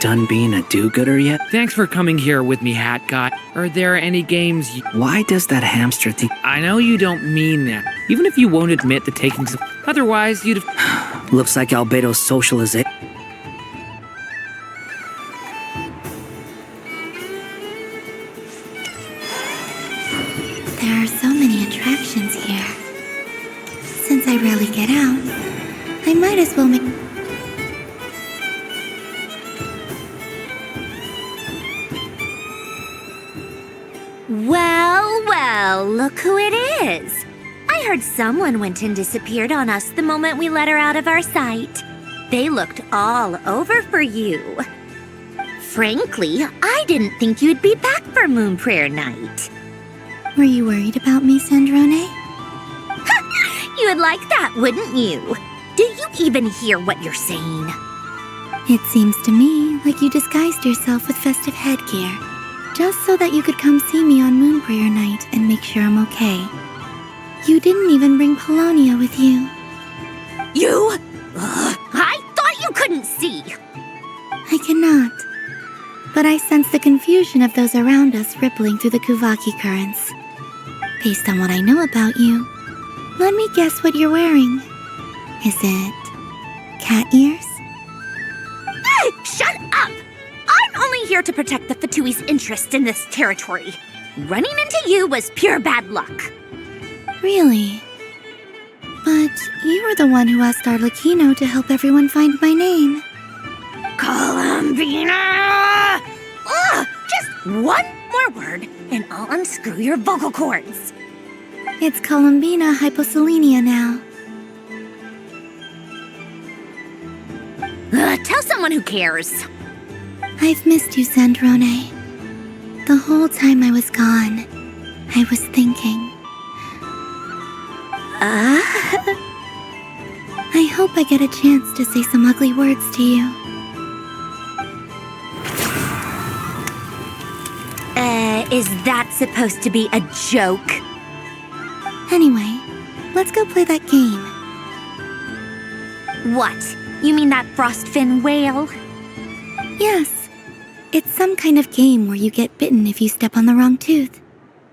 Done being a do-gooder yet? Thanks for coming here with me, Hat Guy. Are there any games Why does that hamster think... I know you don't mean that. Even if you won't admit the taking some... Otherwise, you'd have... Looks like Albedo's socialization. There are so many attractions here. Since I rarely get out, I might as well make... Well, well, look who it is. I heard someone went and disappeared on us the moment we let her out of our sight. They looked all over for you. Frankly, I didn't think you'd be back for Moon Prayer Night. Were you worried about me, Sandrone? You would like that, wouldn't you? Do you even hear what you're saying? It seems to me like you disguised yourself with festive headgear, just so that you could come see me on Moon Prayer Night and make sure I'm okay. You didn't even bring Polonia with you. You? I thought you couldn't see. I cannot. But I sense the confusion of those around us rippling through the Kuvaki currents. Based on what I know about you, let me guess what you're wearing. Is it cat ears? Shut up! I'm only here to protect the Fatui's interest in this territory. Running into you was pure bad luck. Really? But you were the one who asked Arlecchino to help everyone find my name. Columbina! Ugh! Just one more word, and I'll unscrew your vocal cords. It's Columbina Hyposelenia now. Tell someone who cares. I've missed you, Sandrone. The whole time I was gone, I was thinking. I hope I get a chance to say some ugly words to you. Is that supposed to be a joke? Anyway, let's go play that game. What? You mean that frostfin whale? Yes. It's some kind of game where you get bitten if you step on the wrong tooth.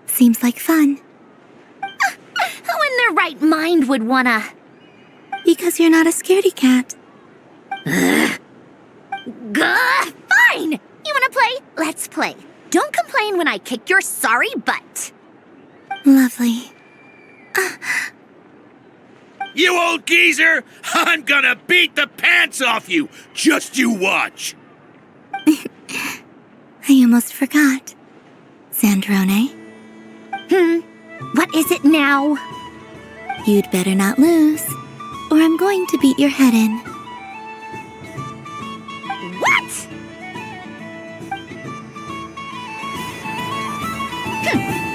Seems like fun. Who in their right mind would wanna... Because you're not a scaredy cat. Fine! You wanna play? Let's play. Don't complain when I kick your sorry butt. Lovely. You old geezer! I'm gonna beat the pants off you! Just you watch! I almost forgot. Sandrone? What is it now? You'd better not lose, or I'm going to beat your head in. What?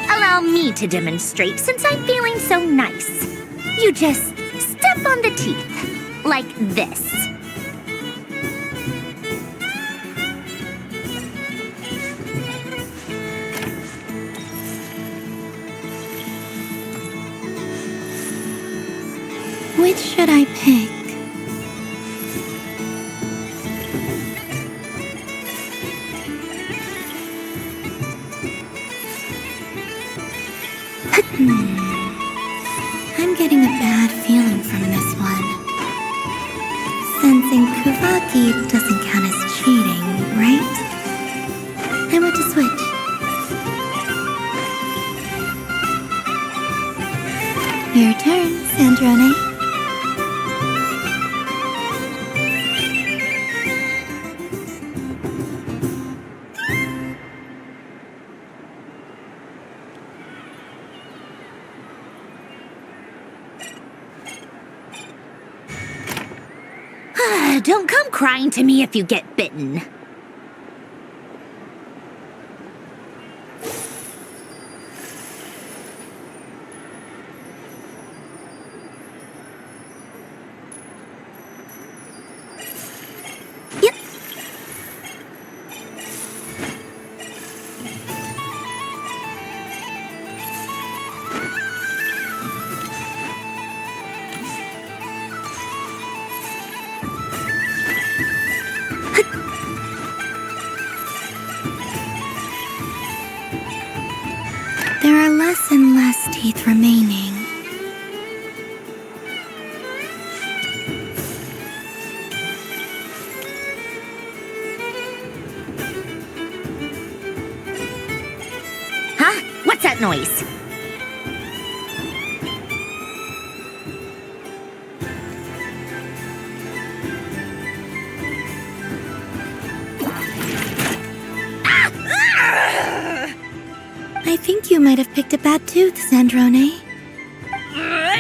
Allow me to demonstrate since I'm feeling so nice. You just step on the teeth, like this. Which should I pick? I'm getting a bad feeling from this one. Sensing Kuvaki doesn't count as cheating, right? I want to switch. Your turn, Sandrone. Don't come crying to me if you get bitten. Yep. There are less and less teeth remaining. Huh? What's that noise? I think you might have picked a bad tooth, Sandrone.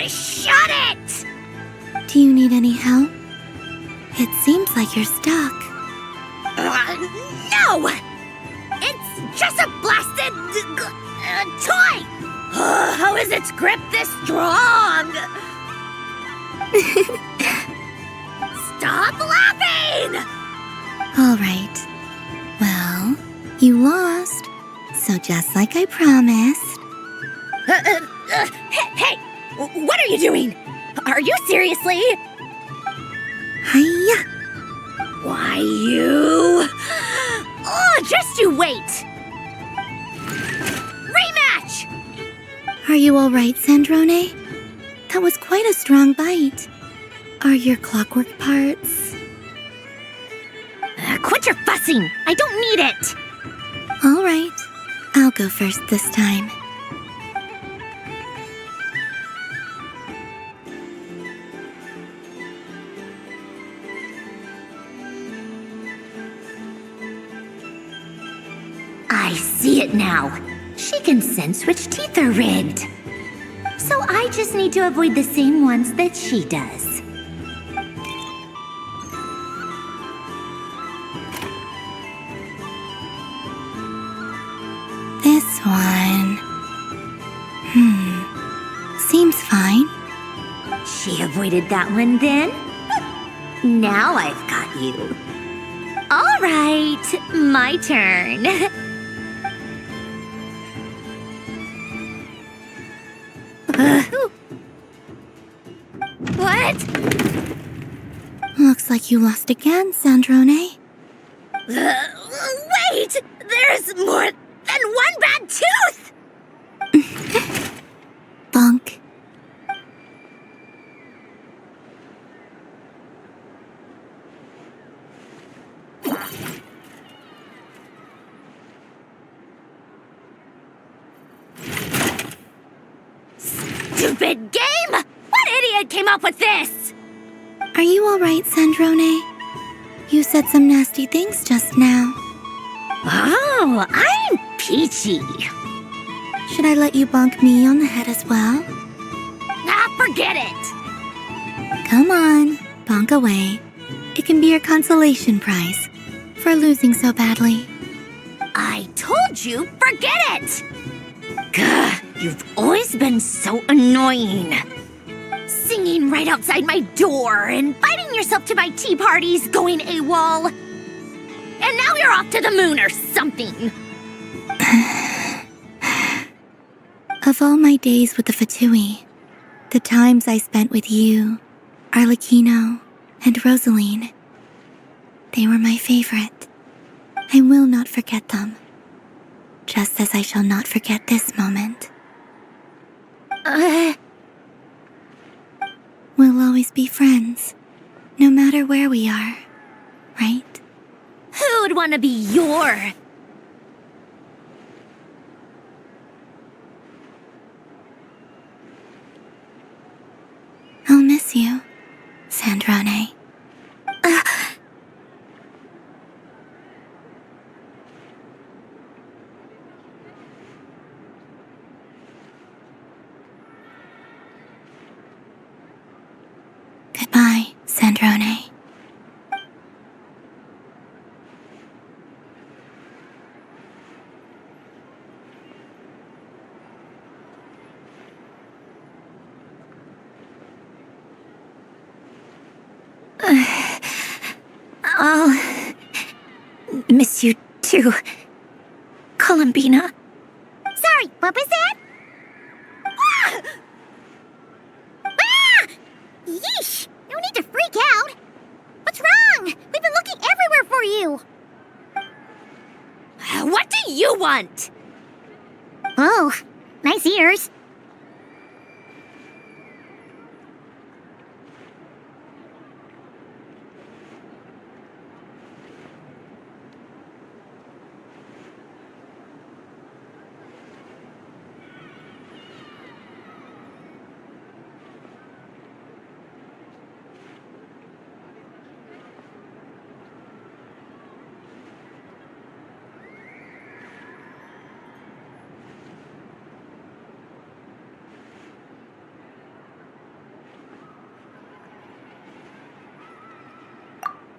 Shut it! Do you need any help? It seems like you're stuck. No! It's just a blasted toy! How is its grip this strong? Stop laughing! All right. Well, you lost. So just like I promised. Hey! What are you doing? Are you seriously? Hiya! Why, you... Oh, just you wait! Rematch! Are you all right, Sandrone? That was quite a strong bite. Are your clockwork parts? Quit your fussing! I don't need it! All right. I'll go first this time. I see it now. She can sense which teeth are rigged. So I just need to avoid the same ones that she does. This one. Seems fine. She avoided that one then? Now I've got you. All right, my turn. What? Looks like you lost again, Sandrone. Wait! There's more than one bad tooth! Bonk. Stupid game! What idiot came up with this? Are you all right, Sandrone? You said some nasty things just now. Oh, I'm peachy. Should I let you bonk me on the head as well? Ah, forget it! Come on, bonk away. It can be your consolation prize for losing so badly. I told you, forget it! Gah, you've always been so annoying. Singing right outside my door, inviting yourself to my tea parties, going AWOL. And now you're off to the moon or something. Of all my days with the Fatui, the times I spent with you, Arlecchino, and Rosaline, they were my favorite. I will not forget them, just as I shall not forget this moment. We'll always be friends, no matter where we are, right? Who'd want to be your... I'll miss you, Sandrone. Goodbye, Sandrone. I'll miss you too, Columbina. Sorry, what was that? Ah! Ah! Yeesh! No need to freak out. What's wrong? We've been looking everywhere for you. What do you want? Oh, nice ears.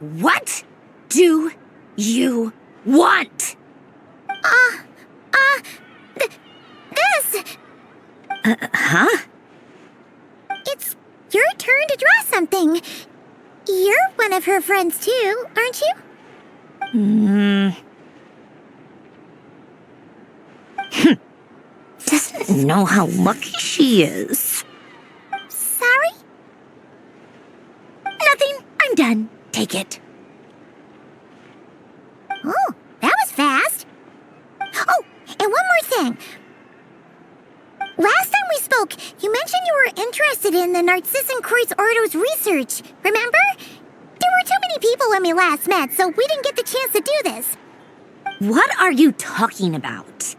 What do you want? This! Huh? It's your turn to draw something. You're one of her friends too, aren't you? Doesn't know how lucky she is. Sorry? Nothing. I'm done. Take it. Oh, that was fast. Oh, and one more thing. Last time we spoke, you mentioned you were interested in the Narcissan Kreuz Ordo's research, remember? There were too many people when we last met, so we didn't get the chance to do this. What are you talking about?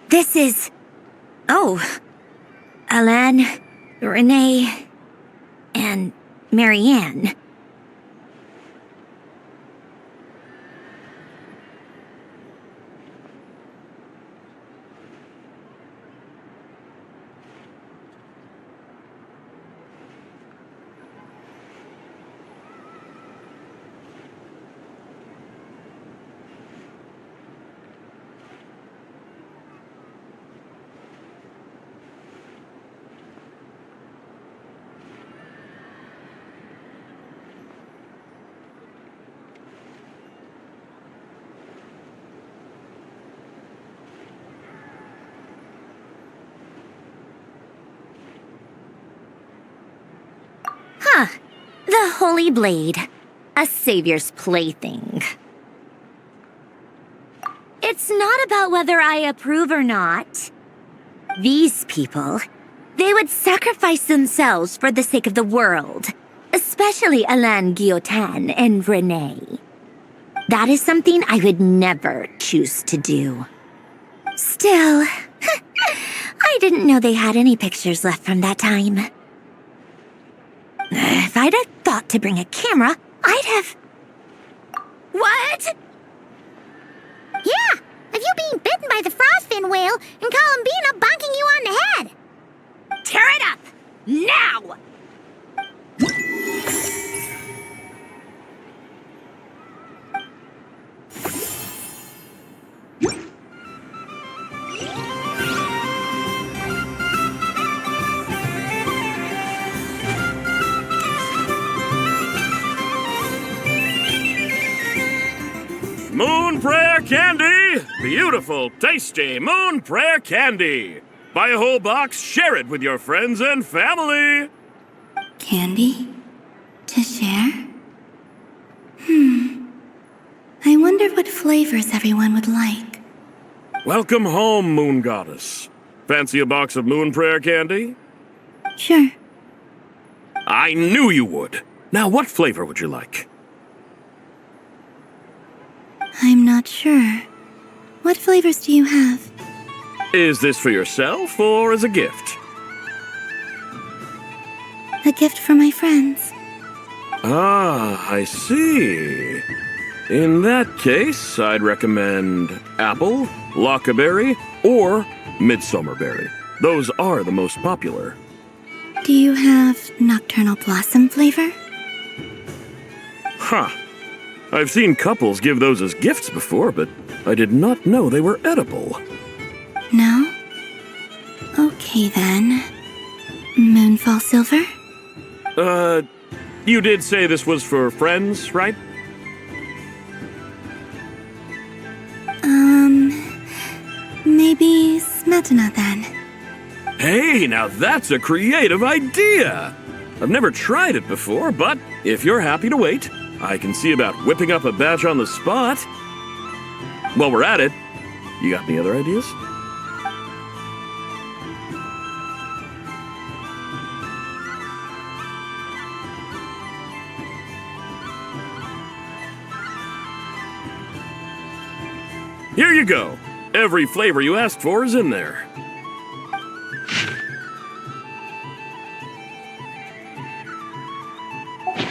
This is... Oh. Alan, Renee, and Marianne. Huh. The Holy Blade. A savior's plaything. It's not about whether I approve or not. These people, they would sacrifice themselves for the sake of the world. Especially Alain Guillotin and Renee. That is something I would never choose to do. Still, I didn't know they had any pictures left from that time. If I'd have thought to bring a camera, I'd have... What? Yeah, of you being bitten by the frostfin whale and Columbina bonking you on the head. Tear it up! Now! Moon Prayer Candy! Beautiful, tasty Moon Prayer Candy! Buy a whole box, share it with your friends and family! Candy? To share? I wonder what flavors everyone would like. Welcome home, Moon Goddess. Fancy a box of Moon Prayer Candy? Sure. I knew you would! Now, what flavor would you like? I'm not sure. What flavors do you have? Is this for yourself or as a gift? A gift for my friends. Ah, I see. In that case, I'd recommend apple, lockaberry, or midsummerberry. Those are the most popular. Do you have nocturnal blossom flavor? Huh. I've seen couples give those as gifts before, but I did not know they were edible. No? Okay then. Moonfall silver? You did say this was for friends, right? Maybe smetana then. Hey, now that's a creative idea! I've never tried it before, but if you're happy to wait, I can see about whipping up a batch on the spot. While we're at it, you got any other ideas? Here you go. Every flavor you asked for is in there.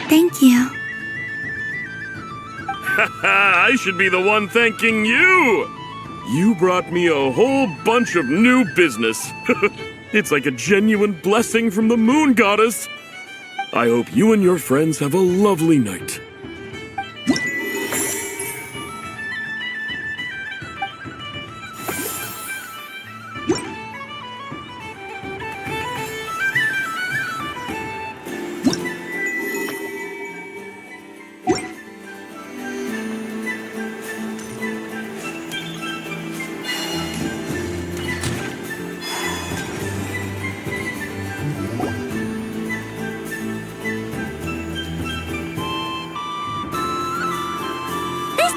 Thank you. I should be the one thanking you! You brought me a whole bunch of new business. It's like a genuine blessing from the moon goddess. I hope you and your friends have a lovely night.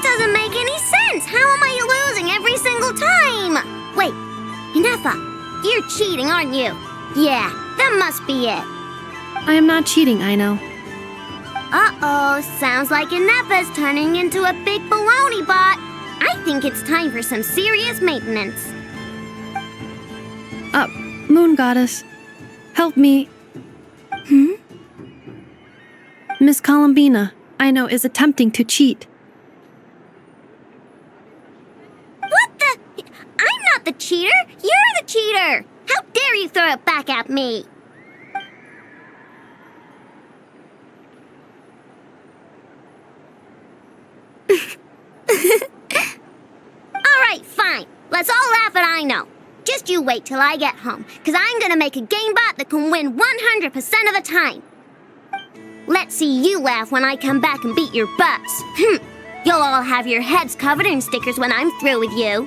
Doesn't make any sense. How am I losing every single time? Wait, Inefa, you're cheating, aren't you? Yeah, that must be it. I am not cheating, Aino. Uh-oh, sounds like Inefa's turning into a big baloney bot. I think it's time for some serious maintenance. Moon Goddess, help me. Miss Columbina, Aino is attempting to cheat. What the? I'm not the cheater. You're the cheater. How dare you throw it back at me? All right, fine. Let's all laugh at Aino. Just you wait till I get home, because I'm going to make a game bot that can win 100% of the time. Let's see you laugh when I come back and beat your butts. You'll all have your heads covered in stickers when I'm through with you.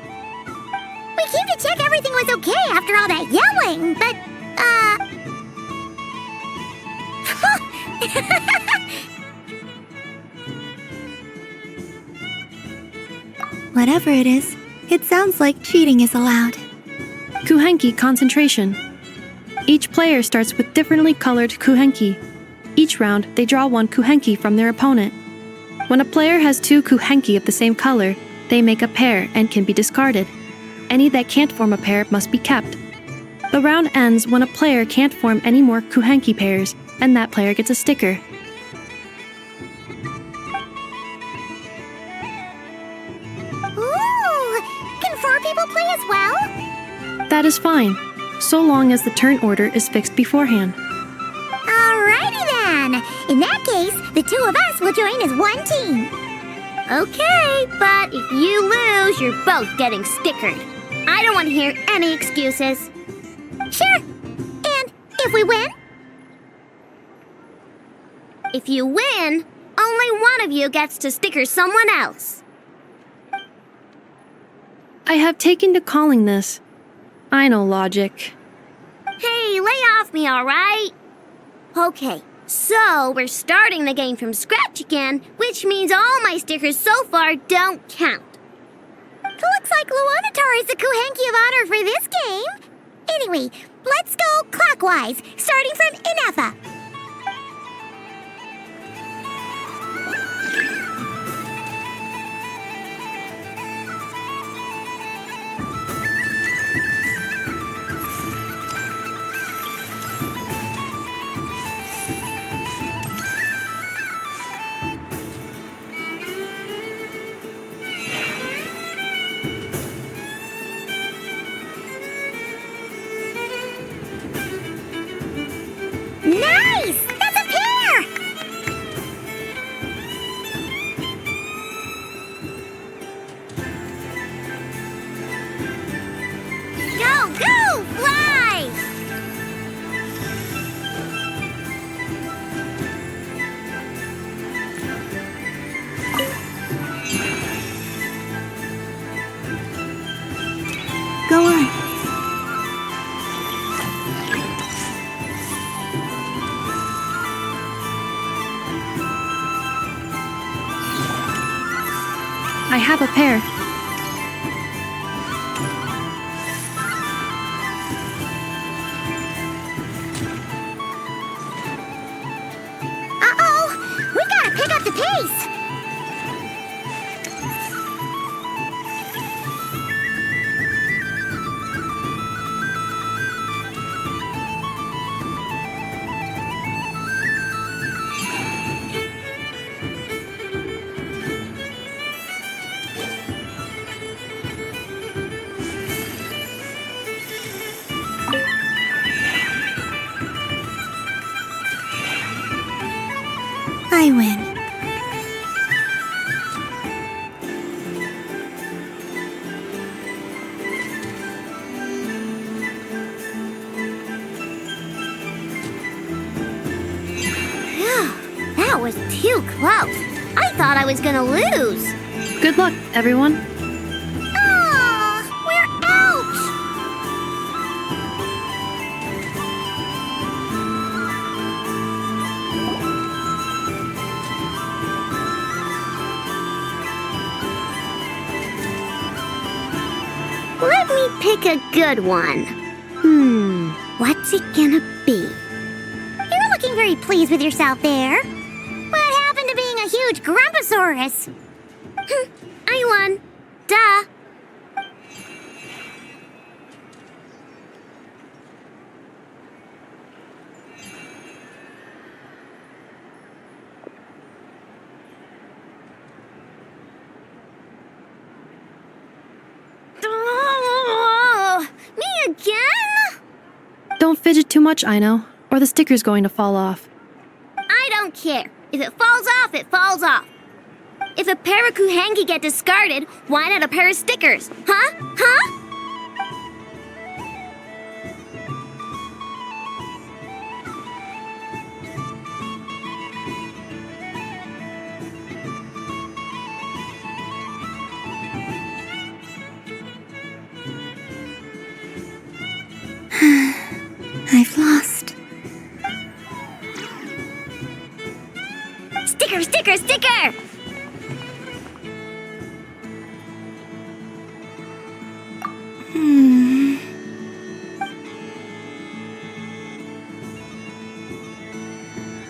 We came to check everything was okay after all that yelling, but, Whatever it is, it sounds like cheating is allowed. Kuhenki concentration. Each player starts with differently colored kuhenki. Each round, they draw one kuhenki from their opponent. When a player has two kuhenki of the same color, they make a pair and can be discarded. Any that can't form a pair must be kept. The round ends when a player can't form any more kuhenki pairs, and that player gets a sticker. ooh, can 4 people play as well? That is fine, so long as the turn order is fixed beforehand. Alrighty then. In that case, the 2 of us will join as one team. Okay, but if you lose, you're both getting stickered. I don't want to hear any excuses. Sure. And if we win? If you win, only one of you gets to sticker someone else. I have taken to calling this. I know logic. Hey, lay off me, alright? Okay, so we're starting the game from scratch again, which means all my stickers so far don't count. Looks like Luonatar is the Kuhenki of honor for this game. Anyway, let's go clockwise, starting from Inefa. Nice! That's a pair! Go, go! Fly! Go on. I have a pair. Uh-oh! We gotta pick up the pace! I win. That was too close. I thought I was gonna lose. Good luck, everyone. We're out! Let me pick a good one. What's it gonna be? You're looking very pleased with yourself there. What happened to being a huge Grumposaurus? I won. Duh. Me again? Don't fidget too much, Ino, or the sticker's going to fall off. I don't care. If it falls off, it falls off. If a pair of Kuhenki get discarded, why not a pair of stickers? Huh? Huh? I've lost. Sticker, sticker, sticker!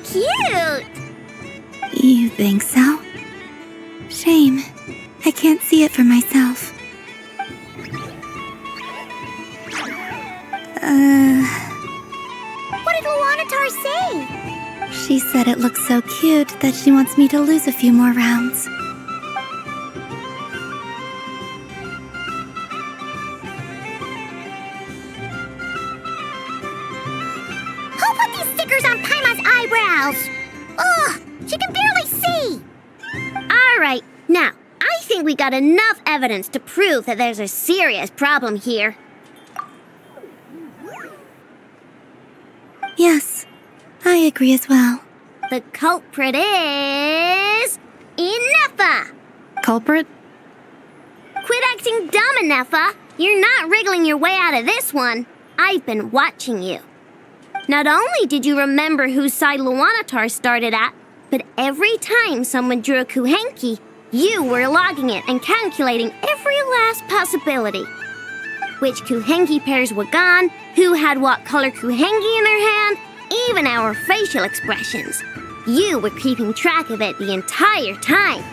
Cute! You think so? Shame. I can't see it for myself. What did Luanatar say? She said it looks so cute that she wants me to lose a few more rounds. Who put these stickers on Paima's eyebrows? Ugh, she can barely see. All right, now, I think we got enough evidence to prove that there's a serious problem here. Yes, I agree as well. The culprit is... Ineffa! Culprit? Quit acting dumb, Ineffa! You're not wriggling your way out of this one. I've been watching you. Not only did you remember whose side Luanatar started at, but every time someone drew a Kuhenki, you were logging it and calculating every last possibility. Which Kuhenki pairs were gone, who had what color Kuhenki in their hand, even our facial expressions. You were keeping track of it the entire time.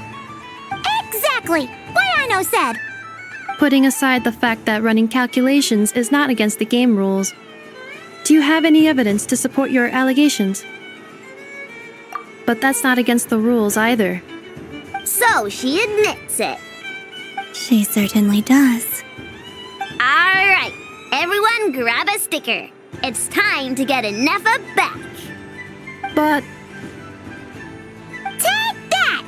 Exactly! What Ino said! Putting aside the fact that running calculations is not against the game rules, do you have any evidence to support your allegations? But that's not against the rules either. So she admits it. She certainly does. All right, everyone grab a sticker. It's time to get Ineffa back. But... Take that!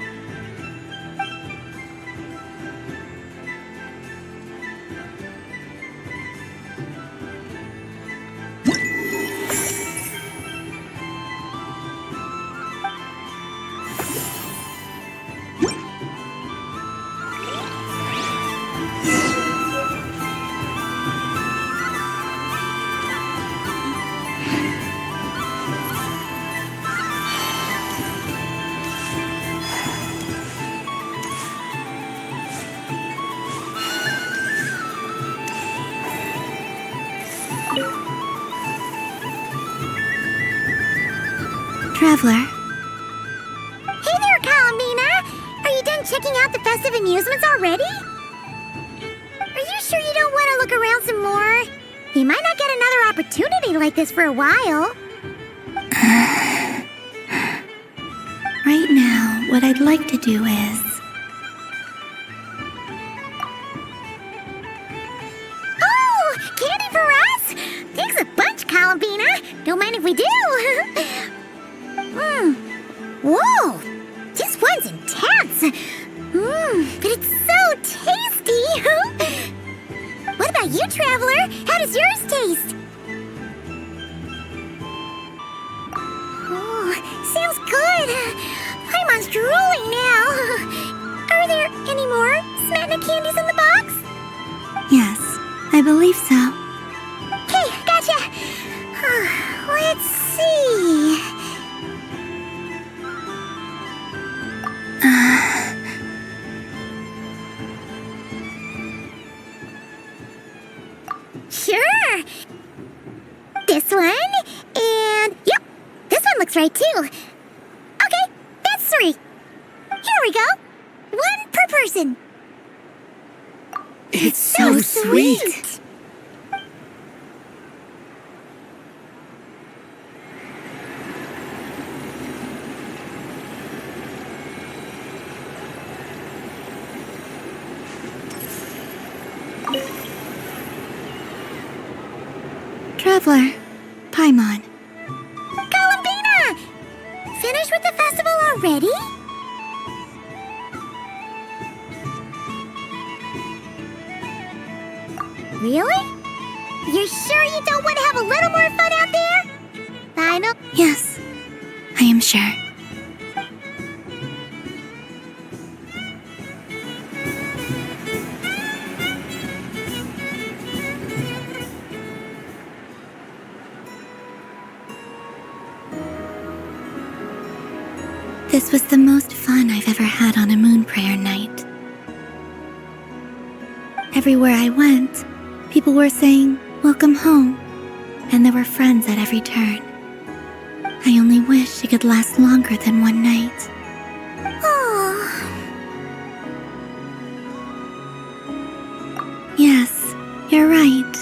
Traveler. Hey there, Calamina! Are you done checking out the festive amusements already? Are you sure you don't want to look around some more? You might not get another opportunity like this for a while. Right now, what I'd like to do is... Oh! Candy for us? Thanks a bunch, Calamina. Don't mind if we do. Whoa! taste. Oh, sounds good. Paimon's drooling now. Are there any more Smetana candies in the box? Yes, I believe so. Okay, gotcha. Let's see. Sure. This one, and yep, this one looks right too. Okay, that's 3. Here we go. 1 per person. It's so sweet. Traveler, Paimon. Columbina! Finished with the festival already? Really? You're sure you don't want to have a little more fun out there? I know. Yes, I am sure. This was the most fun I've ever had on a moon prayer night. Everywhere I went, people were saying, "Welcome home," and there were friends at every turn. I only wish it could last longer than one night. Oh. Yes, you're right.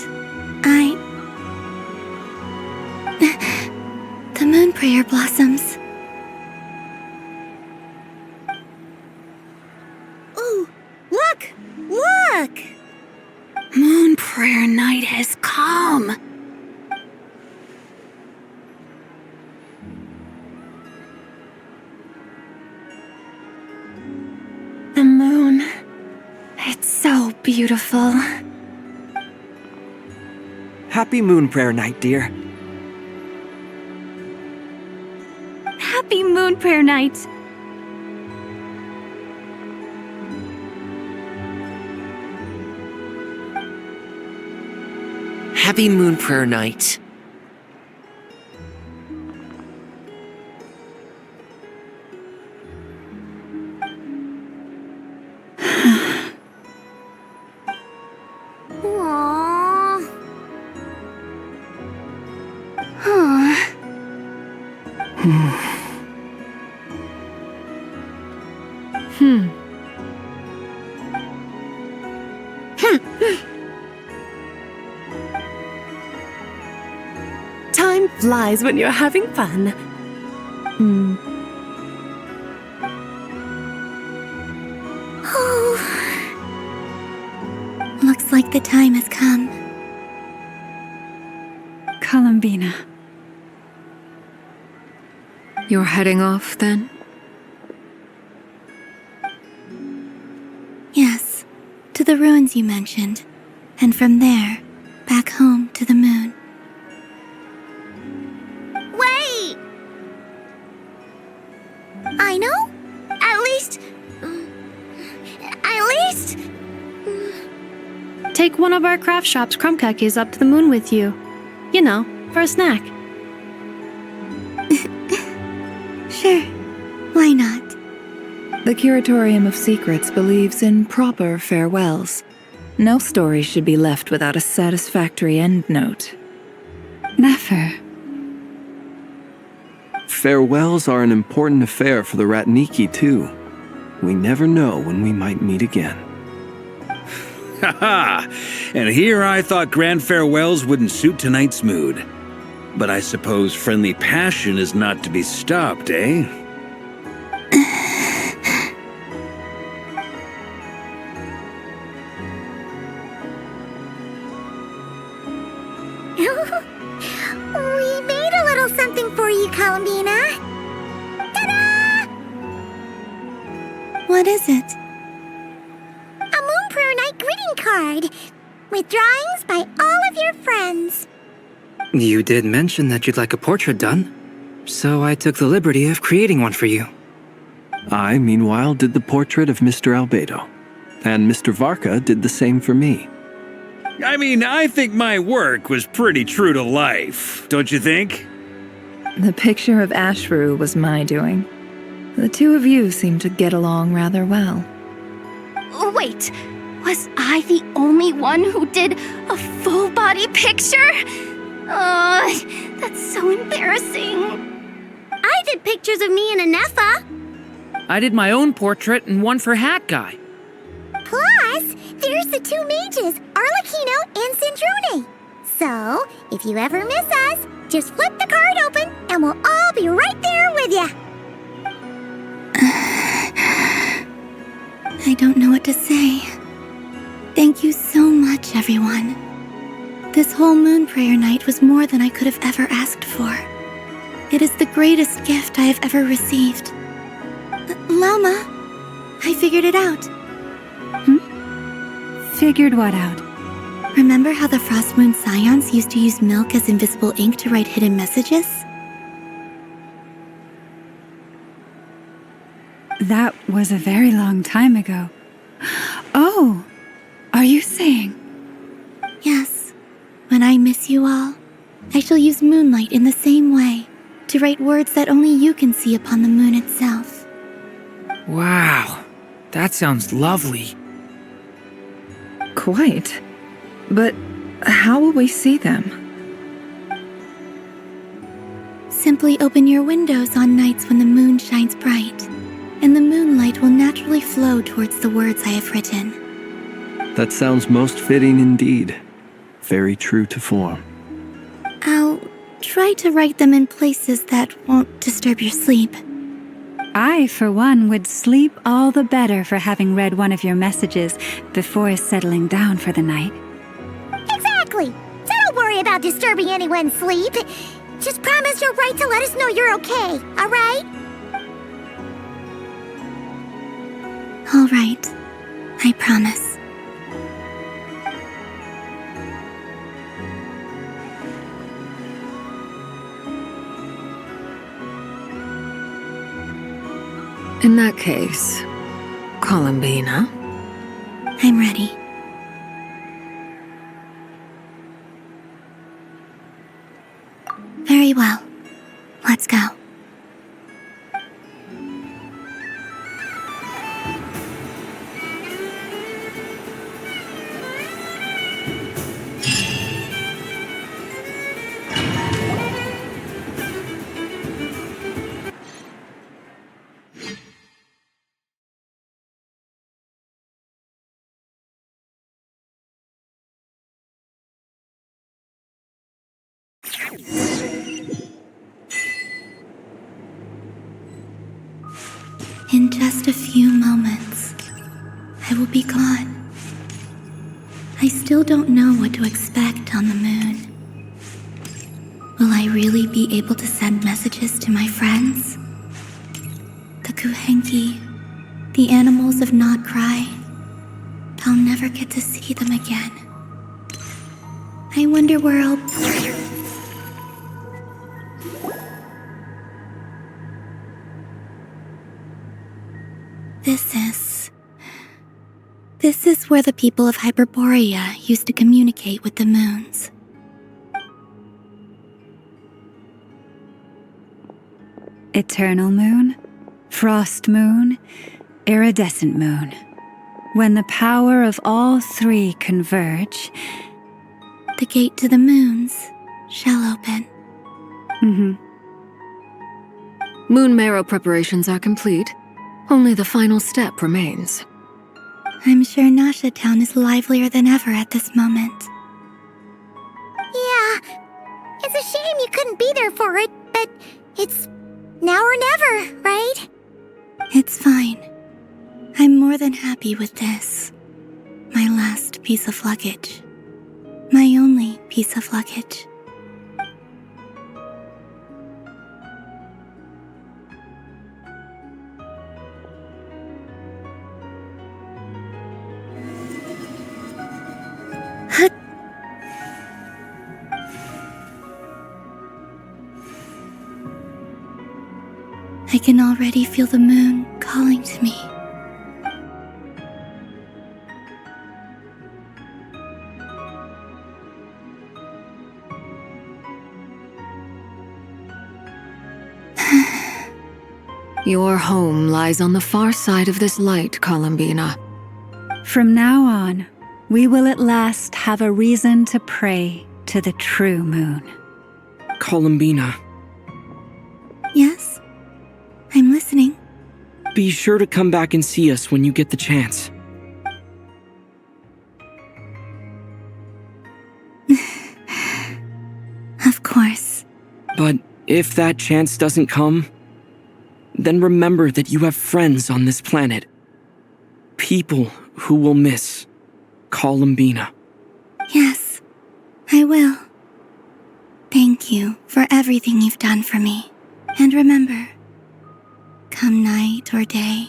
The moon prayer blossoms. Ooh, look! Look! Moon prayer night has come. The moon. It's so beautiful. Happy moon prayer night, dear. Happy moon prayer night. Happy moon prayer night. Aww. Huh. Time flies when you're having fun. Looks like the time has come. Columbina. You're heading off, then? Yes, to the ruins you mentioned, and from there, back home to the moon. Wait! I know? At least... Take one of our craft shop's crumb cookies up to the moon with you. You know, for a snack. Sure, why not? The Curatorium of Secrets believes in proper farewells. No story should be left without a satisfactory endnote. Never. Farewells are an important affair for the Ratniki, too. We never know when we might meet again. Haha! And here I thought grand farewells wouldn't suit tonight's mood. But I suppose friendly passion is not to be stopped, eh? We made a little something for you, Columbina. Ta-da! What is it? A Moon Prayer Night greeting card with drawings by all of your friends. You did mention that you'd like a portrait done, so I took the liberty of creating one for you. I, meanwhile, did the portrait of Mr. Albedo, and Mr. Varka did the same for me. I mean, I think my work was pretty true to life, don't you think? The picture of Ashru was my doing. The two of you seem to get along rather well. Wait, was I the only one who did a full body picture? That's so embarrassing. I did pictures of me and Anefa. I did my own portrait and one for Hat Guy. Plus, there's the two mages, Arlecchino and Sandrone. So, if you ever miss us, just flip the card open and we'll all be right there with you. I don't know what to say. Thank you so much, everyone. This whole moon prayer night was more than I could have ever asked for. It is the greatest gift I have ever received. Lama, I figured it out. Figured what out? Remember how the Frost Moon Scions used to use milk as invisible ink to write hidden messages? That was a very long time ago. Oh, are you saying? Yes. When I miss you all, I shall use moonlight in the same way to write words that only you can see upon the moon itself. Wow, that sounds lovely. Quite. But how will we see them? Simply open your windows on nights when the moon shines bright, and the moonlight will naturally flow towards the words I have written. That sounds most fitting indeed. Very true to form. I'll try to write them in places that won't disturb your sleep. I, for one, would sleep all the better for having read one of your messages before settling down for the night. Exactly. So don't worry about disturbing anyone's sleep. Just promise you'll write to let us know you're okay, all right? All right. I promise. In that case, Columbina? I'm ready. Very well. Let's go. In just a few moments, I will be gone. I still don't know what to expect on the moon. Will I really be able to send messages to my friends? The Kuhenki, the animals of Not Cry. I'll never get to see them again. I wonder where I'll... This is where the people of Hyperborea used to communicate with the moons. Eternal moon, frost moon, iridescent moon. When the power of all three converge, the gate to the moons shall open. Moon marrow preparations are complete. Only the final step remains. I'm sure Nasha Town is livelier than ever at this moment. Yeah, it's a shame you couldn't be there for it, but it's now or never, right? It's fine. I'm more than happy with this. My last piece of luggage. My only piece of luggage. can already feel the moon calling to me. Your home lies on the far side of this light, Columbina. From now on, we will at last have a reason to pray to the true moon. Columbina, Yes? I'm listening. be sure to come back and see us when you get the chance. Of course. But if that chance doesn't come, then remember that you have friends on this planet. People who will miss Columbina. Yes, I will. Thank you for everything you've done for me. And remember, come night or day,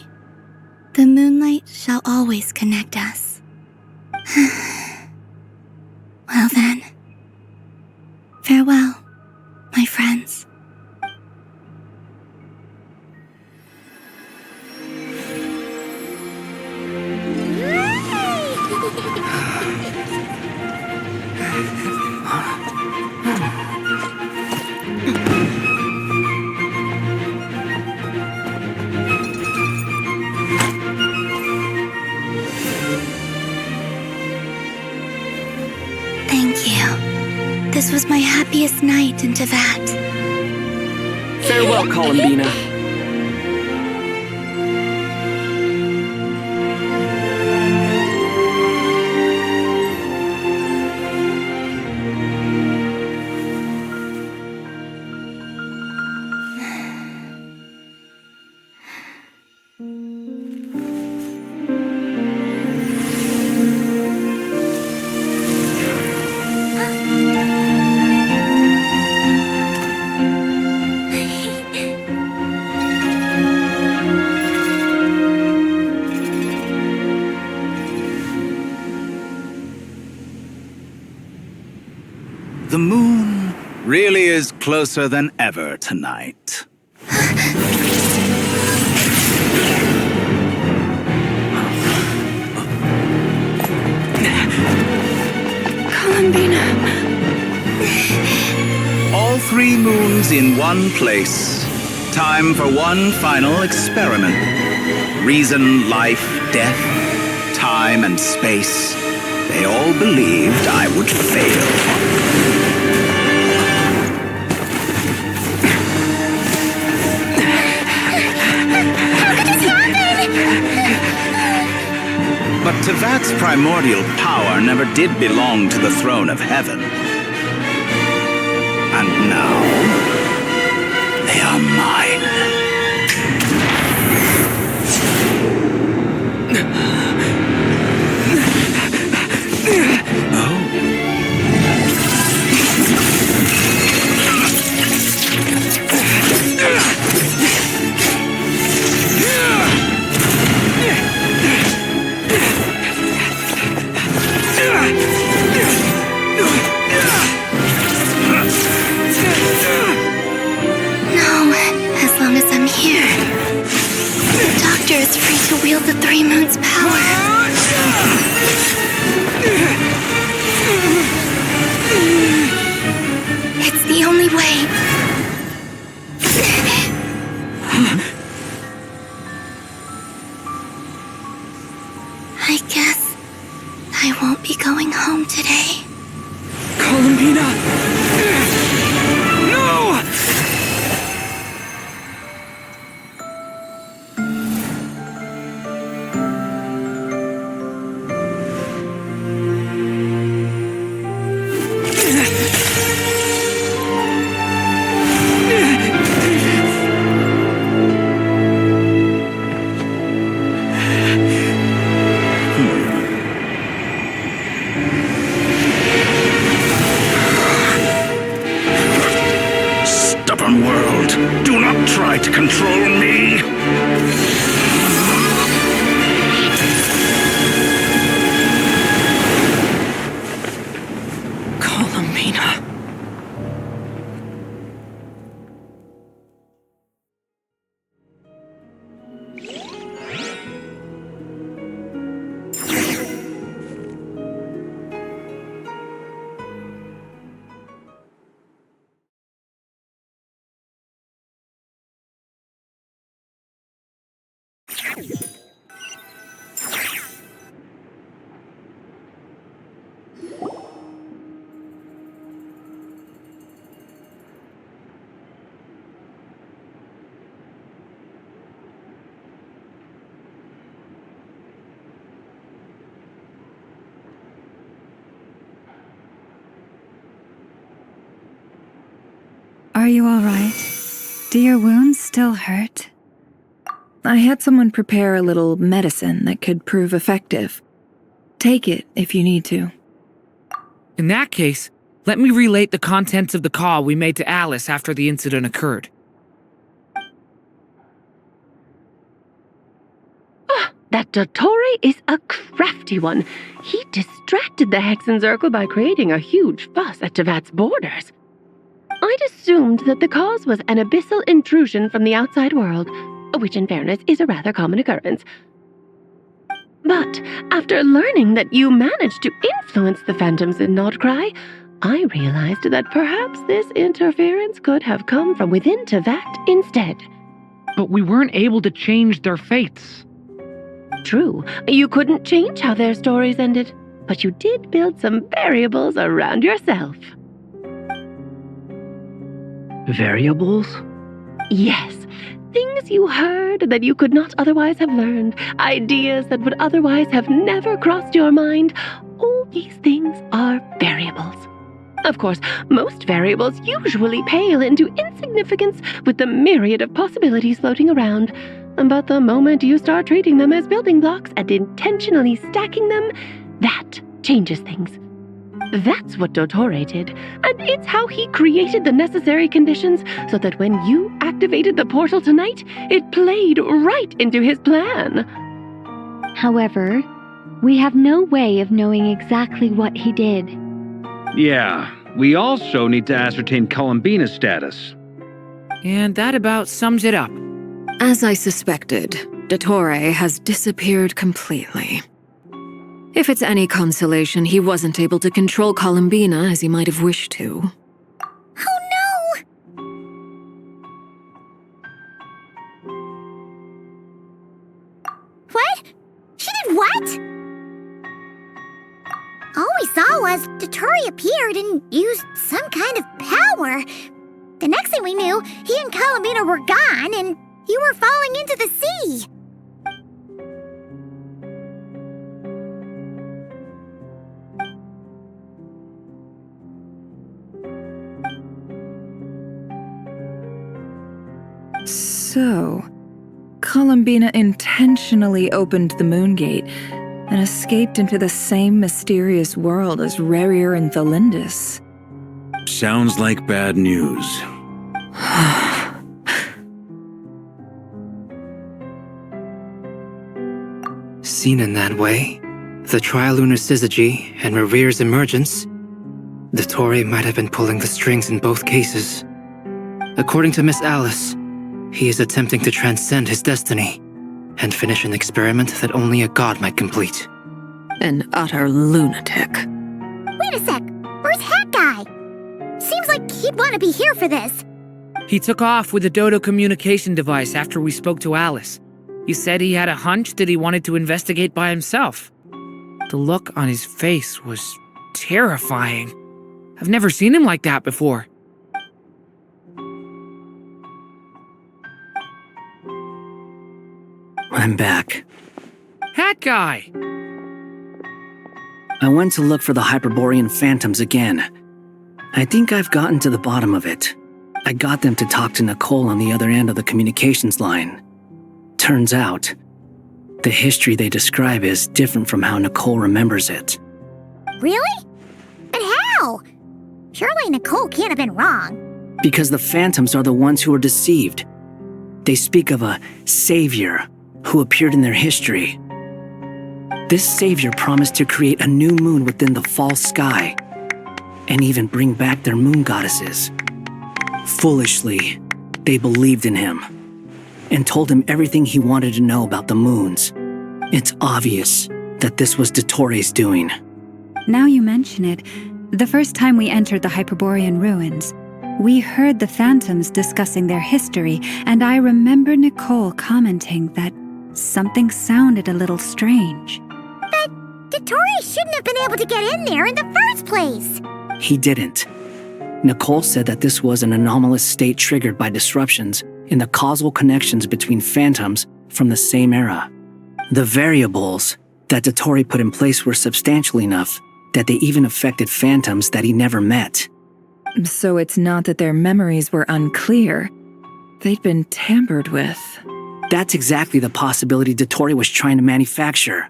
the moonlight shall always connect us. Well then, farewell, my friends. Thank you. This was my happiest night in Teyvat. Farewell, Columbina. The moon really is closer than ever tonight. Columbina. All 3 moons in one place. Time for one final experiment. Reason, life, death, time, and space. They all believed I would fail. But Teyvat's primordial power never did belong to the throne of heaven. And now, they are mine. Is free to wield the 3 moons' power. It's the only way. I guess I won't be going home today. Columbina! No! Are you all right? Do your wounds still hurt? I had someone prepare a little medicine that could prove effective. Take it if you need to. In that case, let me relate the contents of the call we made to Alice after the incident occurred. That Dottore is a crafty one. He distracted the Hexenzirkel by creating a huge fuss at Tevat's borders. I'd assumed that the cause was an abyssal intrusion from the outside world, which in fairness is a rather common occurrence. But after learning that you managed to influence the phantoms in Nordcry, I realized that perhaps this interference could have come from within Tevat instead. But we weren't able to change their fates. True, you couldn't change how their stories ended, but you did build some variables around yourself. Variables? Yes, things you heard that you could not otherwise have learned, ideas that would otherwise have never crossed your mind. All these things are variables. Of course, most variables usually pale into insignificance with the myriad of possibilities floating around. But the moment you start treating them as building blocks and intentionally stacking them, that changes things. That's what Dottore did, and it's how he created the necessary conditions so that when you activated the portal tonight, it played right into his plan. However, we have no way of knowing exactly what he did. Yeah, we also need to ascertain Columbina's status. And that about sums it up. As I suspected, Dottore has disappeared completely. If it's any consolation, he wasn't able to control Columbina as he might have wished to. Oh no! What? She did what? All we saw was Dottore appeared and used some kind of power. The next thing we knew, he and Columbina were gone and you were falling into the sea. So, Columbina intentionally opened the moon gate and escaped into the same mysterious world as Rarier and Thalindis. Sounds like bad news. Seen in that way, the Trilunar Syzygy and Rarier's emergence, Dottore might have been pulling the strings in both cases. According to Miss Alice, he is attempting to transcend his destiny and finish an experiment that only a god might complete. An utter lunatic. Wait a sec, where's Hat Guy? Seems like he'd want to be here for this. He took off with the Dodo communication device after we spoke to Alice. He said he had a hunch that he wanted to investigate by himself. The look on his face was terrifying. I've never seen him like that before. I'm back. Hat Guy! I went to look for the Hyperborean phantoms again. I think I've gotten to the bottom of it. I got them to talk to Nicole on the other end of the communications line. Turns out, the history they describe is different from how Nicole remembers it. Really? But how? Surely Nicole can't have been wrong. Because the phantoms are the ones who are deceived. They speak of a savior who appeared in their history. This savior promised to create a new moon within the false sky, and even bring back their moon goddesses. Foolishly, they believed in him, and told him everything he wanted to know about the moons. It's obvious that this was Dottore's doing. Now you mention it, the first time we entered the Hyperborean ruins, we heard the phantoms discussing their history, and I remember Nicole commenting that something sounded a little strange. But Dottore shouldn't have been able to get in there in the first place. He didn't. Nicole said that this was an anomalous state triggered by disruptions in the causal connections between phantoms from the same era. The variables that Dottore put in place were substantial enough that they even affected phantoms that he never met. So it's not that their memories were unclear. They'd been tampered with. That's exactly the possibility Dottore was trying to manufacture.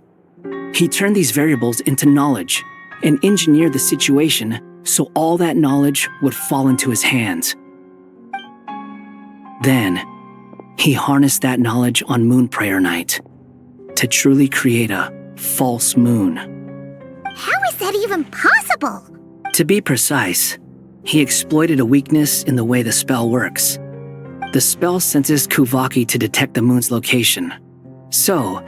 He turned these variables into knowledge and engineered the situation so all that knowledge would fall into his hands. Then, he harnessed that knowledge on Moon Prayer Night to truly create a false moon. How is that even possible? To be precise, he exploited a weakness in the way the spell works. The spell senses Kuvaki to detect the moon's location. So,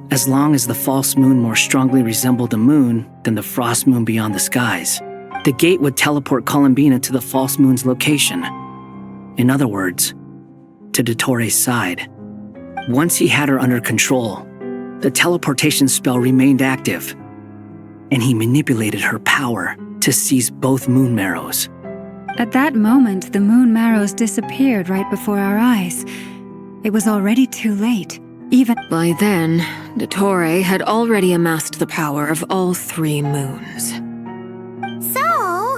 as long as the false moon more strongly resembled the moon than the frost moon beyond the skies, the gate would teleport Columbina to the false moon's location. In other words, to Dottore's side. Once he had her under control, the teleportation spell remained active, and he manipulated her power to seize both moon marrows. At that moment, the moon marrows disappeared right before our eyes. It was already too late. By then, Dottore had already amassed the power of all 3 moons. So,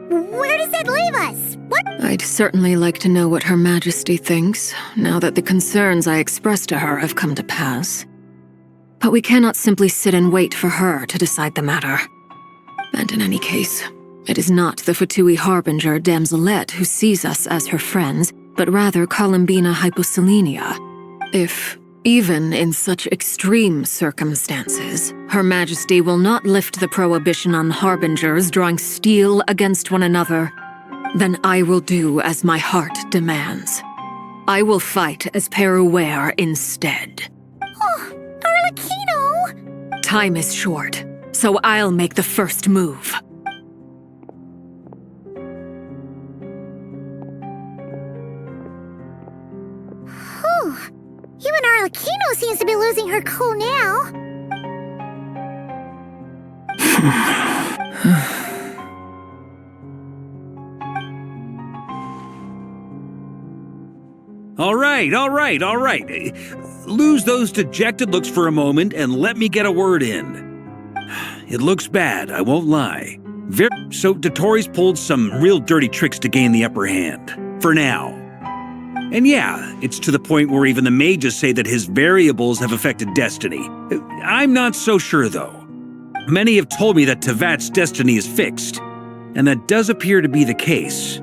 where does that leave us? What? I'd certainly like to know what Her Majesty thinks, now that the concerns I expressed to her have come to pass. But we cannot simply sit and wait for her to decide the matter. And in any case, it is not the Fatui Harbinger Damselette who sees us as her friends, but rather Columbina Hyposelenia. If, even in such extreme circumstances, Her Majesty will not lift the prohibition on Harbingers drawing steel against one another, then I will do as my heart demands. I will fight as Peruware instead. Oh, Arlecchino! Time is short, so I'll make the first move. Whew. Even Arlecchino seems to be losing her cool now. All right. Lose those dejected looks for a moment and let me get a word in. It looks bad, I won't lie. So Dottore's pulled some real dirty tricks to gain the upper hand. For now. And yeah, it's to the point where even the mages say that his variables have affected destiny. I'm not so sure, though. Many have told me that Tevat's destiny is fixed, and that does appear to be the case.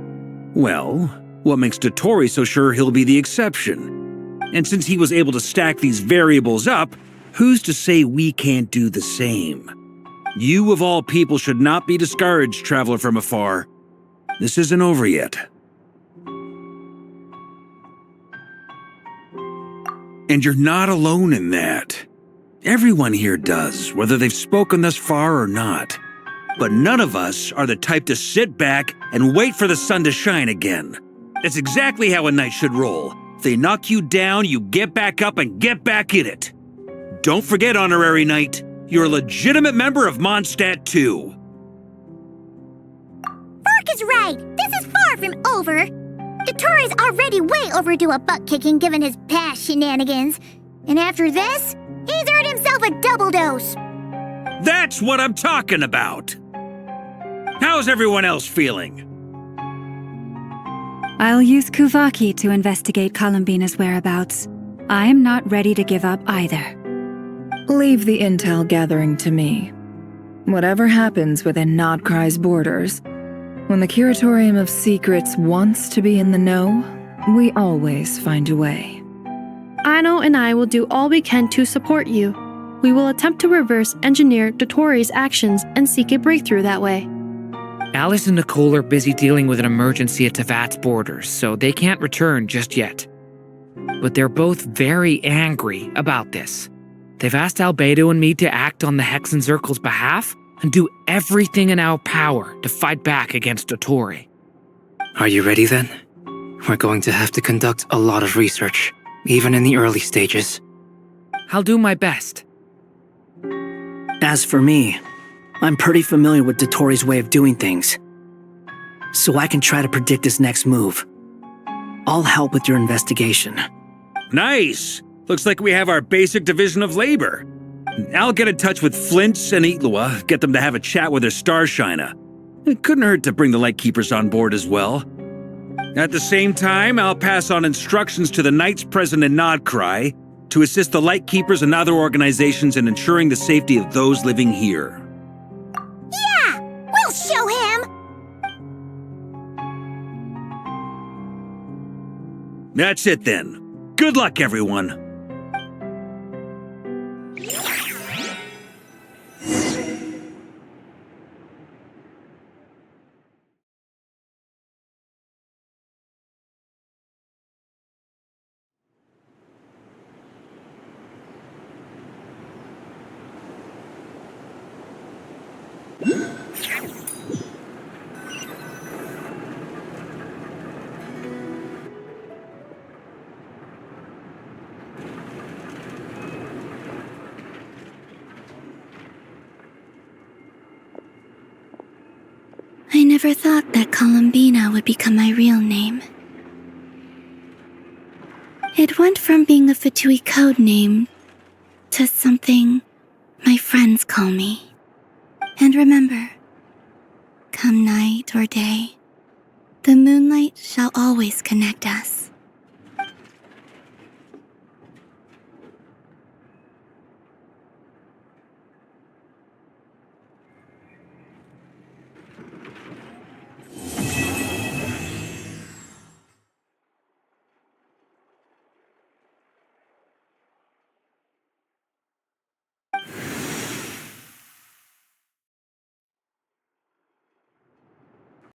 Well, what makes Dottore so sure he'll be the exception? And since he was able to stack these variables up, who's to say we can't do the same? You of all people should not be discouraged, traveler from afar. This isn't over yet. And you're not alone in that. Everyone here does, whether they've spoken thus far or not. But none of us are the type to sit back and wait for the sun to shine again. That's exactly how a knight should roll. If they knock you down, you get back up and get back in it. Don't forget, Honorary Knight, you're a legitimate member of Mondstadt too. Bark is right. This is far from over. Dottore's already way overdue a butt-kicking given his past shenanigans. And after this, he's earned himself a double dose. That's what I'm talking about. How's everyone else feeling? I'll use Kuvaki to investigate Columbina's whereabouts. I am not ready to give up either. Leave the intel gathering to me. Whatever happens within Nodcry's borders, when the Curatorium of Secrets wants to be in the know, we always find a way. Ano and I will do all we can to support you. We will attempt to reverse engineer Dottore's actions and seek a breakthrough that way. Alice and Nicole are busy dealing with an emergency at Tevat's borders, so they can't return just yet. But they're both very angry about this. They've asked Albedo and me to act on the Hexen Circle's behalf and do everything in our power to fight back against Dottore. Are you ready then? We're going to have to conduct a lot of research, even in the early stages. I'll do my best. As for me, I'm pretty familiar with Dotori's way of doing things, so I can try to predict his next move. I'll help with your investigation. Nice! Looks like we have our basic division of labor. I'll get in touch with Flints and Eatlua, get them to have a chat with their Starshiner. It couldn't hurt to bring the Lightkeepers on board as well. At the same time, I'll pass on instructions to the Knights present in Nodcry to assist the Lightkeepers and other organizations in ensuring the safety of those living here. Yeah! We'll show him! That's it then. Good luck, everyone. I never thought that Columbina would become my real name. It went from being a Fatui code name to something my friends call me. And remember, come night or day, the moonlight shall always connect us.